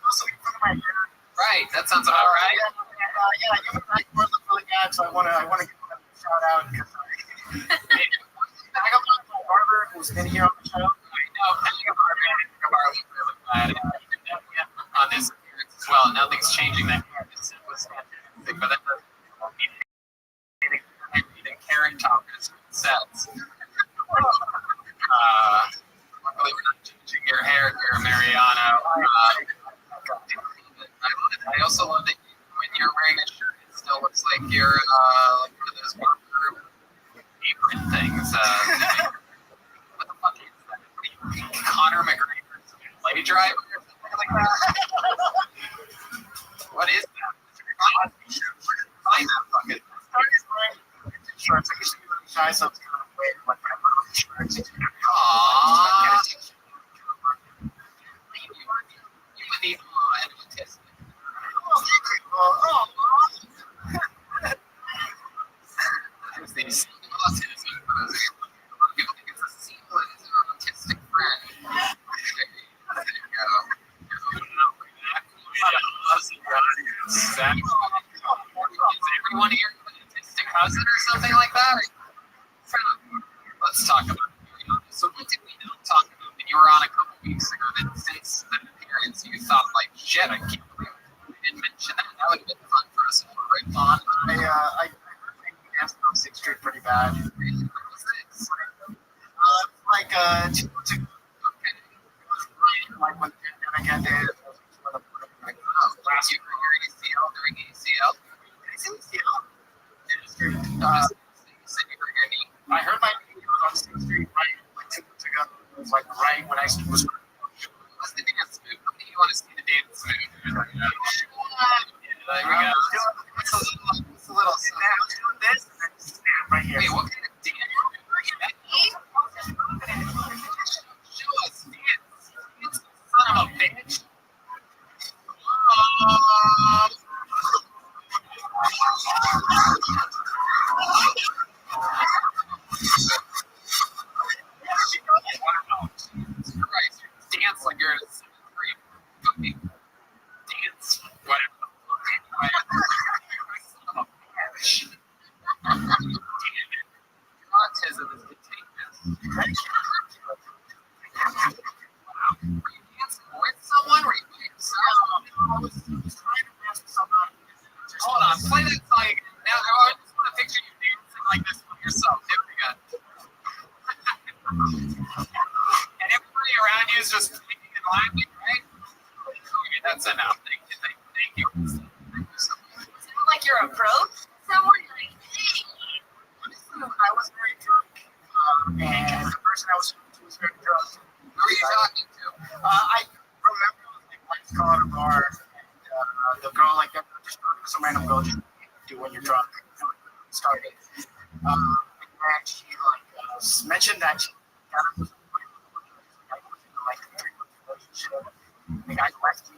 also in front of my hair.
Right, that sounds about right.
Yeah, you and I look really bad, so I want to give them a shout out because I got my barber who's been here on the show.
I know, Kabar was really glad on this appearance as well. Nothing's changing that. This was fantastic, but that doesn't mean eating carrot toppers sets. Luckily, we're not changing your hair here, Mariano. I also love that when you're wearing a shirt, it still looks like you're like one of those barber apron things. What the fuck is that? Conor McGregor's play driver or something like that? What is that? Where did you find that fucking?
Shorts. I used to be really shy, so it's kind of weird when I put on shorts.
Aww. You would need an autistic. There's these autism. People think it's a sequel. It's an autistic friend. There you go. Is everyone here an autistic cousin or something like that? Let's talk about it. So what did we not talk about? And you were on a couple weeks ago that since the appearance you thought like, shit, I can't believe we didn't mention that. That would have been fun for us to riff on.
I danced on 6th Street pretty bad.
Really? What was this?
Like 2 months ago.
Okay.
Like when the pandemic ended.
Last year for your ACL during ACL? You said you hurt your knee.
I hurt my knee on 6th Street like 2 months ago. It was like right when I was.
What's the dance move? What do you want to see the dance move? There we go. It's a little
Snap, doing this, and then snap right here.
Wait, what kind of dance move are you making? Show us dance. It's the son of a bitch. Christ, dance like you're in a 7th grade. Okay. Dance. Whatever. Son of a bitch. Damn it. Autism is contagious. Wow. Were you dancing with someone? Were you by yourself?
I was trying to dance with somebody.
Hold on, play that song again. Now, I just want to picture you dancing like this with yourself. There we go. And everybody around you is just thinking and laughing, right? Okay, that's enough. Thank you. Thank you.
Sound like you're a pro? Someone like, hey.
I was very drunk, and the person I was talking to was very drunk.
Who are you talking to?
I remember it was like Let's Call It a Bar, and the girl like just some random girl you do when you're drunk. Started. And she like mentioned that she got into like a 3-month relationship. The guy left me,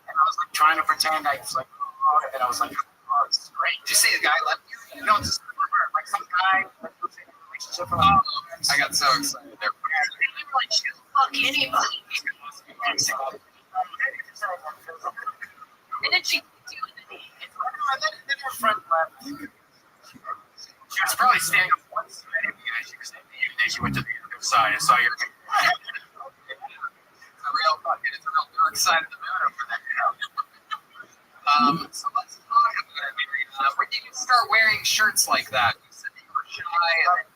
and I was like trying to pretend I was like, oh, and then I was like, oh, this is great.
Did you say the guy left you?
No, just like some guy like was in a relationship.
I got so excited there.
Like, she'll fuck anybody. And then she do it.
then her friend left. She was probably standing up one side of you as you were saying that, and then she went to the other side and saw your.
It's a real dark side of the moon over there. So let's talk about it, Mariana. When did you start wearing shirts like that? You said that you were shy and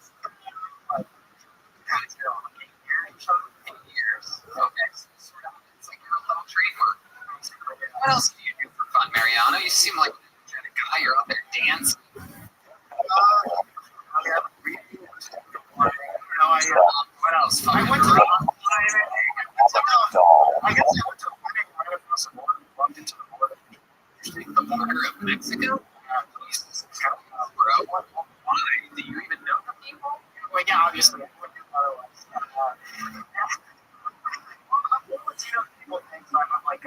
then 8 years. Okay, so sort of, it's like your little trademark. What else do you do for fun, Mariano? You seem like a energetic guy. You're out there dancing. What else?
I went to the I guess I went to a wedding right across the border. Bumped into the border.
The border of Mexico? Bro, why? Do you even know the people?
Well, yeah, obviously. I wouldn't do otherwise. Latino people think I'm like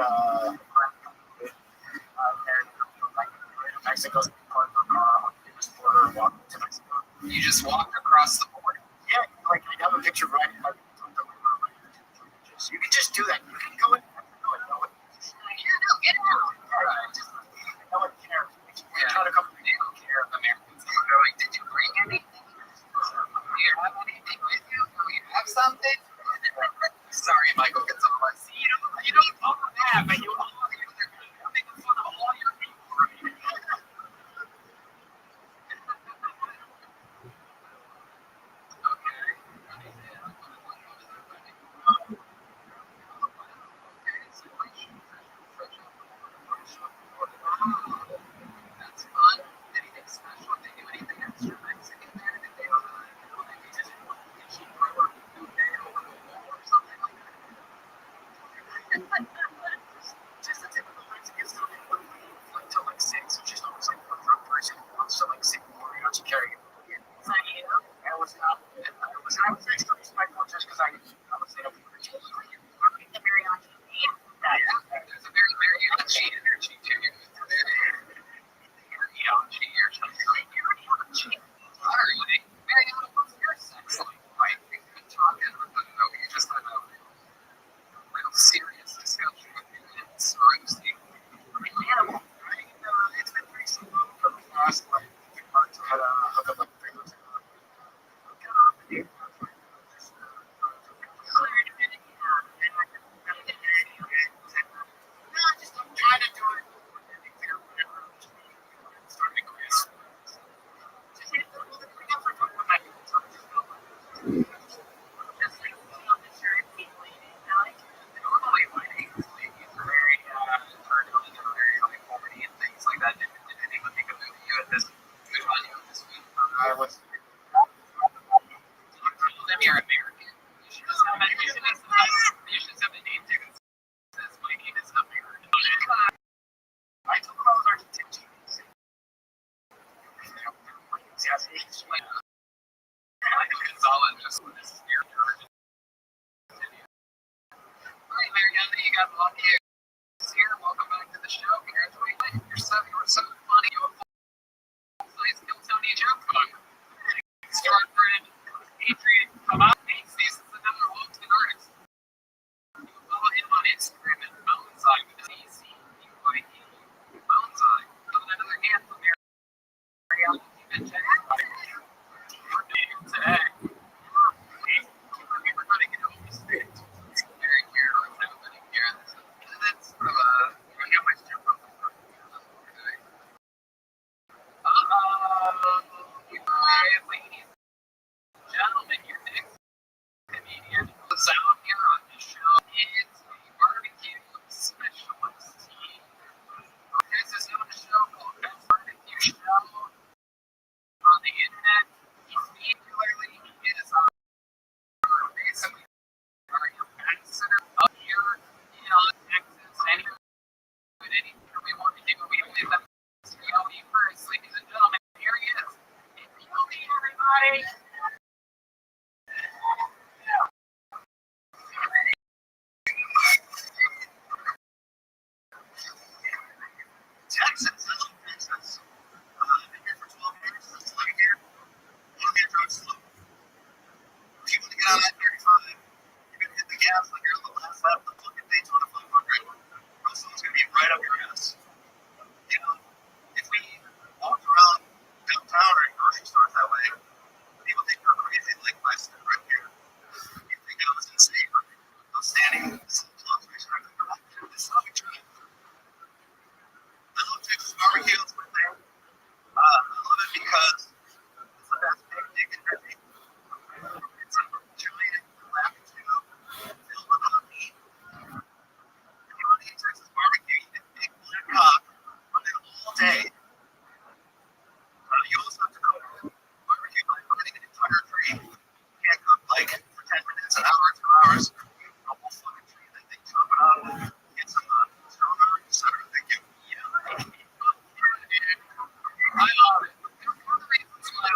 Mexico's part of the border, walking to Mexico.
You just walked across the border.
Yeah, like I have a picture right in my you can just do that. You can go in. No one cares. We're trying to come to the care of Americans.
They're like, did you bring anything? Do you have anything with you? Do you have something? Sorry, Michael Gonzalez. You don't talk that, but you all you're making fun of all your people, right? That's fun. Anything special? Did they do anything extra Mexican there? Did they maybe just food day over the wall or something like that?
Just a typical Mexican stuff. Until like 6, which is almost like one drunk person who wants to like sit more and to carry it. I was not. I was extra respectful just because I was there.
The mariachi.
Yeah, there's a very mariachi energy to you.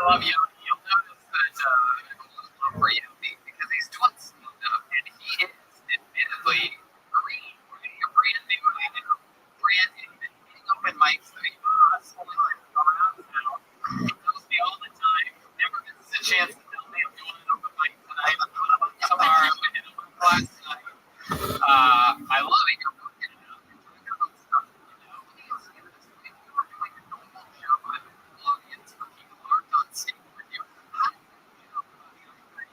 love you. You'll notice that love for you because he's doing stand-up and he is admittedly brand new. Brand new. Hitting open mics that he around now. He tells me all the time. Never misses a chance to tell me I'm doing an open mic tonight. I'm doing one tomorrow. I did one last night. I love it. You're working it out. You're talking about stuff. He's doing like a normal show. I have an audience for people who aren't on stage with you. How do you feel about the other night?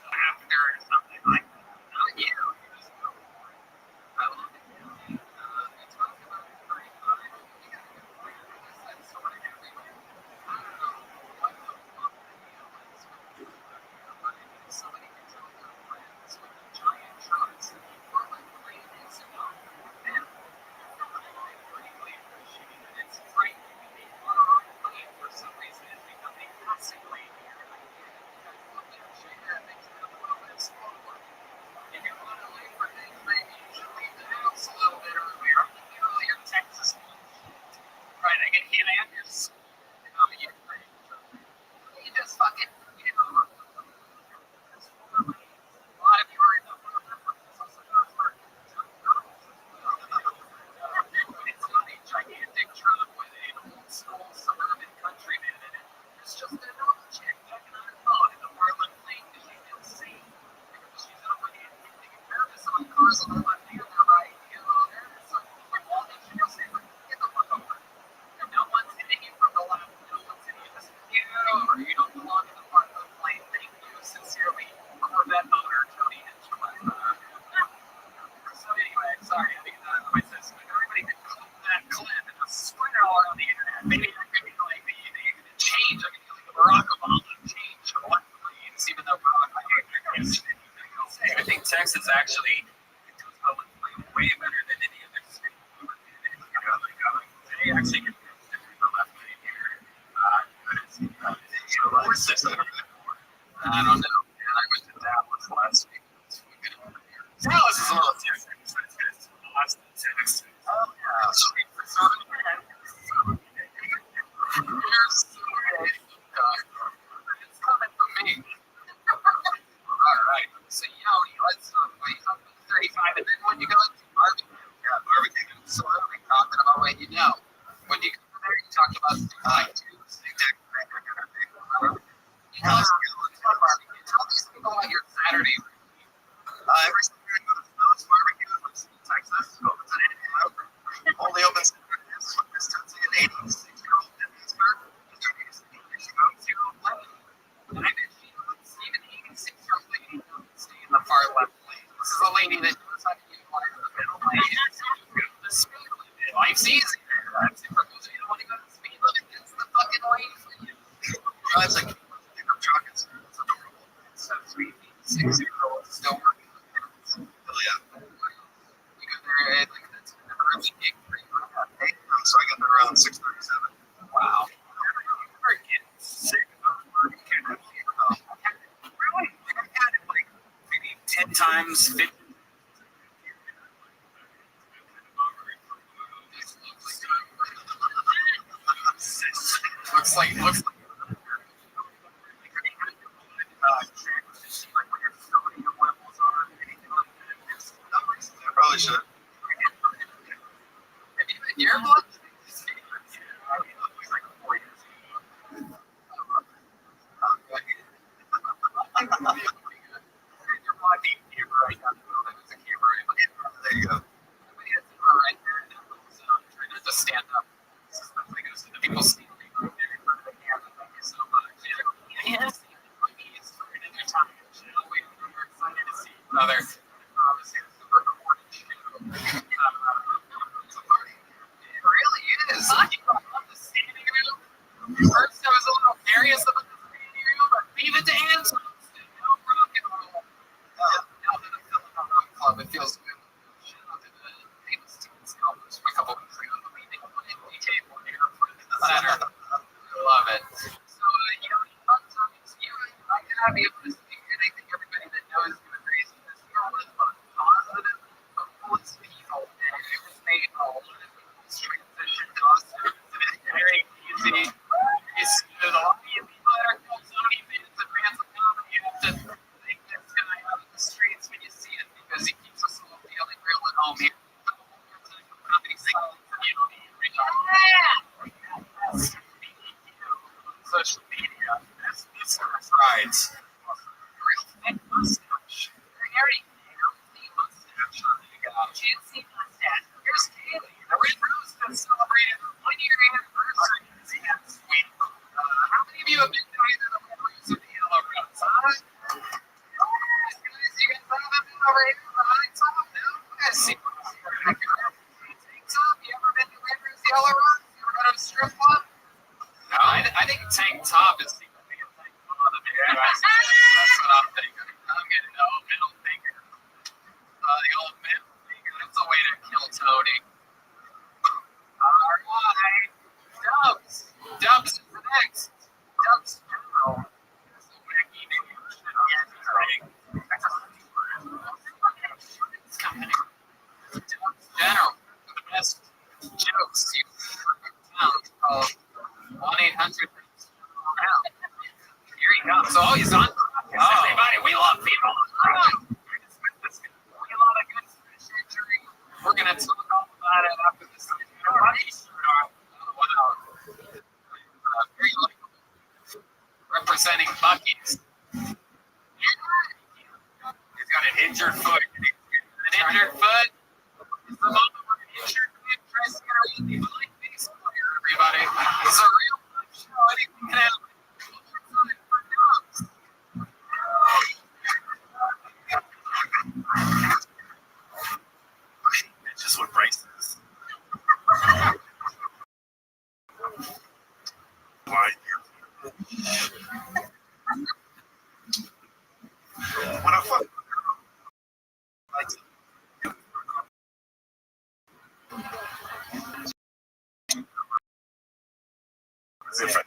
After something like that. Not you. I love it. It's talking about it very fun. You got to get that sort of everywhere. I don't know what the fuck the deal is with somebody can tell their friends with the giant trucks or like 3 days ago. And I greatly appreciate it. It's frightening to me. But for some reason it's becoming massively here. And I get it because look at shit that makes it a little bit slower. If you want to leave for things, maybe you should leave the house a little bit earlier. You know, your Texas right, I get hit and your school. You just fucking, you know, a lot of you are in the it's not a gigantic truck with an old school suburban countryman in it. It's just a normal chick checking on her phone in the Portland plane because she feels safe. Because she's over here getting nervous on cars on the left and the right. You know, nervous. So, like, all these girls say, like, get the fuck over. And no one's hitting you from the left. No one's hitting you. This is you, or you don't belong in the Portland plane. Thank you, sincerely, Corvette owner Tony Hinchcliffe. So anyway, sorry, I mean, my sister, everybody could clip that clip and just spread it all around the internet. Maybe I could be like the change. I could be like the Barack Obama change of what planes, even though Barack I think Texas actually does public plane way better than any other state. They actually get the left lane here. I don't know. Man, I went to Dallas last week. Dallas is a little different. It's Austin, Texas. Oh, yeah. Street for serving it's coming from me. All right. So, let's wait up to 35. And then when you go into barbecue, barbecue. So, what are we talking about right you know? When you come there, you talk about tell these people about your Saturday routine. Every Saturday I go to Phillips Barbecue in Texas. Opens at 8 a.m. Only opens at 8 this Tuesday at 86-year-old in Pittsburgh. Just in case you go to 11. And I bet she looks even 86-year-old lady doesn't stay in the far left lane. This is a lady that knows how to utilize the middle lane. The speed limit. Life's easy. That's it for those of you who don't want to go to the speed limit. It's the fucking lane for you. Drives like a pickup truck. It's adorable. It's so sweet. 6-year-old still working. Hell yeah. We got there at like that's an early gig for you. So I got there around 6:37. Wow. You're getting sick of barbecue. Really? I've had it like maybe 10 times, 50. Looks like I probably should. Your blood? There you go. Just stand up. The people stealing right there in front of the camera. Thank you so much. Yes. We're excited to see another. Obviously, it's super important. It really is. You love the standing room. First, I was a little curious about the standing room, but leave it to Anton. No rock and roll. Now that I'm feeling be honest with you, and I think everybody that knows you agrees with this. You're one of the most positive, coolest people, and it was made a lot of people's transition to us. It's very easy. You see that a lot of you people that are Tony fans and fans of comedy, you have to think this guy out of the streets when you see it because he keeps us all feeling real at home here. Social media, this rides. Real thick mustache. Very healthy mustache on the guy. Juicy mustache. Here's Kaylee, the Red Rose that celebrated 1 year anniversary. Sweet. How many of you have been to either the Red Rose or the Yellow Rose? Guys, you guys haven't been over here behind someone? No? Let's see. You ever been to Red Rose, Yellow Rose? You ever been to a strip club? No, I think tank top is secretly a tank bottom. That's what I'm thinking. I'm getting the old middle finger. The old middle finger. That's a way to kill Tony. Alright. Dubs. Dubs is next. Dubs General. That's a wacky name. It's company. Dubs General. The best jokes you've ever found called 1-800. Here he comes. Oh, he's on. Everybody, we love people. We love a good fish injury. We're going to talk all about it after this. Wow. Very likable. Representing Buc-ee's. He's got an injured foot. An injured foot. It's the moment where an injured foot tries to get around the blind baseball player, everybody. It's a real fun show. Anything can happen. It's just what Bryce is. Why? When I fuck, different.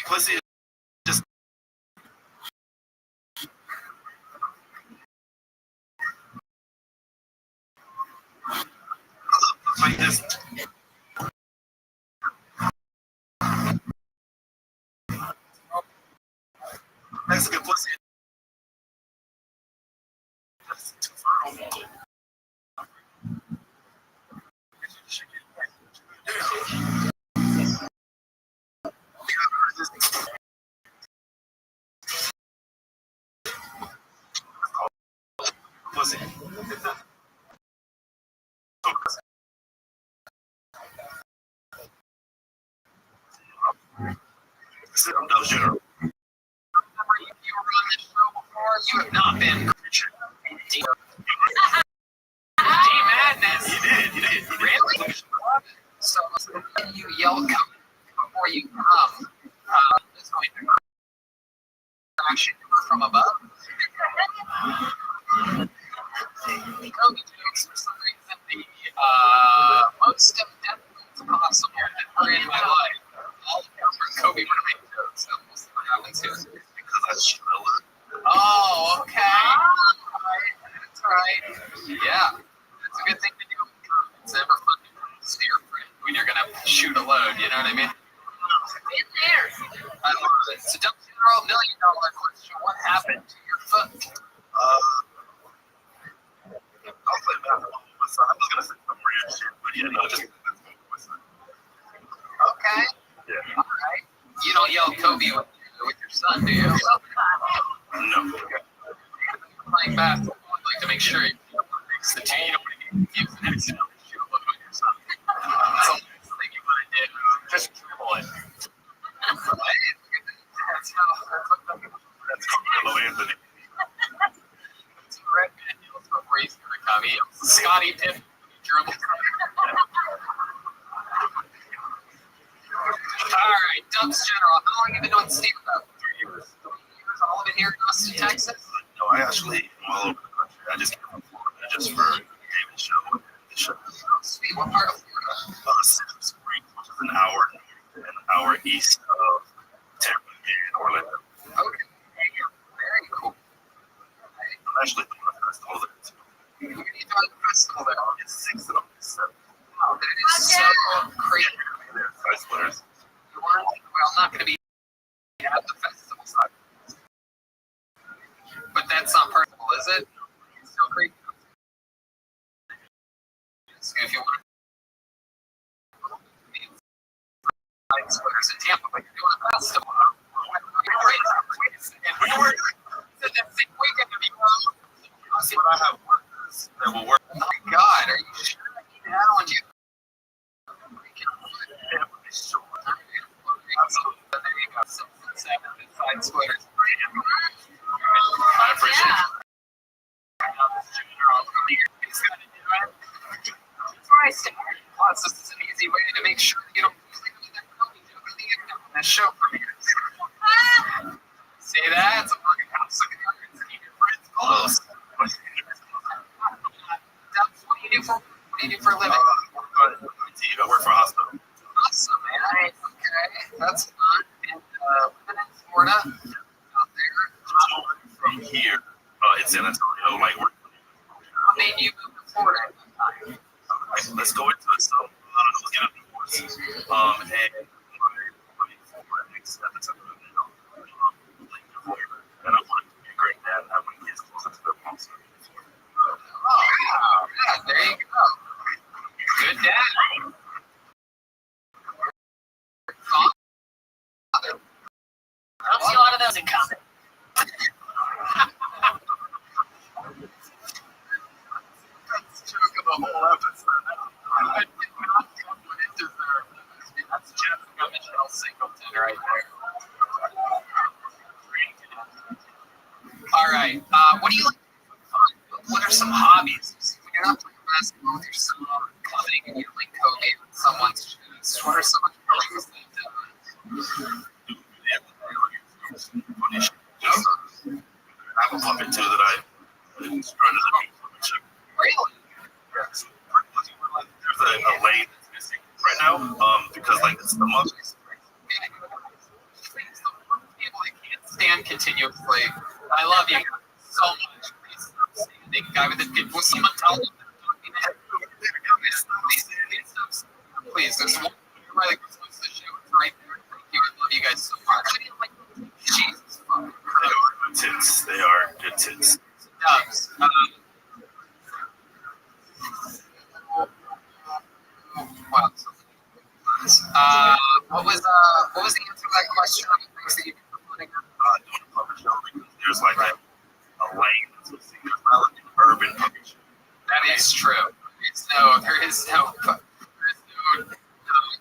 Pussy is just like this. Mexican pussy. That's too far. Pussy. Sit on those general. You were on this show before. You have not been. Madness. He did. Really? So you yell coming before you come. This going to action from above. Kobe jokes for some reason the most in-depth possible ever in my life. All from Kobe Bryant jokes. So we'll see what happens here. Because that's Shilla. Oh, okay. That's right. Yeah. It's a good thing to do. It's never fun to see your friend when you're going to shoot a load. You know what I mean? In there. I love it. It's a $1 million question. What happened to your foot? I'll play basketball with my son. I was going to say some weird shit, but yeah, no, just with my son. Okay. Yeah. All right. You don't yell Kobe with your son, do you? No. You're playing basketball. I'd like to make sure you mix the two. You don't want to use an accidentally shoot a load on your son. That's the last thing you want to do. Just dribble it. That's Carmelo Anthony. That's Red Man Hills before he's going to come. Scottie Pippen dribble. All right, Dubs General. How long have you been doing stand-up? 3 years. 3 years. All of it here in Austin, Texas?
No, I actually actually all over the country. I just came from Florida just for a game and show.
Sweet. What part of Florida?
Central Springs, which is an hour north and an hour east of Tampa and Orlando.
Okay. Very cool.
I'm actually doing a festival there too.
You're doing a festival there.
It's 6 and I'm 7.
Wow, that is so crazy.
They're side splitters.
You weren't, well, not going to be at the festival side. But that's not personal, is it? It's still great. So if you want to be side splitters in Tampa, but you're doing a festival. And we were the same weekend to be
But I have workers that will work.
oh my God, are you sure? Now and you. There you go. 6 and 7 side splitters.
I appreciate it.
He's got to do it. That's why I started. Plus, this is an easy way to make sure you don't play with that company over the internet when that show premieres. See that? It's a fucking house of cards. Keep your friends close. What do you do for a living?
I work for a hospital.
Awesome, man. Okay, that's fun. And living in Florida, out there.
From here, it's San Antonio. Like,
What made you move to Florida at that time?
let's go into it. So, let's get a divorce. And my next step is to move now. And I want to be a great dad. I want kids closer to their moms.
Oh, yeah, there you go. Good dad.
I don't see a lot of those in common.
That's the joke of the whole episode. I did not get what it deserved. That's Jessica Michelle Singleton right there. All right. What do you like to do for fun? What are some hobbies? When you're not playing basketball with your son or clothing and you're like codeine with someone's shoes, what are some of the things that
I have a puppet too that I started a new puppet show.
really?
Yeah, so there's a lane that's missing right now because like it's the monkeys.
Please, the people that can't stand continuously. I love you so much. Please stop standing. Guy with the kid. Will someone tell them? Please, there's one right close to the show. It's right there. Thank you. I love you guys so much. Jesus fucking Christ.
Tits. They are good tits.
Dubs. Wow. What was the answer to that question? Things that you've been putting up?
Doing a puppet show because there's like a lane that's missing. There's not like an urban puppet show.
That is true. There is no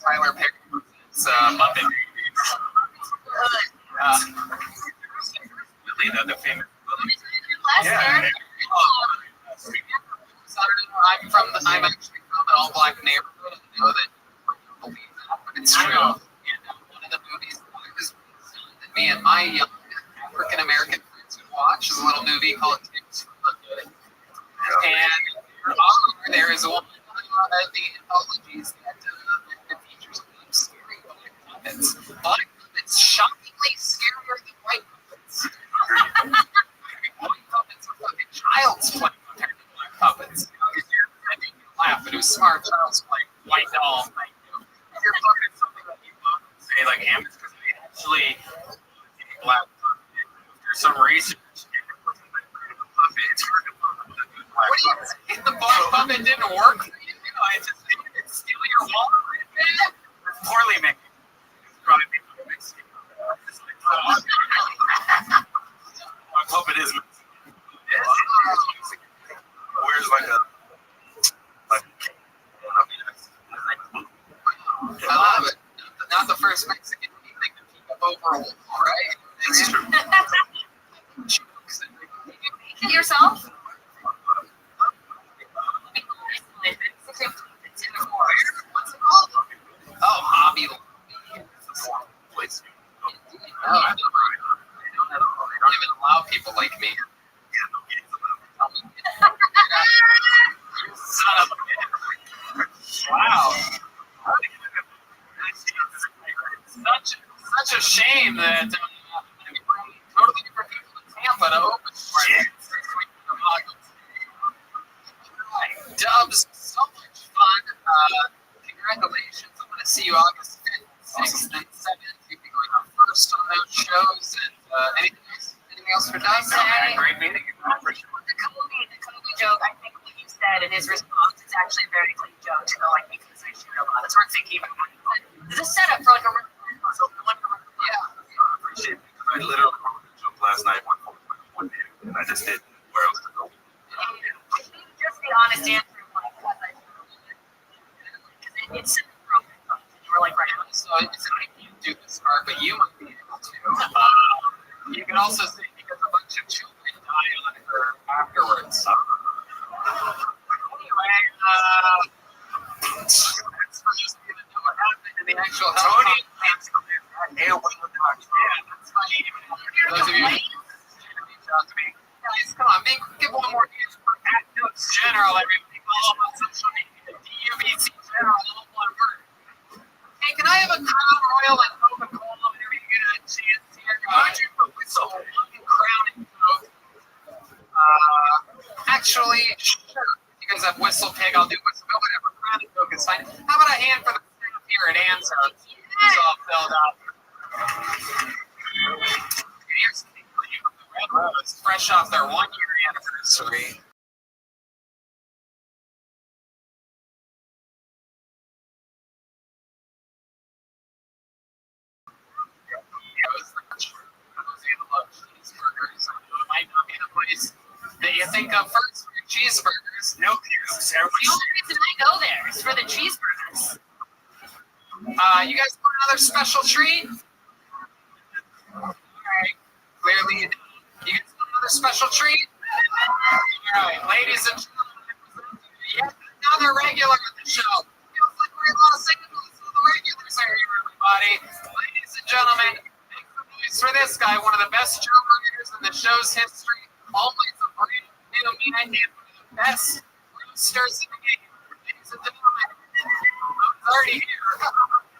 Tyler Perry. It's Muppet Babies. Really, the famous. Yeah. I'm actually from an all-black neighborhood. I know that you don't believe that, but it's true. And one of the movies that I was that me and my young African-American friends would watch is a little movie called Tips from the Hood. And there is one of the anthologies that features scary black puppets. Black puppets shockingly scarier than white puppets. White puppets are fucking child's play compared to black puppets. I think you laugh, but it was smart child's play. White doll, thank you. If you're fucking something that you love, say like Amos, because they actually black puppet. There's some research. What do you think? The black puppet didn't work for you? It's steal your wallet. It's poorly made. It's probably mixed.
My puppet is missing. Where's like a
I love it. Not the first Mexican thing to keep up over a wall, right?
It's true.
Did you make it yourself?
What's it called? Oh, Hobby Lobby. It's a formal place. No, I don't at all. They don't even allow people like me.
Yeah,
and his response is actually a very clean joke. You know, like because I share a lot. It's worth thinking about. But it's a setup for like a real puzzle.
Yeah, I appreciate it. I literally wrote a joke last night one day, and I just did where else to go.
Just the honest answer of like, because I it's broken. You were like, right.
So it's I can't do this part, but you might be able to. You can also say because a bunch of children die on her afterwards. Anyway, that's for just you to know what happened in the actual Tony. Yeah, that's funny. For those of you who reach out to me, guys, come on, give one more answer for at Notes General. Everybody follow up on social media. DUBC General, all one word. Hey, can I have a Crown Royal and Coca-Cola whenever you get a chance here, guys? Would you put whistle fucking Crown and Coke? Actually, sure. If you guys have Whistle Pig, I'll do Whistle Pig, whatever. Crown and Coke is fine. How about a hand for the staff here at Answer? It's all filled up. Here's the thing for you. The Red Rose, fresh off their 1-year anniversary. Might not be the place that you think of first for your cheeseburgers. No cubes.
The only reason I go there is for the cheeseburgers.
You guys want another special treat? Alright. Clearly you do. You guys want another special treat? Alright, ladies and gentlemen, yet another regular at the show. Feels like we're in Los Angeles, so the regulars are here, everybody. Ladies and gentlemen, make some noise for this guy, one of the best show writers in the show's history. Always a brand new man, and one of the best roasters in the game. Ladies and gentlemen, I'm already here.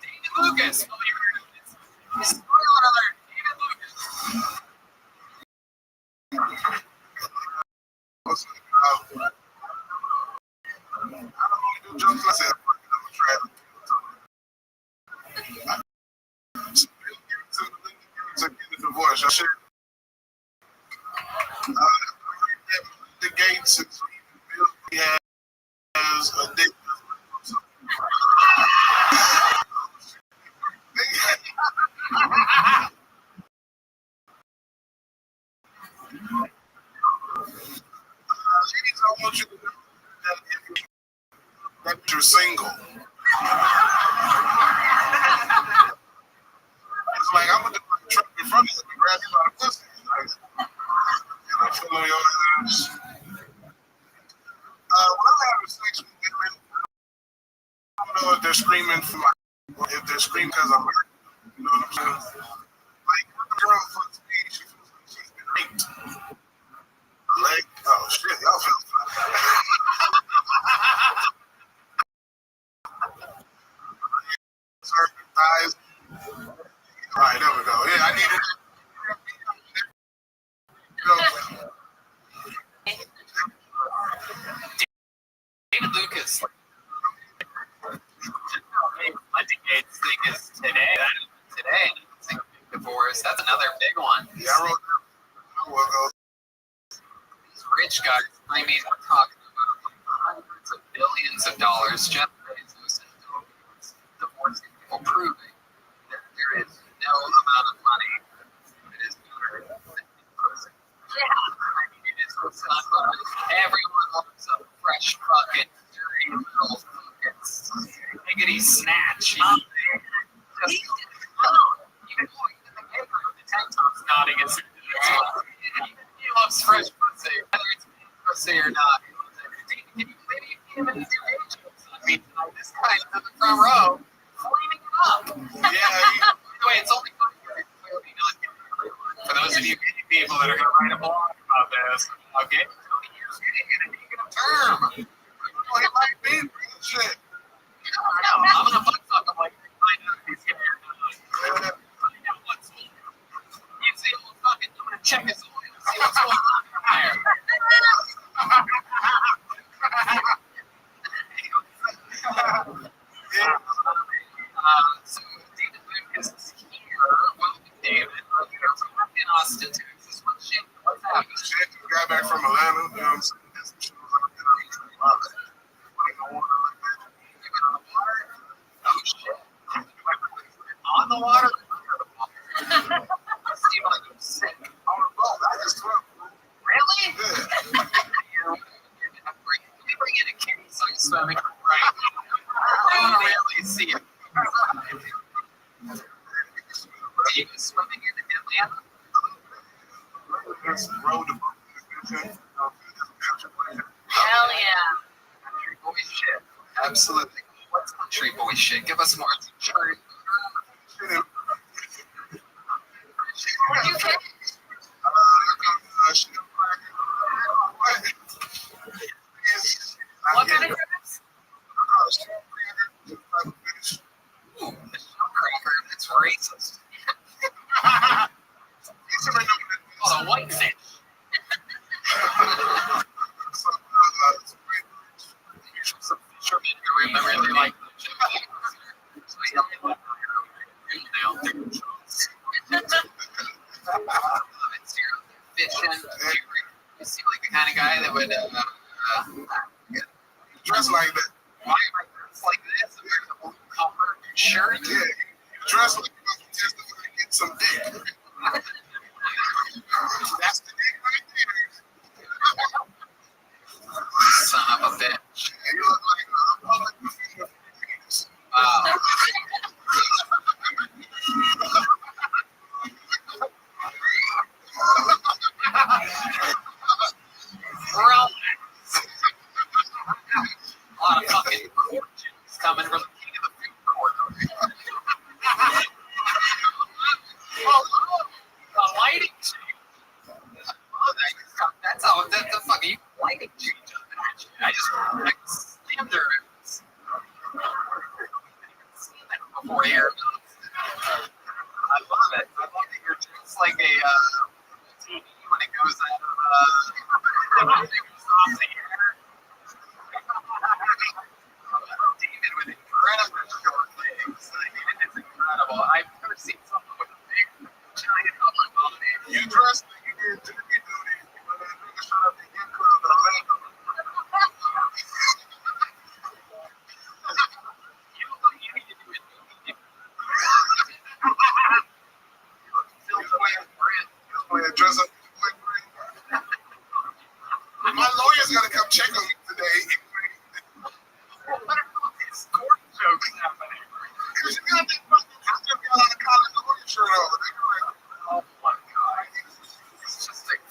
David Lucas, believe it or not. Spoiler alert, David Lucas.
I don't only do jokes myself. I'm a traveler. To get a divorce, I should. The Gates he has a dick. Ladies, I want you to know that you're single. It's like I'm gonna do a truck in front of you and grab you by the pussy. And I feel on your ass. When I'm having sex with women, I don't know if they're screaming for my, or if they're screaming because I'm hurt. You know what I'm saying? Like, when a girl fucks me, she feels like she's been raped. Leg, oh shit, y'all feel certain thighs. All right, there we go. Yeah, I need it.
David Lucas. Gates thing is today. Today, it's a big divorce. That's another big one.
Yeah, I wrote that.
These rich guys, I mean, we're talking about hundreds of billions of dollars. Jeff Bezos and Bill Gates divorcing people, proving that there is no amount of money that is better than divorcing. Yeah, I mean, it is so simple. Everyone loves a fresh fucking dirty little fucking diggity snatch. The tank top's nodding as he loves fresh pussy, whether it's pussy or not. Can you maybe give him any new agents? I mean, this guy's in the front row, flaming it up.
Yeah.
By the way, it's only funny because it's clearly not getting everyone. For those of you gay people that are going to write a blog about this, okay, Tony here's getting a negative term.
Oh, he might be. Shit.
I don't know. I'm going to butt fuck him like find out if he's gay or not. Find out what's going on. You see, I'm going to check his oil. See what's going on there. So David Lucas is here. Welcome, David. We're here in Austin, Texas. What's happening?
Shit, got back from Atlanta. You know what I'm saying?
Yeah.
Country boy shit. Absolutely. What's country boy shit? Give us more.
What do you think? What kind of crabs?
Ooh, the shellcracker. That's racist. Oh, the whitefish. Some fishermen who really like fishing. You seem like the kind of guy that would
Dress like that.
why am I dressed like this? I'm wearing a blue collar shirt.
Yeah, you dress like you about to testify and get some dick. That's the dick right there.
Son of a bitch.
And you look like a public official for your penis.
A lot of fucking fortunes coming from the king of the food court. A lighting change. Oh, that's how the fuck are you lighting change on that shit? I just slammed her. Seen that before here. I love it. I love that you're just like a TV when it goes out of when it goes off the air. David with incredible short legs. I mean, it's incredible. I've never seen someone with a big giant upper body.
You dress like you did Jimmy duty when that nigga shot up the intro of the Lego.
You look like you need to do it.
Dress up. My lawyer's gonna come check on me today.
What are all these court jokes happening?
Because you got that fucking still got on a college lawyer shirt on.
Oh my god. It's just like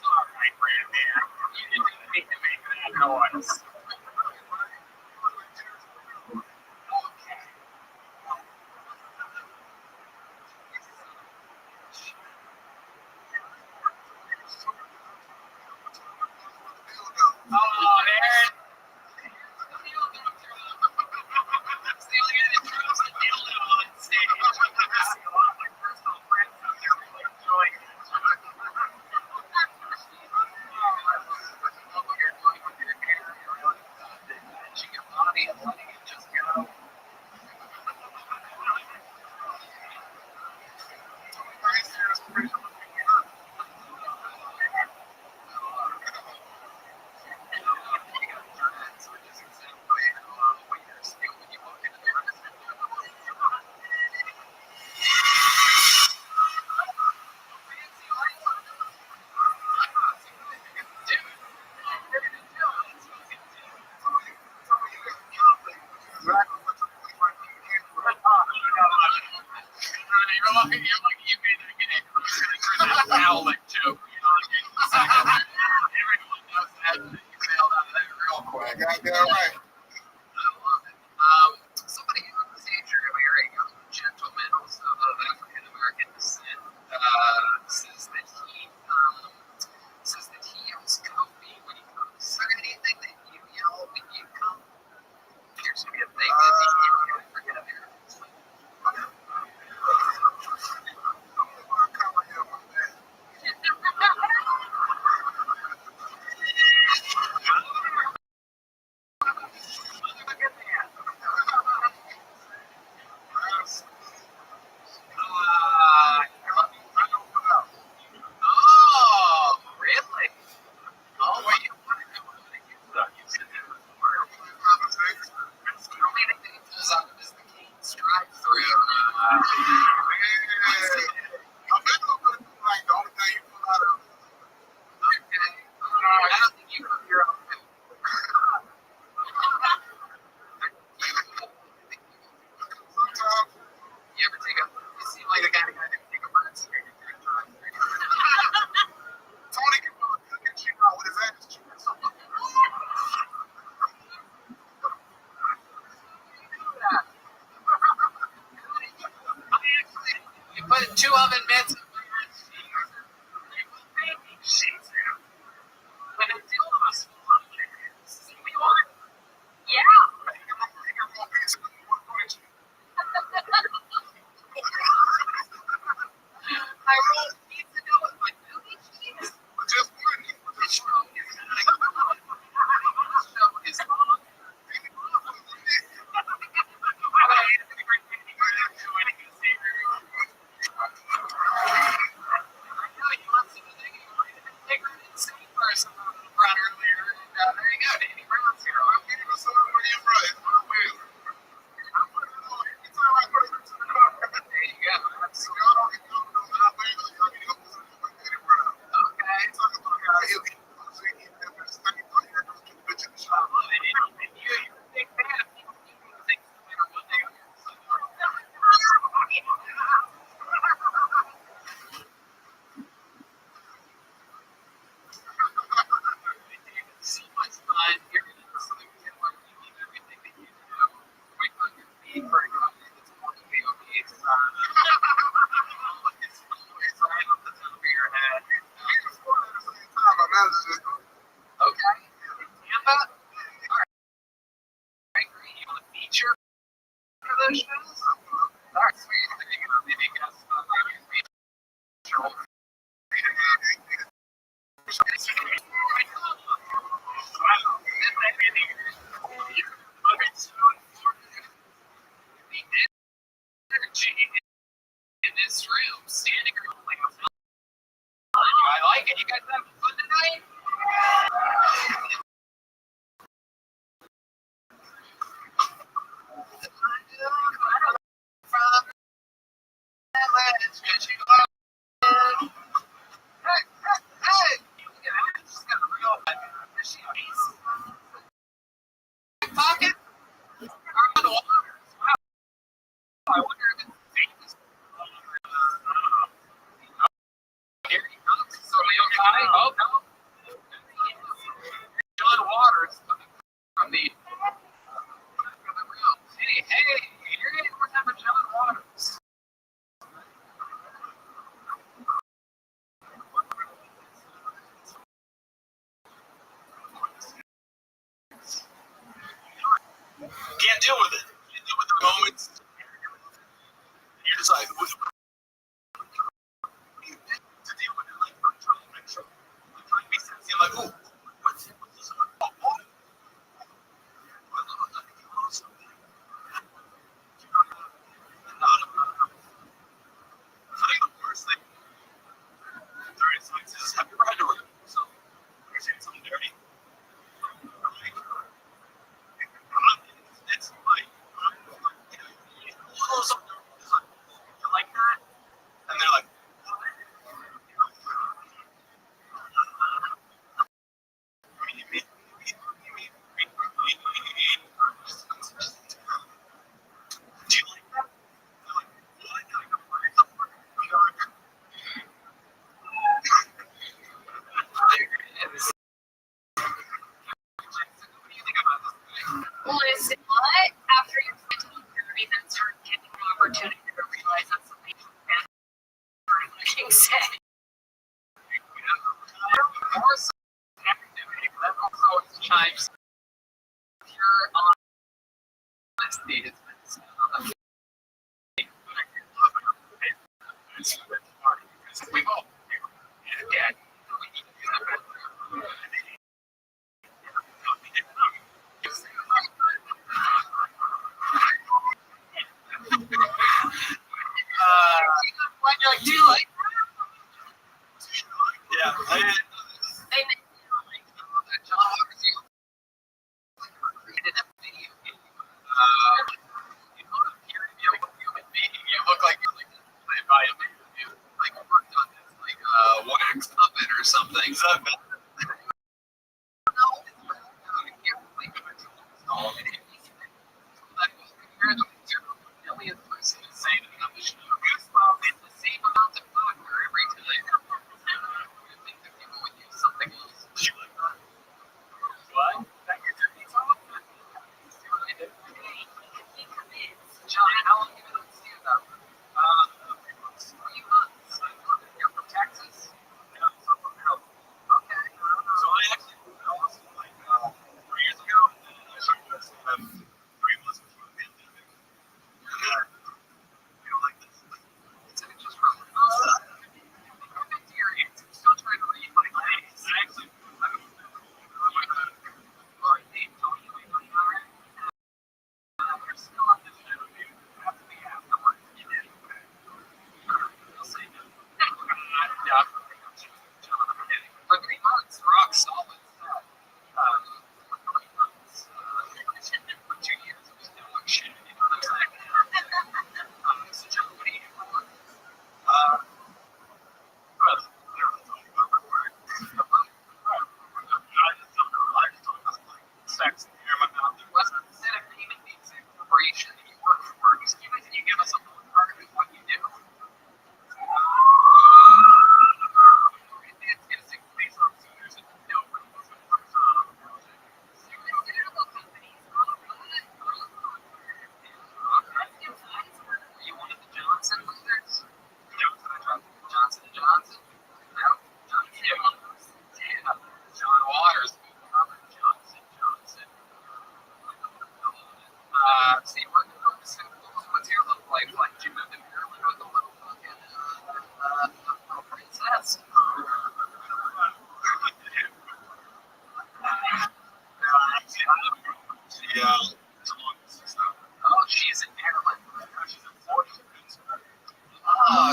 alright, Brandon. You didn't need to make that noise. Oh, Aaron. That's the only guy that throws a dildo on stage. I see a lot of my personal friends out there really enjoying it. I love what you're doing with your hair. You're really matching your body and letting it just go. Howling joke. Everyone knows that. You bailed out of that real quick.
Goddamn right.
I love it. Somebody on the stage earlier, a young gentleman, also of African American descent, says that he yells "Kobe" when he comes. Is there anything that you yell when you come? Appears to be a thing that you African Americans. Oh, really? Oh, wait, you want to go on the you said that before. The only thing that he pulls out is the Cane's drive-through.
I bet I'm gonna be like the only thing you pull out of.
Okay. I don't think you have your own.
Sometimes
You ever take a? You seem like the guy put 2 oven mitts.
When it's almost we want. Yeah. I rolled pizza dough with my movie cheese.
Just one.
Is wrong. There you go, Danny Brown's here.
I'm getting the song where you're right.
There you go. Okay. So much fun. You're going to listen to everything that you do. Wait on your feet for a company that's more than POVs. It's right off the top of your head. Okay. Tampa? Alright. Great. You want a feature for those shows? Alright, sweet. Maybe guess maybe feature. Energy in this room, standing around like a film. I like it. You guys having fun tonight? From let's get you on. Hey, just got a real pocket. On the water. Wow. I wonder if it's famous. Here he comes. So we okay? Oh no. John Waters from the room. Hey, you're getting more time for John Waters.
Can't deal with it. Can't deal with the moments. You're just like, what do you think to deal with it? Like, I'm trying to make sure. I'm trying to be sexy. I'm like, ooh, what's this one? Oh, what? I love that. You want something? I think the worst thing, dirty sex is, have you ever had to work yourself? You're saying something dirty? It's like, you know, something you like that? And they're like, do you like that? They're like, what?
Well, is it what? After you get to the 30, then start getting an opportunity to realize that's something you can fucking say.
More so activity, but also chimes pure honesty has been we've all yeah, we need to do that better. When you're like, do you like
Yeah,
They make
that John Waters, you created a video game. You look you're a human being. You look like you're like played by a man who like worked on this like wax puppet or something.
exactly.
You're the millionth person to say that on the show. Goosebumps, it's the same amount of fun.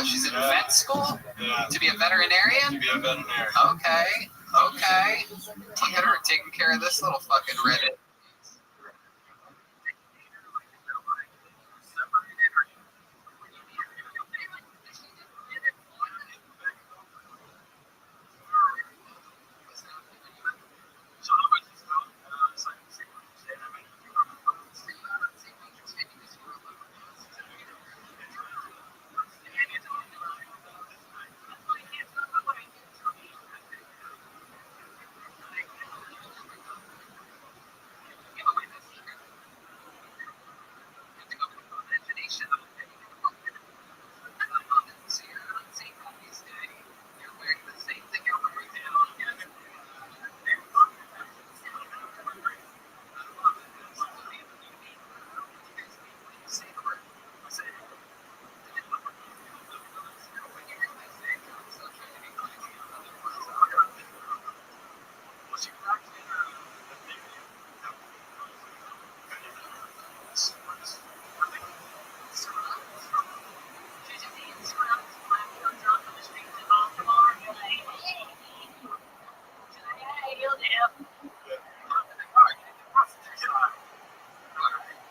She's in vet school
Yeah.
to be a veterinarian.
To be a veterinarian.
Okay. Look at her taking care of this little fucking Reddit.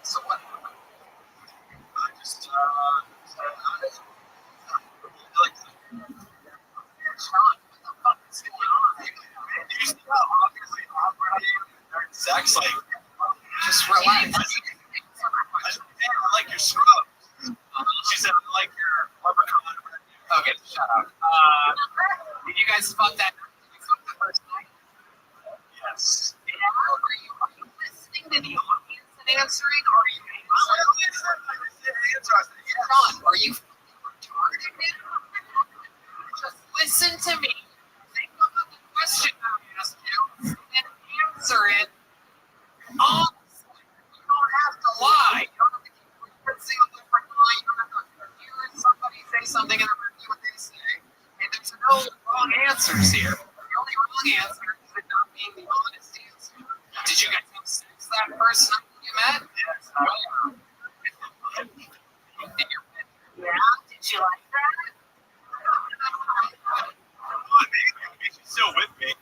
So what? I just like what the fuck is going on? You see how obviously awkward I am? Zach's like, just relax. I like your scrub. She said, I like your leprechaun. Okay, shut up. Did you guys fuck that? You fucked the first night? Yes. Yeah. Are you listening to the audience and answering, or are you answering? Are you retarded? Just listen to me. Think about the question I asked you and answer it honestly. You don't have to lie. You don't have to keep referencing a different lie. You don't have to hear somebody say something and review what they say. And there's no wrong answers here. The only wrong answer is it not being the honest answer. Did you guys have sex that first night you met? Yes.
Yeah? Did you like that?
She's still with me.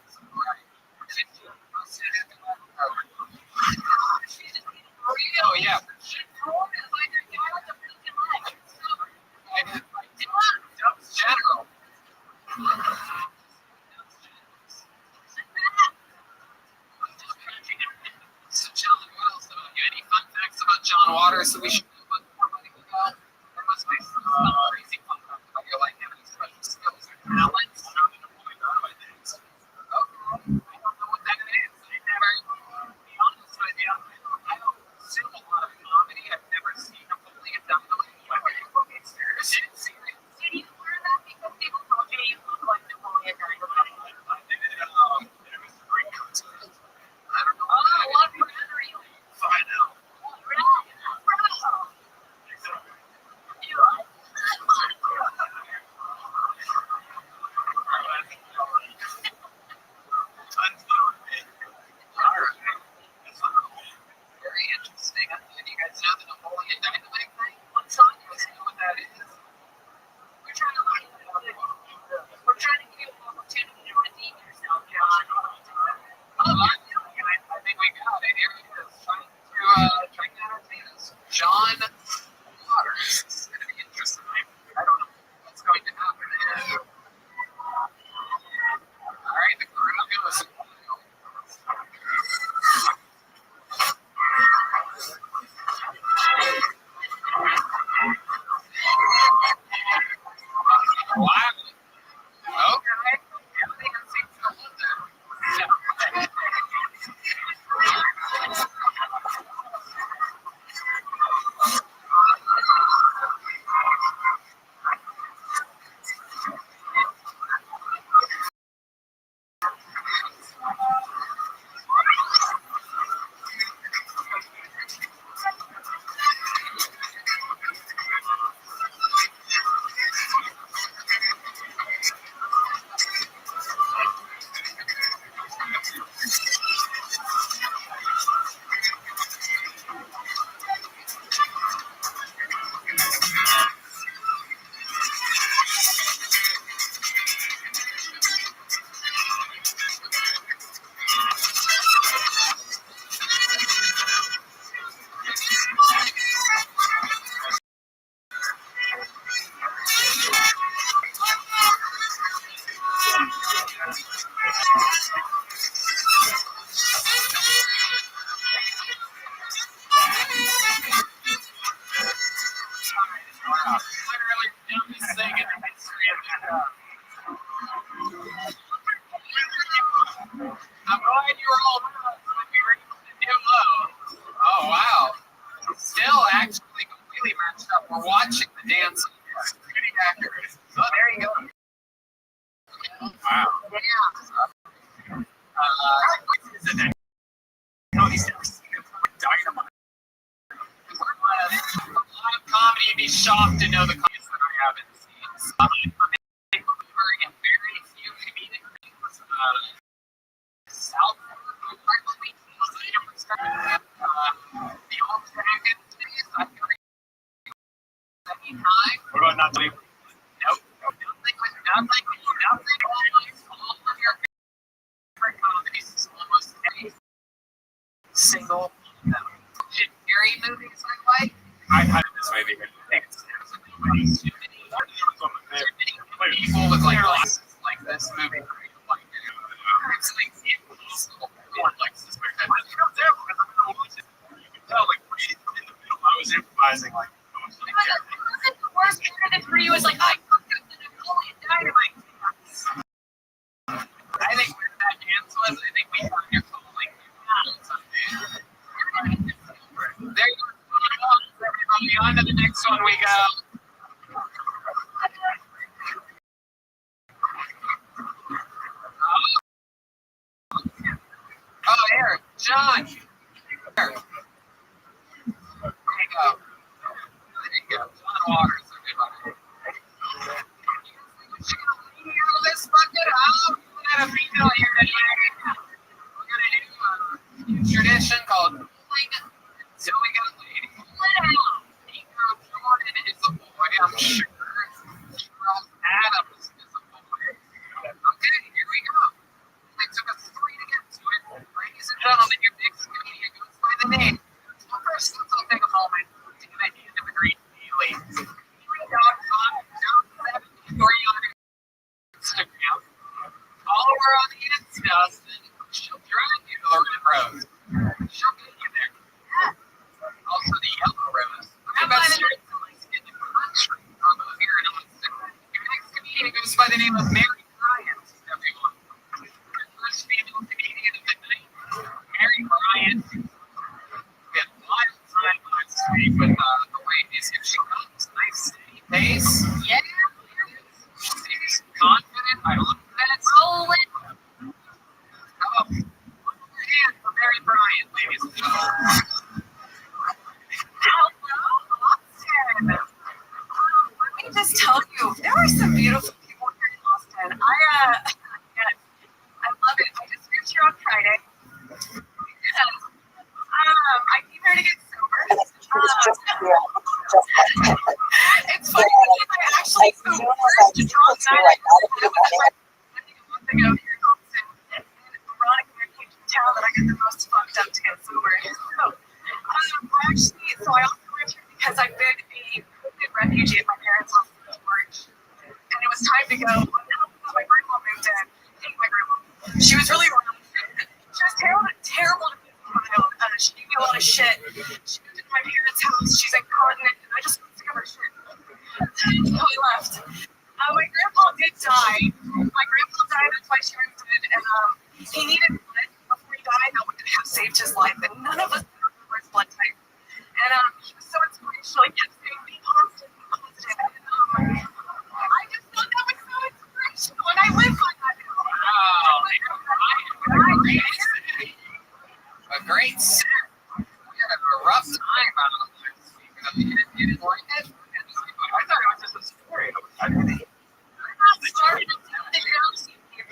Oh, yeah. That's general. So, John, what else about you? Any fun facts about John Waters that we should know about before letting you go? There must be some crazy fun facts. haven't seen. I'm a big believer in very few comedic things. South Park, probably the old dragon days. I've never seen time.
What about not sleep?
Nope. Nothing. All of your favorite comedies, almost every single one of them. Scary movies I like.
I this movie. I think it's
Too many people with like glasses like this movie. Like, it's like impossible. Everyone likes this movie.
You can tell, like, in the middle, I was improvising, like,
The worst part of it for you is like, I fucked up the Napoleon Dynamite.
I think where that dance was, I think we found your calling. There you go. Everybody, on to the next one we go. Oh, here, John. Here. There you go. John Waters, a good one. Let's fuck it out. We got a female here today. We're gonna do a tradition called pulling until we got a lady. Jordan is a boy, I'm sure. Adams is a boy. Okay, here we go. It took us 3 to get to it. Ladies and gentlemen, your next comedian goes by the name. Well, first, let's take a moment to get an end of the great feeling. Story on Instagram. Follow her on the Insta, and she'll drive you to the red rose. She'll get you there. Also, the yellow rose. The best stories in the country are those here in Austin. Your next comedian goes by the name of Mary Bryant, everyone. Your first female comedian of the night, Mary Bryant. We had a wild time last week with the ladies. Here she comes. Nice steady pace. Yeah. She's confident. I love that. Rolling. Oh, one more hand for Mary Bryant, ladies and gentlemen.
Hello, Austin. Let me just tell you, there are some beautiful people here in Austin. I love it. I just moved here on Friday. I came here to get sober. It's funny because I actually so first to draw that I think a month ago here in Austin, and ironically I came to town that I get the most fucked up to get sober. So I also moved here because I've been a COVID refugee at my parents' house since March, and it was time to go. My grandma moved in. My grandma. She was really around. She was terrible to be around. She gave me a lot of shit. She moved into my parents' house. She's incontinent, and I just got sick of her shit. So I left. My grandpa did die. My grandpa died. That's why she moved in, and he needed blood before he died. That would have saved his life, and none of us remember his blood type. And he was so inspirational. He kept saying, be positive, be positive. And I just thought that was so inspirational, and I live by that now.
Wow, a great set. We had a rough time out of last week. You didn't like it? I thought it was just a story.
I'm not starting to do the girls.
She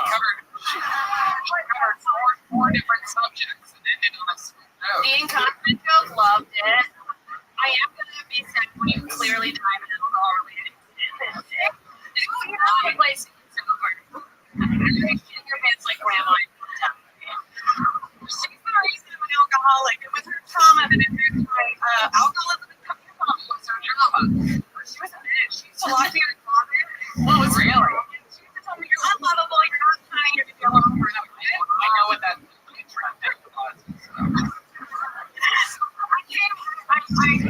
covered four different subjects and ended on a sweet note.
The incontinent joke, loved it. I am going to be sad when you clearly die of an alcohol-related incident. You're not replacing sober. You shit your pants like grandma. She's the reason I'm an alcoholic. It was her trauma that induced my alcoholism and coming from.
What was her drama?
She was a bitch. She used to lock me in a closet.
What was really?
She used to tell me, you're unlovable, you're not kind, you're the yellow over.
I know what that means.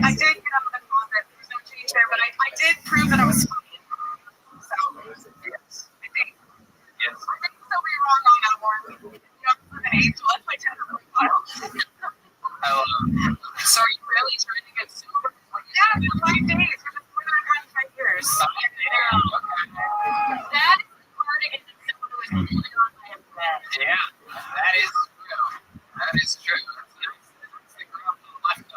I did get out of the closet. There's no change there, but I did prove that I was funny. So, yes, I think.
Yes.
I think so be wrong on that one. I'm an angel. That's my tender profile.
So are you really trying to get sober?
Yeah, it's 5 days. For just more than 5 years. That is hard to get to someone who is holding on by a thread.
Yeah, that is true. That is true. That's the girl on the left.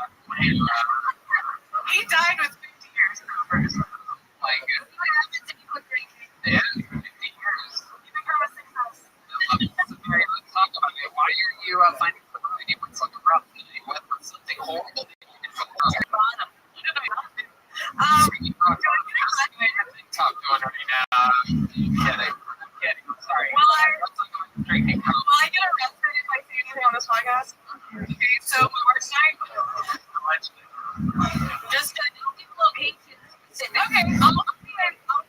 He died with 50 years sober.
My like, yeah, 50 years. Let's talk about it. Why are you finding community when something rough? What was something horrible that you did from the bottom? TikTok going right now. I'm kidding. Sorry. Drinking.
Will I get arrested if I say anything on this podcast? Okay, so my worst night. Just don't give location. Okay, I'll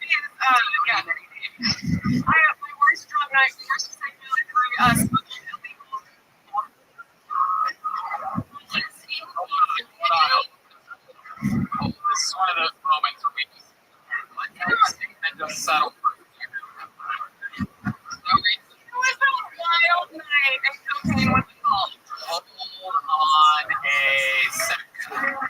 be in, yeah. My worst drunk night, worst psychology through us.
This is one of those moments where we just let everything and just settle for a few minutes. No reason.
It was a wild night. And cocaine was involved.
Hold on a second.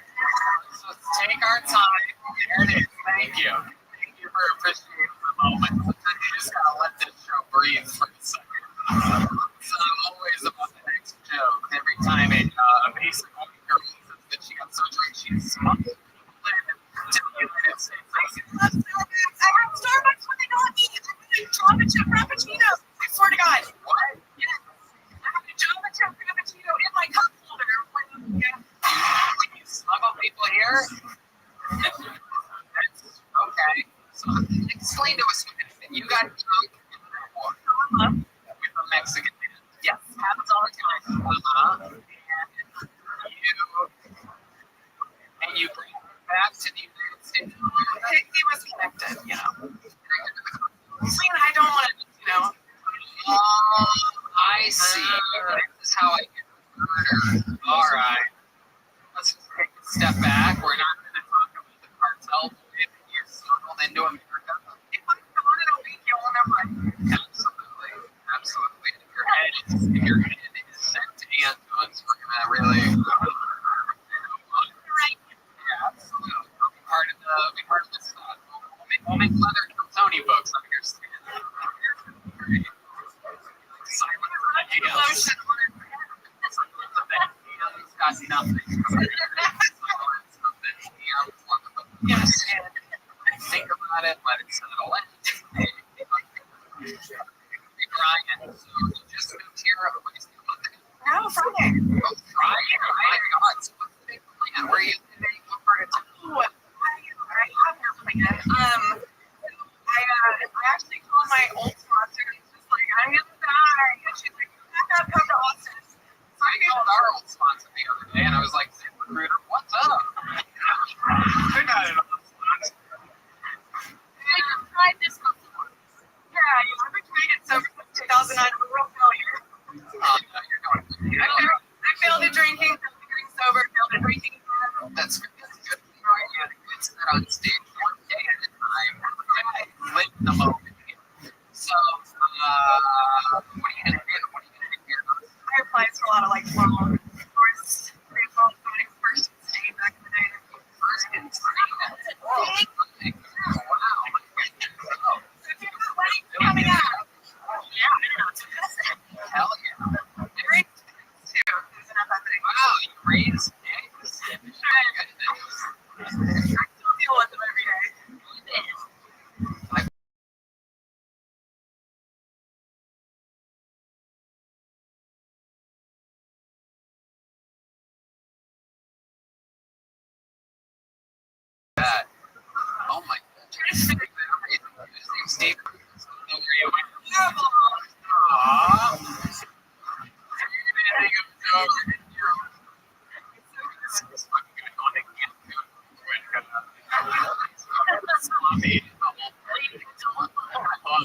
Let's take our time. There it is. Thank you. Thank you for appreciating the moment. Sometimes you just gotta let this show breathe for a second. It's not always about the next joke. Every time a basic woman girl says that she got surgery, she's smoked. To the United States.
I had Starbucks when they got me. I had Java chip frappuccinos. I swear to God.
What?
Yes. I had a Java chip frappuccino in my cup holder. When
You smuggle people here? That's okay. So explain to us that you got drunk in the war with a Mexican man.
yes, happens all the time.
And you bring him back to the United States.
He was connected, you know. I don't want to, you know.
I see. This is how I get murdered. All right. Let's just take a step back. We're not going to talk about the cartel that you smuggled into America.
If I'm gone in a week, you'll remember it.
Absolutely. Absolutely. If your head is sent to Antoine's, we're going to really...
Right.
Yeah, absolutely. Part of this we'll make leather Tony books, I understand. Great.
Lotion.
He's got nothing.
Yes.
And think about it, let it settle in. Brian, so you just moved here a ways ago.
No, Friday.
Oh, Brian, oh my God, so what's the big plan? Where are you today? What part of town?
I have no plan. I actually called my old sponsor and was just like, I'm gonna die. And she's like, come to Austin. So
I called our old sponsor the other day and I was like, ZipRecruiter, what's up? They're not an old sponsor.
I tried this before. Yeah, I've been trying it sober since 2009. I'm a real failure.
Oh, no, you're going
I failed at drinking, failed at getting sober, failed at drinking.
That's good. That's good. You had a good set on stage one day at a time. Live in the moment. So, what are you going to do? What are you going to do here?
I applied for a lot of like loan course, pre-qualifying first and state back in the day.
First and second. Wow.
Coming out.
Hell yeah.
Great too.
Wow, you raised eggs.
I still deal with them every day.
That. Oh my God. His name's Steve. Aww.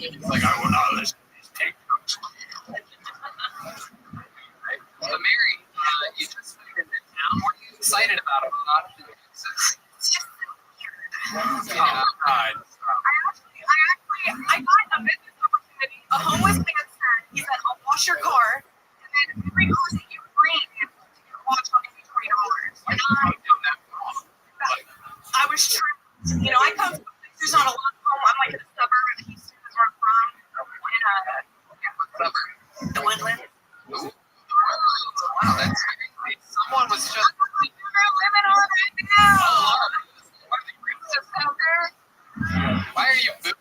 It's like, I will not listen to these TikToks. So, Mary, you just moved into town. What are you excited about a lot of things?
It's just so weird.
Yeah,
I got a business opportunity. A homeless man said, he said, I'll wash your car, and then every car that you bring, your watch, I'll give you $20. And I was trying, you know, I come from Houston on a lot of home. I'm like in the suburb of Houston, is where I'm from. And, the Woodlands.
Ooh. Wow, that's great. Someone was just...
Living on right now.
What are the roots just out there? are you booing?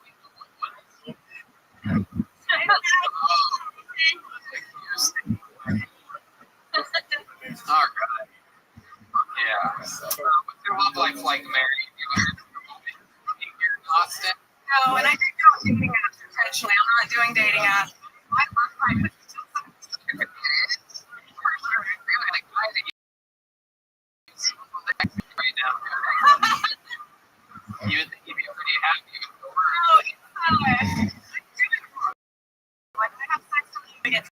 Oh, God. Yeah. So, what's your love life like, Mary? You here in Austin?
No, and I think I'm dating apps intentionally. I'm not doing dating apps. My love life is just
Really, the guy that you right now. You would think you'd be pretty happy with the word.
no, it's like I have sex with you, we get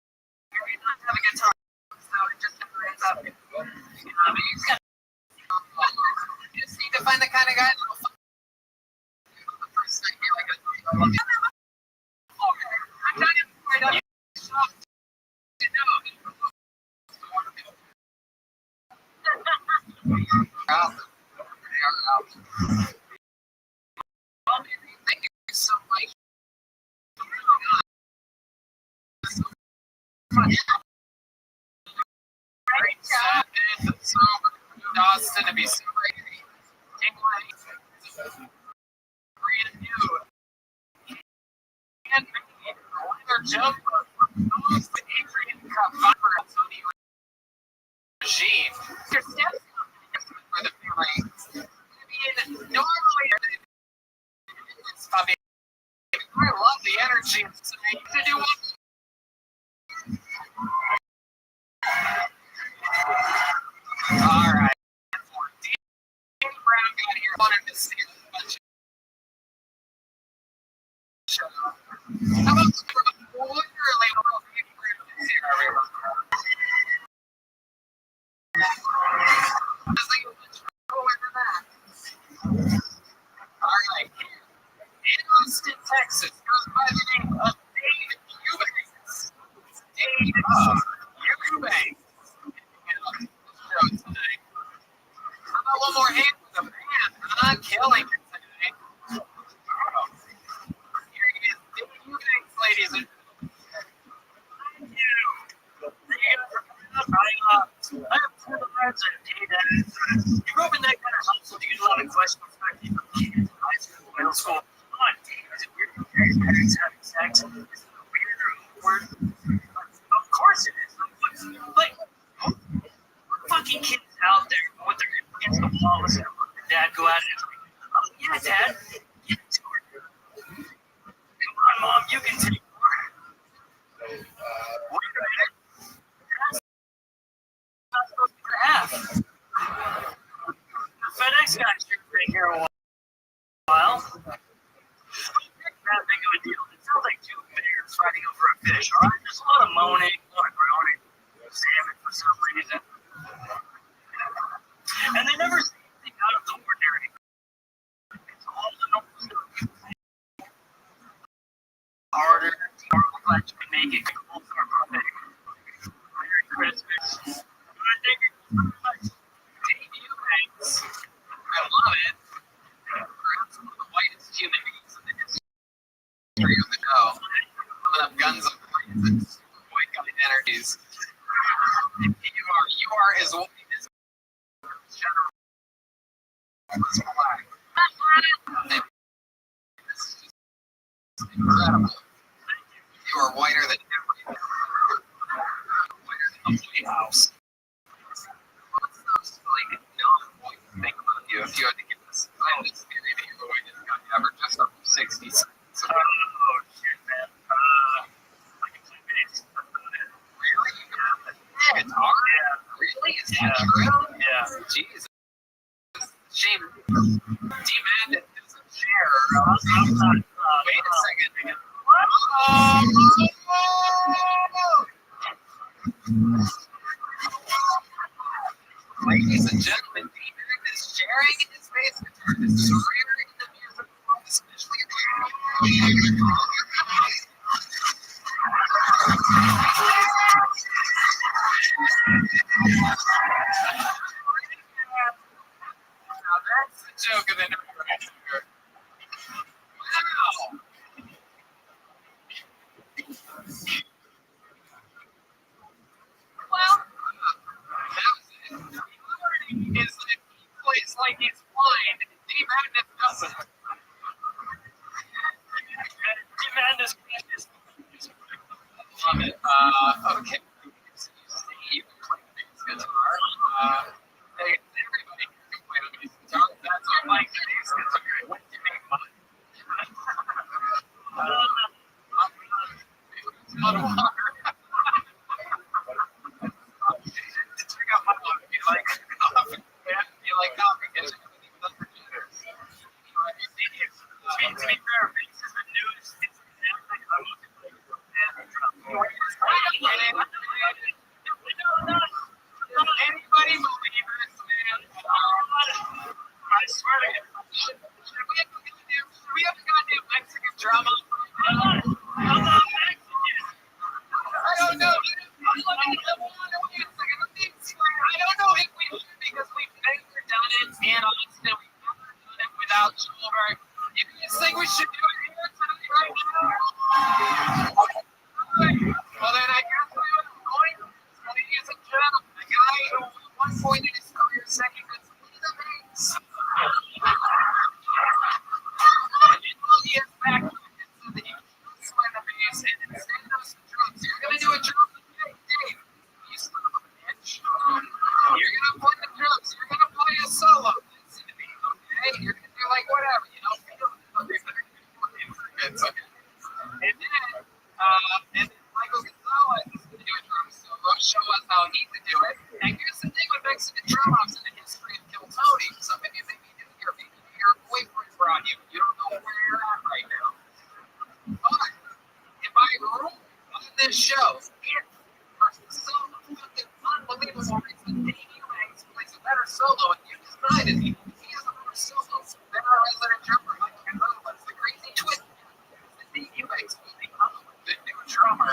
married, not have a good time. So it just never ends up.
You just need to find the kind of guy that'll fuck you the first night. You're like, I love you.
I've done it before. I don't
Out. They are out. Thank you so much. Great sad it's so Austin to be so brand new. And another jump with Adrian Cavara regime. Your steps for the family. I mean, normally it's probably I love the energy of tonight to do what all right. Danny Brown got here, wanted to see a bunch of show. How about literally a little Danny Brown is here, everyone? Just like a bunch of over that. All right. In Austin, Texas, goes by the name of Dave Eubanks. Dave Eubanks. Show tonight. How about one more hand with the man? I'm killing it tonight. Here he is, Dave Eubanks, ladies and gentlemen.
Thank you. Thank you for coming up. I have two friends and data. You grew up in that kind of household. You get a lot of questions about people in high school, middle school. Is it weird when your parents having sex? Is it weird or awkward? Of course it is. Like, what fucking kids out there with their against the wall listening to mom and dad go at it? Oh, yeah, dad. Get to it. Come on, mom. You can take more. Wait a minute. That's not supposed to be half. The FedEx guy's been here a while. That big of a deal. It sounds like two bears fighting over a fish, alright? There's a lot of moaning, a lot of groaning, salmon for some reason. And they never say anything out of the ordinary. It's all the normal stuff. Harder, more glad you can make it. Cool for our puppet. Merry Christmas. Thank you so much.
Dave Eubanks. I love it. Perhaps one of the whitest human beings in the history of the show. Coming up guns and blazes, white guy energies. You are as white as general. This is incredible. You are whiter than everything. Whiter than the White House. What's the most like non-white thing about you? If you had to give this theory that you're the whitest guy ever, just up 60 seconds.
Oh, shit, man. I can play bass. That's about it.
Really? Yeah. Guitar? Yeah. Really? Is that true?
Yeah.
Jesus. Shame. D-Man doesn't share.
I'm not,
Wait a second.
What?
Ladies and gentlemen, D-Man is sharing his bass guitar. This is rare in the music world, especially in the Now that's the joke of the night right there. Wow. Well, that was it. The irony is that he plays like he's blind. D-Man doesn't.
their faces the news. It's exactly how you can play your band drum.
Anybody believe this, man?
I swear to God.
We have a goddamn Mexican drama.
I'm not Mexican.
I don't know. I don't know if we would because we've never done it in Austin. We've never done it without Schulberg. If you think we should do it here tonight, right now, well then I guess we would point. Ladies and gentlemen, a guy who at one point in his career said he could see the base. He is back to it so that he can swing the base and instead of some drums. You're going to do a drum today, Dave. You son of a bitch. You're going to play the drums. You're going to play a solo. Listen to me, okay? You're going to do like whatever. You don't feel it. It's okay. And then Michael Gonzalez is going to do a drum solo, show us how he can do it. And here's the thing with Mexican drum ops in the history of Kill Tony. Some of you maybe didn't hear me. Your boyfriend brought you. You don't know where you're at right now. But if I rule on this show, if for some fucking unbelievable reason Davey Langs plays a better solo and you decided he has a better solo than our resident drummer, Michael Gonzalez, the crazy twist is that Davey Langs will become the new drummer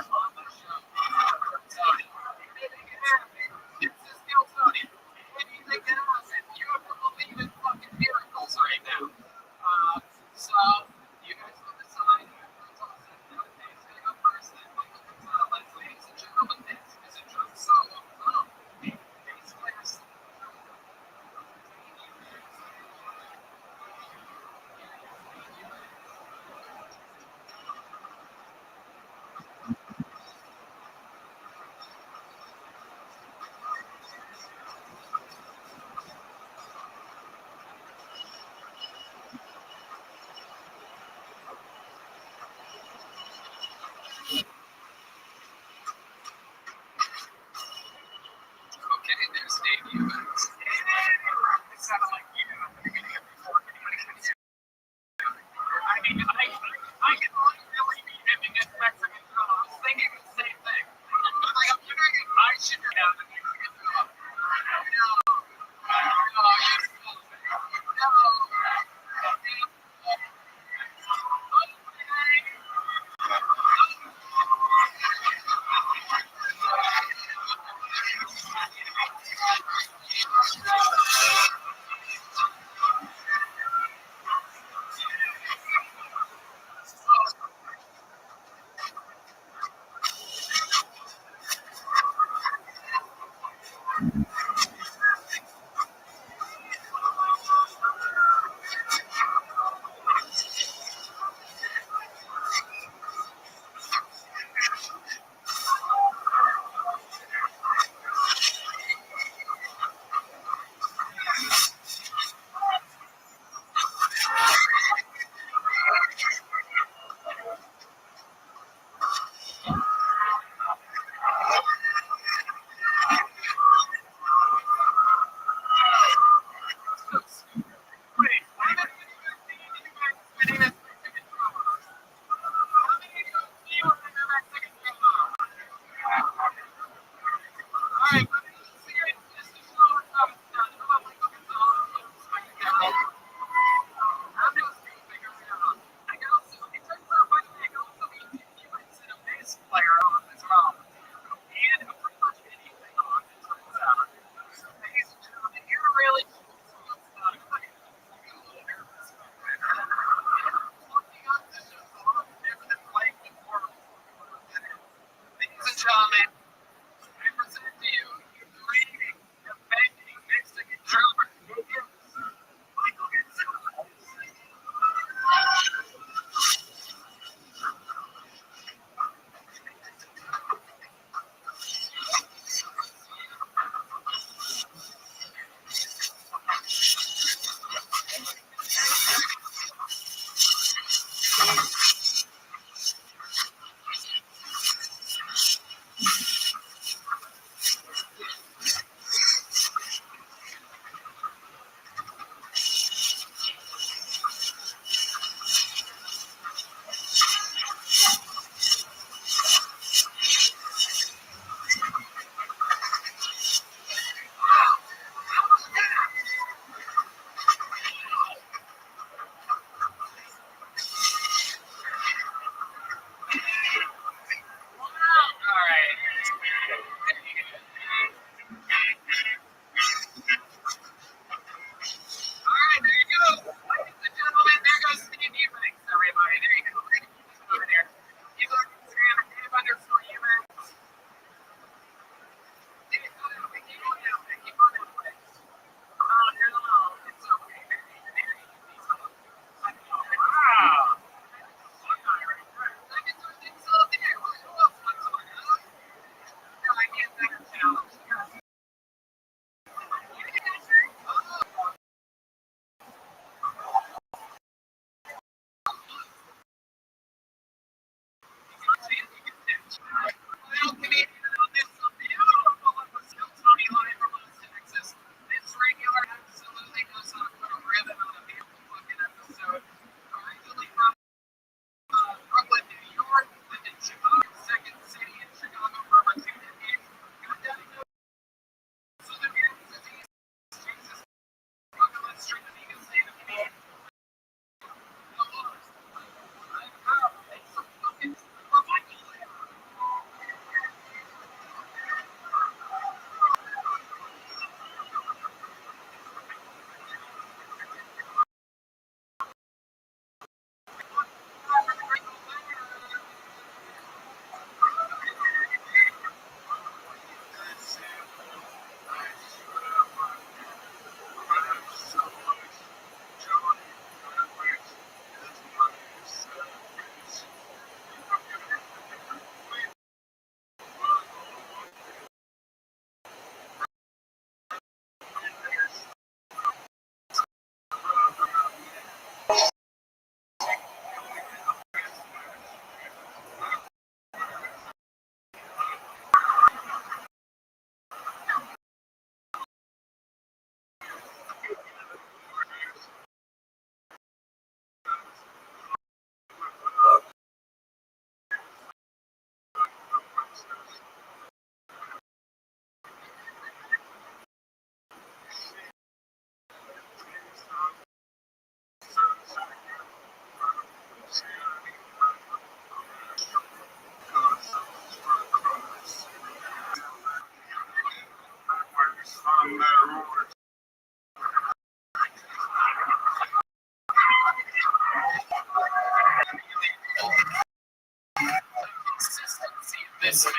This man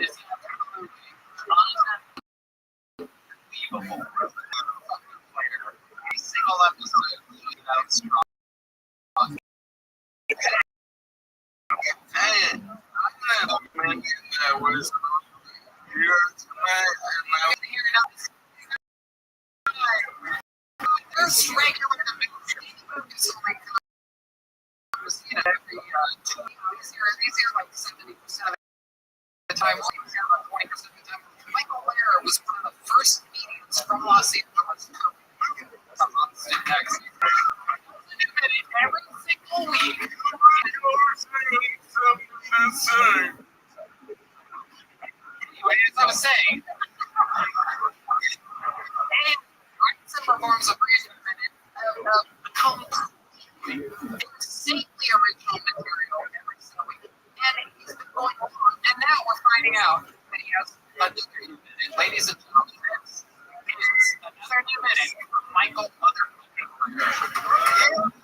is absolutely unbelievable fucking player. Every single episode without straw.
Hey, I had a man that was here tonight, and I
Here enough. There's regular movies like every 2 weeks. These are like 70% of the time. About 20% of the time. Michael Lehrer was one of the first meetings from Los Angeles to Austin, Texas. Every single week. Anyway, as I was saying, Robinson performs a brand new minute of completely insanely original material every single week. And he's been going on. And now we're finding out that he has another new minute. Ladies and gentlemen, this is another new minute from Michael Motherfucking Lehrer.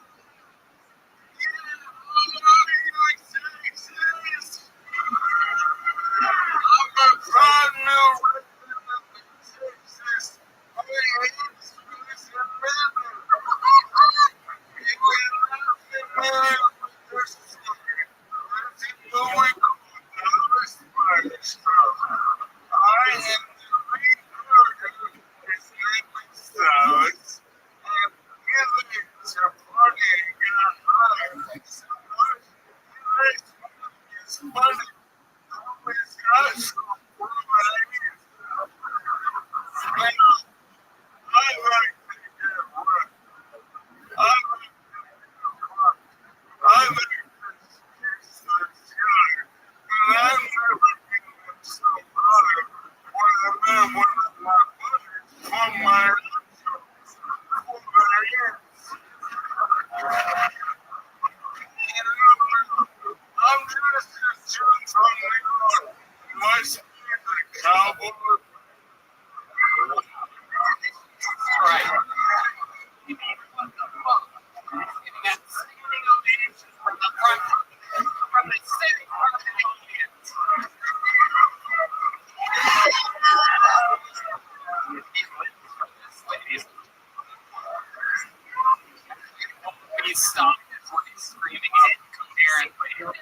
He's stopped when he's screaming it coherently.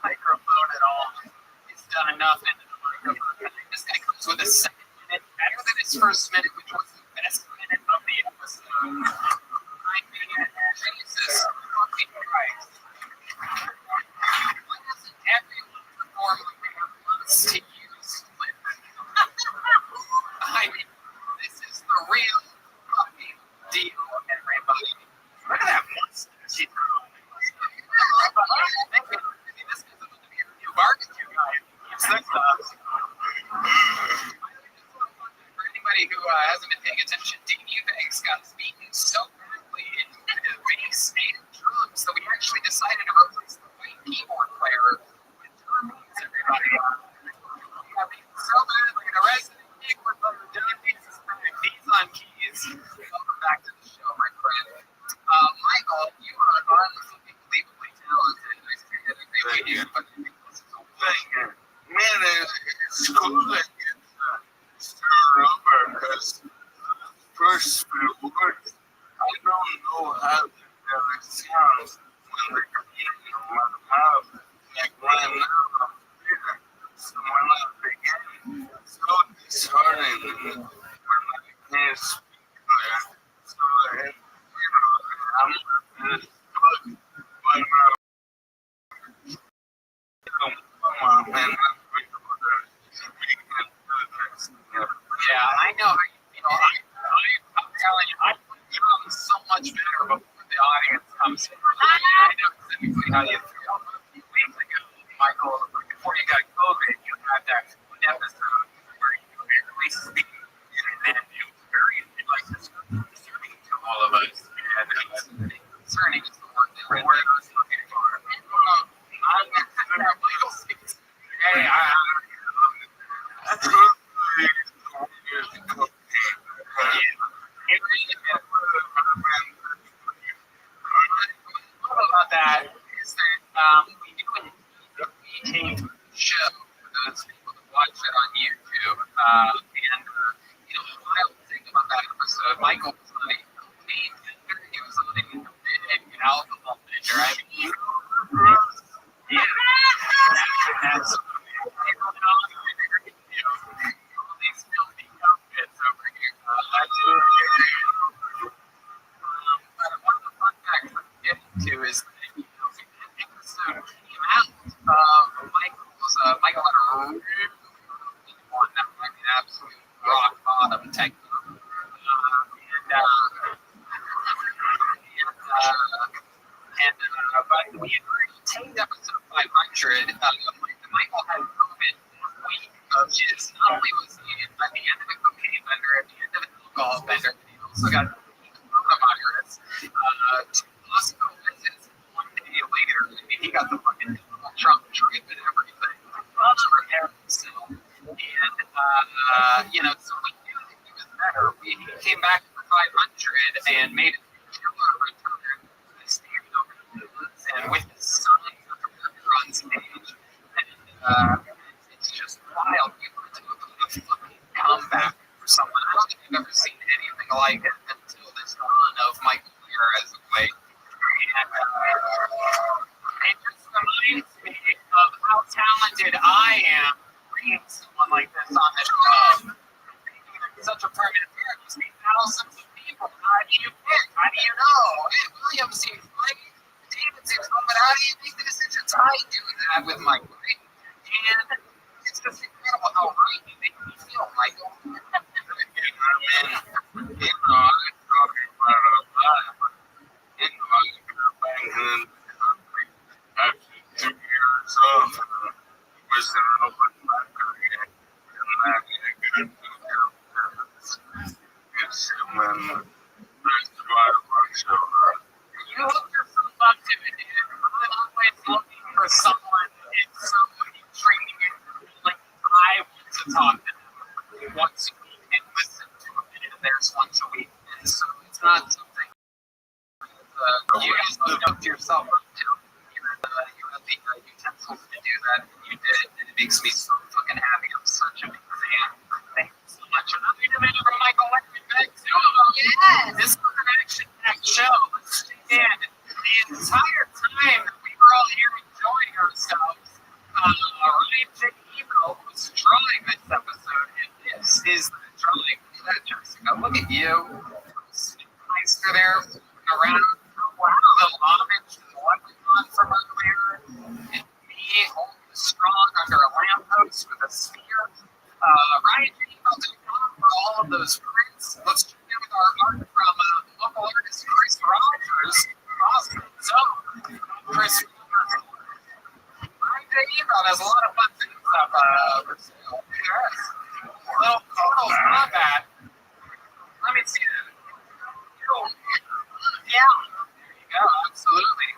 Microphone at all. He's done enough into the microphone. This guy comes with a second minute better than his first minute, which was the best minute of the episode. I mean, Jesus fucking Christ. Why doesn't everyone perform like they have months to use? I mean, this is the real fucking deal, everybody. Look at that mustache. This is going to be a new barbecue guy. For anybody who hasn't been paying attention, Dean Eubanks got beaten so badly in the base and drums that we actually decided to replace the white keyboard player with drums, everybody. He got beaten so badly, the resident keyboard player, John Beats, is playing keys on keys. Welcome back to the show, my friend. Michael, you are unbelievably talented. I see that every week, but
man, it's cool that you stir over because first few words, I don't know how to really sound when they're coming in my mouth. Like right now, I'm feeling someone at the beginning. It's so disheartening when I can't speak clear. So, I'm just good, but come on, man.
yeah, I know how you feel. I'm telling you, I become so much better before the audience comes in. I know specifically how you feel. A few weeks ago, Michael, before you got COVID, you had that one episode where you could barely speak, and then it was very like concerning to all of us. And concerning is the word that I was looking for. I'm hey, about that is that we do a tape show for those people that watch it on YouTube. The wild thing about that episode, Michael was on a cocaine bender. He was on a big alcohol bender. I mean, yeah. That's all these filthy outfits over here. But one of the fun facts I'm getting to is that, that episode came out of Michael had a really one that was like an absolute rock bottom techno. But we had already taped episode 500. Michael had COVID that week of his, not only was he at the end of a cocaine bender, at the end of an alcohol bender, but he also got coronavirus, 2 hospital visits, 1 day later. I mean, he got the fucking Trump drip and everything to repair himself. And, so we knew that he was better. He came back for 500 and made a killer return to the stage over the news and with his son on stage. And it's just wild. We were to a fucking comeback for someone. I don't think I've ever seen anything like it until this run of Michael Lear as a way. And it just reminds me of how talented I am bringing someone like this on the show. Such a permanent parent. You see thousands of people. How do you pick? How do you know? Hey, William seems right. David seems right. But how do you make the decisions? I do that with my brain. And it's just incredible how right you make me feel, Michael. You hook yourself up to it, and I'm always looking for someone in some training like I want to talk to them once a week and listen to them, and there's once a week, and so it's not something you just look up to yourself up to. You have the utensils to do that, and you did it, and it makes me so fucking happy. I'm such a big fan. Thank you so much. And I'm going to from Michael Leckman back too.
Yes.
This was an action-packed show. And the entire time that we were all here enjoying ourselves, Ryan J. Emo was drawing this episode, and this is the drawing. Look at that, Jessica. Look at you. Meister there around. Wow. The homage to the leprechaun from earlier. And me holding strong under a lamppost with a spear. Ryan J. Emo did for all of those prints. Let's check in with our art from local artist Chris Rogers. Awesome. So, Chris Rogers. Ryan J. Emo has a lot of fun things up for sale. Yes. Little photos, not bad. Let me see that. Yeah. There you go. Absolutely.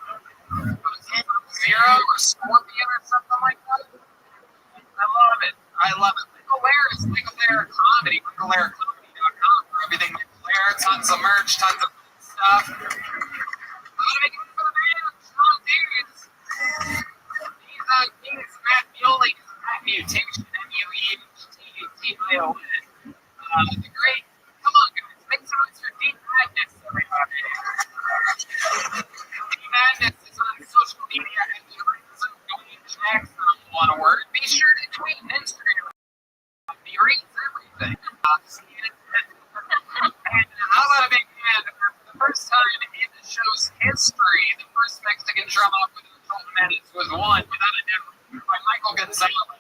Zero or Scorpion or something like that. I love it. I love it. Michael Lair is Michael Lair Comedy. MichaelLairComedy.com for everything Michael Lair. Tons of merch, tons of stuff. How to make it for the band? Strong dudes. These Matt Muley, Matt Mutation, MUEHTTION. The great. Come on, guys. Make some noise for Deep Madness, everybody. Deep Madness is on social media at the Reason Going Jackson. One word. Be sure to tweet and Instagram. He reads everything. And how about a big hand for the first time in the show's history, the first Mexican drum off with 12 minutes was won without a doubt by Michael Gonzalez.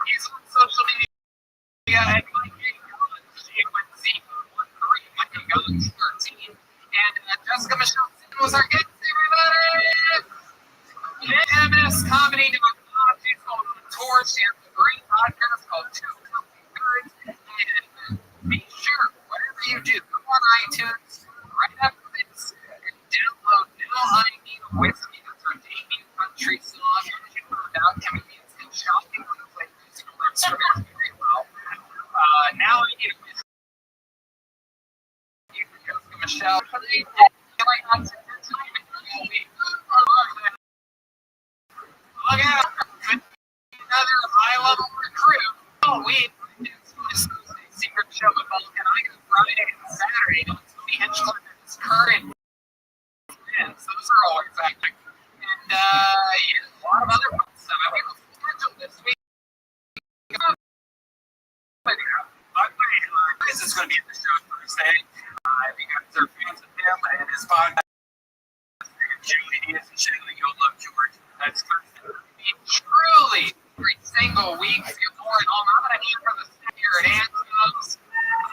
He's on social media at Mike Guns, Mike Guns 13, and Jessica Michelle was our guest, everybody. MSComedy.com. She's going on tour. She has a great podcast called Two Filthy Birds. And be sure, whatever you do, go on iTunes right after this and download Now I Need a Whiskey. That's her debut country song. She found out comedians and shocking when they play musical instruments very well. Now I Need a Whiskey. Jessica Michelle. are always active. And a lot of other fun stuff. I mean, schedule this week. This is going to be at the show Thursday. If you guys are fans of him and his podcast, Julie is and Shaylee, you'll love George. That's Thursday. I mean, truly, every single week, you're more and all. Now that I'm here for the second year at Answers,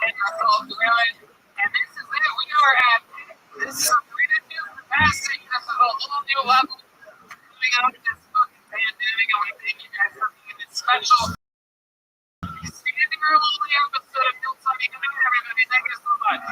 and ourselves around. And this is it. We are at this is we didn't do the past thing. This is a whole new level. Coming out of this fucking pandemic, I want to thank you guys for being this special. Standing room only episode of Hillside. Everybody, thank you so much.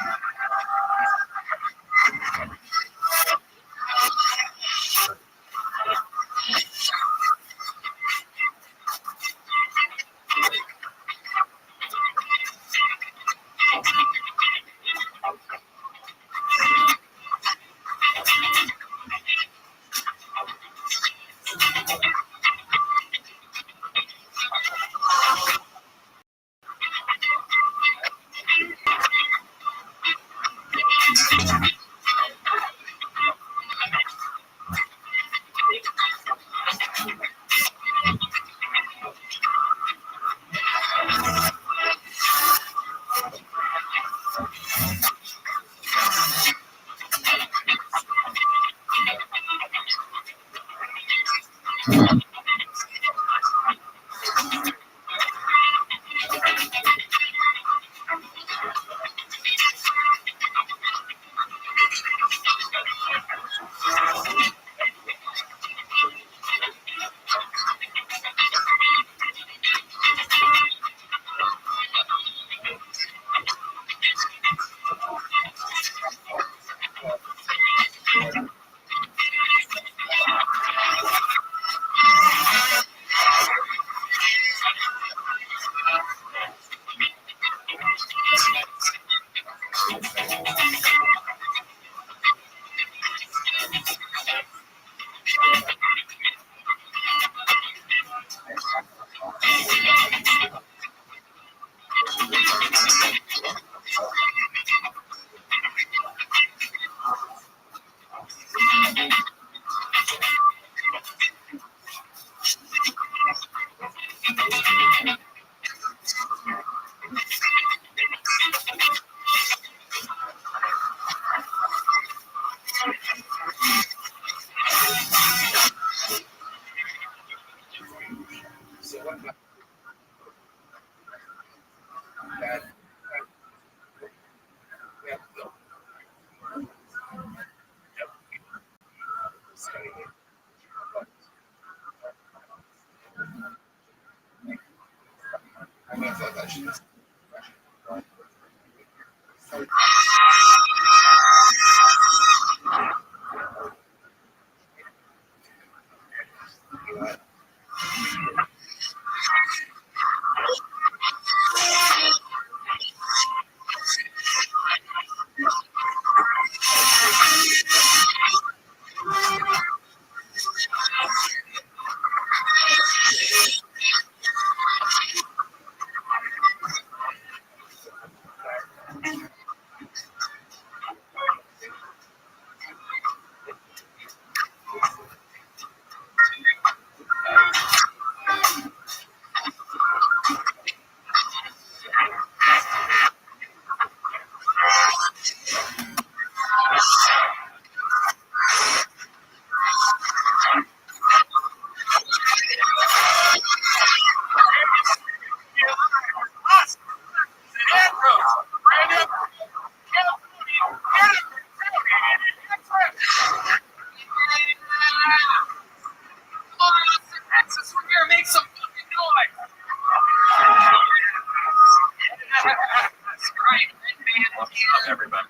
Everybody.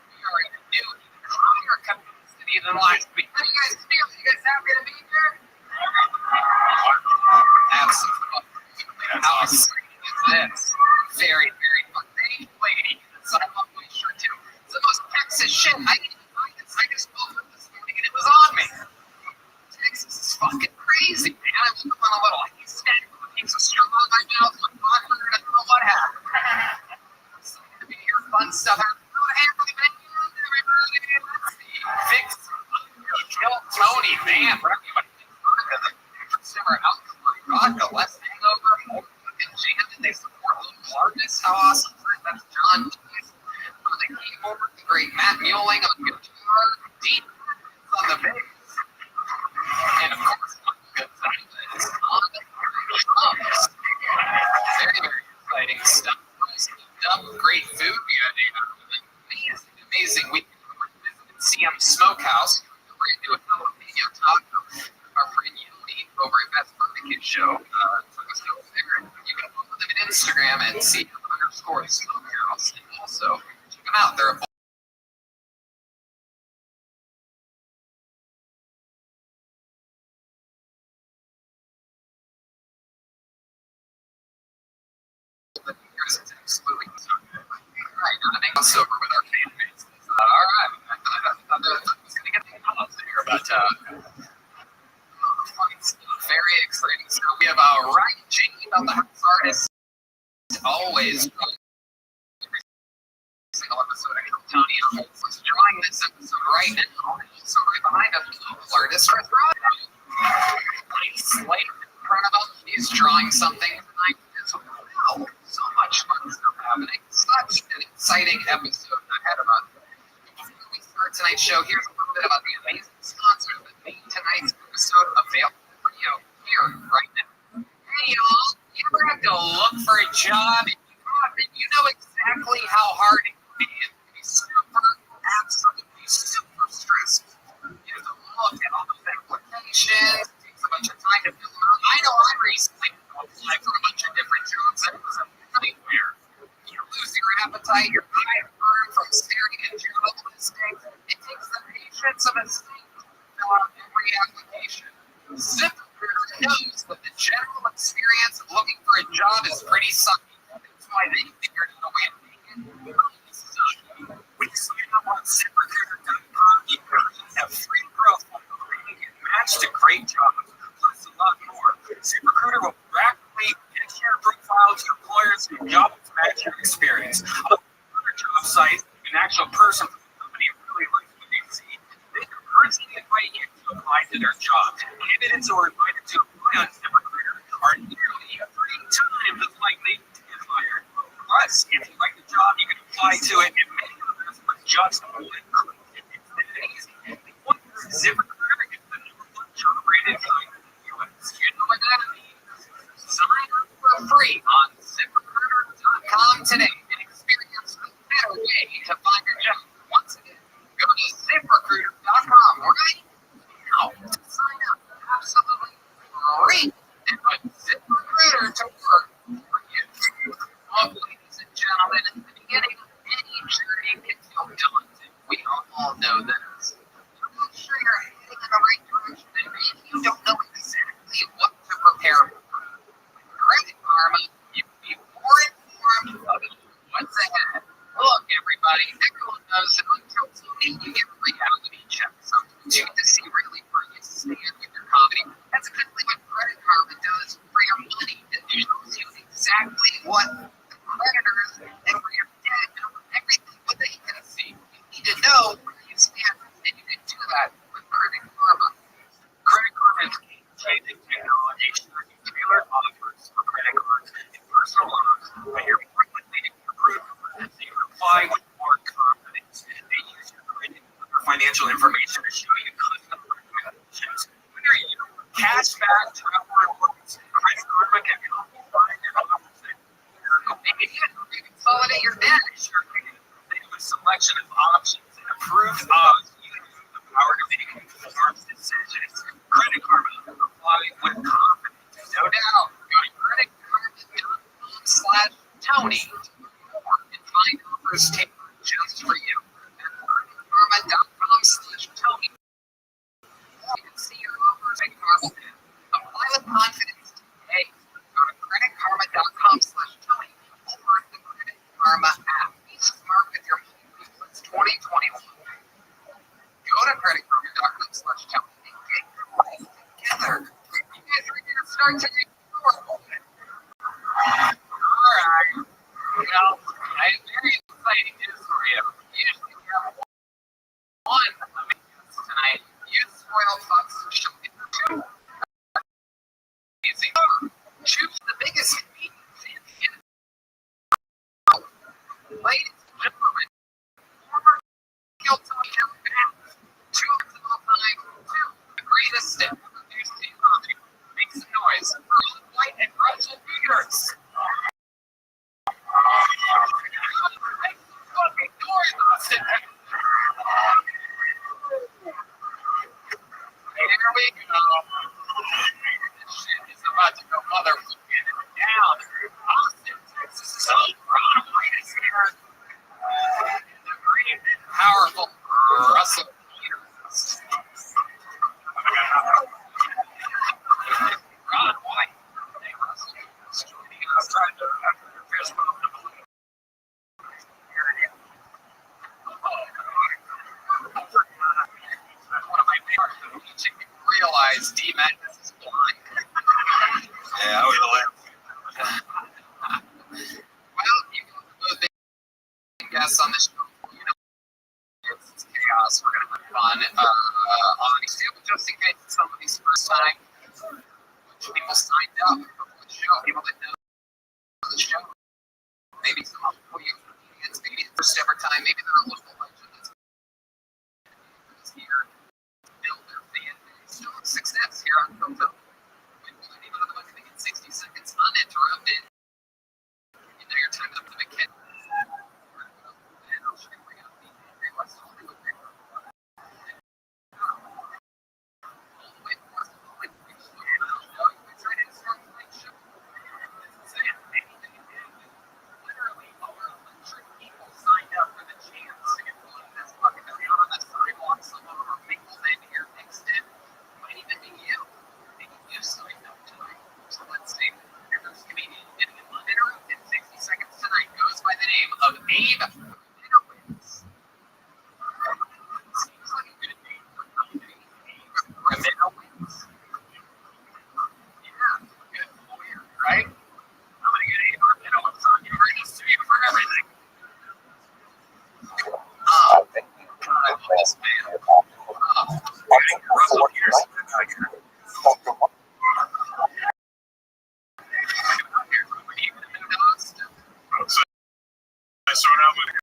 How do you guys feel? You guys happy to be here? Absolutely. How exciting is this? Very, very fun. Thank you, lady. So I love my shirt too. It's the most Texas shit. I didn't find this. I just pulled it this morning and it was on me. Texas is fucking crazy, man. I woke up on a little haystack with a piece of straw in my mouth. My father, I don't know what happened. So to be here, fun stuff. Hey, everybody. Let's see. Fix. Kill Tony, man, consumer alkaline vodka, less hangover, more fucking jamming. They support local artists. How awesome! That's John Keys on the keyboard, the great Matt Muelling on guitar, Dean on the bass, and of course, good silence on the drums. Very, very exciting stuff. Great food we had. Amazing week. CM Smokehouse. We're going to do a jalapeno taco. Our friend Yoni over at Best Barbecue Show took us over there. And you can follow them on Instagram and see _Smokehouse. And also check them out. They're absolutely right. Crossover with our fan base. All right. I thought that was going to get the calls there, but very exciting stuff. We have Ryan Jamie about the house artist. Always every single episode of Tony is drawing this episode right now. So right behind us, local artist Slate in front of us. He's drawing something tonight. Wow, so much fun stuff happening. Such an exciting episode ahead of us. Before we start tonight's show, here's a little bit about the amazing sponsors that made tonight's episode available for you here right now. Hey y'all, you ever have to look for a job and you know exactly how hard it can be? It can be absolutely super stressful. You have to look at all those applications. It takes a bunch of time to fill out. I know I recently applied for a bunch of different jobs. That was a nightmare. You lose your appetite, your eye burn from staring at job listings. It takes the patience of a snake to fill out every application. ZipRecruiter knows that the general experience of looking for a job is pretty sucky. That's why they figured out a way to make it really sucky. When you sign up on ZipRecruiter.com, you have free profile and get matched to great jobs, plus a lot more. ZipRecruiter will rapidly pitch your profile to employers and jobs match your experience. Other job sites, an actual person from the company really likes what they see. They can personally invite you to apply to their job. Candidates who are invited to apply on ZipRecruiter are nearly 3 times as likely to get hired. Plus, if you like the job, you can apply to it and make it with just one click. It's that easy. ZipRecruiter is the #1 job-rated site in the U.S. You know what that means? Sign up for free on ZipRecruiter.com today and experience a better way to find your job. Once again, go to ZipRecruiter.com right now to sign up absolutely free and put ZipRecruiter to work for you. Well, ladies and gentlemen, at the beginning of any journey can feel daunting. We all know this. I'm not sure you're heading in the right direction, and maybe you don't know exactly what to prepare for. Credit Karma, you can be more informed about what's ahead. Look, everybody, everyone knows that until Tony, you get reality checks. Sometimes you get to see really where you stand with your comedy. That's exactly what Credit Karma does for your money. It shows you exactly what the creditors and where your debt and everything what they can see. You need to know where you stand, and you can do that with Credit Karma. Credit Karma is game-changing technology showing tailored offers for credit cards and personal loans, but you're more likely to get approved so you can apply with more confidence. They use your credit and other financial information to show you custom recommendations. Whether you cashback, travel rewards, Credit Karma can help you find your offers that maybe even consolidate your debt. Sure, they have a selection of options and approved odds. You have the power to make informed decisions. Credit Karma, apply with confidence. No doubt. Go to creditkarma.com/Tony and find offers tailored just for you. That's creditkarma.com/Tony. You can see your offers and confidence. Apply with confidence today. Go to creditkarma.com/Tony or the Credit Karma app. Be smart with your money. It's 2021. Go to creditkarma.com/Tony and get your life together. You guys are going to start today. All right. Well, I have very exciting news for you. Usually we have one tonight. You spoiled think this shit is about to go motherfucking down. Austin, Texas is so proud. Is here. The great and powerful Russell Peters. Ron White. Hey, Russell. Joining us. Trying to fist bump him a little. Here it is. One of my favorites of teaching me to realize D-Magnus is blind.
Yeah, I was hilarious.
Well, you know, the guests on the show, you know, it's chaos. We're going to have fun on these tables, just in case it's somebody's first time. People signed up for the show, people that know the show. Maybe some of the audience, maybe the first ever time, maybe they're a local legend that's here to build their fan base. Show success here on Koto. Even though the in 60 seconds uninterrupted. You know your time up to the kid. And I'll show you where you West Hollywood. All the way to West Hollywood. It's right in the start of the show. Literally, over 100 people signed up for the chance to get one of this fucking out on the sidewalk. Some of them are people in here mixed in. Might even be you. Maybe you signed up tonight. So let's see. Your first comedian getting an uninterrupted 60 seconds tonight goes by the name of Abe Rabinowitz. Seems like a good name for comedy. Abe Rabinowitz. Yeah, good lawyer, right? I'm gonna get Abe Rabinowitz on here. He's suing for everything. God, I love this man. Russell Peters.
I started out with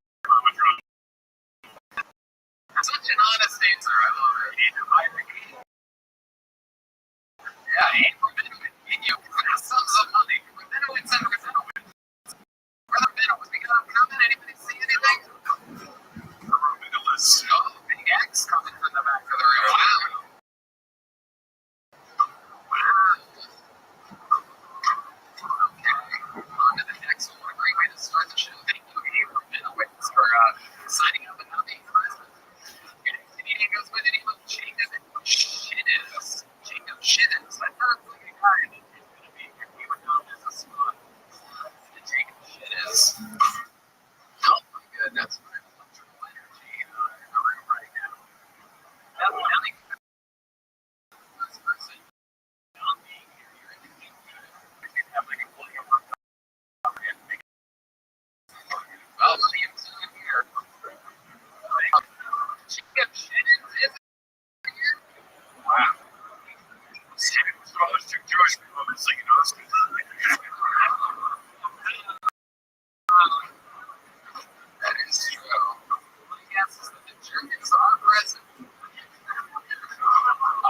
Such an honest answer. I love it. Yeah, Abe Rabinowitz. You sums of money. Rabinowitz and Rabinowitz. Brother Rabinowitz, we got a comment? Anybody see anything? Oh, big X coming from the back of the room. Wow. Okay, on to the next one. What a great way to start the show. Thank you, Abe Rabinowitz, for signing up and not being present. Your next comedian goes by the name of Jacob Shittis. Jacob Shittis. That sounds like a guy that is going to be here. He would know this is fun. Jacob Shittis. Oh my goodness. What an electrical energy in the room right now. Evidently, this person not being here, you're interesting. You can have like a William Rothschild. Well, William's not here. Jacob Shittis is here. Wow.
Stevie was always two Jewish people. It's like, you know, it's good.
That is true. My guess is that the Germans are present. All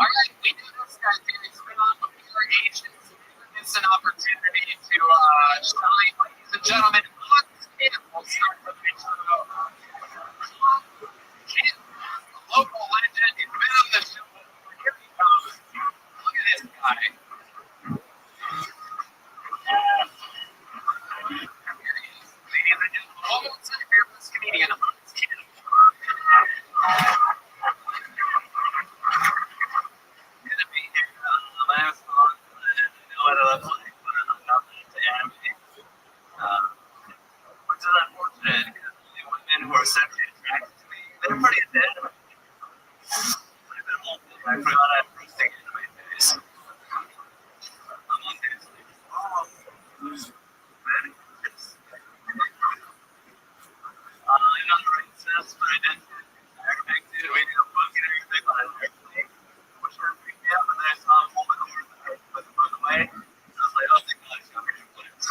right, we do this guy. He's been on with your agents. It's an opportunity to shine, ladies and gentlemen. We'll start with the local legend. He's been on the show. Here he comes. Look at this guy. Here he is. Ladies and gentlemen, almost a fearless comedian. Gonna be here last month. I know what it looks like, but I'm not to anime. Which is unfortunate because the only women who are sexually attracted to me, they're pretty dead. I've been holding I forgot I had first thing in my face. I'm on this. Very good. I'm not racist, but I did. I did wait a book and everything on it. Which were picked up, and then I saw a woman over there with the book away. I was like, oh, thank God, it's got me flips.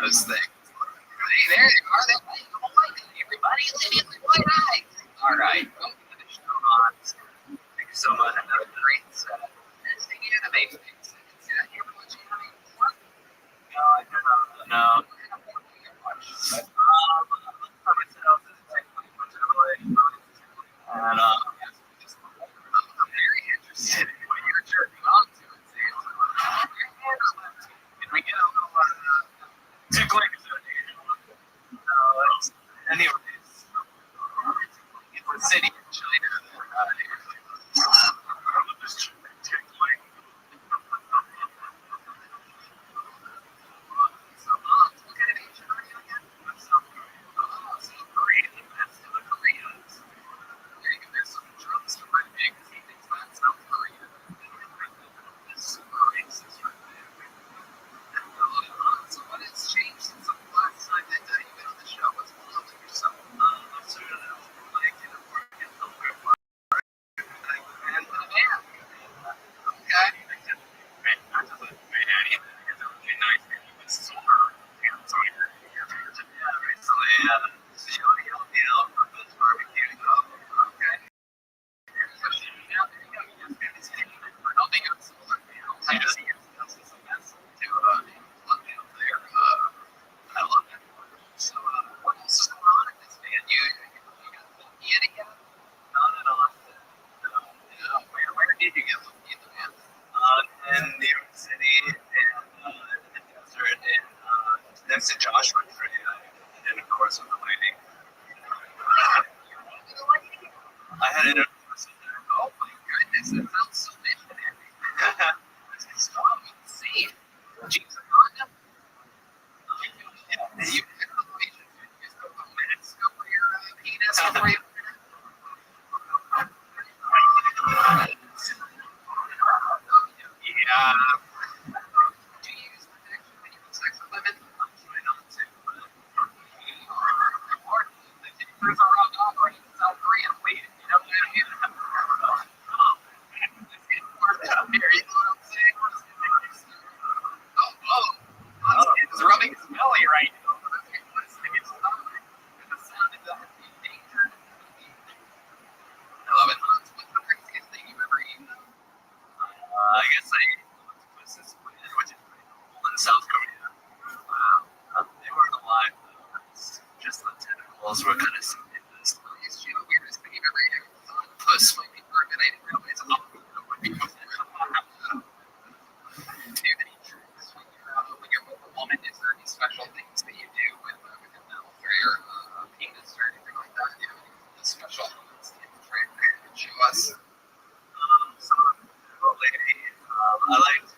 those things. Hey, there you are. That white everybody. Immediately white eye. All right. Welcome to the show, Hans. Thank you so much. Another great set. Anything you to make things. You ever watch any porn? No, I don't know. But, for myself, it's like much of and I'm very interested in what you're jerking on to. It seems. Right hand or left? Can we get a little two clickers out here? No, it's anyways. It's a city in China that there's two click. So, what kind of Asian are you again? I'm South Korean. Oh, South Korea, the best of the Koreans. There's some drums to my big because he thinks that's South Korea. This is super racist right there. So what has changed since the last time that you've been on the show? What's going on with yourself? I'm sort of like in a market a little bit more and with a band. Okay. Not just a band, even it's a really nice band. He was sober. Yeah, sorry. Yeah, recently had a CODLDL for this barbecue. Okay. Helping out solar panels. I just use this as a mess to plug in there. I love it. So, what else is going on in this band? You got lucky yet again? No. Where did you get lucky in the band? In New York City, and in desert, and next to Joshua Tree, and of course with the lady. I had an person there. Oh my goodness, that sounds so missionary. This is strong. See, Jesus, Honda. Yeah, you pick the location. You just go to minutes, go for your penis, go for your. Yeah. Do you use protection when you have sex with women? I'm trying not to, but there's a raw dog right in South Korea waiting. You know what I mean? It's getting worked up here. You know what I'm saying? It's rubbing his belly right now. The sound is danger. I love it. What's the craziest thing you've ever eaten? I guess I ate octopuses, which is pretty cool in South Korea. Wow. They weren't alive though. It's just the tentacles were kind of stupendous. It's the weirdest thing you've ever eaten. Octopus might be perfect. I didn't realize octopus would be perfect. Do you have any tricks when you're with a woman? Is there any special things that you do with your mouth or your penis or anything like that? Do you have any special trick that you can show us? So, lady, I like to.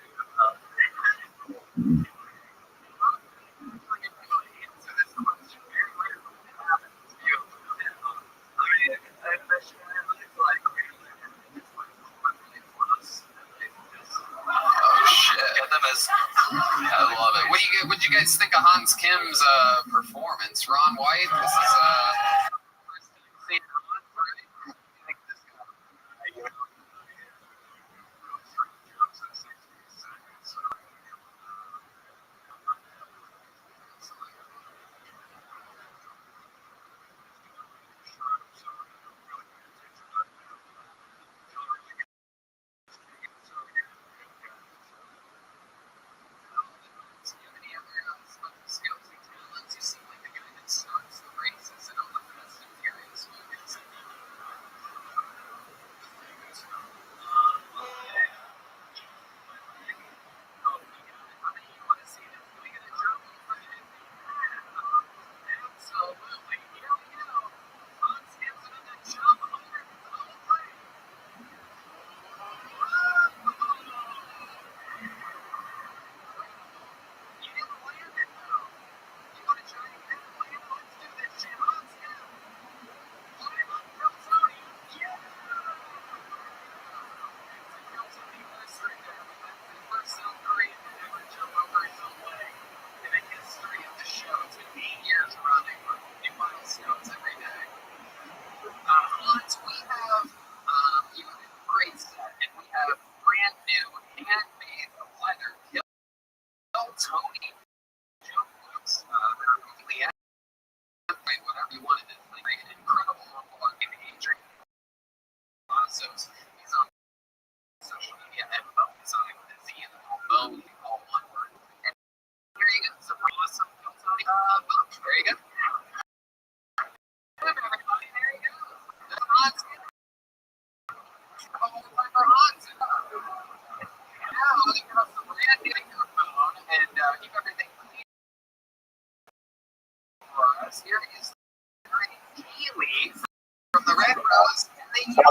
There you go. Everybody, there you go. The Hans. For Hans. Now, the girls from brand new microphone and keep everything clean for us. Here is Keely from the Red Rose. Thank you.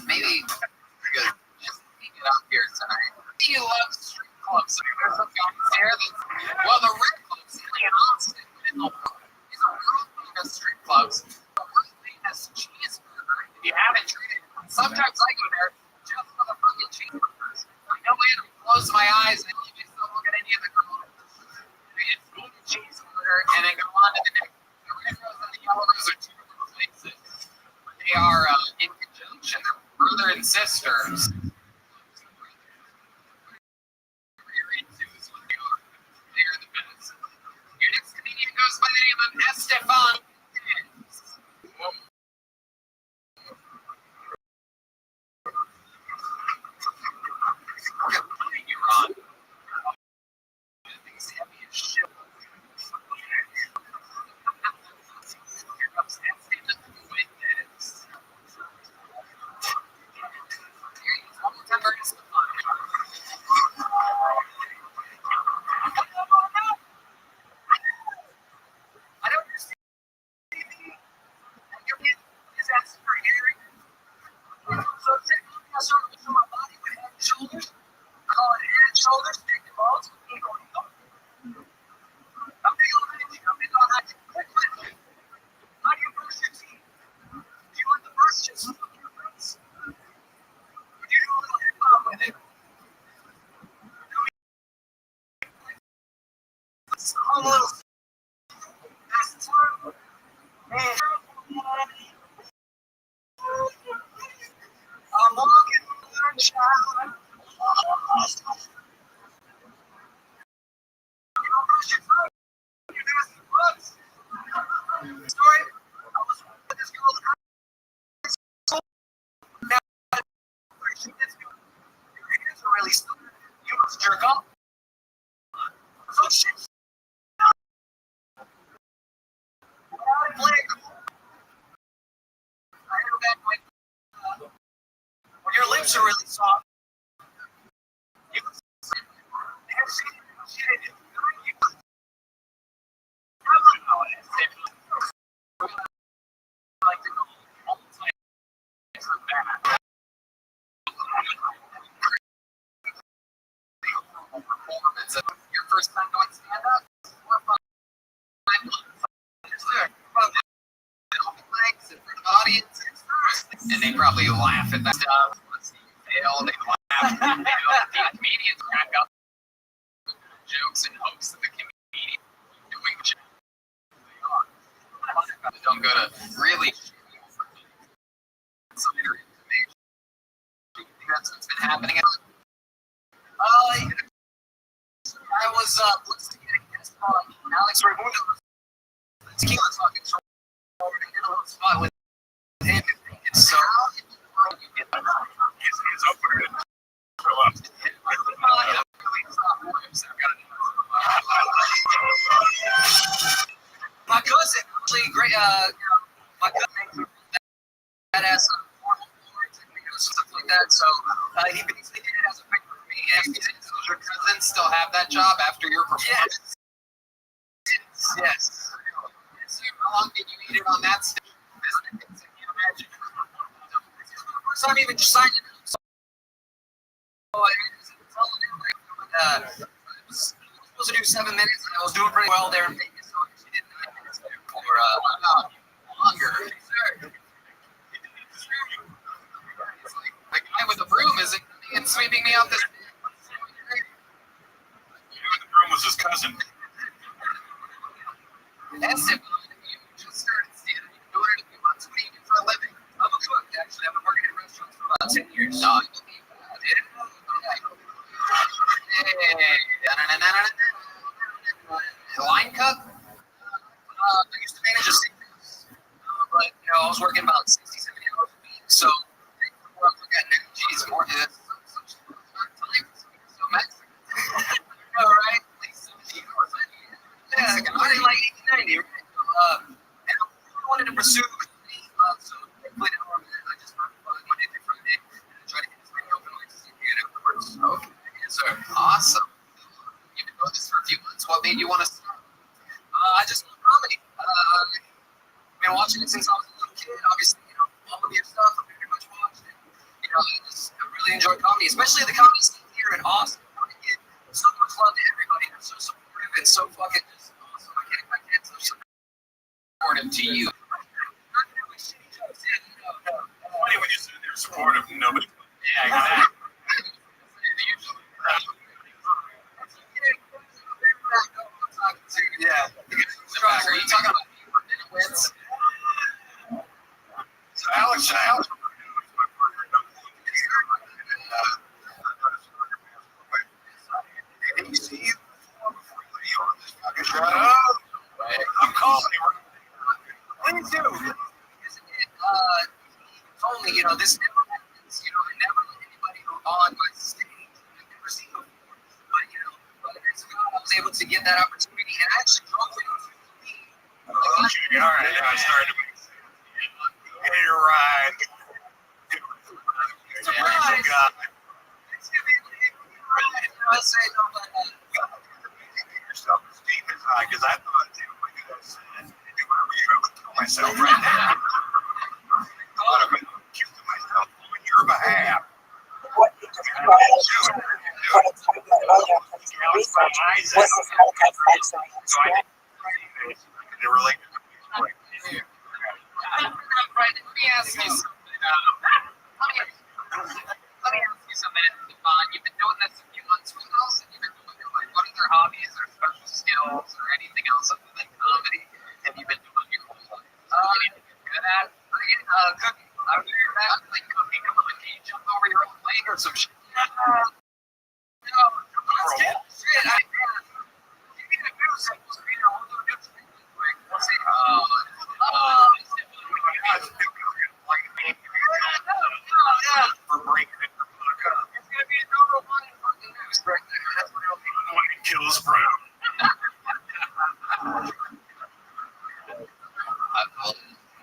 Maybe good. Just keep it up here tonight. He loves strip clubs. There's some guys there that, well, the Red Club's in Austin. These are world famous strip clubs. The world famous cheeseburger. If you haven't tried it, sometimes I go there just for the fucking cheeseburgers. I go in and close my eyes and leave myself look at any of the girls. It's eat a cheeseburger and then go on to the next. The Red Rose and the Yellow Rose are two different places. They are in conjunction. They're brother and sisters. They're the best. Your next comedian goes by the name of Estefan. You're on. Things heavy as shit. Here comes Estefan Fuentes. Here he is. One more time, Estefan. I don't understand. Your kid is asking for hearing. So it's like my body with head and shoulders. Call it head and shoulders, big balls, big on top. I'm big on hygiene. I'm big on hygiene. How do you brush your teeth? Do you want the brush just look at your face? Or do you do a little hip hop with it? Let's call a little. That's true. I'm walking through the shower. You don't brush your teeth. You nasty bugs. Story. I was with this girl in high school. Now, she gets good. Your hands are really still. You must jerk off. So shit. I play it cool. I hear that when your lips are really soft. You can she didn't. I don't know what it is. I like to go all the time. It's so bad. Performance. Your first time doing stand up? Or fun? Legs in front of audience, and they probably laugh at that stuff. Once you fail, they laugh. The comedians crack up jokes and hopes of the comedian doing the joke. Don't go to really insider information. That's what's been happening. I was listening to a guest on Alex Raimondo. Tequila talking so over to get a little spot with him. It's so you get his opener to show up. My cousin, actually, great. My cousin that has some formal boards and stuff like that. So he basically did it as a favor for me. And does your cousin still have that job after your performance? Yes. How long did you eat it on that stage? I can't imagine. First time even signed it. So I was supposed to do 7 minutes, and I was doing pretty well there in Vegas. So she did 9 minutes there for longer. It's like the guy with the broom isn't and sweeping me off the stage.
You know, the broom was his cousin.
That's it. You just started standing. You've been doing it a few months. What do you do for a living? I'm a cook. Actually, I've been working in restaurants for about 10 years. No, I believe that. Hey. Line cook? I used to manage a sickness. But, I was working about 60, 70 hours a week. So, before I was looking at made you want to start? I just love comedy. I've been watching it since I was a little kid. Obviously, all of your stuff I've very much watched it. I really enjoy comedy, especially the comedy scene here in Austin. I give so much love to everybody. They're so supportive and so fucking just awesome. I can't so supportive to you.
Funny when you say they're supportive, nobody.
Yeah, exactly. Yeah. Are you talking about wins?
So Alex, did he see you before you on this fucking show? I'm calling him.
Please do. Isn't it? Told me, this never happens. I never let anybody go on my stage. I've never seen before. But it's good. I was able to get that opportunity, and I actually drove it to me.
Okay, all right, I started to make sense. Hey, you're right.
Surprise! It's gonna be right. I say no, but
Yourself esteem is high because I thought too, like I said, do whatever you would kill myself right now. I thought of it, accusing myself on your behalf.
What you described research was this multisensory experience.
They were like,
Let me ask you something. Let me ask you something, Devon. You've been doing this a few months. What else have you been doing? What other hobbies or special skills or anything else other than comedy have you been doing your whole life? Anything you're good at? Cooking. I would hear that. Like cooking. Come on, can you jump over your own plate or some shit? No, shit. You need to do something. We'll do a good thing real quick. We'll see.
for breaking it.
It's gonna be a number one in fucking news right there. That's real.
One that kills Brown.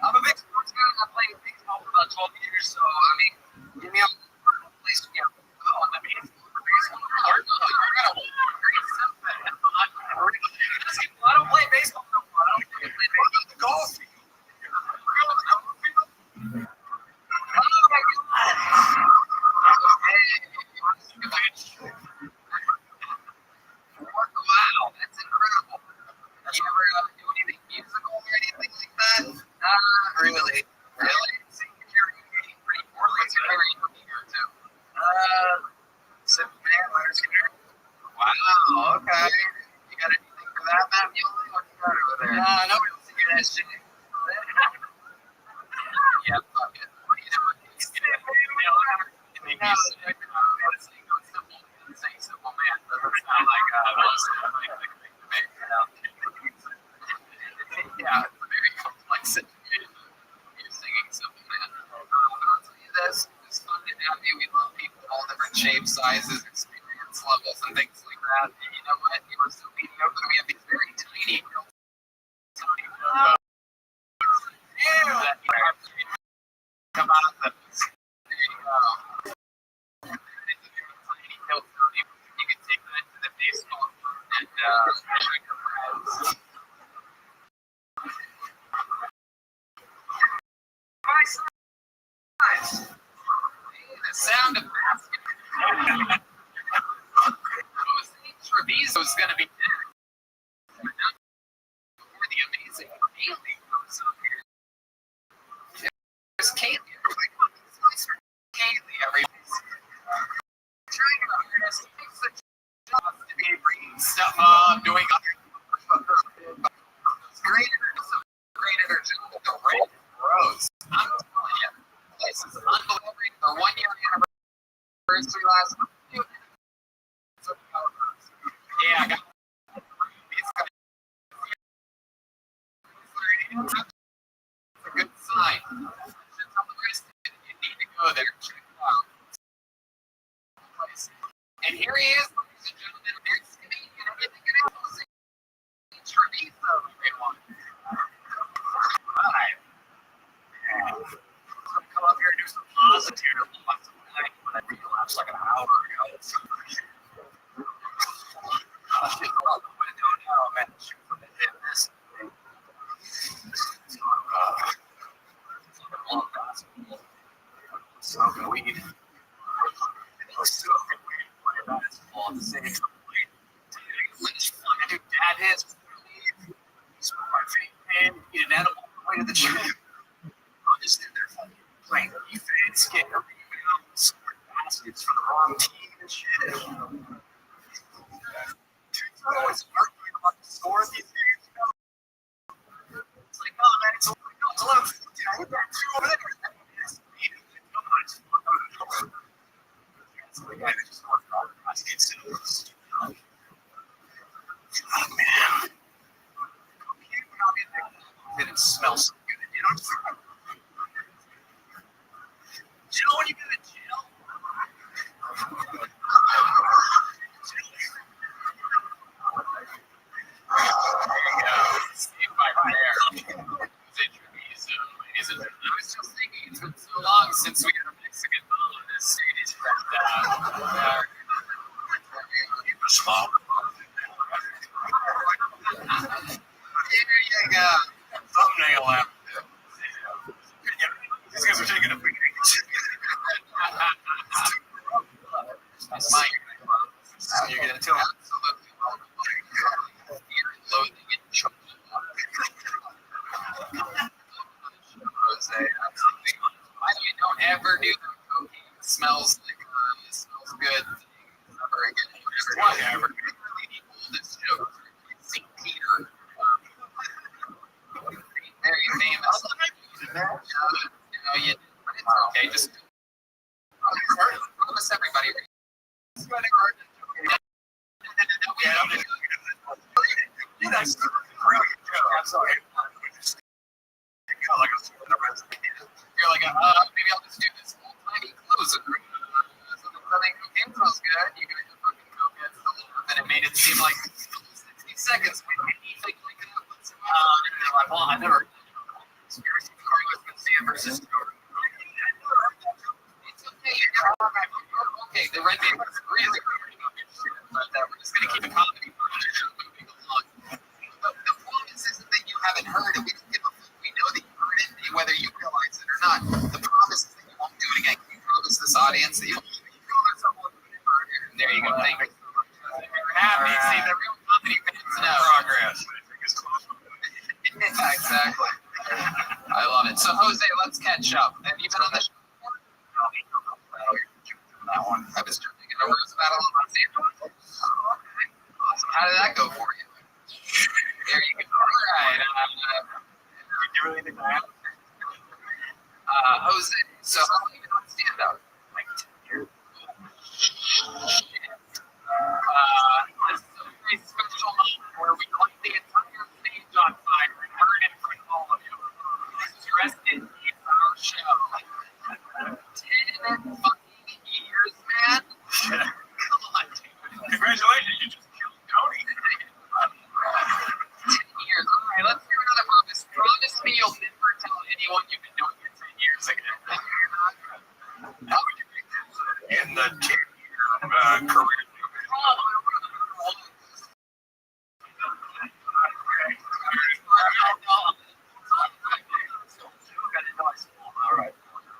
I'm a big sports guy. I played baseball for about 12 years, so give me a place to go. Oh, I mean, baseball. Incredible. I don't play baseball no more. I don't play baseball.
The golf field.
Wow, that's incredible. Did you ever do anything musical or anything like that? Really? Really? Singing, you're pretty poorly. It's very eager too. Simple man, letters here. Wow, okay. You got anything for that, Matt Muley? What you got over there? Nobody wants to hear that shit. Yeah, fuck it. What are you doing? Simple man doesn't sound like most of the thing to make. Yeah, it's a very complex situation. You're singing Simple Man. I'll tell you this, it's fun to have you. We love people of all different shapes, sizes, experience levels, and things like that. And you know what? You were so mediocre. We have these very tiny girls. Come out of this. There you go. You can take that to the baseball and drink your friends. Nice. The sound of basketball. I was thinking Treviso was going to be next. Before the amazing Kaylee comes up here. There's Kaylee. Kaylee, everybody's trying to artist. It takes such job to be bringing stuff up, doing other it's great energy. The rate grows. I'm telling you, this is unbelievable. Our 1 year anniversary last month. Yeah, I got it's a good sign. You need to go there and check it out. And here he is, ladies and gentlemen. There's Steve and everything else. Treviso, everyone. Right. Come up here and do some positive lots of night when I realized like an hour ago. Shit, out the window now. say, dude, dad hits, smoke my vape, man, eat an edible, way to the gym. I'll just stand there fucking playing defense, getting rebounds, scoring baskets for the wrong team and shit. Dude, I always arguing about the score of these games, you know? It's like, oh man, it's 11-15. I hit that two over there. Come on, just fuck out. It's the guy that just worked hard. I can't sit there. Fuck, man. It smells so good, you know? You know when you get to jail? Saved by prayer. I was just thinking, it's been so long since we had a Mexican mom in this stage. Small. Here you go. Thumbnail app. These guys are taking a picture. You get into them? Absolutely. Loathing and choking. Jose, absolutely. Why do you don't ever do the cocaine? It smells like it smells good. Never again. Whatever. The oldest joke. St. Peter. Very famous. No, you didn't. It's okay. Just almost everybody. Yeah, that's a brilliant joke. I'm sorry. You're like, maybe I'll just do this old tiny closer. I think cocaine smells good. You guys are fucking cocaine. And it made it seem like 60 seconds. Well, I never. Conspiracy theory was Garcia versus Jordan. It's okay. Okay, the Red Man was really but we're just going to keep a comedy moving along. But the point is that you haven't heard it. We know that you heard it, whether you realize it or not. The promise is that you won't do it again. Can you promise this audience that you won't do it? There you go. Thank you. You're happy. See, the real comedy fans know. Progress. Yeah, exactly. I love it. So, Jose, let's catch up. Have you been on the show before? That one. I was jumping in a rose battle in Los Angeles. Okay. Awesome. How did that go for you? There you go. All right. You really think that? Jose, so how long have you been on stand-up? Like 10 years. This is a very special moment where we light the entire stage on fire and burn it for all of you. This is Rest in Peace, our show. 10 fucking years, man. Come on, dude. Congratulations, you just killed Tony. 10 years. All right, let's hear another promise. Promise me you'll never tell anyone you've been doing it 10 years again. How would you make this in the 10-year career? All right.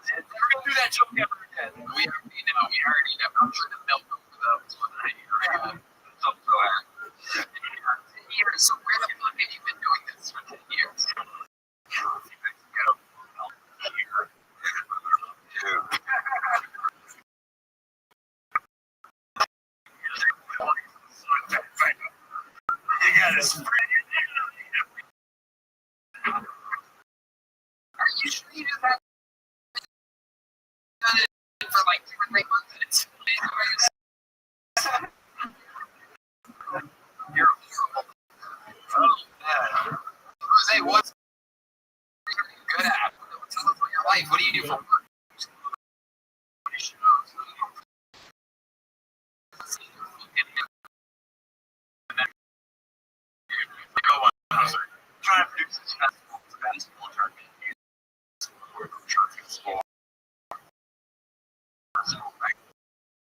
We're gonna do that joke ever again. We already know. I'm sure the milk for those one that you're so glad. 10 years. So where the fuck have you been doing this for 10 years? You gotta spread it. Are you sure you did that? Done it for like 2 or 3 months. You're horrible. Oh, man. Jose, what's good at? Tell us about your life. What do you do for work? Trying to produce this basketball tournament.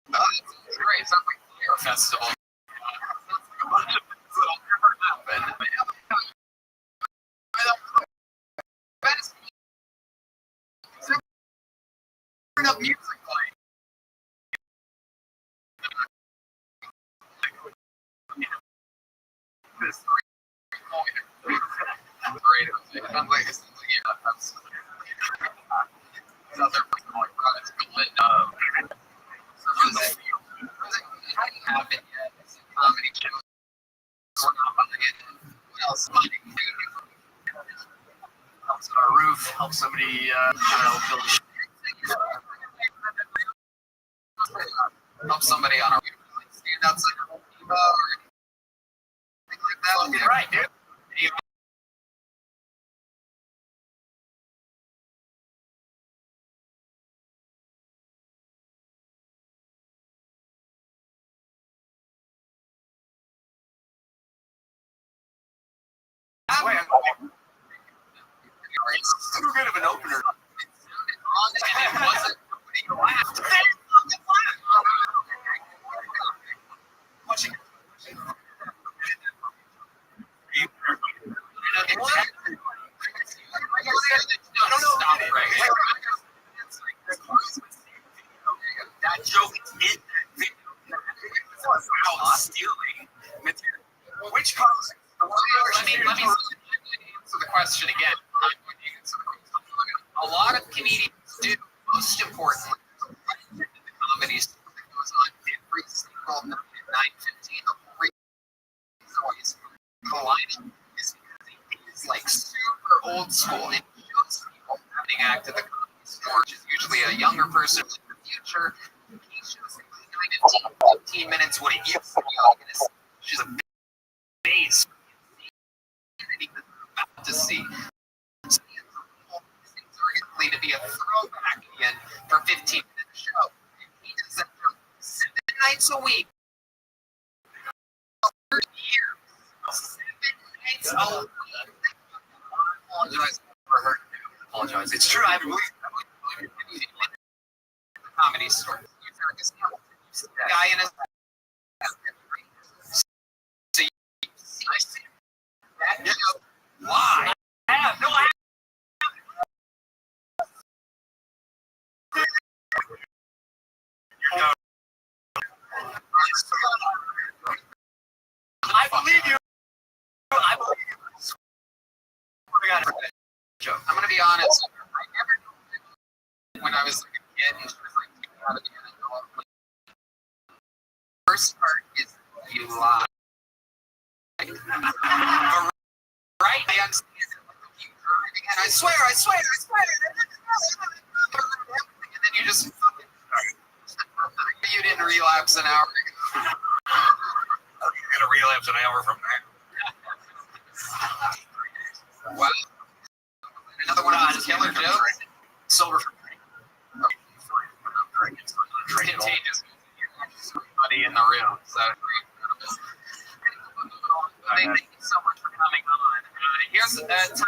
Oh, that's great. It sounds like a fire festival. A bunch of little never happened. Enough music playing. I'm like, yeah, that's another like products lit so I haven't yet. Comedy shows. We're not buying it. What else? Money. Helps on our roof. Help somebody, build a help somebody on our like stand outside a Home Depot or anything like that. Yeah. Right, dude. It's too good of an opener. And it wasn't. Nobody laughed. Watching. I don't know. Stop it, right? That joke is in that video. Wow, stealing material. Which cause? Let me answer the question again. A lot of comedians do. Most importantly, the comedy stuff that goes on every single night at 9:15. The whole reason why he's colliding is because he is like super old school and he shows people happening act at the comedy store, which is usually a younger person in the future. He shows them 9 to 15 minutes what it used to be like in a she's a base that he was about to see. To be a throwback again for 15 minute show. He does that for 7 nights a week. 30 years. 7 nights a week. I apologize for hurting you. I apologize. It's true. I believe the comedy store. You found this guy in a so you see that joke. Why? I have no idea. I believe you. I believe you. I'm gonna be honest. I never knew when I was like a kid and she was like taking out of the NFL. The first part is you lie. But right, I understand it. Like you driving and I swear. And then you just you didn't relapse an hour ago. You're gonna relapse an hour from that. Wow. Another one of those killer jokes. Silver for contagious. Everybody in the room. So thank you so much for coming on. Here's a tiny.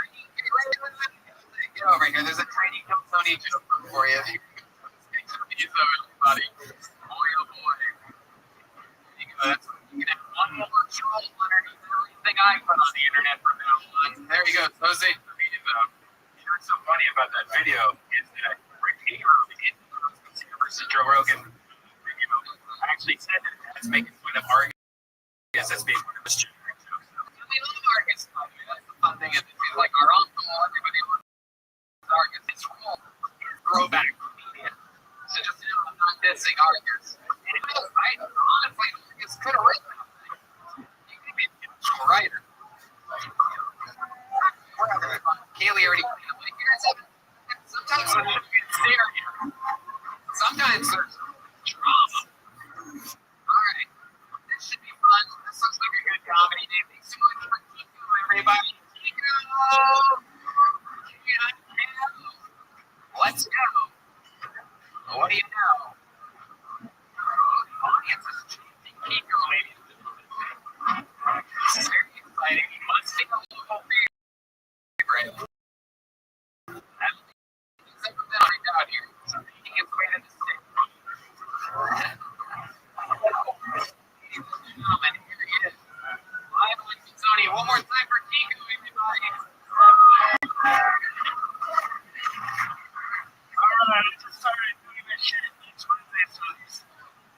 Get over here. There's a tiny Tony joke for you. Everybody. Boy, oh boy. You can have one more troll underneath everything I put on the internet from now on. There you go. Jose, you know what's so funny about that video is that Rick Hager versus Joe Rogan actually said that that's making fun of Argus as being one of his children. We love Argus. That's the fun thing. It's like our uncle, everybody loves Argus. It's cool. Throwback media. So just, I'm not dissing Argus. I honestly Argus could have written that thing. You could be a writer. Kaylee already like, sometimes there's stereo. Sometimes there's drama. Alright. This should be fun. This looks like a good comedy day. Thanks so much for Kiko, everybody. Kiko! Let's go. What do you know? Audience is changing. Kiko, ladies and gentlemen. This is very exciting. You must be a local favorite. Out here. So he gets way to the state. Here he is. Live with Sony. One more time for Kiko, everybody. Alright, I just started doing this shit next Wednesday, so you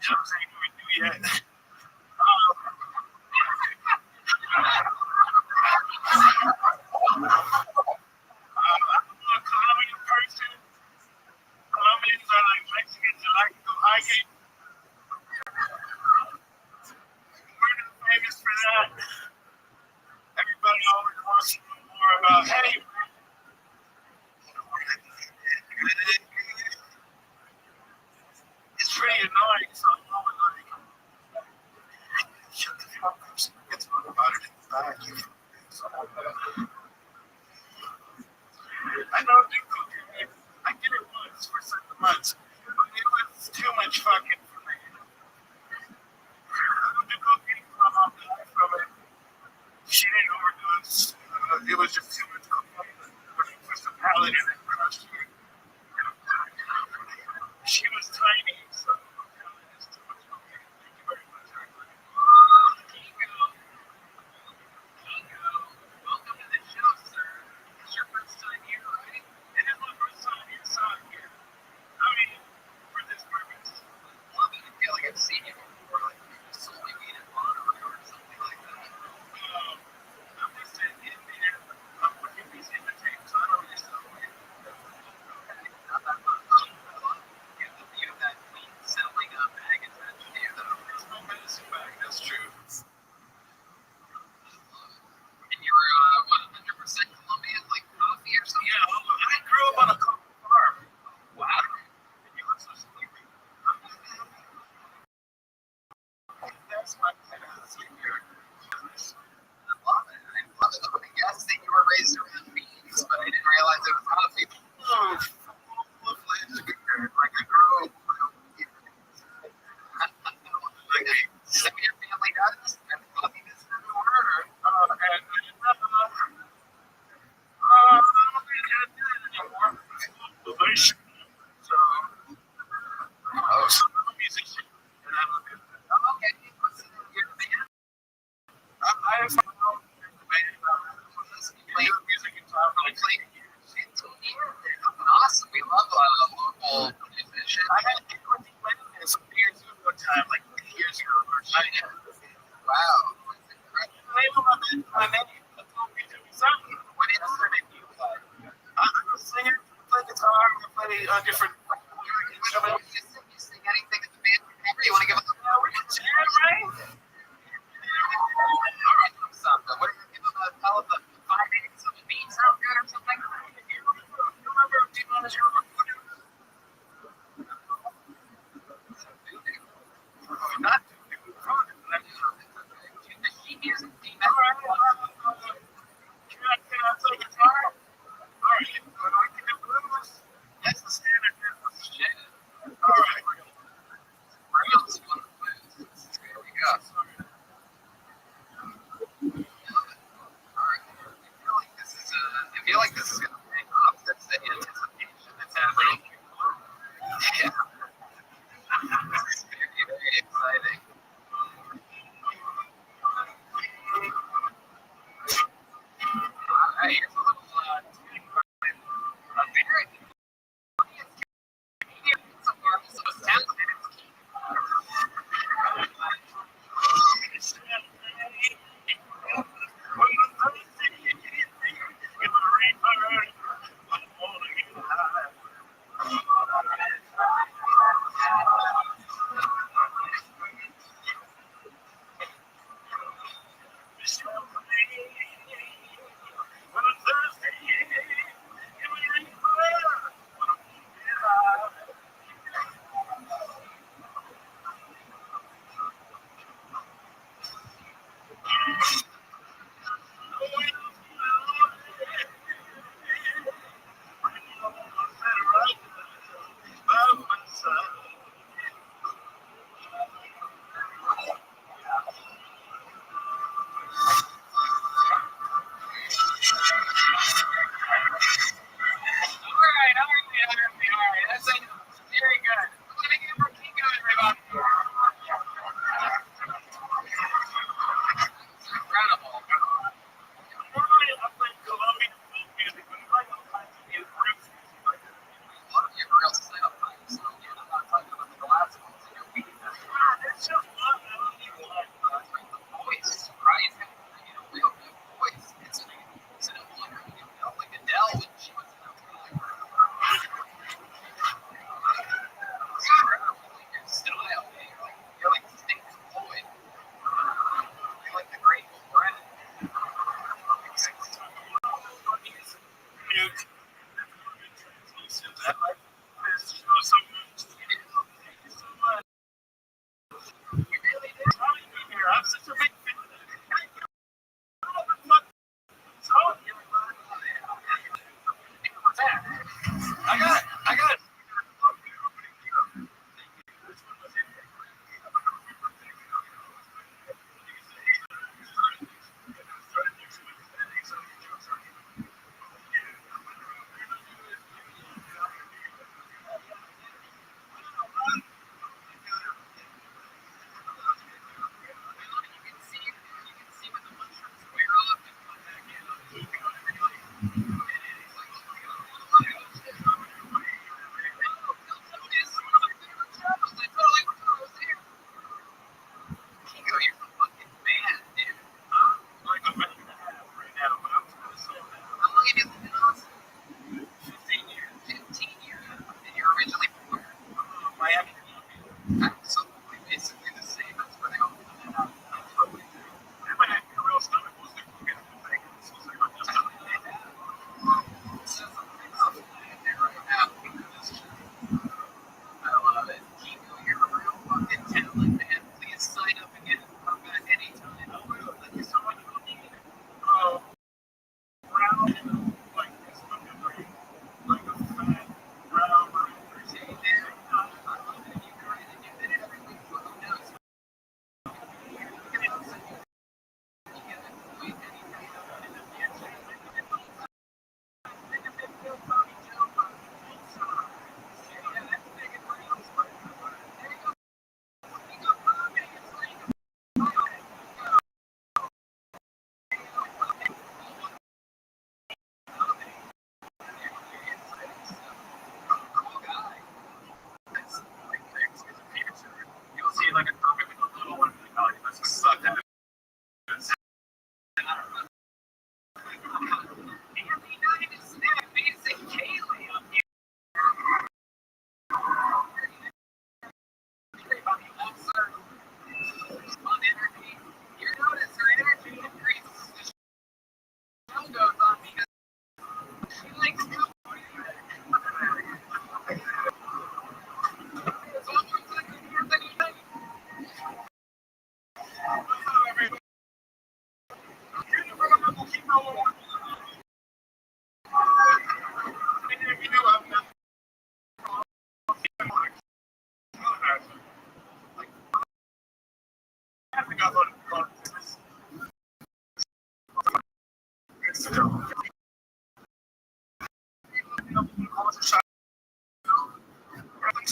know what I'm saying? We do yet.
annoying, so I'm always like, shut the fuck up, so we can talk about it in the back. I don't do cocaine. I did it once for 7 months, but it was too much fucking for me. I don't do cocaine, my mom died from it. She didn't overdose. It was just too much cocaine. For some palate and it crushed her. She was tiny, so it's too much cocaine. Thank you very much.
Welcome to the show, sir. It's your first time here, right?
It is my first time inside here. I mean, for this purpose.
Well, You really did?
I'm such a big fan of that. I got it.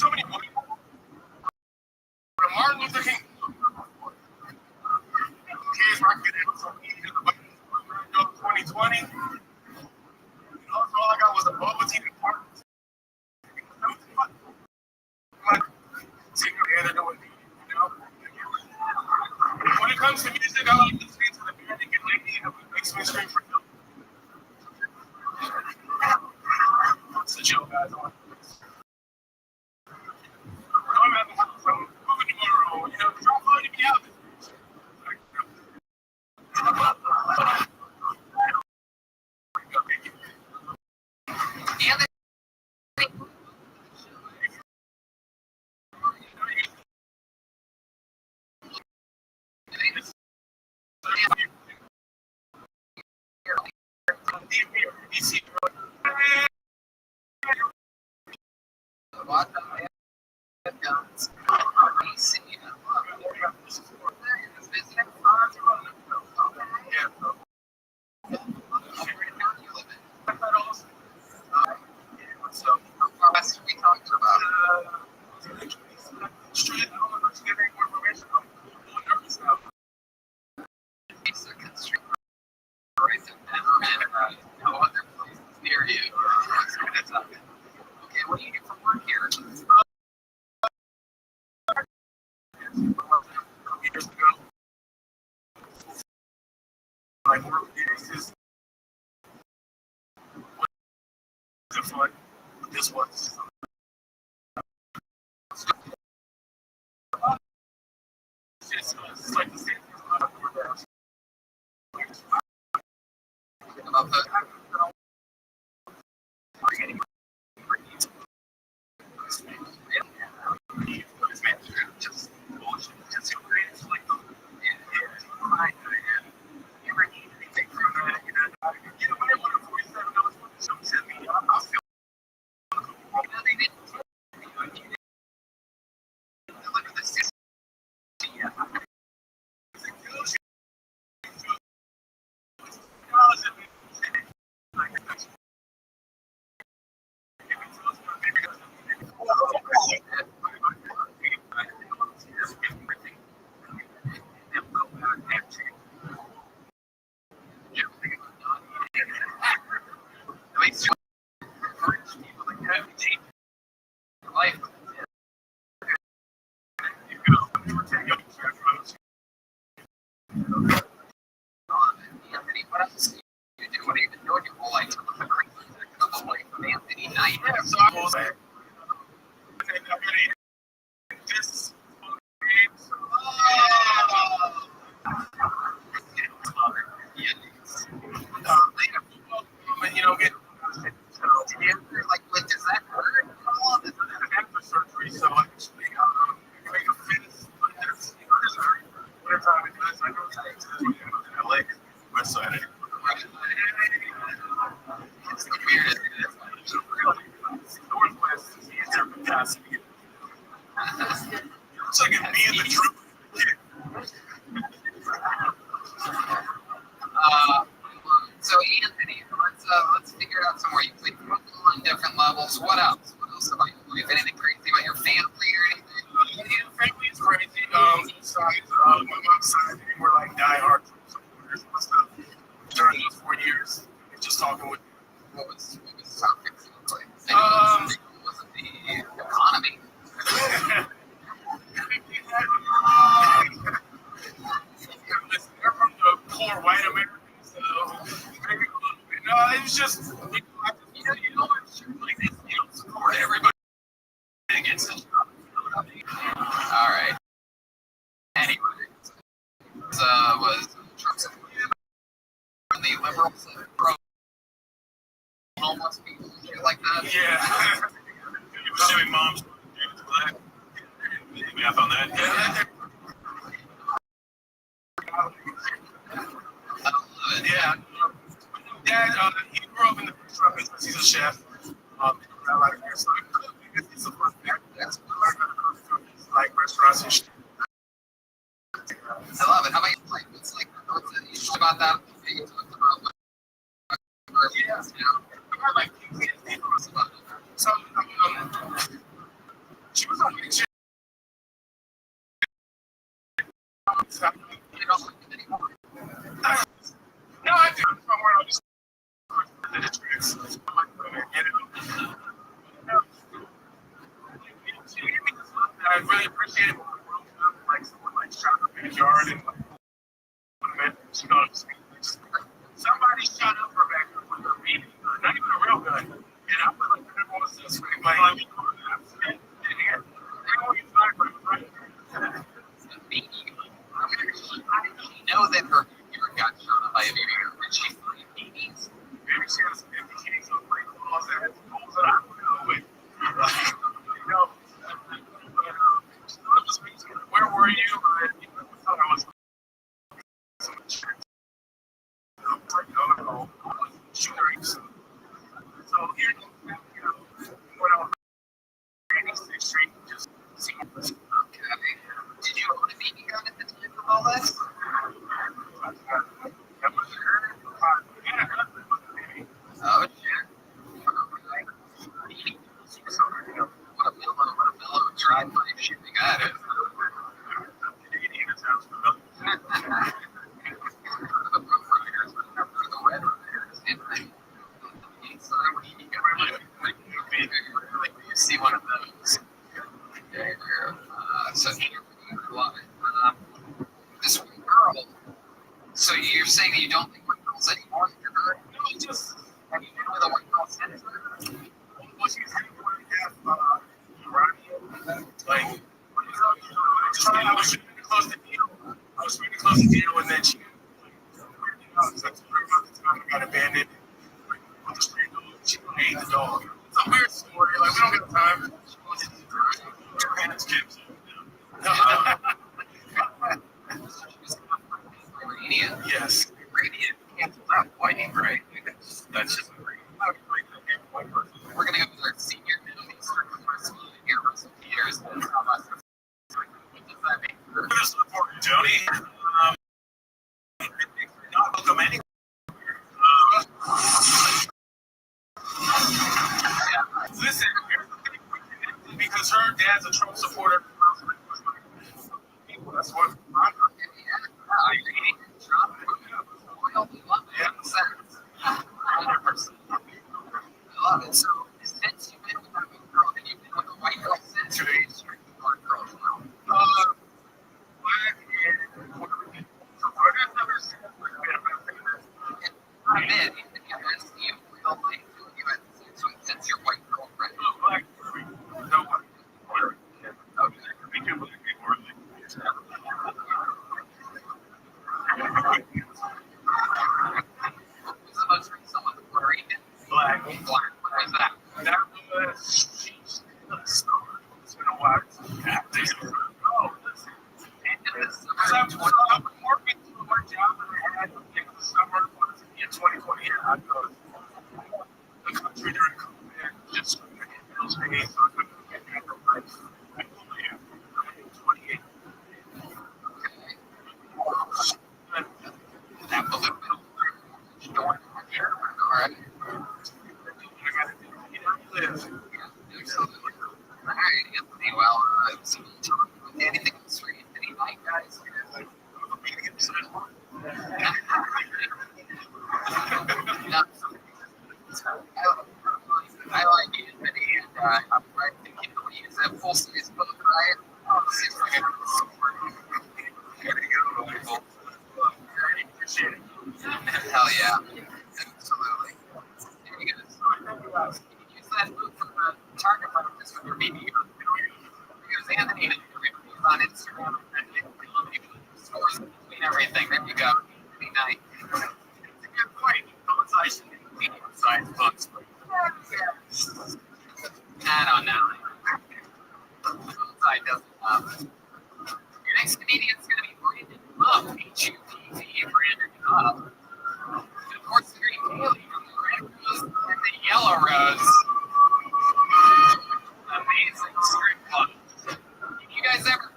So many people. Martin Luther King. Kids rocking it from 2020. All I got was a bubble tea and park. When it comes to music, I like listening to the music and lately it makes me scream for help. It's the chill guys on. I'm having some moving tomorrow, try finding me out.
Okay, what do you do for work here?
Years ago, like work experiences, just like this was. It's like the same thing
About the just bullshit. Just Anthony, what else do you do? What have you been doing your whole life? The crazy of life of Anthony Knight.
Yeah, so I was like, this you know, get
Like, what does that hurt?
after surgery, so I actually make a fist, but that's whatever time it does, I go to LA, West Side.
It's the weirdest.
Northwest is the intercapacity. It's like a me and the truth.
So Anthony, let's figure out somewhere you played football on different levels. What else? What else about your life? Anything crazy about your family or anything?
Yeah, family is crazy. Each side, my mom's side, they were like diehard supporters and stuff during those 4 years. Just talking with
What was the topic like? Was it the economy?
Listen, they're from the poor white Americans, so maybe a little bit. No, it was just,
You know what? Like this, you don't support everybody against each other. All right. Anyway, was Trump supported and the liberals pro homeless people and shit like that?
yeah. Assuming mom's black. Any math on that? Yeah. Yeah. Dad, he grew up in the restaurant business. He's a chef. I like it. So it's a fun fact. That's like restaurants and shit.
I love it. How about you? Like, what's you talked about that? You talked about
Yeah. I like so, she was on the
you don't like it anymore.
No, I do. Somewhere I'll just the tricks. I really appreciate it. Like someone like shot up in the yard and somebody shot up her back with a BB gun, not even a real gun. And I feel like everyone was just like,
How did she know that her computer got shot up by a video? Did she find BBs?
maybe she has some empty case of like calls that had calls that I don't know with. Where were you? I thought I was shooters. So here, what else? 86th Street, just see.
Okay. Did you own a BB gun at the time of all this?
That was her. Yeah, maybe.
Oh shit. What a mellow drive-by shooting at it. You see one of those. So love it. This one girl. So you're saying that you don't think white girls anymore?
No, just
Have you been with a white girl since?
what you said, like, I was trying to close the deal. And then she got abandoned. She ate the dog. It's a weird story. Like, we don't get time. Her parents came.
Iranian.
Yes.
Iranian. Can't stop whiting, right? That's just great. We're going to go to our senior Middle Eastern University here for some years. What does that mean?
This important, Jody. Not welcome anywhere. Listen, here's the thing. Because her dad's a Trump supporter. That's what I'm
I love it. So, since you've been with a girl, and you've been with a white girl since, or you're a dark girl now?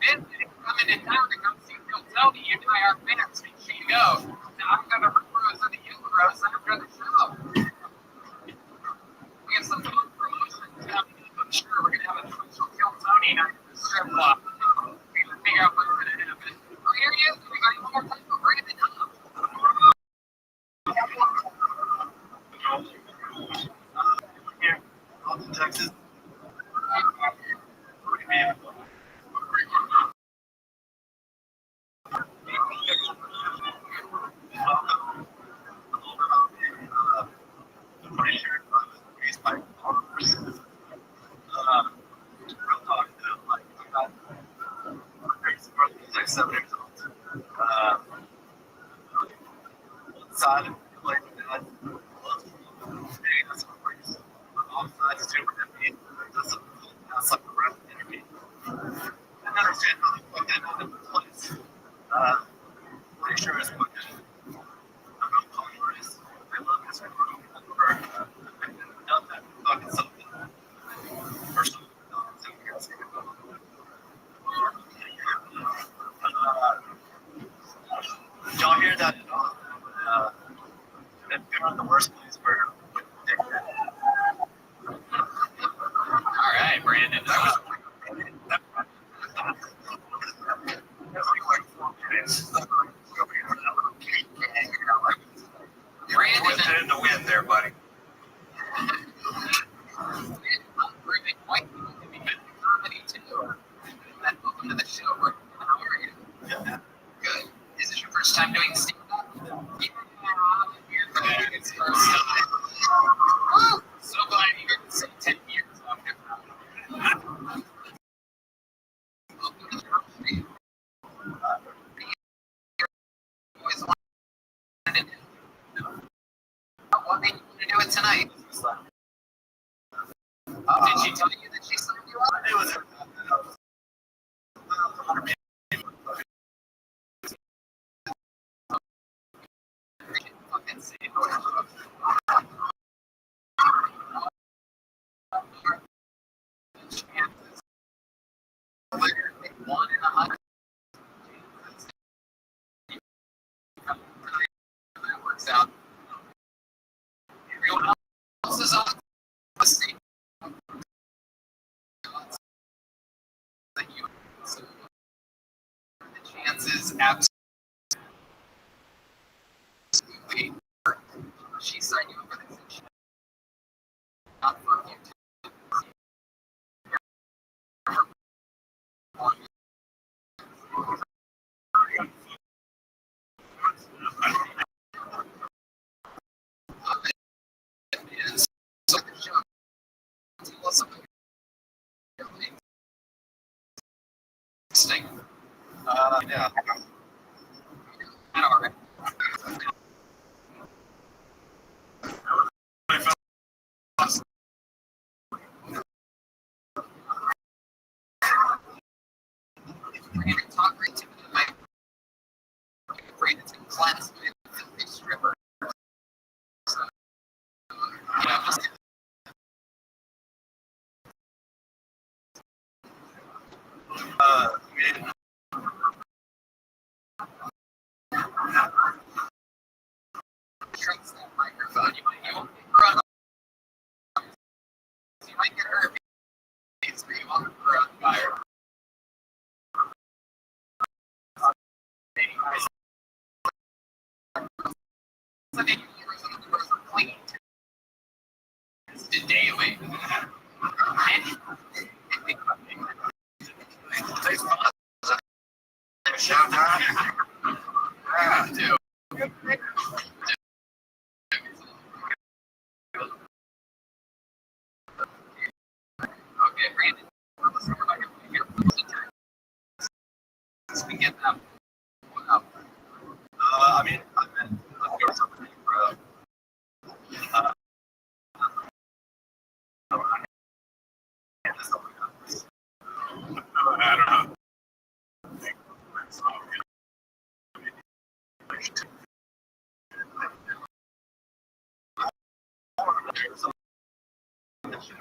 visiting, coming in town to come see Phil Tony, you and I are fans, so you can go. Now I'm gonna rose and the yellow rose after the show. We have some fun promotions coming up. I'm sure we're gonna have a special Phil Tony night at the strip club. We can figure out what's gonna happen. Oh, here he is. We got one more time for Brandon up.
Here, Austin, Texas. Welcome. I'm pretty sure it was raised by real talk. Like, he's like 7 years old. One side of the like that. That's what brings all sides super heavy. That's like a rep interview. I understand how the fuck that happened in place. Pretty sure it's fucking. I'm not calling race. I love this group. I've done that fucking something. Or something. Did y'all hear that? They're in the worst place for dick.
All right, Brandon.
Brandon in the wind there, buddy.
Welcome to the show. How are you?
Yeah.
Good. Is this your first time doing stand-up? Yeah. It's first time. Woo! So glad you get to say 10 years after. Welcome to the country. Always wanted to do. What made you want to do it tonight? Did she tell you that she signed you up?
It was
Fucking see. Chances. Literally 1 in 100. That works out. Everyone else is on the same. That you. So the chances absolutely. She signed you up for this. And she not fuck you. So the show. Also, interesting.
yeah.
I know, right? We're going to talk right to my afraid it's in class with a stripper. So, yeah, just shrinks that microphone. You might get herpes, but you won't coronavirus. Daily.
Shout out. Yeah.
Dude. Okay, Brandon. Let's talk about your we get them.
I mean, I meant, let's go something, bro. I don't know.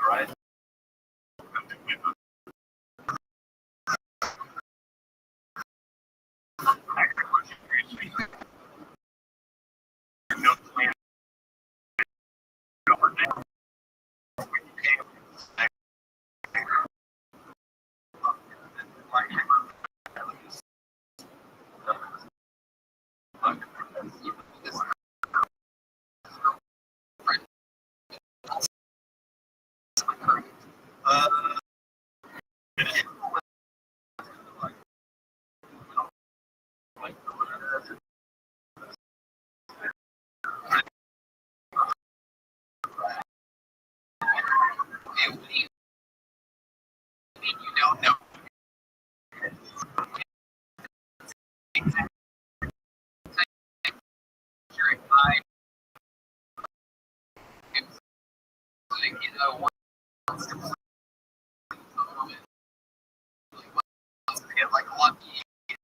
Right?
No plan.
You don't know. Get like lucky, you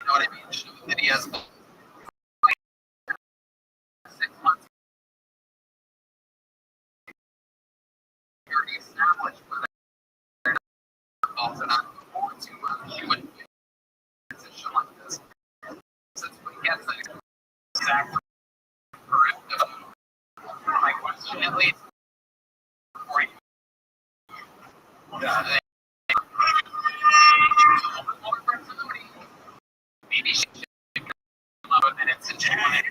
know what I mean? Show that he has 6 months already established where they're not involved and not forward to you wouldn't be in a position like this. Since we get the exact correct my question at least for you. Maybe she should come up with minutes and join it.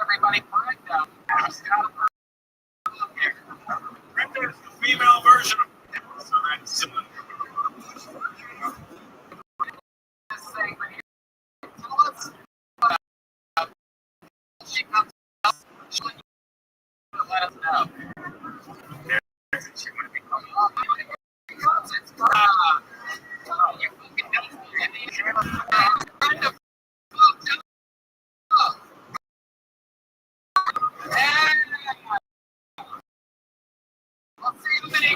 Everybody correct now.
There's the female version of it. So that's
Tell us about she comes out, she'll let us know. She would be coming up. It's you fucking Let's see how many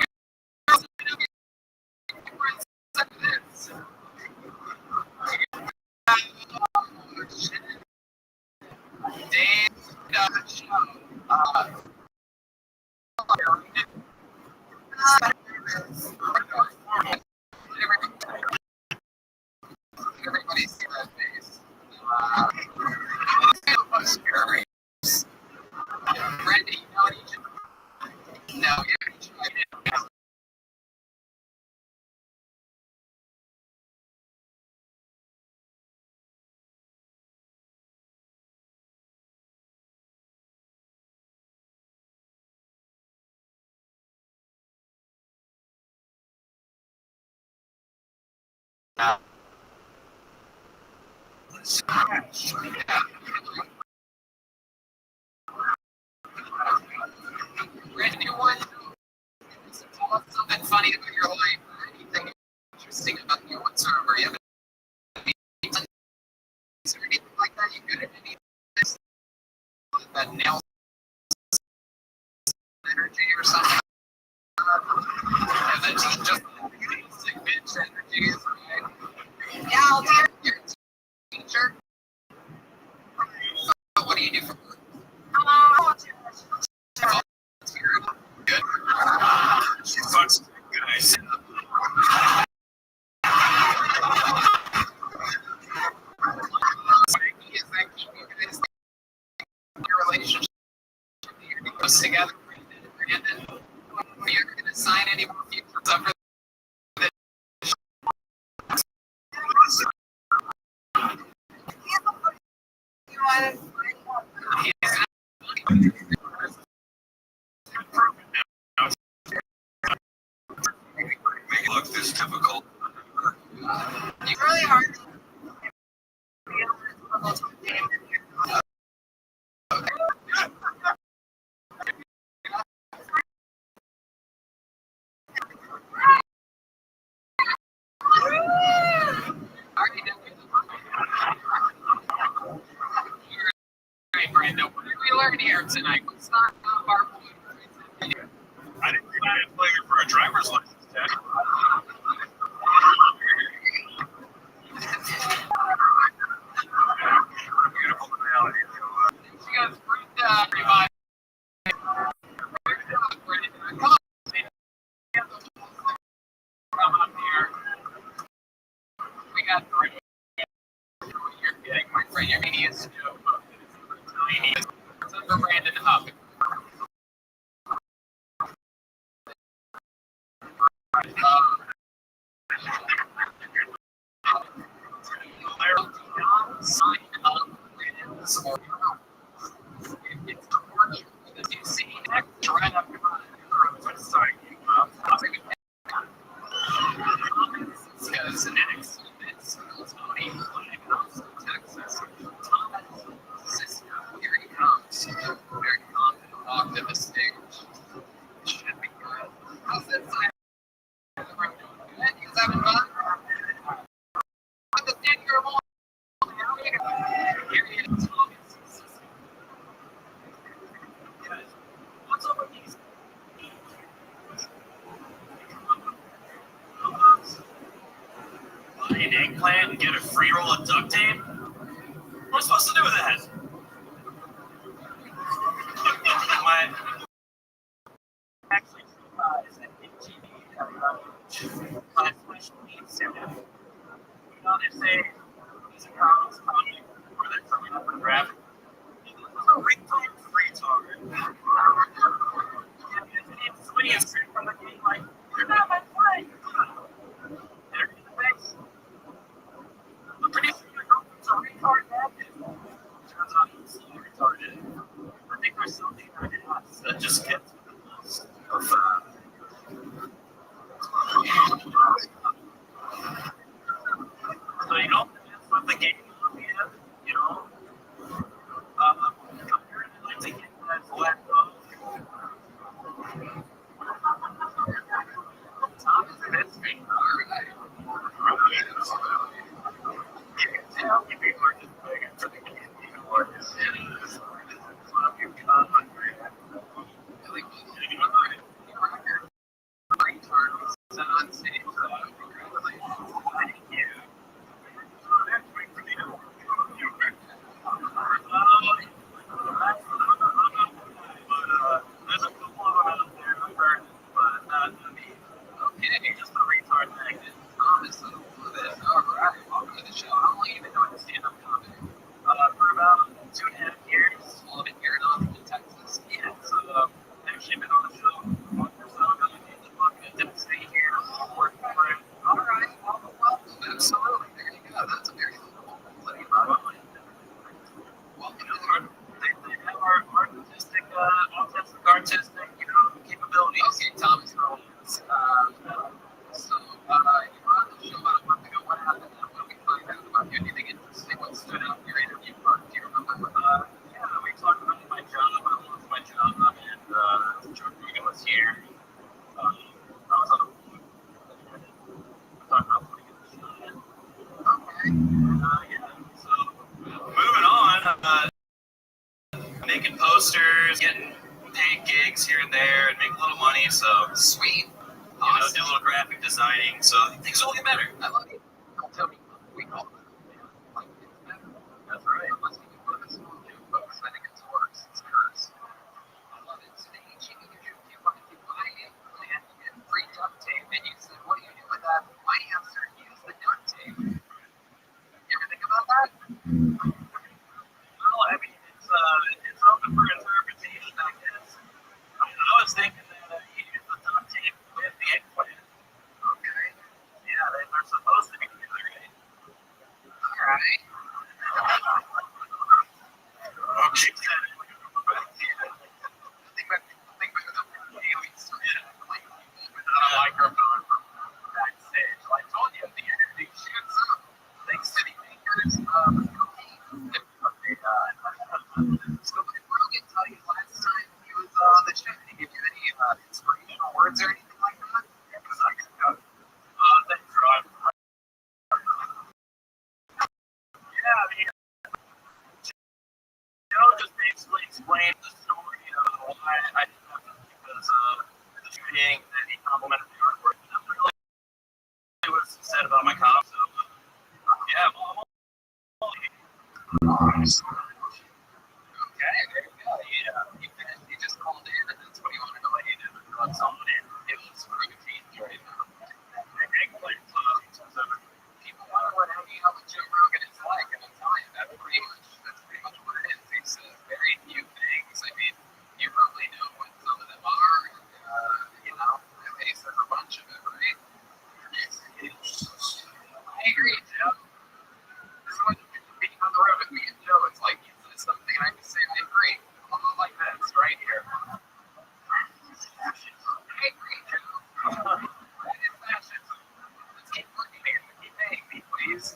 girls everybody see that face. Scary. Randy, you know what you should know. Randy, what? Tell us something funny about your life or anything interesting about you whatsoever. You have any or anything like that? You good at any of this? That nail energy or something? And then just basic bitch energy is right. Yeah, I'll do your teacher. So what do you do for work? Good.
she fucks guys.
Is that keep you guys your relationship close together? Brandon, are you ever going to sign any more future stuff for this?
Make it look this difficult.
You really are. Alright, Brandon, what did we learn here tonight? Let's not our
I didn't think I'd play it for a
driver's license test. Beautiful reality.
She goes, everybody. Come up here. We got three. You're getting my friend, your media's the Brandon Huff. Sign up with support. It's important because you see next right up your mind. Sorry. Because next it's Tony Flanagan, Texas. Thomas Cisco, here he comes. Very confident, walked to the stage. Should be good. How's that sound? Good? He's having fun? With the 10-year old. Here he is, Thomas Cisco. What's up with these?
Buy an eggplant and get a free roll of duct tape? What am I supposed to do with that? My
Actually, is an MTV class special needs student. You know, they say he's a college comedy where they're coming up with graphic. He's a retard. It's when he's straight from the game, like, you're not my friend. They're in the face. I'm pretty sure your girlfriend's a retard that turns out he's so retarded. I think there's something that just gets with the most of so you know, that's what the game is, you know. Apparently like to get that black belt. Tom is an history. Alright. You can tell if people are just begging for the game, you know what this is. You come hungry. Really good. You know what? Returns on stage. Congratulations. Thank you. There's a couple of them out there I've heard, but not me. Okay, just a retard magnet. Thomas, alright, welcome to the show. How long have you been doing stand-up comedy? For about 2.5 years. Well, I've been here in Austin, Texas. Yeah, so I've actually been on the show once or so ago. I didn't stay here. Working for it. Alright, welcome. Absolutely. There you go. That's a very helpful thing. Well, you know, they have our artistic, you know, capabilities. Okay, Thomas Rollins. So, you were on the show about a month ago. What happened? What did we find out about you? Anything interesting? What stood out in your interview part? Do you remember? Yeah, we talked about my job. I lost my job, and George Regan was here. I was on a talking about putting in the show. Okay. Yeah. So, moving on. Making posters, getting paid gigs here and there, and make a little money. So sweet. You know, do a little graphic designing. So things will get better. I love it. Don't tell me we call it. That's right. Unless we can put this on new folks, I think it's worse. It's curse. I love it. So they each give you if you buy it, and you get free duct tape, and you said, what do you do with that? My answer, use the duct tape. You ever think about that? Well, I mean, it's open for interpretation, I guess. I was thinking that you use the duct tape with the eggplant. Okay. Yeah, they're supposed to be together, right? Alright. Okay. Think about the daily search, like, without a microphone from backstage. Like I told you, the interview shoots up. Thanks, City Makers.
complimented the artwork. Nothing really was said about my comp. So, yeah, well, okay, there you go. Yeah, you just called in, and that's what he wanted to let you do. Let someone in. It was really teams right now. People wonder what hanging out with Joe Rogan is like, and I'm telling you, that's pretty much what it is. It's very few things. I mean, you probably know what some of them are, and, at least there's a bunch of it, right? I agree, Joe. This is what being on the road with me and Joe, it's like, it's something I can say, I agree. Although like this, right here. I agree, Joe. It is fashion. Let's keep looking here. Keep paying me, please.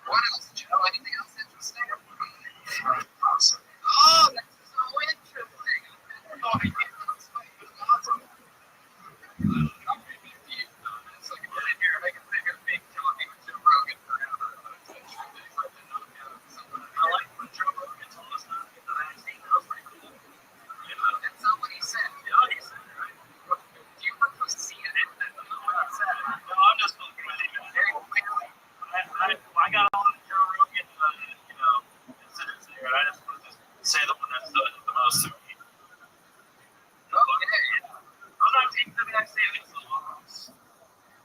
What else, Joe? Anything else interesting? Awesome. Oh, that's so interesting. Oh, I can't explain. It was awesome. I'm going to be deep on this. I can sit here being talking with Joe Rogan forever. But it's interesting. I did not know something. I like when Joe Rogan told us not to get the vaccine. That was pretty cool. That's not what he said. Yeah, he said, right? Do you remember seeing it? That's not what he said. No, I'm just looking at it very clearly. I got all the Joe Rogan, incidents there, and I just want to say the one that's the most to me. Okay. I'm not taking the vaccine. It's a loss.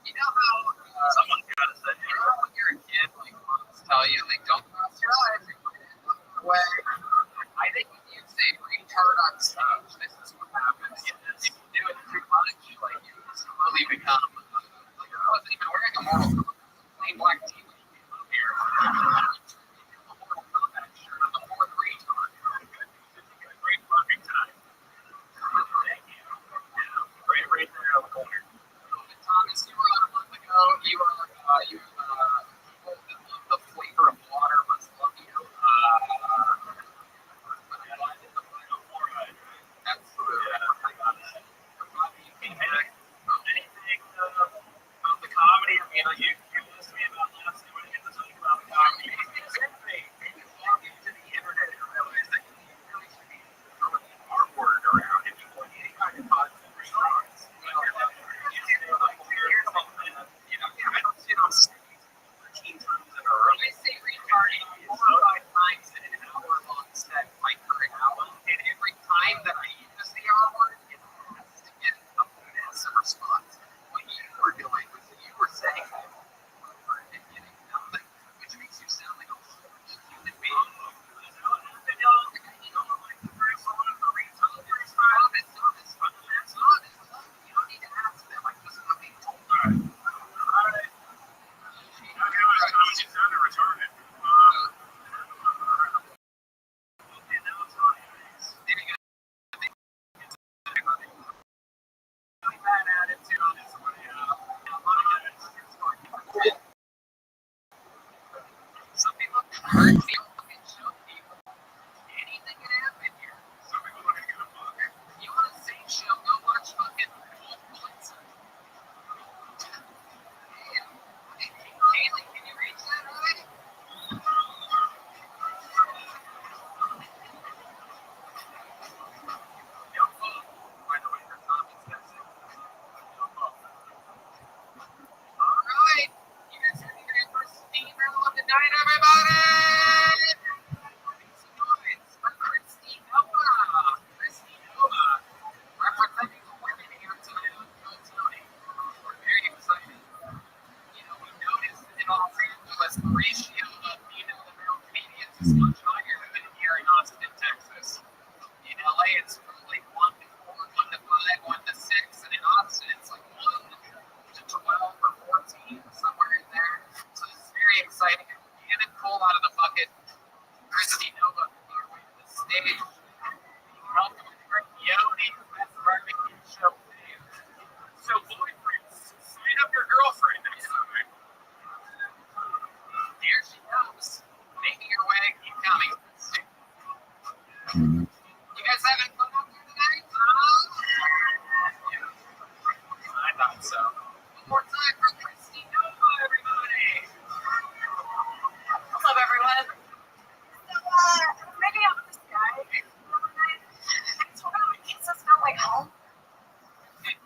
You know how someone's got to say, you know, when you're a kid, like moms tell you, like, don't cross your eyes, you're going to look away. I think when you say retard on stage, this is what happens. If you do it too much, like, you slowly become, like, I wasn't even wearing a Mortal Kombat, plain black tee when you came up here. A Mortal Kombat shirt on the fourth retard. Great fucking time. Thank you. Yeah, right there on the corner. Thomas, you were on a month ago. You were the flavor of water must love you. Absolutely. Yeah, I got it. Anything about the comedy? I mean, you asked me about last night when I get to talk about the comedy. Maybe log into the internet and realize that you really should be throwing artwork around if you want any kind of positive response. I don't sit on stage 13 times in a row. I say retarding 4 or 5 times in an hour-long set, my current album, and every time that I use the R word, it has to get a massive response. What you were doing was you were saying that word and getting nothing, which makes you sound like a horrible human being. You don't need to ask them. I just fucking told them. Some people hurt feel fucking show people. Anything can happen here. Some people are gonna get a book. You want a safe show? Go watch fucking Old Blitzer. Haley, can you reach that already? Don't fall. By the way, that's not expensive. Don't fall. All right. You guys ready to get first Steve Merrill of the night, everybody? Make some noise for Christy Nova. Christy Nova. Representing the women here tonight on Tony. We're very excited. You know, we noticed in Los Angeles the ratio of female to male comedians is much higher than here in Austin, Texas. In LA, it's probably 1 to 4, 1 to 5, 1 to 6, and in Austin, it's like 1 to 12 or 14, somewhere in there. So this is very exciting. And it pulled out of the bucket. Christy Nova, your way to the stage. Welcome to Yoni, that's barbecue show. So, boyfriends, sign up your girlfriend next time. Here she comes, making her way, keep coming. You guys having fun out here tonight? I thought so. One more time for Christy Nova, everybody.
What's up, everyone? So, maybe I'm this guy. I told him my pizza smelled like home.
Wait,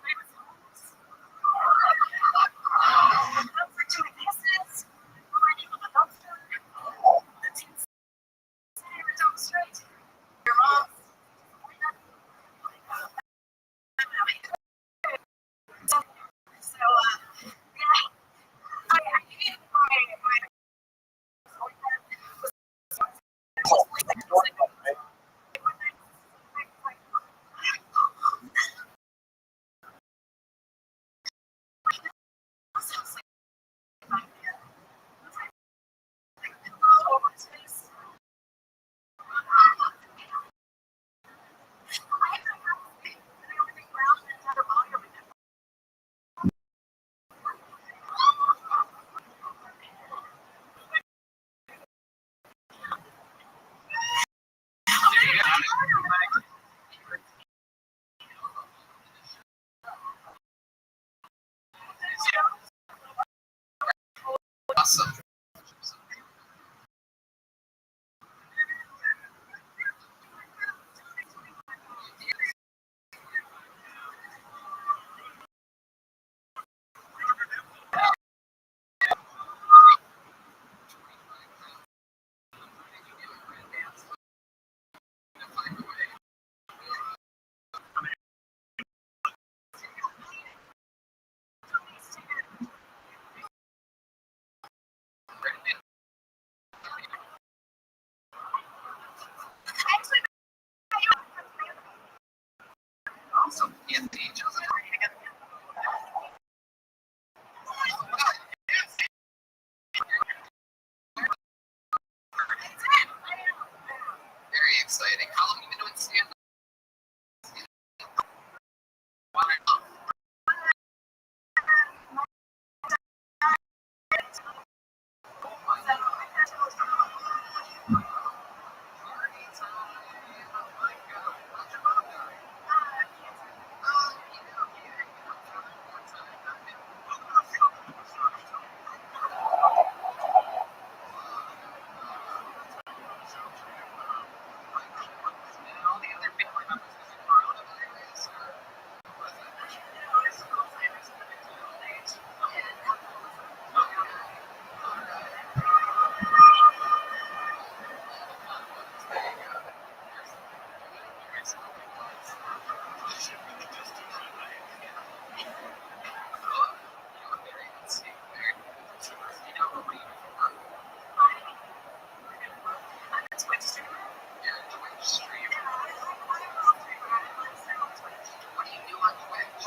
What do you do on Twitch?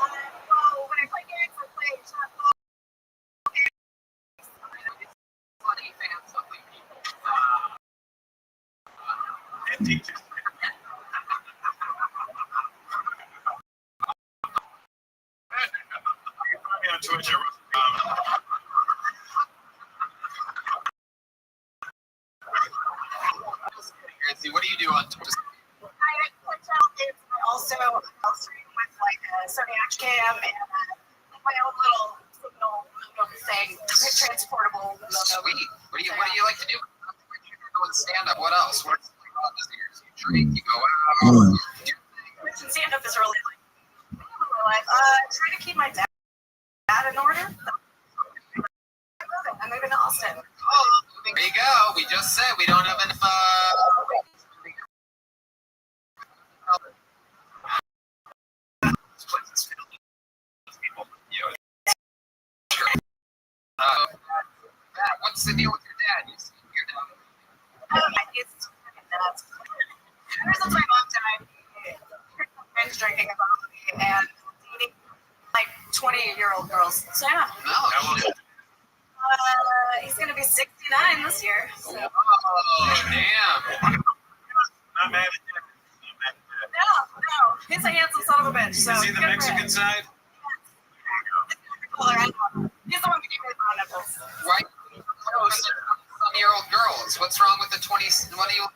Oh, when I play games, I play funny fans, ugly people.
And teachers. On Twitch,
What do you do on Twitch?
I put out games. I also stream with like a Sony Cam and my own little signal thing, transportable.
Sweet. What do you like to do? Doing stand up. What else? What's you drink? You go out.
Stand up is really like trying to keep my dad in order. I'm moving to Austin.
Oh, there you go. We just said we don't have enough. What's the deal with your dad? Your dad?
It's fucking nuts. Ever since my mom died, binge drinking about me and dating like 20-year-old girls. So yeah.
No.
He's gonna be 69 this year. So.
Oh, damn.
Not mad at you.
No. He's a handsome son of a bitch. So
Is he the Mexican side?
He's the one who gave me the brown nipples.
Right? Some-year-old girls. What's wrong with the 20? What do you?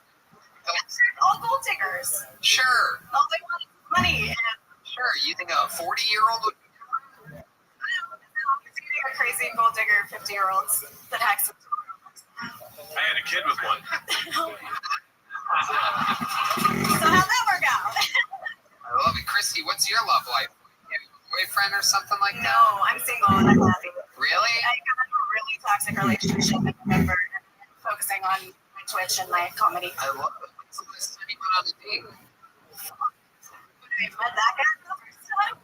All gold diggers.
Sure.
All they want is money. And
Sure. You think a 40-year-old would?
a crazy gold digger 50-year-olds that hacks up.
I had a kid with one.
So how'd that work out?
I love it. Christy, what's your love life? You have a boyfriend or something like that?
No, I'm single and I'm happy.
Really?
I got a really toxic relationship in November and focusing on my Twitch and my comedy.
I love it. When's the last time you went on a date?
I met that guy for the first time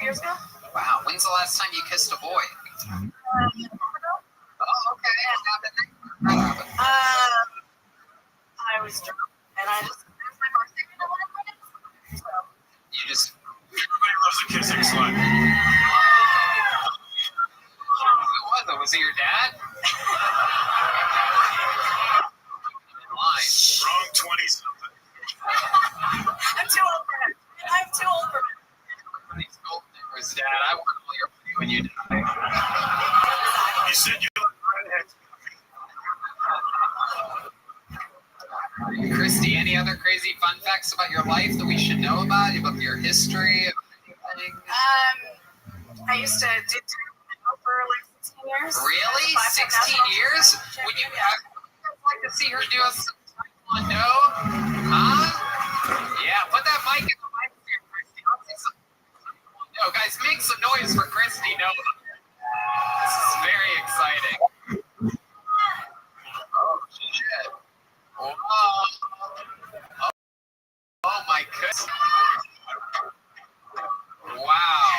2.5 years ago.
Wow. When's the last time you kissed a boy? Oh, okay. What happened?
I was drunk and it was my birthday and I wanted to so.
You just.
Everybody loves a kissing slut.
Who was it? Was it your dad? Line.
Wrong 20-something.
I'm too old for him. I'm too old for him.
These gold diggers, Dad. I want all your money when you die.
You said you look redheads.
Christy, any other crazy fun facts about your life that we should know about your history? Anything?
I used to do for like 16 years.
Really? 16 years? Would you like to see her do a taekwondo? Huh? Yeah, put that mic in the mic here, Christy. Let's see some taekwondo. Guys, make some noise for Christy. No, this is very exciting. Oh, shit. Oh my goodness. Wow.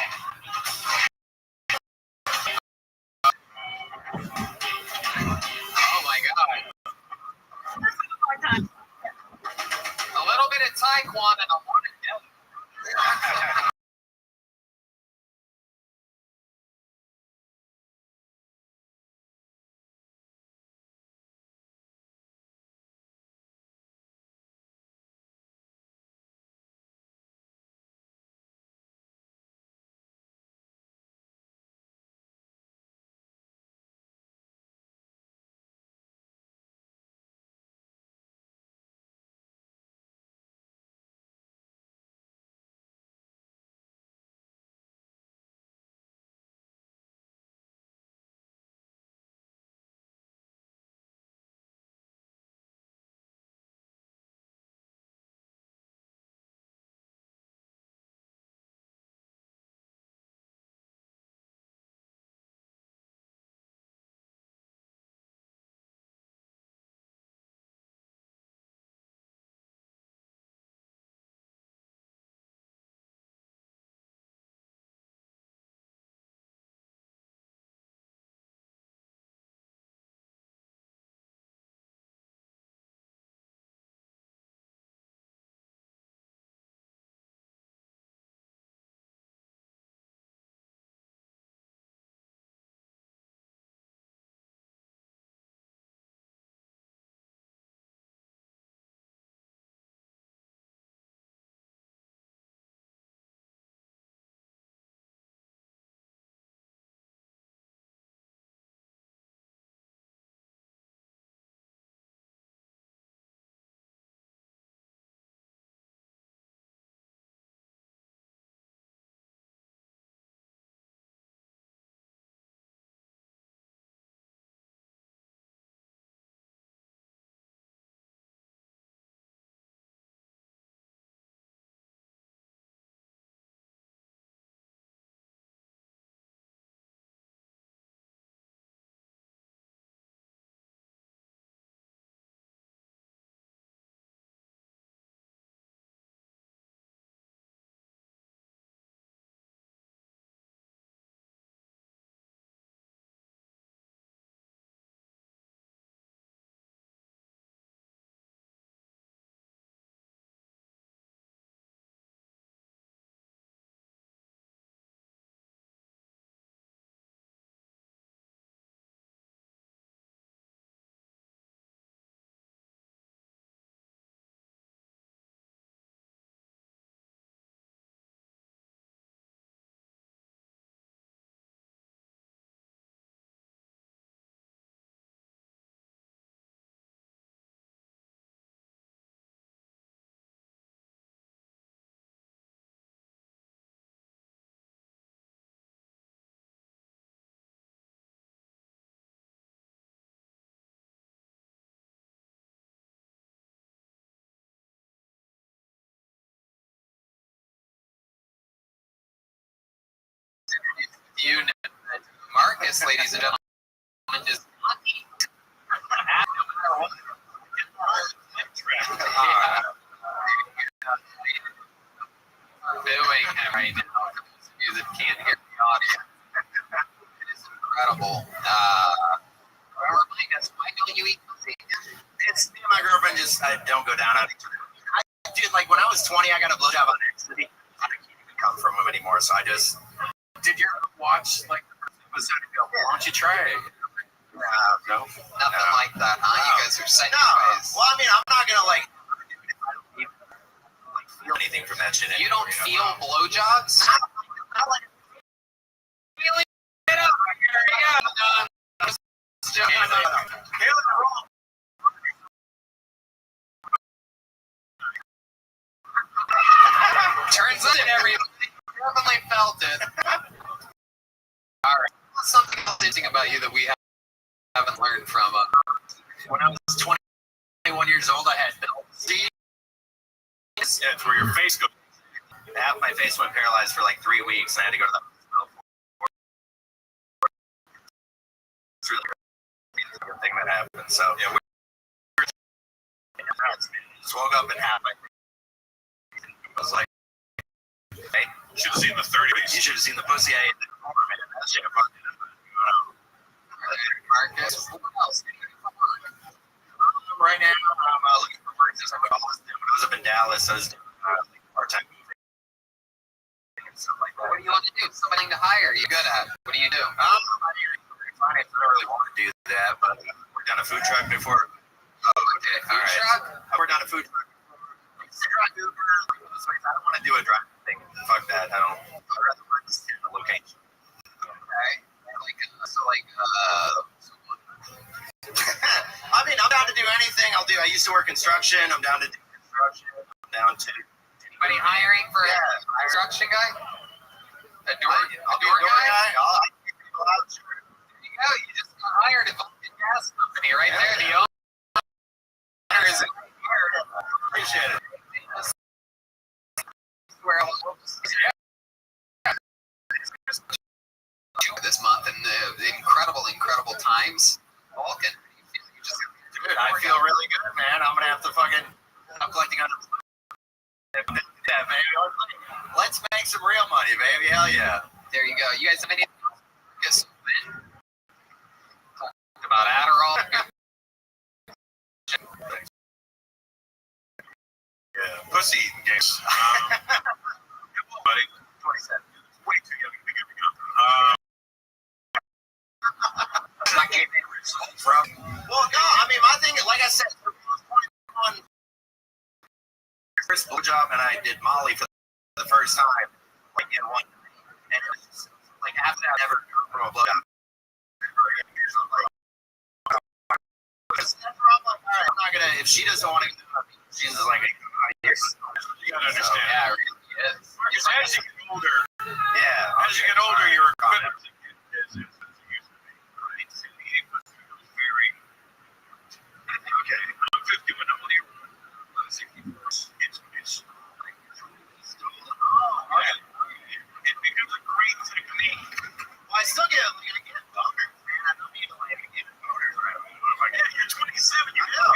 Oh my God. A little bit of taekwondo and a lot of You know that Marcus, ladies and gentlemen, is lucky. Booing him right now. For those of you that can't hear the audio, it is incredible. Why don't you eat pussy?
It's me and my girlfriend just don't go down on each other. Dude, like when I was 20, I got a blowjob on accident. I can't even come from him anymore. So I just. Did you ever watch like the episode of Why don't you try it? No.
Nothing like that, huh? You guys are setting
No.
your ways.
Well, I mean, I'm not gonna like feel anything from that shit.
You don't feel blowjobs? Feeling it up. Here we go. Turns out everybody definitely felt it. All right. What's something else interesting about you that we haven't learned from?
When I was 21 years old, I had Steve. Yeah, it's where your face goes. Half my face went paralyzed for like 3 weeks, and I had to go to the hospital. It's really the thing that happened. So yeah, we just woke up and half my face. I was like, hey, you should have seen the 30s. You should have seen the pussy I ate. That shit fucking.
Marcus, what else?
Right now, I'm looking for work. When I was up in Dallas, I was doing part-time moving and stuff like that.
What do you want to do? Something to hire. You good at? What do you do?
Finance, I don't really want to do that, but I worked on a food truck before.
Oh, okay. Food truck?
I worked on a food truck. I don't want to do a drive thing. Fuck that. I'd rather work in a location.
Okay.
I mean, I'm down to do anything. I used to work construction. I'm down to do construction. I'm down to.
Anybody hiring for a construction guy? A door guy? There you go. You just got hired at the gas company right there. The owner is here.
Appreciate it.
Where this month and the incredible times. Vulcan, you just
dude, I feel really good, man. I'm gonna have to I'm collecting unemployment. Yeah, baby. Let's make some real money, baby. Hell yeah.
There you go. You guys have any talked about Adderall?
Yeah, pussy eating games. Buddy, 27. Way too young to be good to go. Well, no, I mean, my thing, like I said, on first blowjob, and I did Molly for the first time, like in one night, and it was just, like after I never from a blowjob. I'm not gonna. If she doesn't want to, she's just like, you gotta understand.
Yeah, it really is.
As you get older, as you get older, your equipment is very okay. I'm 50 when I'm only 64. It's it becomes a great technique. Well, I still get boners, man. I don't need to like get boners. Right? Yeah, you're 27. You know.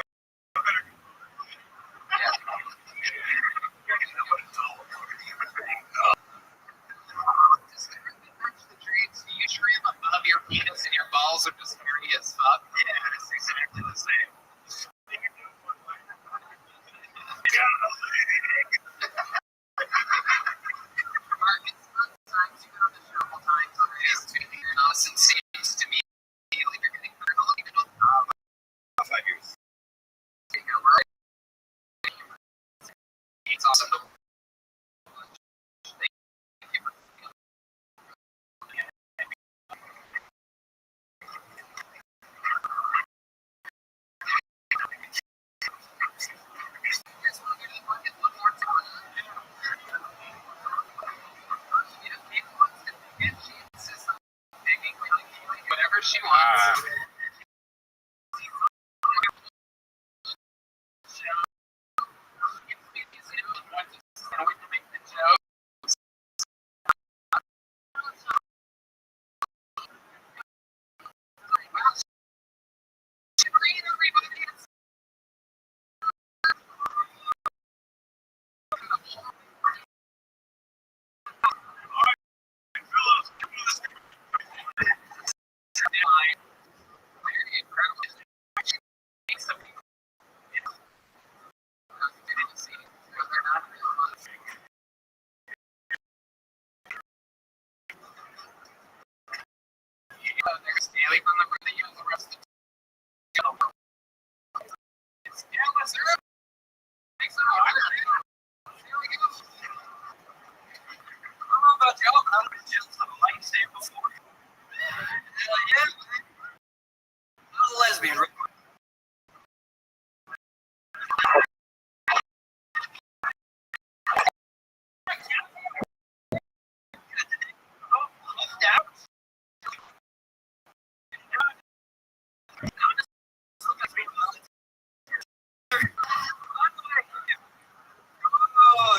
Oh,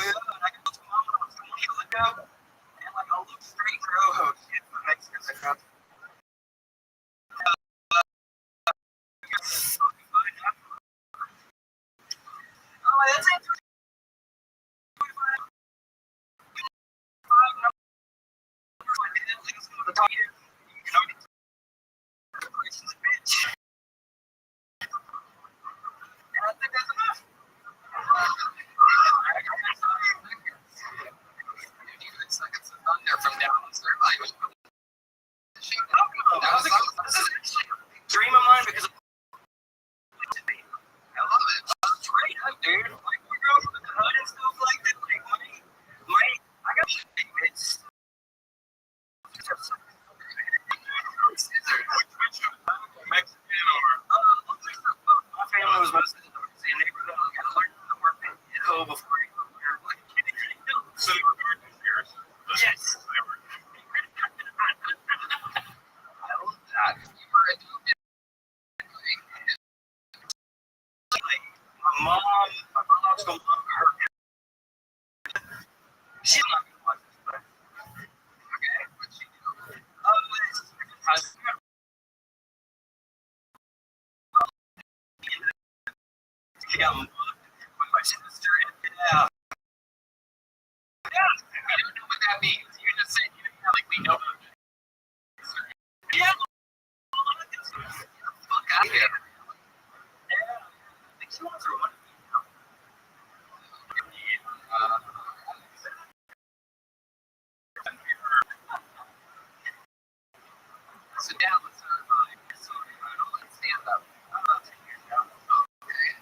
yeah. I can look at and like I'll look straight through. Oh, shit. Mexican. Oh, that's it. From down the third line. This is actually a dream of mine because I love it. It's right up, dude. Like we go from the hood and stuff like that. Like money. I got it's. Mexican or my family was mostly in the neighborhood. I gotta learn to work in hoe before you go here. Like
So you were doing this years.
yes. I love that. You were a dude. Like my mom's gonna love her. She's not gonna watch this, but okay. What'd she do? Yeah, with my sister. Yeah. Yeah. I don't know what that means. You just said like we know. Yeah. Fuck out of here. Yeah. I think she wants her one. So down the third line. So I don't like stand up. I'm not taking it down. Okay.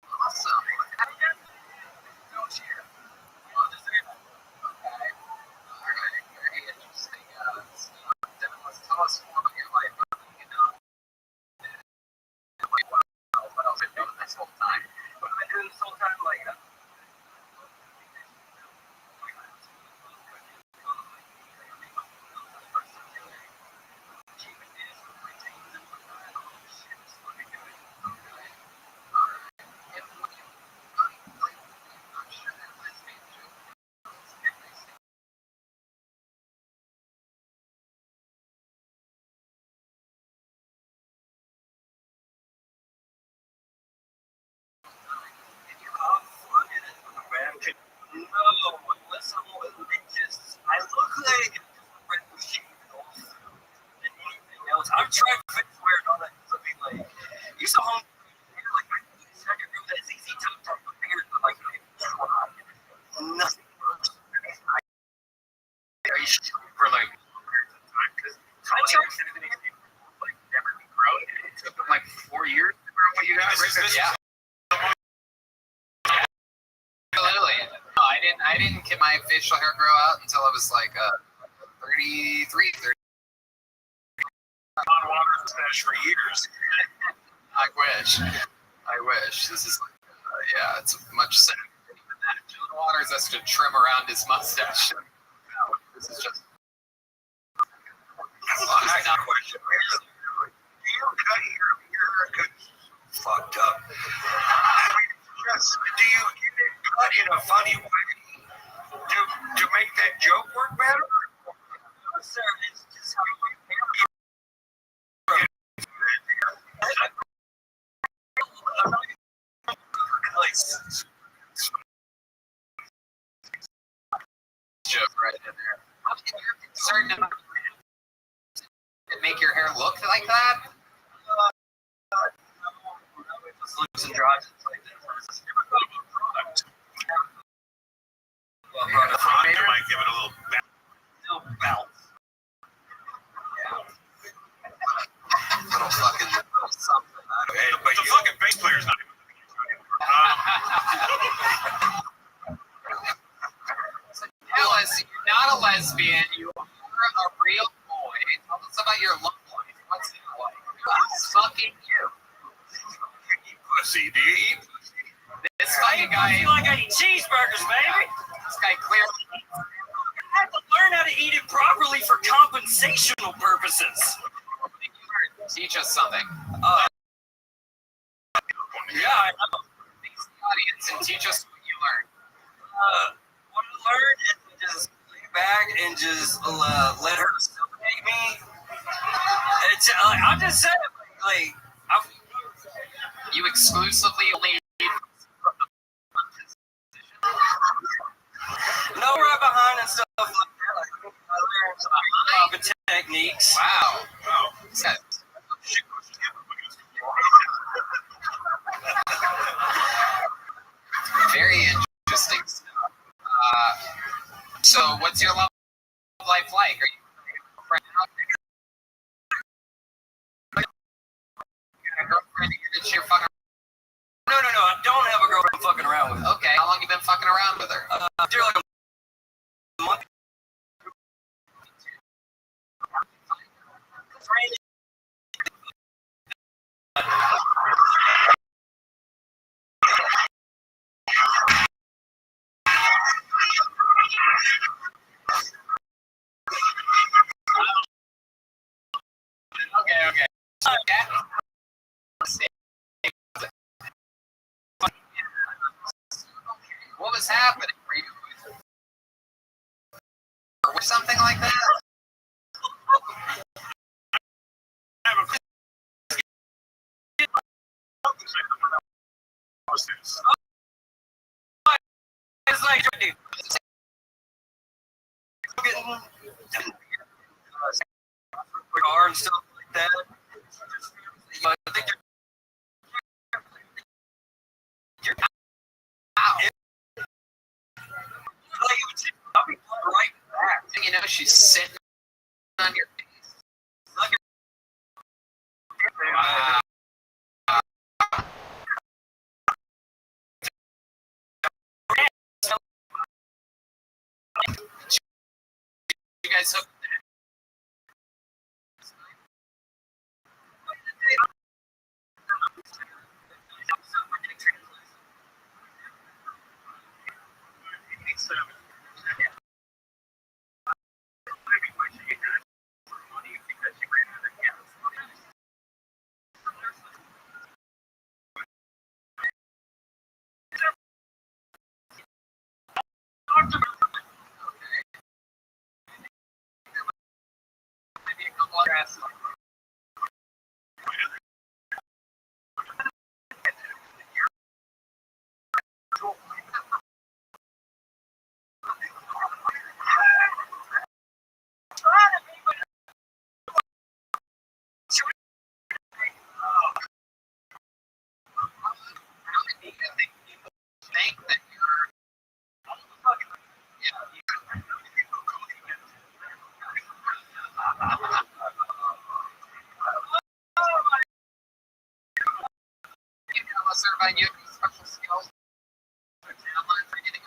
Awesome. Don't cheer. Oh, this is okay. Alright. Very interesting. Devin, let's tell us more about your life. You know, like what else have you been doing this whole time? What have I been doing this whole time? Like, no, unless I'm religious. I look like a red machine than anything else. I've tried to fix wear and all that. Looking like you saw home like my second room that ZZ Top from the fingers, but like I tried. Nothing works. I used to for like time because I tried to like never grow. It took them like 4 years to grow what you got. Yeah. Absolutely. No, I didn't get my facial hair grow out until I was like 33, 30.
On water stash for years.
I wish. This is yeah, it's much sadder than that. John Waters has to trim around his mustache. No, this is just
I got a question. Do you cut your hair fucked up? Do you get it cut in a funny way to make that joke work better?
no, sir. It's just how you hair. Joke right in there. How can you concerned about it make your hair look like that? No, it just looks and dries like that. Well,
You might give it a little
bounce. Yeah. Little fucking something.
Hey, but the fucking bass player's not even
You're not a lesbian. You are a real boy. Tell us about your love life. What's it like? Who's fucking you?
eat pussy. Do you eat pussy?
This fucking guy.
Like I eat cheeseburgers, baby.
This guy clearly.
I have to learn how to eat it properly for compensational purposes.
Teach us something.
Yeah, I know.
Face the audience and teach us what you learned.
What I learned is to just lay back and just let her stimulate me. It's, I'm just saying, like
You exclusively only
no right behind and stuff like that. I learned some techniques.
wow. Wow. Very interesting stuff. So what's your love life like? Are you a friend out there? You got a girlfriend that you're fucking
No, I don't have a girlfriend I'm fucking around with.
okay, how long you been fucking around with her?
After like a month.
Okay. What was happening? Were you or something like that?
It's like car and stuff like that. But I think you're
Wow.
I'll be right back.
You know, she's sitting on your face. Wow. You guys hooked maybe a couple other ass. Think that you're unless everybody knew special skills or talent or anything.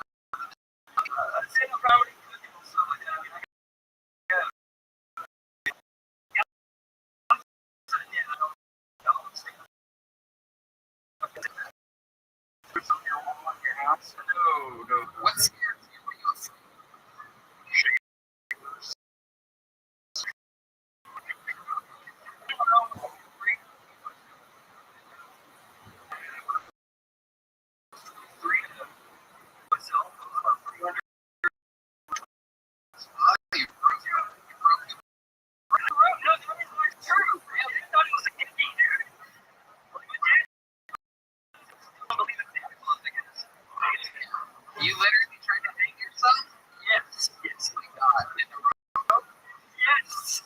No.
What scares you? What are you afraid of? You broke you literally tried to hang yourself?
Yes.
Oh my god. In the room?
Yes.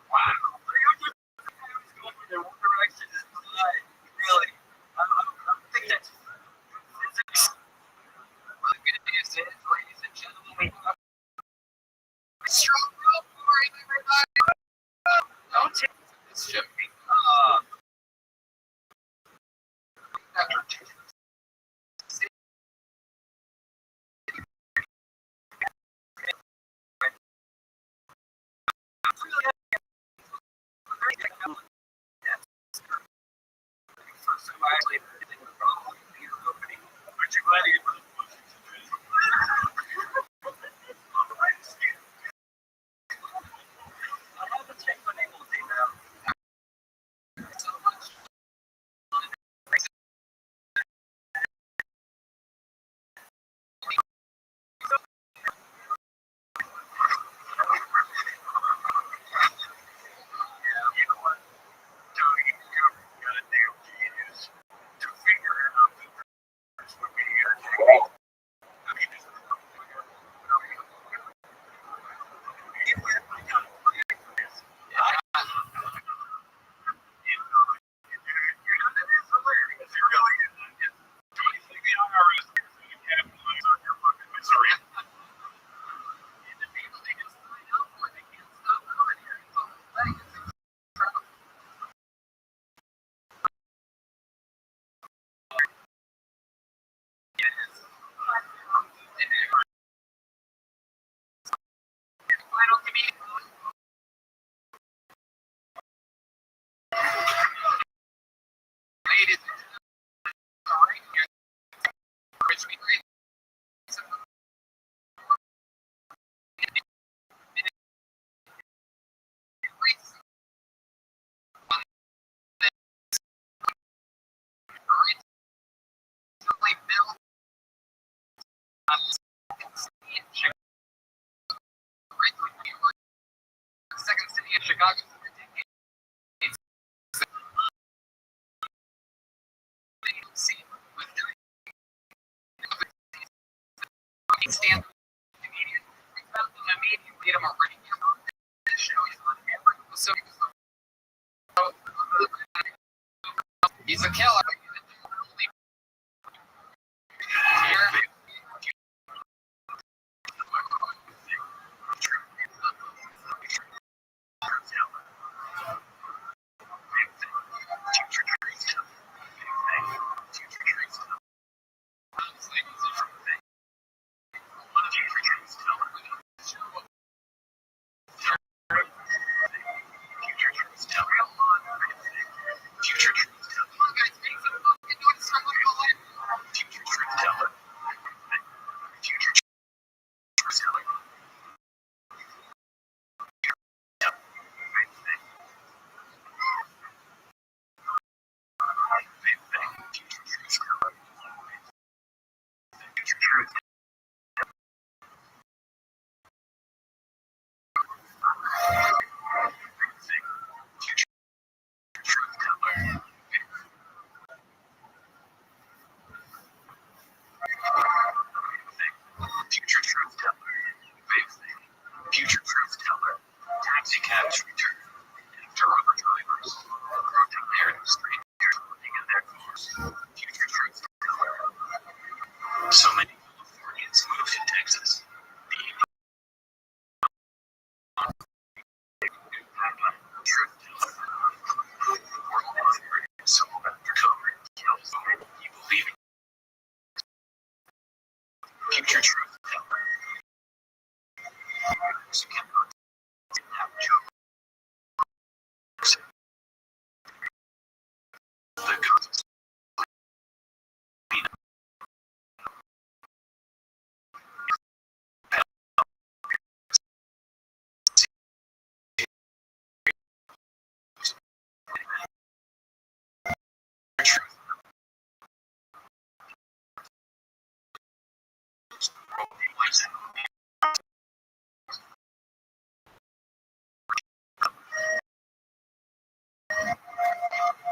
Wow.
In one direction is really. I think that's physics.
Well, the good news is, ladies and gentlemen, strong rope for everybody. Don't take this joking.
Aren't you glad you
Second city in Chicago. Stand he's a killer. Future truth teller. Future truth teller. Taxi cabs return. After other drivers. Approaching narrative strangers looking at their cars. Future truth teller. So many Californians moved to Texas. Truth teller. Worldwide, so after covering kills many people leaving. Future truth teller. So cannot have jokes. The ghosts. Truth.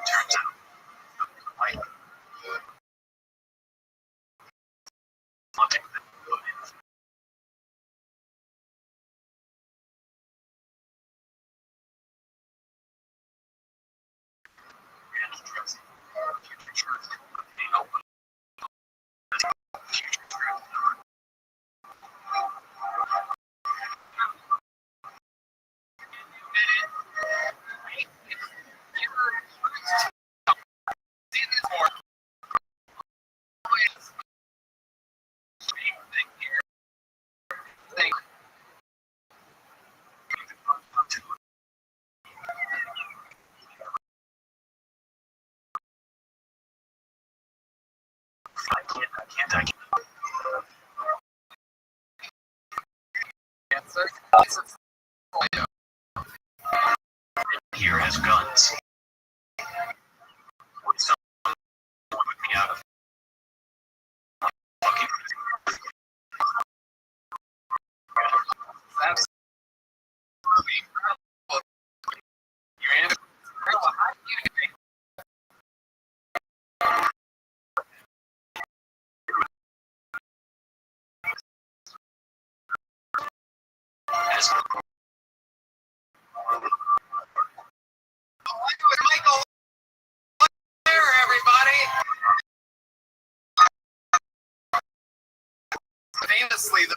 Turns out, like, logic that put in. And trust. Future truth. Being open. Future truth. I can't. Here has guns. Would someone put me out of fucking that's you're in as
Hopefully the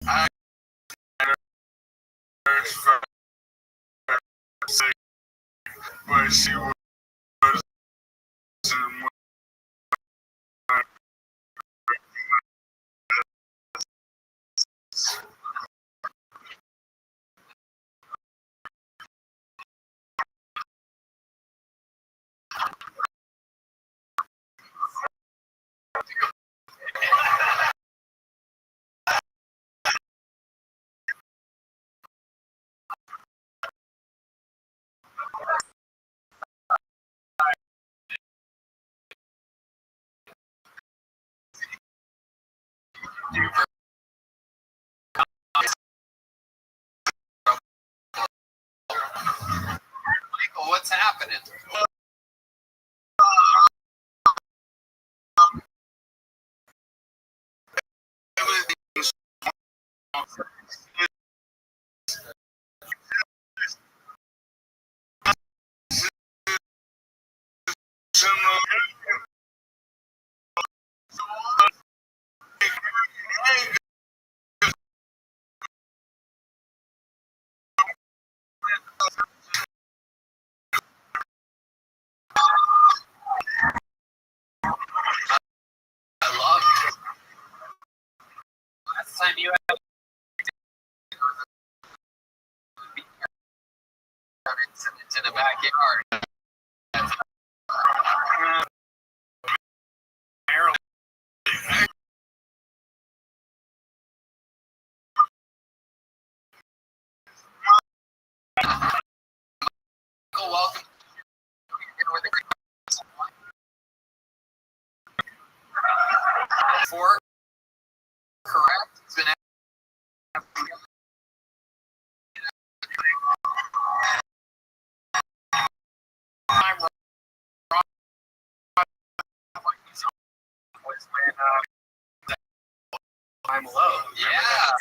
I heard from but she was
Michael, what's happening? I love it. Last time you had it's in the backyard. Michael, welcome. Four, correct? It's been time wrong. Was when I'm low. Yeah.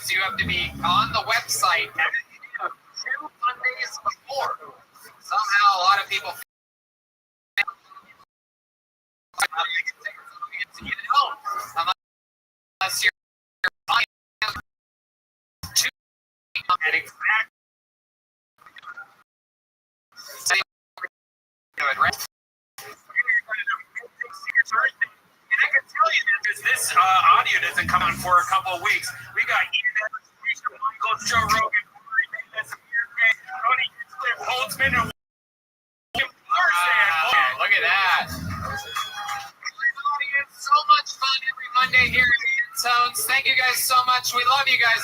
is you have to be on the website 2 Mondays before. Somehow a lot of people you don't unless you're buying 2 at exact right?
And I can tell you that because this audio doesn't come on for a couple of weeks. We got Michael, Joe Rogan, Tony Holtzman, and
Wow, look at that. So much fun every Monday here at the End Zones. Thank you guys so much. We love you guys.